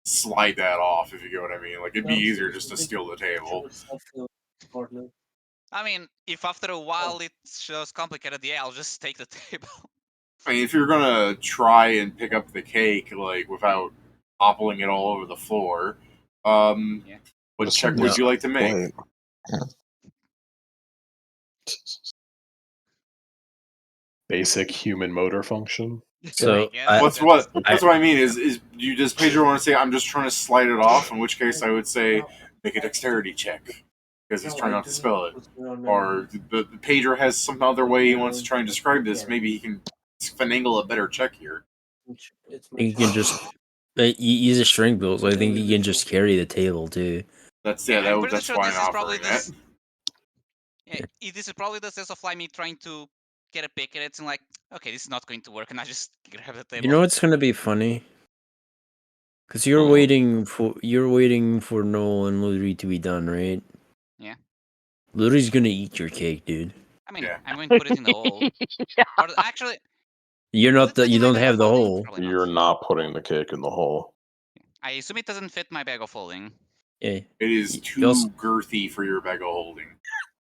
slide that off. If you get what I mean. Like, it'd be easier just to steal the table. I mean, if after a while it shows complicated, yeah, I'll just take the table. I mean, if you're gonna try and pick up the cake like without toppling it all over the floor, Yeah. what Just check no. would you like to make? Wait. Basic human motor function. So guess That's that's- what I mean. Is does Pedro want to say I'm just trying to slide it off? In which case I would say make a dexterity check because he's trying not to spell it. Or the Pedro has some other way he wants to try and describe this. Maybe he can finagle a better check here. He can just he's a string build, so I think he can just carry the table too. That's I'm pretty that's sure why this I'm is probably offering that. this is probably the sense of like me trying to get a pick at it and like, okay, this is not going to work, and I just grab the table. You know what's gonna be funny? Because you're waiting for Noel and Ludri to be done, right? Yeah. Ludri's gonna eat your cake, dude. I mean, I'm going to put it in the hole. Or actually, You're not you don't have the hole. You're not putting the cake in the hole. I assume it doesn't fit my bag of holding. Yeah. It is too girthy for your bag of holding.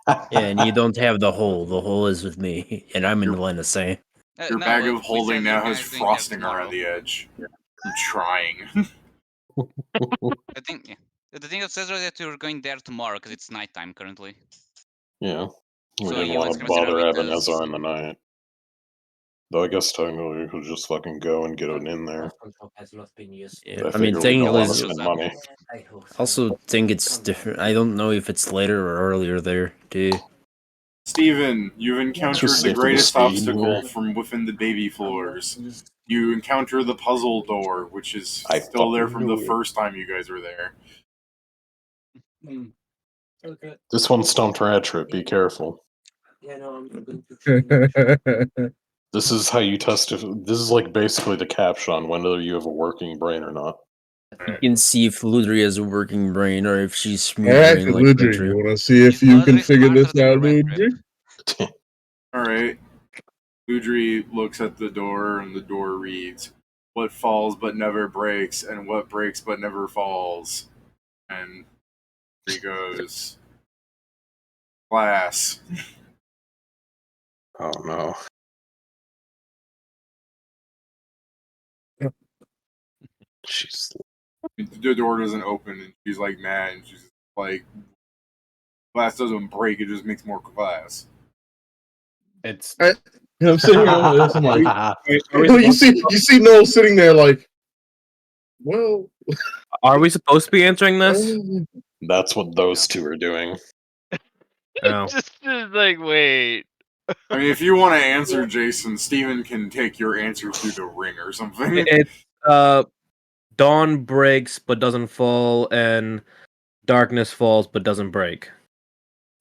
Yeah, and you don't have the hole. The hole is with me, and I'm in the line of saying. Your bag of holding now has frosting around the edge. I'm trying. The thing that says is that you're going there tomorrow because it's nighttime currently. Yeah. We So didn't yeah, want let's to consider bother it as- Ebenezer in the night. Though I guess technically we could just fucking go and get it in there. Yeah, I mean, we don't technically, want to spend money. also think it's different. I don't know if it's later or earlier there, too. Steven, you've encountered Just the safe for the greatest speed, obstacle yeah. from within the baby floors. You encounter the puzzle door, which is I still there fucking from the knew it. first time you guys were there. This one's stumped Ratchet, be careful. Yeah, no, I'm This is how you test if this is like basically the caption on whether you have a working brain or not. You can see if Ludri has a working brain or if she's smooth Hey, brain like Ludri, Pedro. you want to see if you can figure this out, Ludri? Alright. Ludri looks at the door, and the door reads, "What falls but never breaks, and what breaks but never falls." And he goes, "Glass." Oh no. She's The door doesn't open, and she's like mad, and she's like, "Glass doesn't break, it just makes more glass." It's. I'm sitting here on this. I'm like, you see Noel sitting there like, well, Are we supposed to be answering this? That's what those two are doing. Oh. just like, wait. I mean, if you want to answer, Jason, Steven can take your answer through the ring or something. It's dawn breaks but doesn't fall, and darkness falls but doesn't break.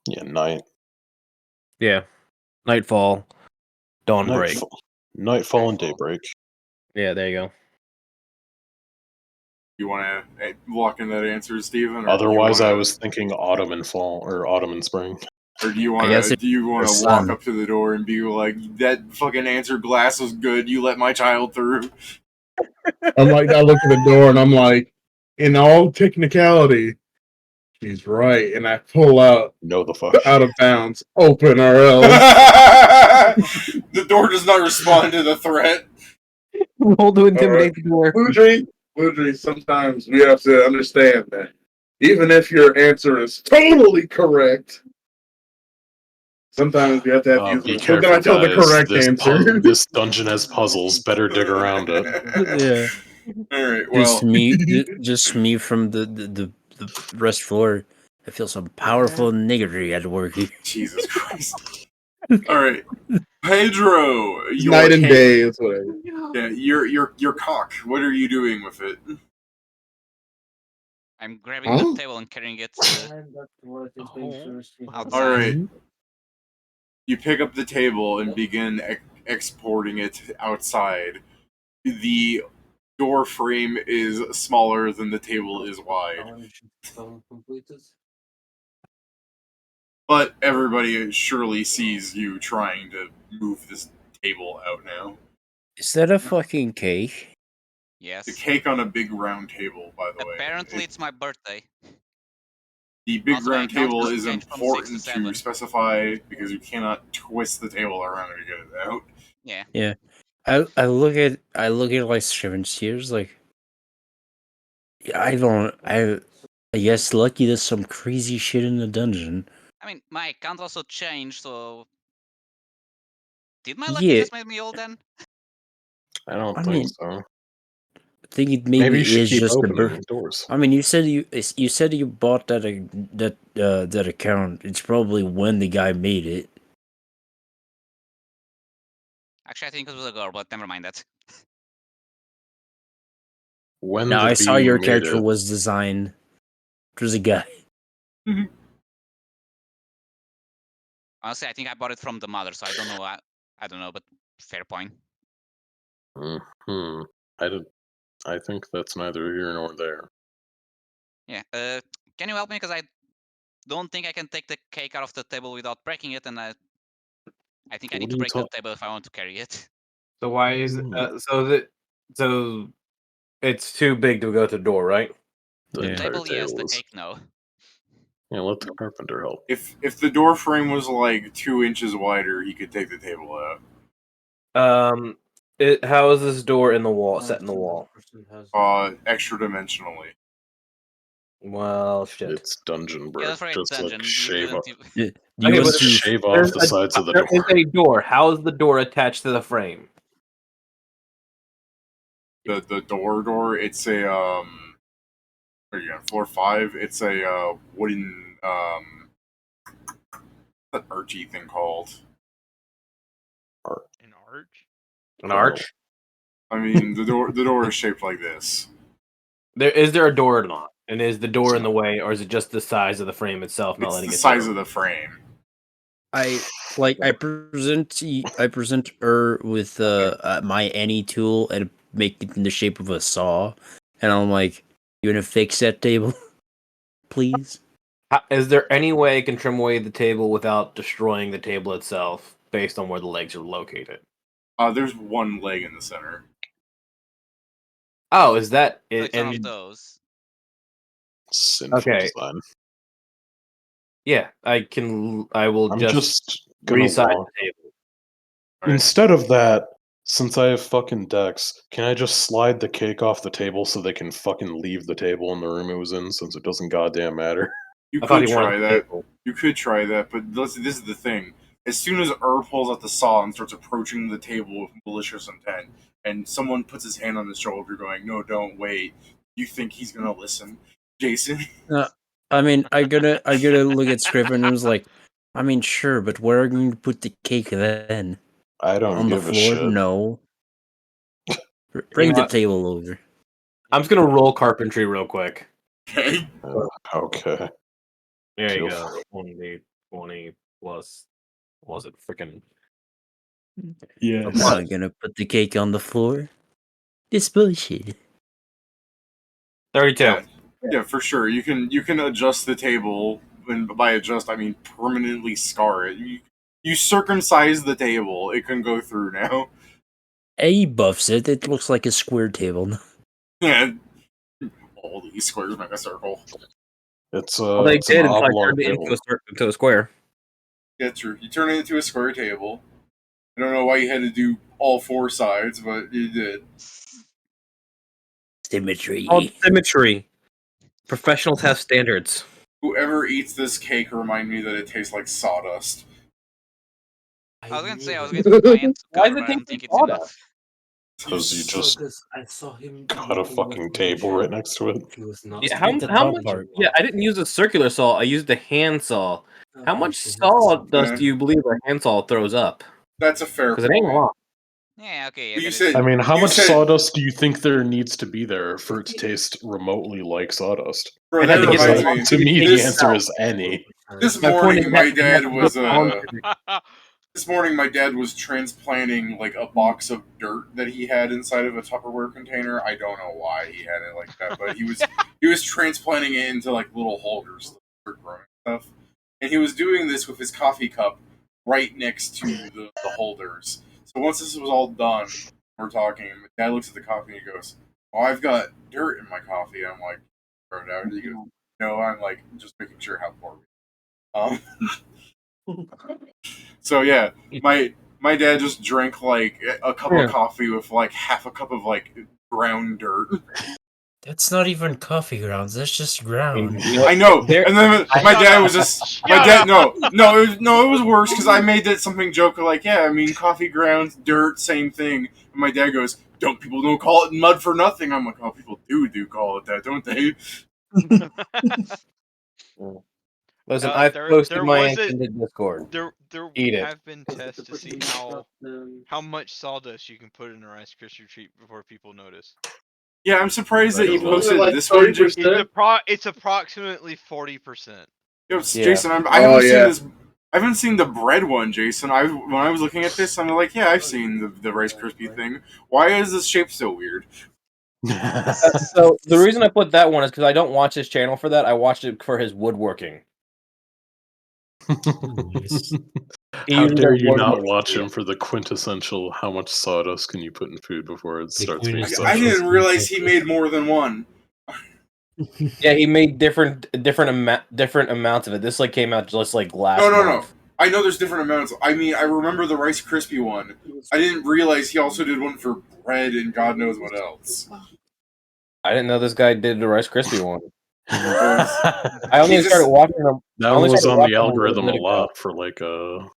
Yeah, night. Yeah, nightfall, dawn break. Nightfall and daybreak. Yeah, there you go. You want to lock in that answer, Steven? Otherwise, I was thinking autumn and fall or autumn and spring. Or do you want to walk up to the door and be like, "That fucking answer glass was good. You let my child through." I'm like, I look at the door and I'm like, in all technicality, she's right. And I pull out No, the fuck out of bounds, open or else. The door does not respond to the threat. Roll to intimidate the door. Ludri, sometimes we have to understand that even if your answer is totally correct, sometimes you have to have be user. careful, Then I tell the guys. correct answer. This dungeon has puzzles. Better dig around it. Yeah. All right. Well, just me from the rest floor. I feel some powerful niggery at work here. Jesus Christ. All right, Pedro. It's night and day. It's whatever. Yeah, your cock. What are you doing with it? I'm grabbing the table and carrying it outside. All right. You pick up the table and begin exporting it outside. The door frame is smaller than the table is wide. But everybody surely sees you trying to move this table out now. Is that a fucking cake? Yes. The cake on a big round table, by the way. Apparently, it's my birthday. The big Also, my round account table has is changed from 6 to important 7. to specify because you cannot twist the table around to get it out. Yeah. Yeah. I look at like 7 years like I guess lucky there's some crazy shit in the dungeon. I mean, my account also changed, so did my lucky just make me old then? I don't I think mean, so. think it Maybe maybe you should is keep just the opening doors. I mean, you said you bought that account. It's probably when the guy made it. Actually, I think it was a girl, but never mind that. When Now the I saw bee your made character it, was designed. There's a guy. Honestly, I think I bought it from the mother, so I don't know. I don't know, but fair point. hmm I think that's neither here nor there. Yeah. Can you help me? Because I don't think I can take the cake out of the table without breaking it, and I think I What need are to you break the ta- table if I want to carry it. So why is so it's too big to go to the door, right? The The Yeah. entire table, yes. The table is. cake, no. Yeah, let the carpenter help. If the door frame was like 2 inches wider, he could take the table out. How is this door in the wall? Set in the wall. Extra dimensionally. Well, shit. It's dungeon Yeah, brick. don't forget Just like dungeon. You shave didn't off, even... Do you Okay, want but to? shave off the sides of the There is door. a door. How is the door attached to the frame? The door, it's a where are you on floor 5? It's a wooden that archy thing called. An arch? An arch? I mean the door is shaped like this. Is there a door or not? And is the door in the way, or is it just the size of the frame itself not It's letting the it size through? of the frame. I present her with my any tool and make it in the shape of a saw, and I'm like, "You gonna fix that table, please?" Is there any way I can trim away the table without destroying the table itself, based on where the legs are located? There's one leg in the center. Oh, is that So it? it's one of those. Sinful Okay. design. Yeah, I will I'm just just gonna resize walk. the table. Instead of that, since I have fucking decks, can I just slide the cake off the table so they can fucking leave the table in the room it was in, since it doesn't goddamn matter? You I thought could he wanted try the that. table. You could try that, but this is the thing. As soon as pulls out the saw and starts approaching the table with malicious intent, and someone puts his hand on his shoulder going, "No, don't wait," you think he's gonna listen? Jason? I mean, I gotta look at Scriven and was like, I mean, sure, but where are you going to put the cake then? I don't On the give a floor? shit. No. Bring know the what? table over. I'm just gonna roll carpentry real quick. Okay. Okay. There you Go go. 20 plus. What was it freaking? Yeah. I'm not gonna put the cake on the floor. This bullshit. 32. Yeah, for sure. You can adjust the table, and by adjust I mean permanently scar it. You circumcise the table; it can go through now. He buffs it. It looks like a square table. Yeah, all these squares make a circle. It's Well, they it's an did until I oblong turned it table. into a square. Yeah, true. You turn it into a square table. I don't know why you had to do all 4 sides, but you did. Symmetry. Called symmetry. Professionals have standards. Whoever eats this cake remind me that it tastes like sawdust. I was going to say, I was going to put my hands Why together, does it but I don't taste think like it's enough. Because you just I saw him cut a eating with fucking table right next to it. He was not. Yeah, Eat the how top much? part. Yeah, I didn't use a circular saw. I used a hand saw. How much sawdust do you believe a hand saw throws up? That's a fair Because it ain't a point. lot. Yeah, okay. Well, you that is said I mean, how you much said, sawdust do you think there needs to be there for it to taste remotely like sawdust? bro, It that had to get reminds the- me. To me, the This answer is any. this My point is morning, it my had to dad get was the- this morning my dad was transplanting like a box of dirt that he had inside of a Tupperware container. I don't know why he had it like that, but he was transplanting it into like little holders for growing stuff. And he was doing this with his coffee cup right next to the holders. So once this was all done, we're talking, my dad looks at the coffee and he goes, "Oh, I've got dirt in my coffee." And I'm like, "Throw it out." And he goes, "No, I'm like just making sure how poor." So yeah, my dad just drank like a cup of coffee with like half a cup of like brown dirt. That's not even coffee grounds. That's just ground. I know. And then my dad was just it was worse because I made that something joke like, yeah, I mean coffee grounds, dirt, same thing. And my dad goes, people don't call it mud for nothing. I'm like, oh, people do call it that, don't they? Listen, I've posted my answer in the Discord. There Eat it. have been tests to see how much sawdust you can put in a Rice Krispie treat before people notice. Yeah, I'm surprised that you posted this one. It's approximately 40%. Yo, Jason, I haven't seen this. I haven't seen the bread one, Jason. When I was looking at this, I'm like, yeah, I've seen the Rice Krispie thing. Why is this shape so weird? So the reason I put that one is because I don't watch his channel for that. I watched it for his woodworking. How dare you not watch him for the quintessential how much sawdust can you put in food before it starts being I didn't realize he made more than one. Yeah, he made different amounts of it. This came out just like last month. No. I know there's different amounts. I mean, I remember the Rice Krispie one. I didn't realize he also did one for bread and God knows what else. I didn't know this guy did the Rice Krispie one. I only started watching them. That one was on the algorithm a lot for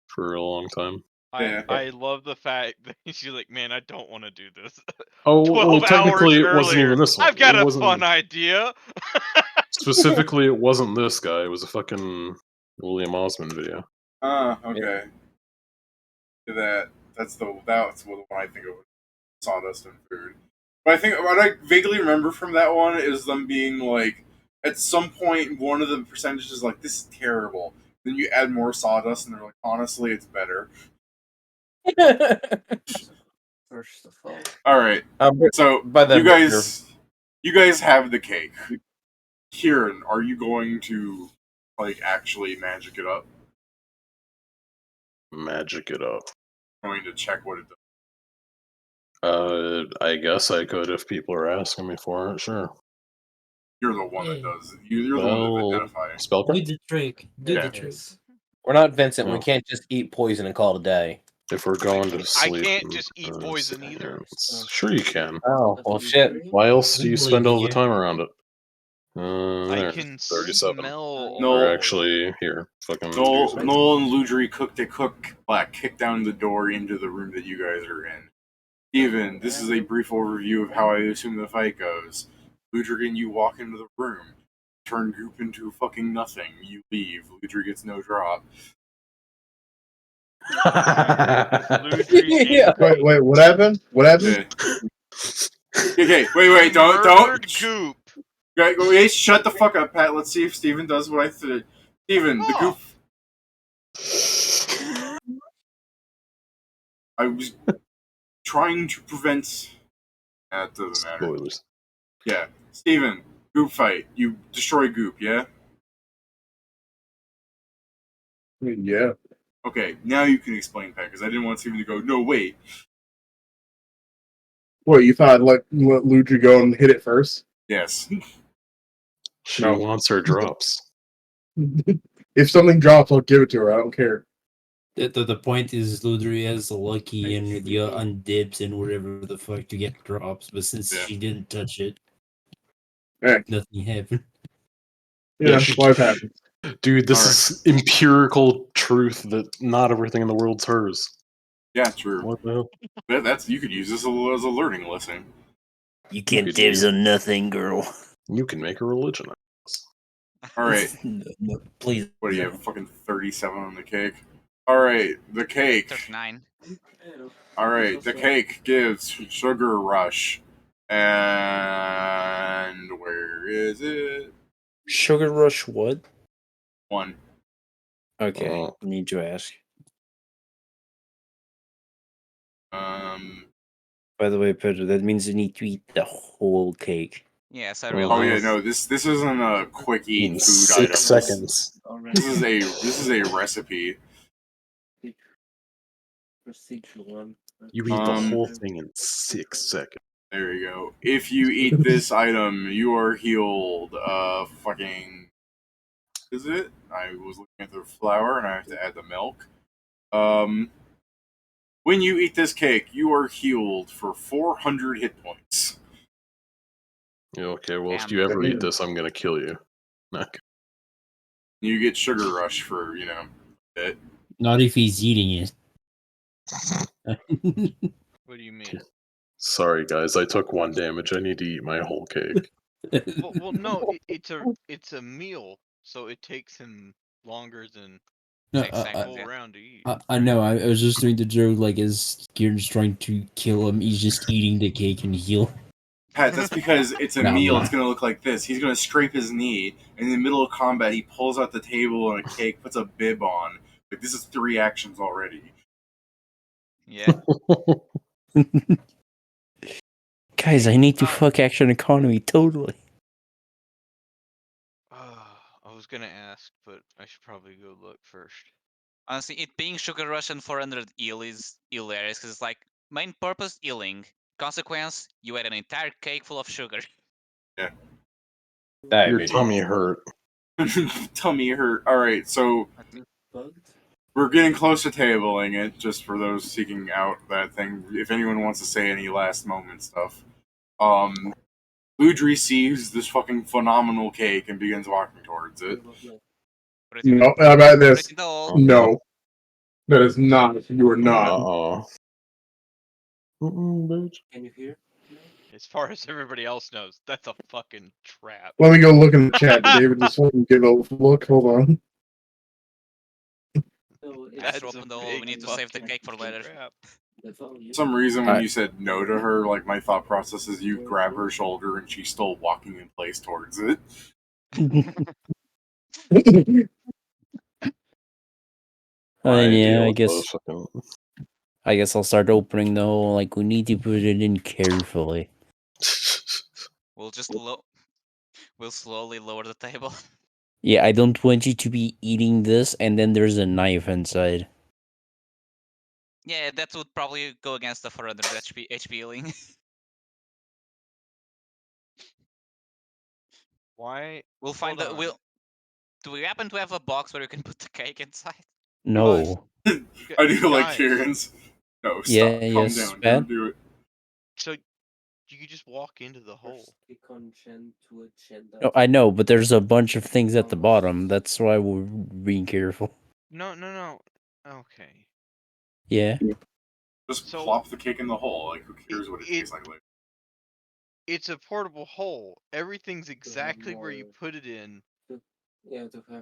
for a long time. I love the fact that she's like, man, I don't want to do this. Oh, 12 technically hours it wasn't earlier, even this one. I've got a fun idea. Specifically, it wasn't this guy. It was a fucking William Osmond video. Okay. That's the one I think of, sawdust and food. But I think what I vaguely remember from that one is them being like, at some point, one of the percentages is like, this is terrible. Then you add more sawdust, and they're like, honestly, it's better. First of all. All right. So you guys have the cake. Kieran, are you going to actually magic it up? Magic it up. Going to check what it does. I guess I could if people are asking me for it. Sure. You're the one that does it. You're the one that identifies. Spell Do the trick. Do the trick. We're not Vincent. No. We can't just eat poison and call it a day. If we're going to sleep, I can't just eat poison either. Sure, you can. Oh well, shit. Why else do you spend all the time around it? I can 37. smell. We're actually here. Fucking Noel and Ludri kicked down the door into the room that you guys are in. Steven, this is a brief overview of how I assume the fight goes. Ludri and you walk into the room, turn Goop into fucking nothing. You leave. Ludri gets no drop. Yeah. Wait, what happened? What happened? Okay, wait, don't. Goop. Wait, shut the fuck up, Pat. Let's see if Steven does what I said. Steven, the Goop. I was trying to prevent. That doesn't matter. Spoilers. Yeah, Steven, Goop fight. You destroy Goop, yeah? Yeah. Okay, now you can explain, Pat, because I didn't want Steven to go, no, wait. What, you thought I'd let Ludri go and hit it first? Yes. She wants her drops. If something drops, I'll give it to her. I don't care. The point is Ludri has lucky and the undips and whatever the fuck to get drops, but since she didn't touch it, nothing happened. Yeah, life happens. Dude, this is empirical truth that not everything in the world's hers. Yeah, true. What the hell? You could use this as a learning lesson. You can't dibs on nothing, girl. You can make a religion. Alright. No, please. What do you have, fucking 37 on the cake? Alright, the cake. 39. Alright, the cake gives Sugar Rush. And where is it? Sugar Rush what? 1. Okay, need to ask. By the way, Pedro, that means you need to eat the whole cake. Yes, I Oh realize. yeah, no, this isn't a quick eat In food 6 item. seconds. This is a recipe. You eat the whole thing in 6 seconds. There you go. If you eat this item, you are healed. Fucking. Is it? I was looking at the flour and I have to add the milk. When you eat this cake, you are healed for 400 hit points. Yeah, okay, well, if Damn. you ever eat this, I'm gonna kill you. Not You get sugar rush for, it. Not if he's eating it. What do you mean? Sorry, guys. I took 1 damage. I need to eat my whole cake. Well, no, it's a meal, so it takes him longer than No, Makes sense, a full yeah. round to eat. I know. I was just doing the joke like as Kieran's trying to kill him, he's just eating the cake and heal. Pat, that's because it's a Nah, meal. nah. It's going to look like this. He's going to scrape his knee, and in the middle of combat, he pulls out the table and a cake, puts a bib on. Like, this is 3 actions already. Yeah. Guys, I need to fuck Action Economy, totally. I was gonna ask, but I should probably go look first. Honestly, it being Sugar Rush and 400 eel is hilarious because it's like main purpose healing. Consequence, you ate an entire cake full of sugar. Yeah. Your tummy hurt. Tummy hurt. Alright, so we're getting close to tabling it, just for those seeking out that thing. If anyone wants to say any last moment stuff. Ludri sees this fucking phenomenal cake and begins walking towards it. No, how about this? No. No. That is not. You are not. Uh-oh. Bitch. Can you hear? As far as everybody else knows, that's a fucking trap. Let me go look in the chat. Did David just fucking give a look? Hold on. Let's open the hole. We need to save the cake for later. Trap. For some reason, when you said no to her, like, my thought process is you grab her shoulder and she's still walking in place towards it. Yeah, I guess I'll start opening the hole. Like, we need to put it in carefully. We'll just we'll slowly lower the table. Yeah, I don't want you to be eating this and then there's a knife inside. Yeah, that would probably go against the 400 HP healing. Why? We'll find Hold on. Do we happen to have a box where you can put the cake inside? No. I do like Guys. Kieran's. No, stop. Yeah, Calm yes, down. Pat? Don't do it. So you could just walk into the hole. No, I know, but there's a bunch of things at the bottom. That's why we're being careful. No. Okay. Yeah. Just So- plop the cake in the hole. Like, who cares what it tastes like later? It's a portable hole. Everything's exactly where you put it in.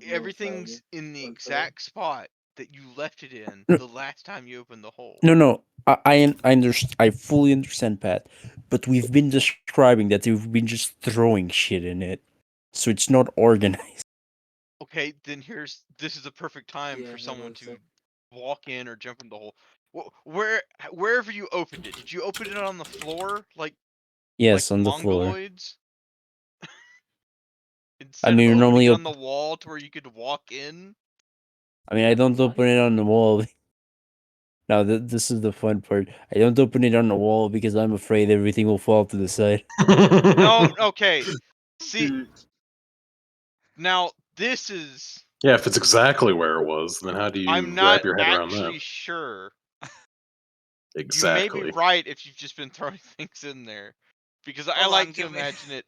Everything's in the exact spot that you left it in the last time you opened the hole. No. I fully understand, Pat. But we've been describing that we've been just throwing shit in it, so it's not organized. Okay, then this is a perfect time for someone to walk in or jump in the hole. Wherever you opened it, did you open it on the floor like Yes, like on the floor. mongoloids? Instead mean, of normally opening on the wall to where you could walk in. I mean, I don't open it on the wall. Now, this is the fun part. I don't open it on the wall because I'm afraid everything will fall to the side. No, okay. See, now this is. Yeah, if it's exactly where it was, then how do you I'm wrap not your head around actually that? sure. Exactly. You may be right if you've just been throwing things in there, because I Hold like on, to give me- imagine it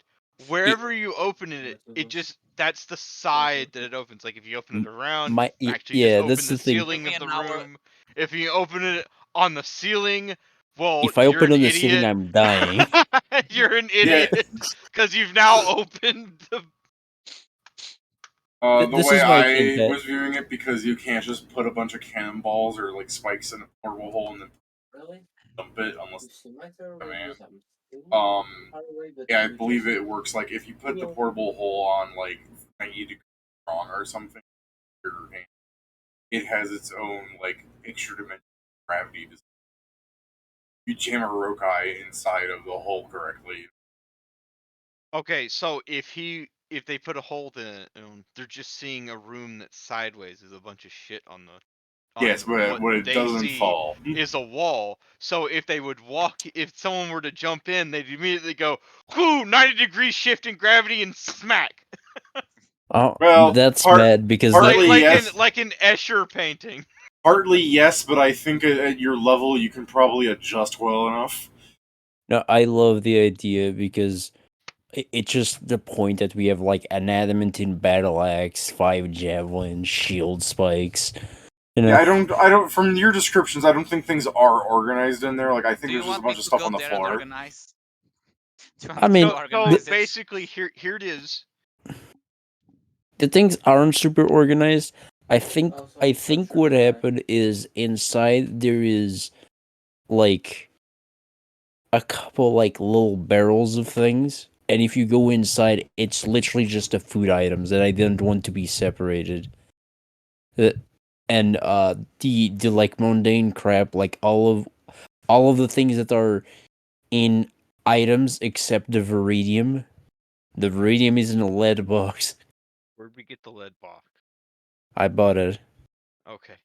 wherever you open it. It just that's the side that it opens. Like if you open it around, actually yeah, just that's open the the thing. ceiling Give of me the an hour. room. If you open it on the ceiling, well, If I you're open an on the idiot. ceiling, I'm dying. You're an idiot because you've now opened the. The This way is my thing, I Pat. was viewing it, because you can't just put a bunch of cannonballs or like spikes in a portable hole and then dump it unless command. Yeah, I believe it works like if you put the portable hole on like 90 degrees wrong or something, it has its own like extra dimensional gravity. You jam a Rokai inside of the hole correctly. Okay, so if they put a hole in it, they're just seeing a room that's sideways. There's a bunch of shit on the. Yes, but what it they doesn't see fall. is a wall. So if someone were to jump in, they'd immediately go, "Whoo! 90-degree shift in gravity and smack!" Oh, Well, that's bad because partly like yes. like an Escher painting. Partly yes, but I think at your level you can probably adjust well enough. no, I love the idea because It's just the point that we have like an adamantine battle axe, 5 javelins, shield spikes. You know? Yeah, I don't. From your descriptions, I don't think things are organized in there. Like, I think Do you there's just a want me bunch of to stuff go on the there and floor. organize? Do you want I me mean, to So organize it? basically, here it is. The things aren't super organized. I think what happened is inside there is like a couple like little barrels of things, and if you go inside, it's literally just the food items that I didn't want to be separated. And the like mundane crap, like all of the things that are in items except the viridium. The viridium is in a lead box. Where'd we get the lead box? I bought it. Okay.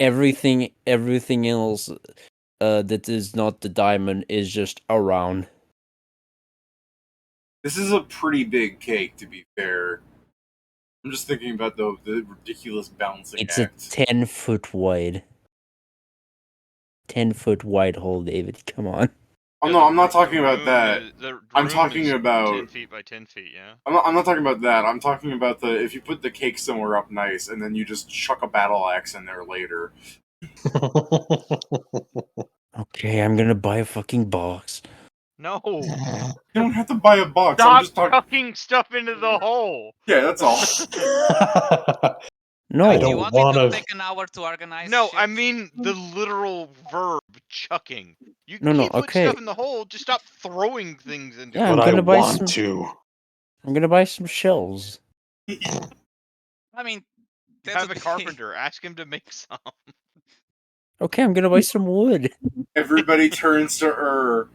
Everything else that is not the diamond is just around. This is a pretty big cake, to be fair. I'm just thinking about the ridiculous balancing It's act. a 10-foot wide. 10-foot wide hole, David. Come on. Oh Yeah, no, the I'm not room- talking the about room that. is- the I'm room talking is about 10 feet by 10 feet. Yeah. I'm not talking about that. I'm talking about the if you put the cake somewhere up nice and then you just chuck a battle axe in there later. Okay, I'm gonna buy a fucking box. No. You don't have to buy a box. I'm Stop just talking. chucking stuff into the hole. Yeah, that's all. No. I mean, I do you don't want me wanna- to take an hour to organize No, shit? I mean the literal verb chucking. You No, keep putting okay. stuff in the hole. Just stop throwing things into Yeah, it. I'm But I gonna buy want some. to. I'm gonna buy some shells. I mean, You that have would a be- carpenter. Ask him to make some. Okay, I'm gonna buy some wood. Everybody turns to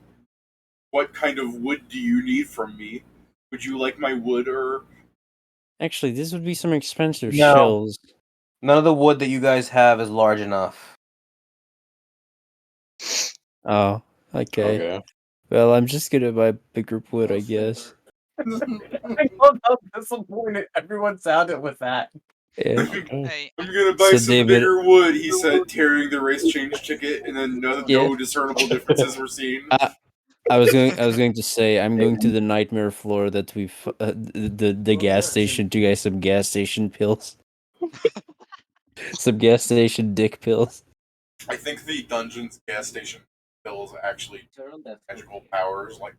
What kind of wood do you need from me? Would you like my wood, Actually, this would be some expensive No. shells. None of the wood that you guys have is large enough. Oh, okay. Okay. Well, I'm just gonna buy bigger wood, I guess. I love how disappointed everyone sounded with that. Yeah. Hey, I'm gonna buy So, some David- bigger wood, he said, tearing the race change ticket, and then no Yeah. discernible differences were seen. I was going to say I'm going to the nightmare floor that the gas station to get some gas station pills. Some gas station dick pills. I think the dungeon's gas station pills actually magical powers, like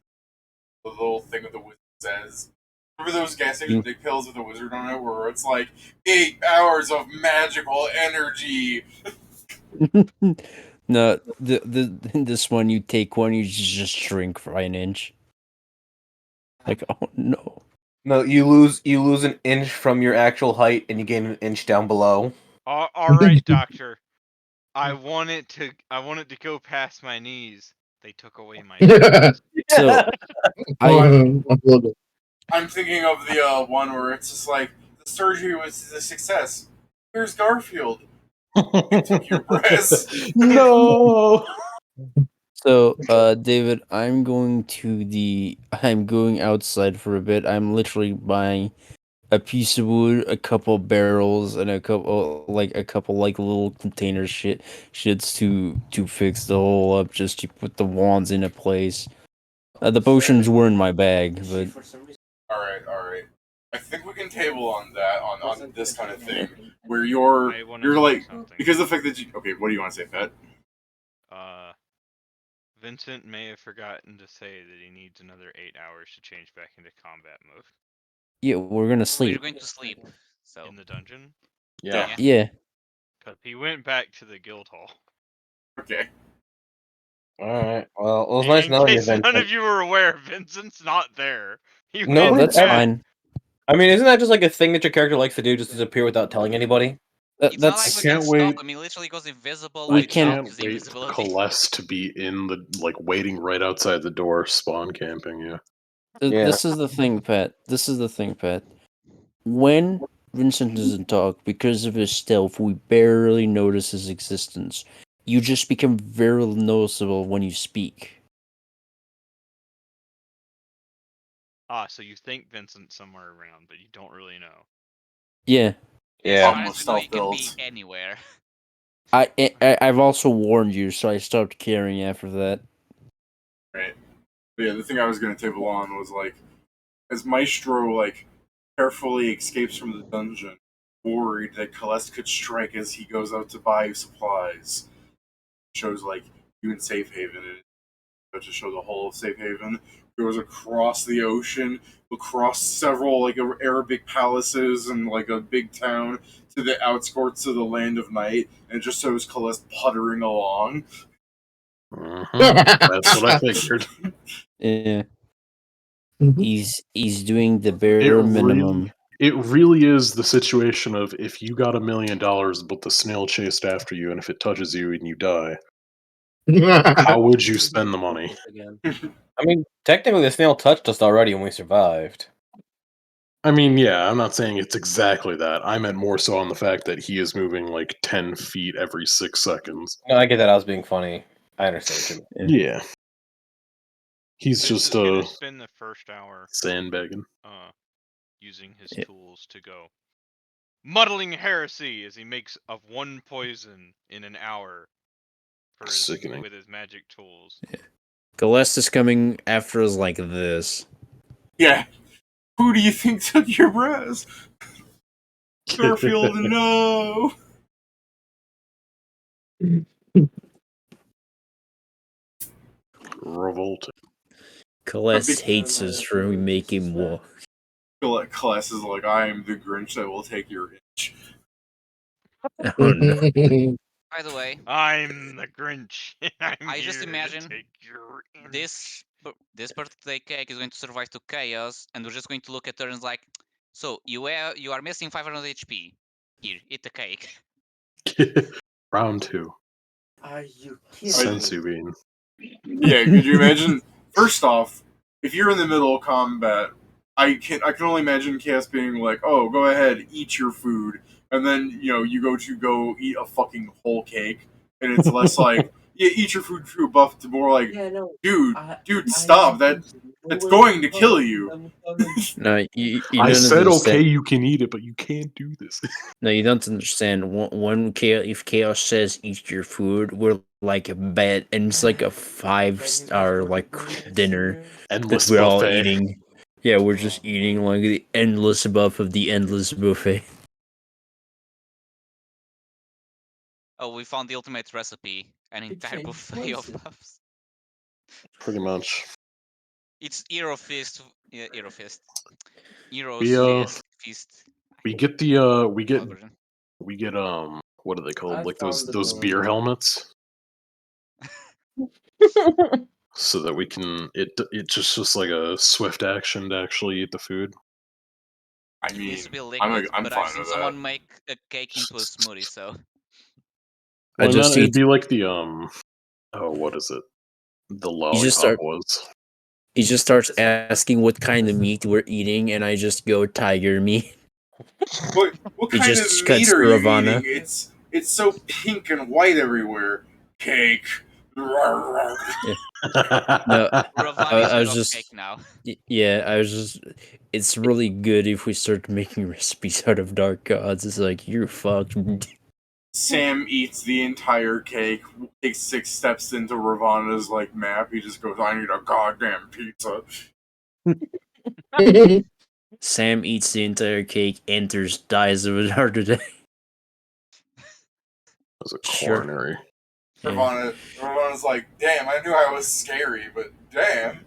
the little thing that the wizard says. Remember those gas station dick pills with the wizard on it, where it's like 8 hours of magical energy. No, this one you take one, you just shrink by an inch. Like, oh no. No, you lose an inch from your actual height, and you gain an inch down below. All right, doctor. I want it to go past my knees. They took away my knees. So I'm thinking of the one where it's just like the surgery was a success. Here's Garfield. You took your breasts. No. So, David, I'm going outside for a bit. I'm literally buying a piece of wood, a couple barrels, and a couple like little container shits to fix the hole up, just to put the wands into place. The potions were in my bag, but All right. I think we can table on that on this kind of thing where you're I wanna you're say like something. because the fact that you okay. What do you want to say, Pat? Vincent may have forgotten to say that he needs another 8 hours to change back into combat mode yeah, we're gonna we're sleep. going to sleep. So in the dungeon. Yeah. Yeah. Because he went back to the guild hall. Okay. Alright. Well, it was nice In knowing you, case none Vincent. of you were aware, Vincent's not there. He No, went That's back. fine. I mean, isn't that just like a thing that your character likes to do, just disappear without telling anybody? it's not like That's we can't can wait- stop him. He literally goes invisible We without can't using Wait for invisibility. Kallest to be in the waiting right outside the door, spawn camping. Yeah. Yeah. This is the thing, Pat. When Vincent doesn't talk, because of his stealth, we barely notice his existence. You just become very noticeable when you speak. So you think Vincent's somewhere around, but you don't really know. Yeah. Yeah. As far as we know, he can be anywhere. I've also warned you, so I stopped caring after that. Right. But yeah, the thing I was going to table on was like, as Maestro like carefully escapes from the dungeon, worried that Kallest could strike as he goes out to buy supplies. Shows like you in Safe Haven, and to show the whole of Safe Haven. Goes across the ocean, across several like Arabic palaces and like a big town to the outskirts of the Land of Night, and it just shows Kallest puttering along. That's what I figured. Yeah. He's doing the bare minimum. It really is the situation of if you got $1 million, but the snail chased after you, and if it touches you and you die, how would you spend the money? I mean, technically, the snail touched us already when we survived. I mean, yeah, I'm not saying it's exactly that. I meant more so on the fact that he is moving like 10 feet every 6 seconds. No, I get that. I was being funny. I understand. Yeah. He's This just is gonna spend the first hour sandbagging. Using his tools to go muddling heresy as he makes of one poison in an hour for Sickening. with his magic tools. Yeah. Kallest is coming after us like this. Yeah. Who do you think took your breath? Garfield, no! Revolting. Kallest hates us for we make him walk. Kallest is like, I am the Grinch that will take your inch. Oh no. By the way, I'm the Grinch. I just imagine this birthday cake is going to survive to chaos, and we're just going to look at her and like, so you are missing 500 HP. Here, eat the cake. Round 2. Are you kidding? Sensu bean. Yeah, could you imagine? First off, if you're in the middle of combat, I can only imagine Chaos being like, "Oh, go ahead, eat your food," and then you go eat a fucking whole cake, and it's less like, "Yeah, eat your food to buff," to more like, "Dude, stop! That's going to kill you." No, you I don't said understand. okay, you can eat it, but you can't do this. No, you don't understand. When if Chaos says eat your food, we're like a bed, and it's like a 5-star like dinner Endless that we're all buffet. eating. Yeah, we're just eating like the endless buff of the endless buffet. Oh, we found the ultimate recipe. An entire buffet of buffs. Pretty much. It's Hero Fist. Hero Fist. Heroes Fist. We get the we get what are they called? Like those beer helmets. So that we can it just like a swift action to actually eat the food. I It mean, needs to be liquid, I'm but fine I've seen with someone that. make a cake into a smoothie, so. Well, I just it'd eat. be like the oh, what is it? The lollipop was. He just starts asking what kind of meat we're eating, and I just go tiger meat. What He kind of just meat cuts are you Ravana. eating? It's so pink and white everywhere. Cake. Yeah. No, Ravana is I made was of just. cake now. Yeah, I was just. It's really good if we start making recipes out of dark gods. It's like you're fucked. Sam eats the entire cake, takes 6 steps into Ravana's like map. He just goes, "I need a goddamn pizza." Sam eats the entire cake, enters, dies of a heart attack. Was a Sure. coronary. Yeah. Ravana's like, "Damn, I knew I was scary, but damn."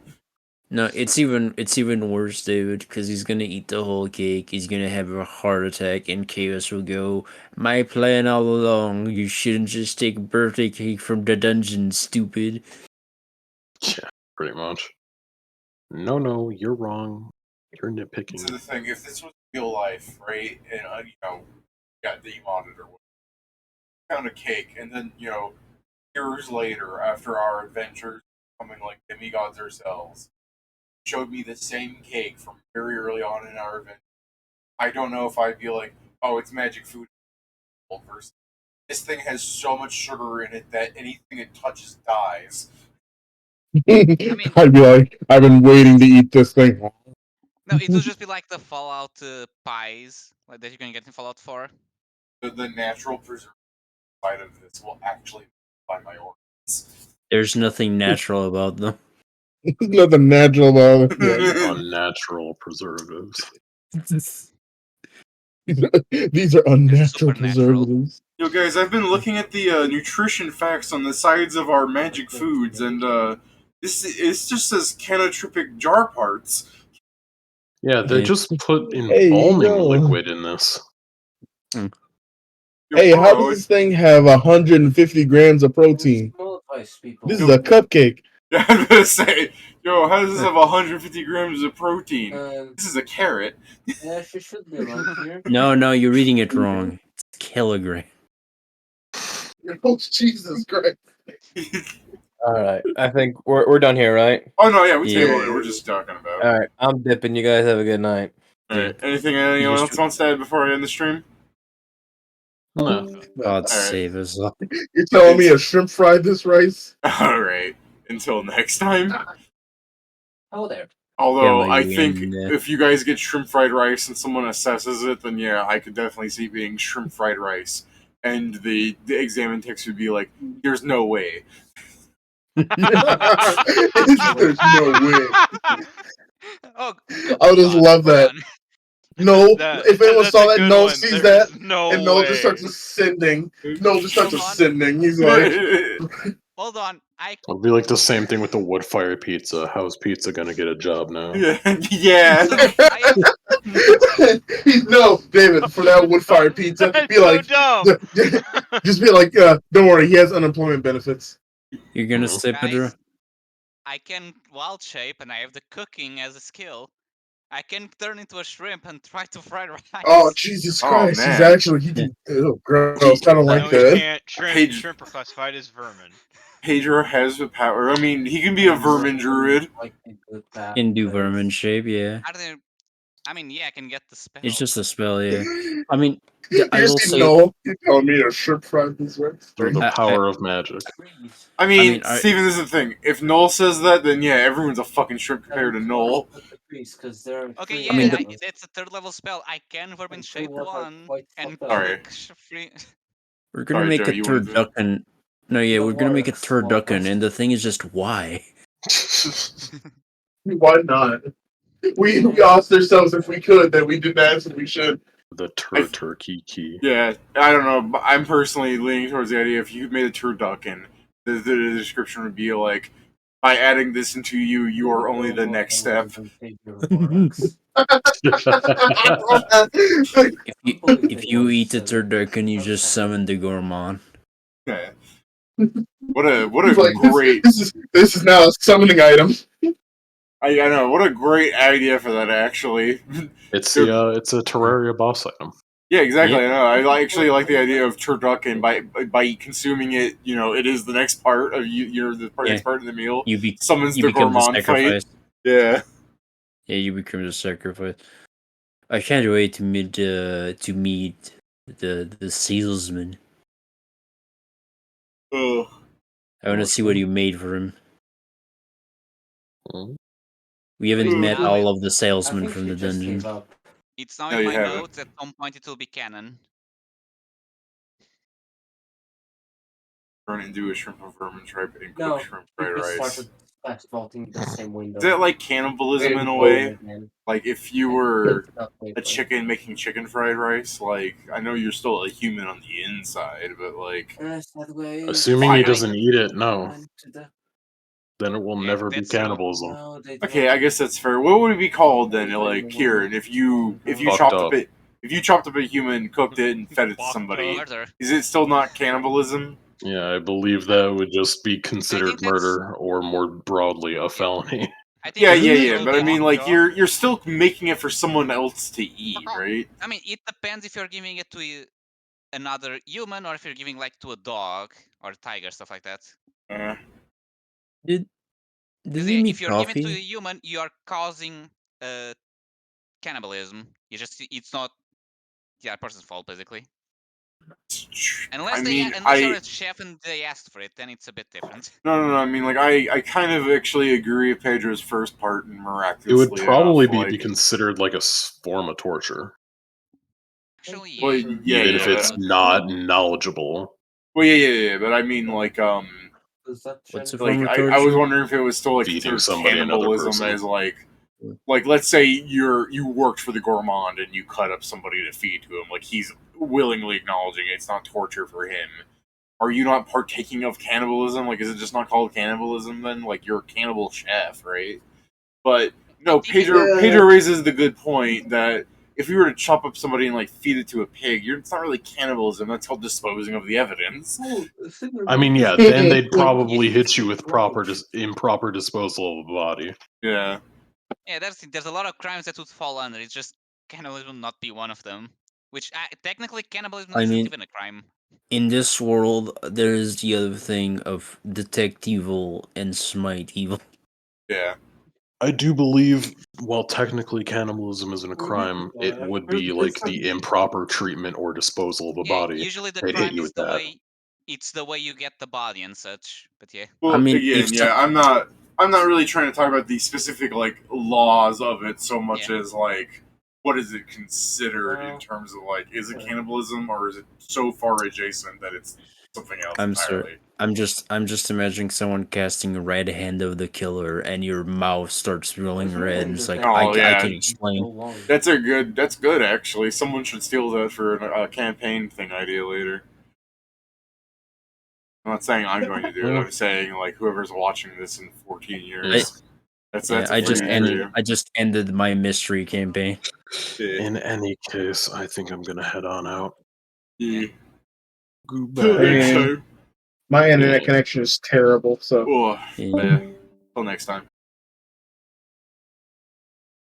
No, it's even worse, dude, because he's gonna eat the whole cake. He's gonna have a heart attack, and Chaos will go, "My plan all along. You shouldn't just take birthday cake from the dungeon, stupid." Yeah, pretty much. No, you're wrong. You're nitpicking. So the thing, if this was real life, right, and got demodded or whatever, found a cake, and then years later, after our adventures, becoming like demigods ourselves, showed me the same cake from very early on in our adventure, I don't know if I'd be like, "Oh, it's magic food." Versus this thing has so much sugar in it that anything it touches dies. I'd be like, I've been waiting to eat this thing. No, it will just be like the Fallout pies like that you can get in Fallout 4. The natural preservative side of this will actually by my organs. There's nothing natural about them. Nothing natural about it. Yeah. Unnatural preservatives. These are unnatural supernatural. preservatives. Yo, guys, I've been looking at the nutrition facts on the sides of our magic foods, and it just says canotropic jar parts. Yeah, they Yeah. just put Hey, embalming yo. liquid in this. Yo, Hey, how bro, does this thing have 150 grams of protein? This is a cupcake. Yeah, I was gonna say, yo, how does this have 150 grams of protein? This is a carrot. Yeah, she should be right here. No, you're reading it wrong. It's kilogram. Oh, Jesus Christ. All right, I think we're done here, right? Oh no, yeah, we Yeah. tabled it. We're just talking about. All right, I'm dipping. You guys have a good night. Alright, anything anyone else wants to add before I end the stream? No. God Alright. save us all. You're telling me a shrimp fried this rice? Alright, until next time. Oh, there. Although, Yeah, I we think end, if you guys get shrimp fried rice and someone assesses it, then yeah, I could definitely see it being shrimp fried rice. And the examine text would be like, there's no way. There's no way. Oh, I would just love that. No, if anyone that's saw a that, good Noel one. sees There's that, no and Noel way. just starts ascending. Noel just starts Hold on. ascending. He's like, Hold on. It'll be like the same thing with the wood fire pizza. How's pizza gonna get a job now? Yeah. no, David, for that wood fire pizza, That's be so like, dumb. just be like, don't worry, he has unemployment benefits. You're gonna say, Guys, Pedro? I can wild shape and I have the cooking as a skill. I can turn into a shrimp and try to fry rice. Oh, Jesus Oh, Christ, he's man. actually, he can, oh, gross, I don't like No, he that. can't. Shrimp are classified as vermin. Pedro has the power. I mean, he can be a vermin druid. Can do vermin shape, yeah. I mean, yeah, I can get the spell. It's just a spell, yeah. I mean, You I will see say, Noel, you're telling me to shrimp fry this way? Through the power of magic. I mean, I- Steven, this is the thing. If Noel says that, then yeah, everyone's a fucking shrimp compared to Noel. Okay, yeah, I mean, it's a third level spell. I can vermin shape one and Sorry. cook free. we're gonna Sorry, make Joe, a you wanted to- turducken. No, yeah, we're gonna make a turducken, and the thing is just why. Why not? We asked ourselves if we could, then we didn't answer we should. The turkey key. Yeah, I don't know. But I'm personally leaning towards the idea if you made a turducken, the description would be like, by adding this into you, you are only the next step. If you eat the turducken, you just summon the gourmand. Yeah. What a He's like, great this is now a summoning item. I know, what a great idea for that actually. It's a Terraria boss item. Yeah, exactly. Yep. I know. I actually like the idea of turducken. By consuming it, you know, it is the next part of next part of the meal. Summons the become the gourmand sacrifice. fight. Yeah. Yeah, you become the sacrifice. I can't wait to meet the salesman. Ugh. I want to see what you made for him. Hmm? We haven't Ooh. met Now all of the salesmen from the dungeon. It's now No, in you my haven't. notes. At some point, it will be canon. Turn into a shrimp and vermin tribe and cook No, shrimp fried rice. Fast vaulting the same window. Is that like cannibalism in a way? Like if you were a chicken making chicken fried rice, like I know you're still a human on the inside, but like Assuming he doesn't eat it, no. Then it will Yeah, never be that's true. cannibalism. okay, I guess that's fair. What would it be called then? Like here, and if you Fucked chopped up. up it, if you chopped up a human, cooked it, and fed it to Fucked somebody, up. Murder. is it still not cannibalism? Yeah, I believe that would just be considered that's- murder, or more broadly, a felony. I think Yeah, it's yeah. still But I be mean, fucked like up. you're still making it for someone else to eat, right? I mean, it depends if you're giving it to another human or if you're giving like to a dog or a tiger, stuff like that. Uh, Did Because we meet if you're giving it to a Coffee? human, you are causing cannibalism. It's not the other person's fault, basically. Unless you're a chef and they asked for it, then it's a bit different. No. I mean, like, I kind of actually agree with Pedro's first part, and It miraculously would probably enough, be like, considered like a form of torture, Actually, well, yeah. yeah, even if it's but- not knowledgeable. Well, yeah. But I mean, like, What's a Like form of I was torture? wondering if it was still like Feeding considered somebody another cannibalism person. as like let's say you worked for the gourmand and you cut up somebody to feed to him, like he's willingly acknowledging it's not torture for him. Are you not partaking of cannibalism? Like, is it just not called cannibalism then? Like, you're a cannibal chef, right? But no, Pedro raises the good point that if you were to chop up somebody and like feed it to a pig, it's not really cannibalism. That's called disposing of the evidence. I mean, yeah, then they'd probably hit you with improper disposal of the body. Yeah. Yeah, there's a lot of crimes that would fall under. It's just cannibalism would not be one of them. Which technically cannibalism I isn't mean, even a crime. in this world, there is the other thing of detect evil and smite evil. Yeah. I do believe, while technically cannibalism isn't a crime, it would be like the improper treatment or disposal of a body. Usually the They'd hit crime you is with the that. way it's the way you get the body and such. But yeah. Well, I mean, again, if I'm not really trying to talk about the specific like laws of it so much as like what is it considered in terms of like is it cannibalism or is it so far adjacent that it's something else entirely? I'm just imagining someone casting a red hand of the killer, and your mouth starts rolling red, and it's like I can explain. That's good actually. Someone should steal that for a campaign thing idea later. I'm not saying I'm going to do it. I'm saying like whoever's watching this in 14 years. That's I just ended my mystery campaign. In any case, I think I'm gonna head on out. Yeah. Goodbye. My internet connection is terrible, so. Yeah. Till next time.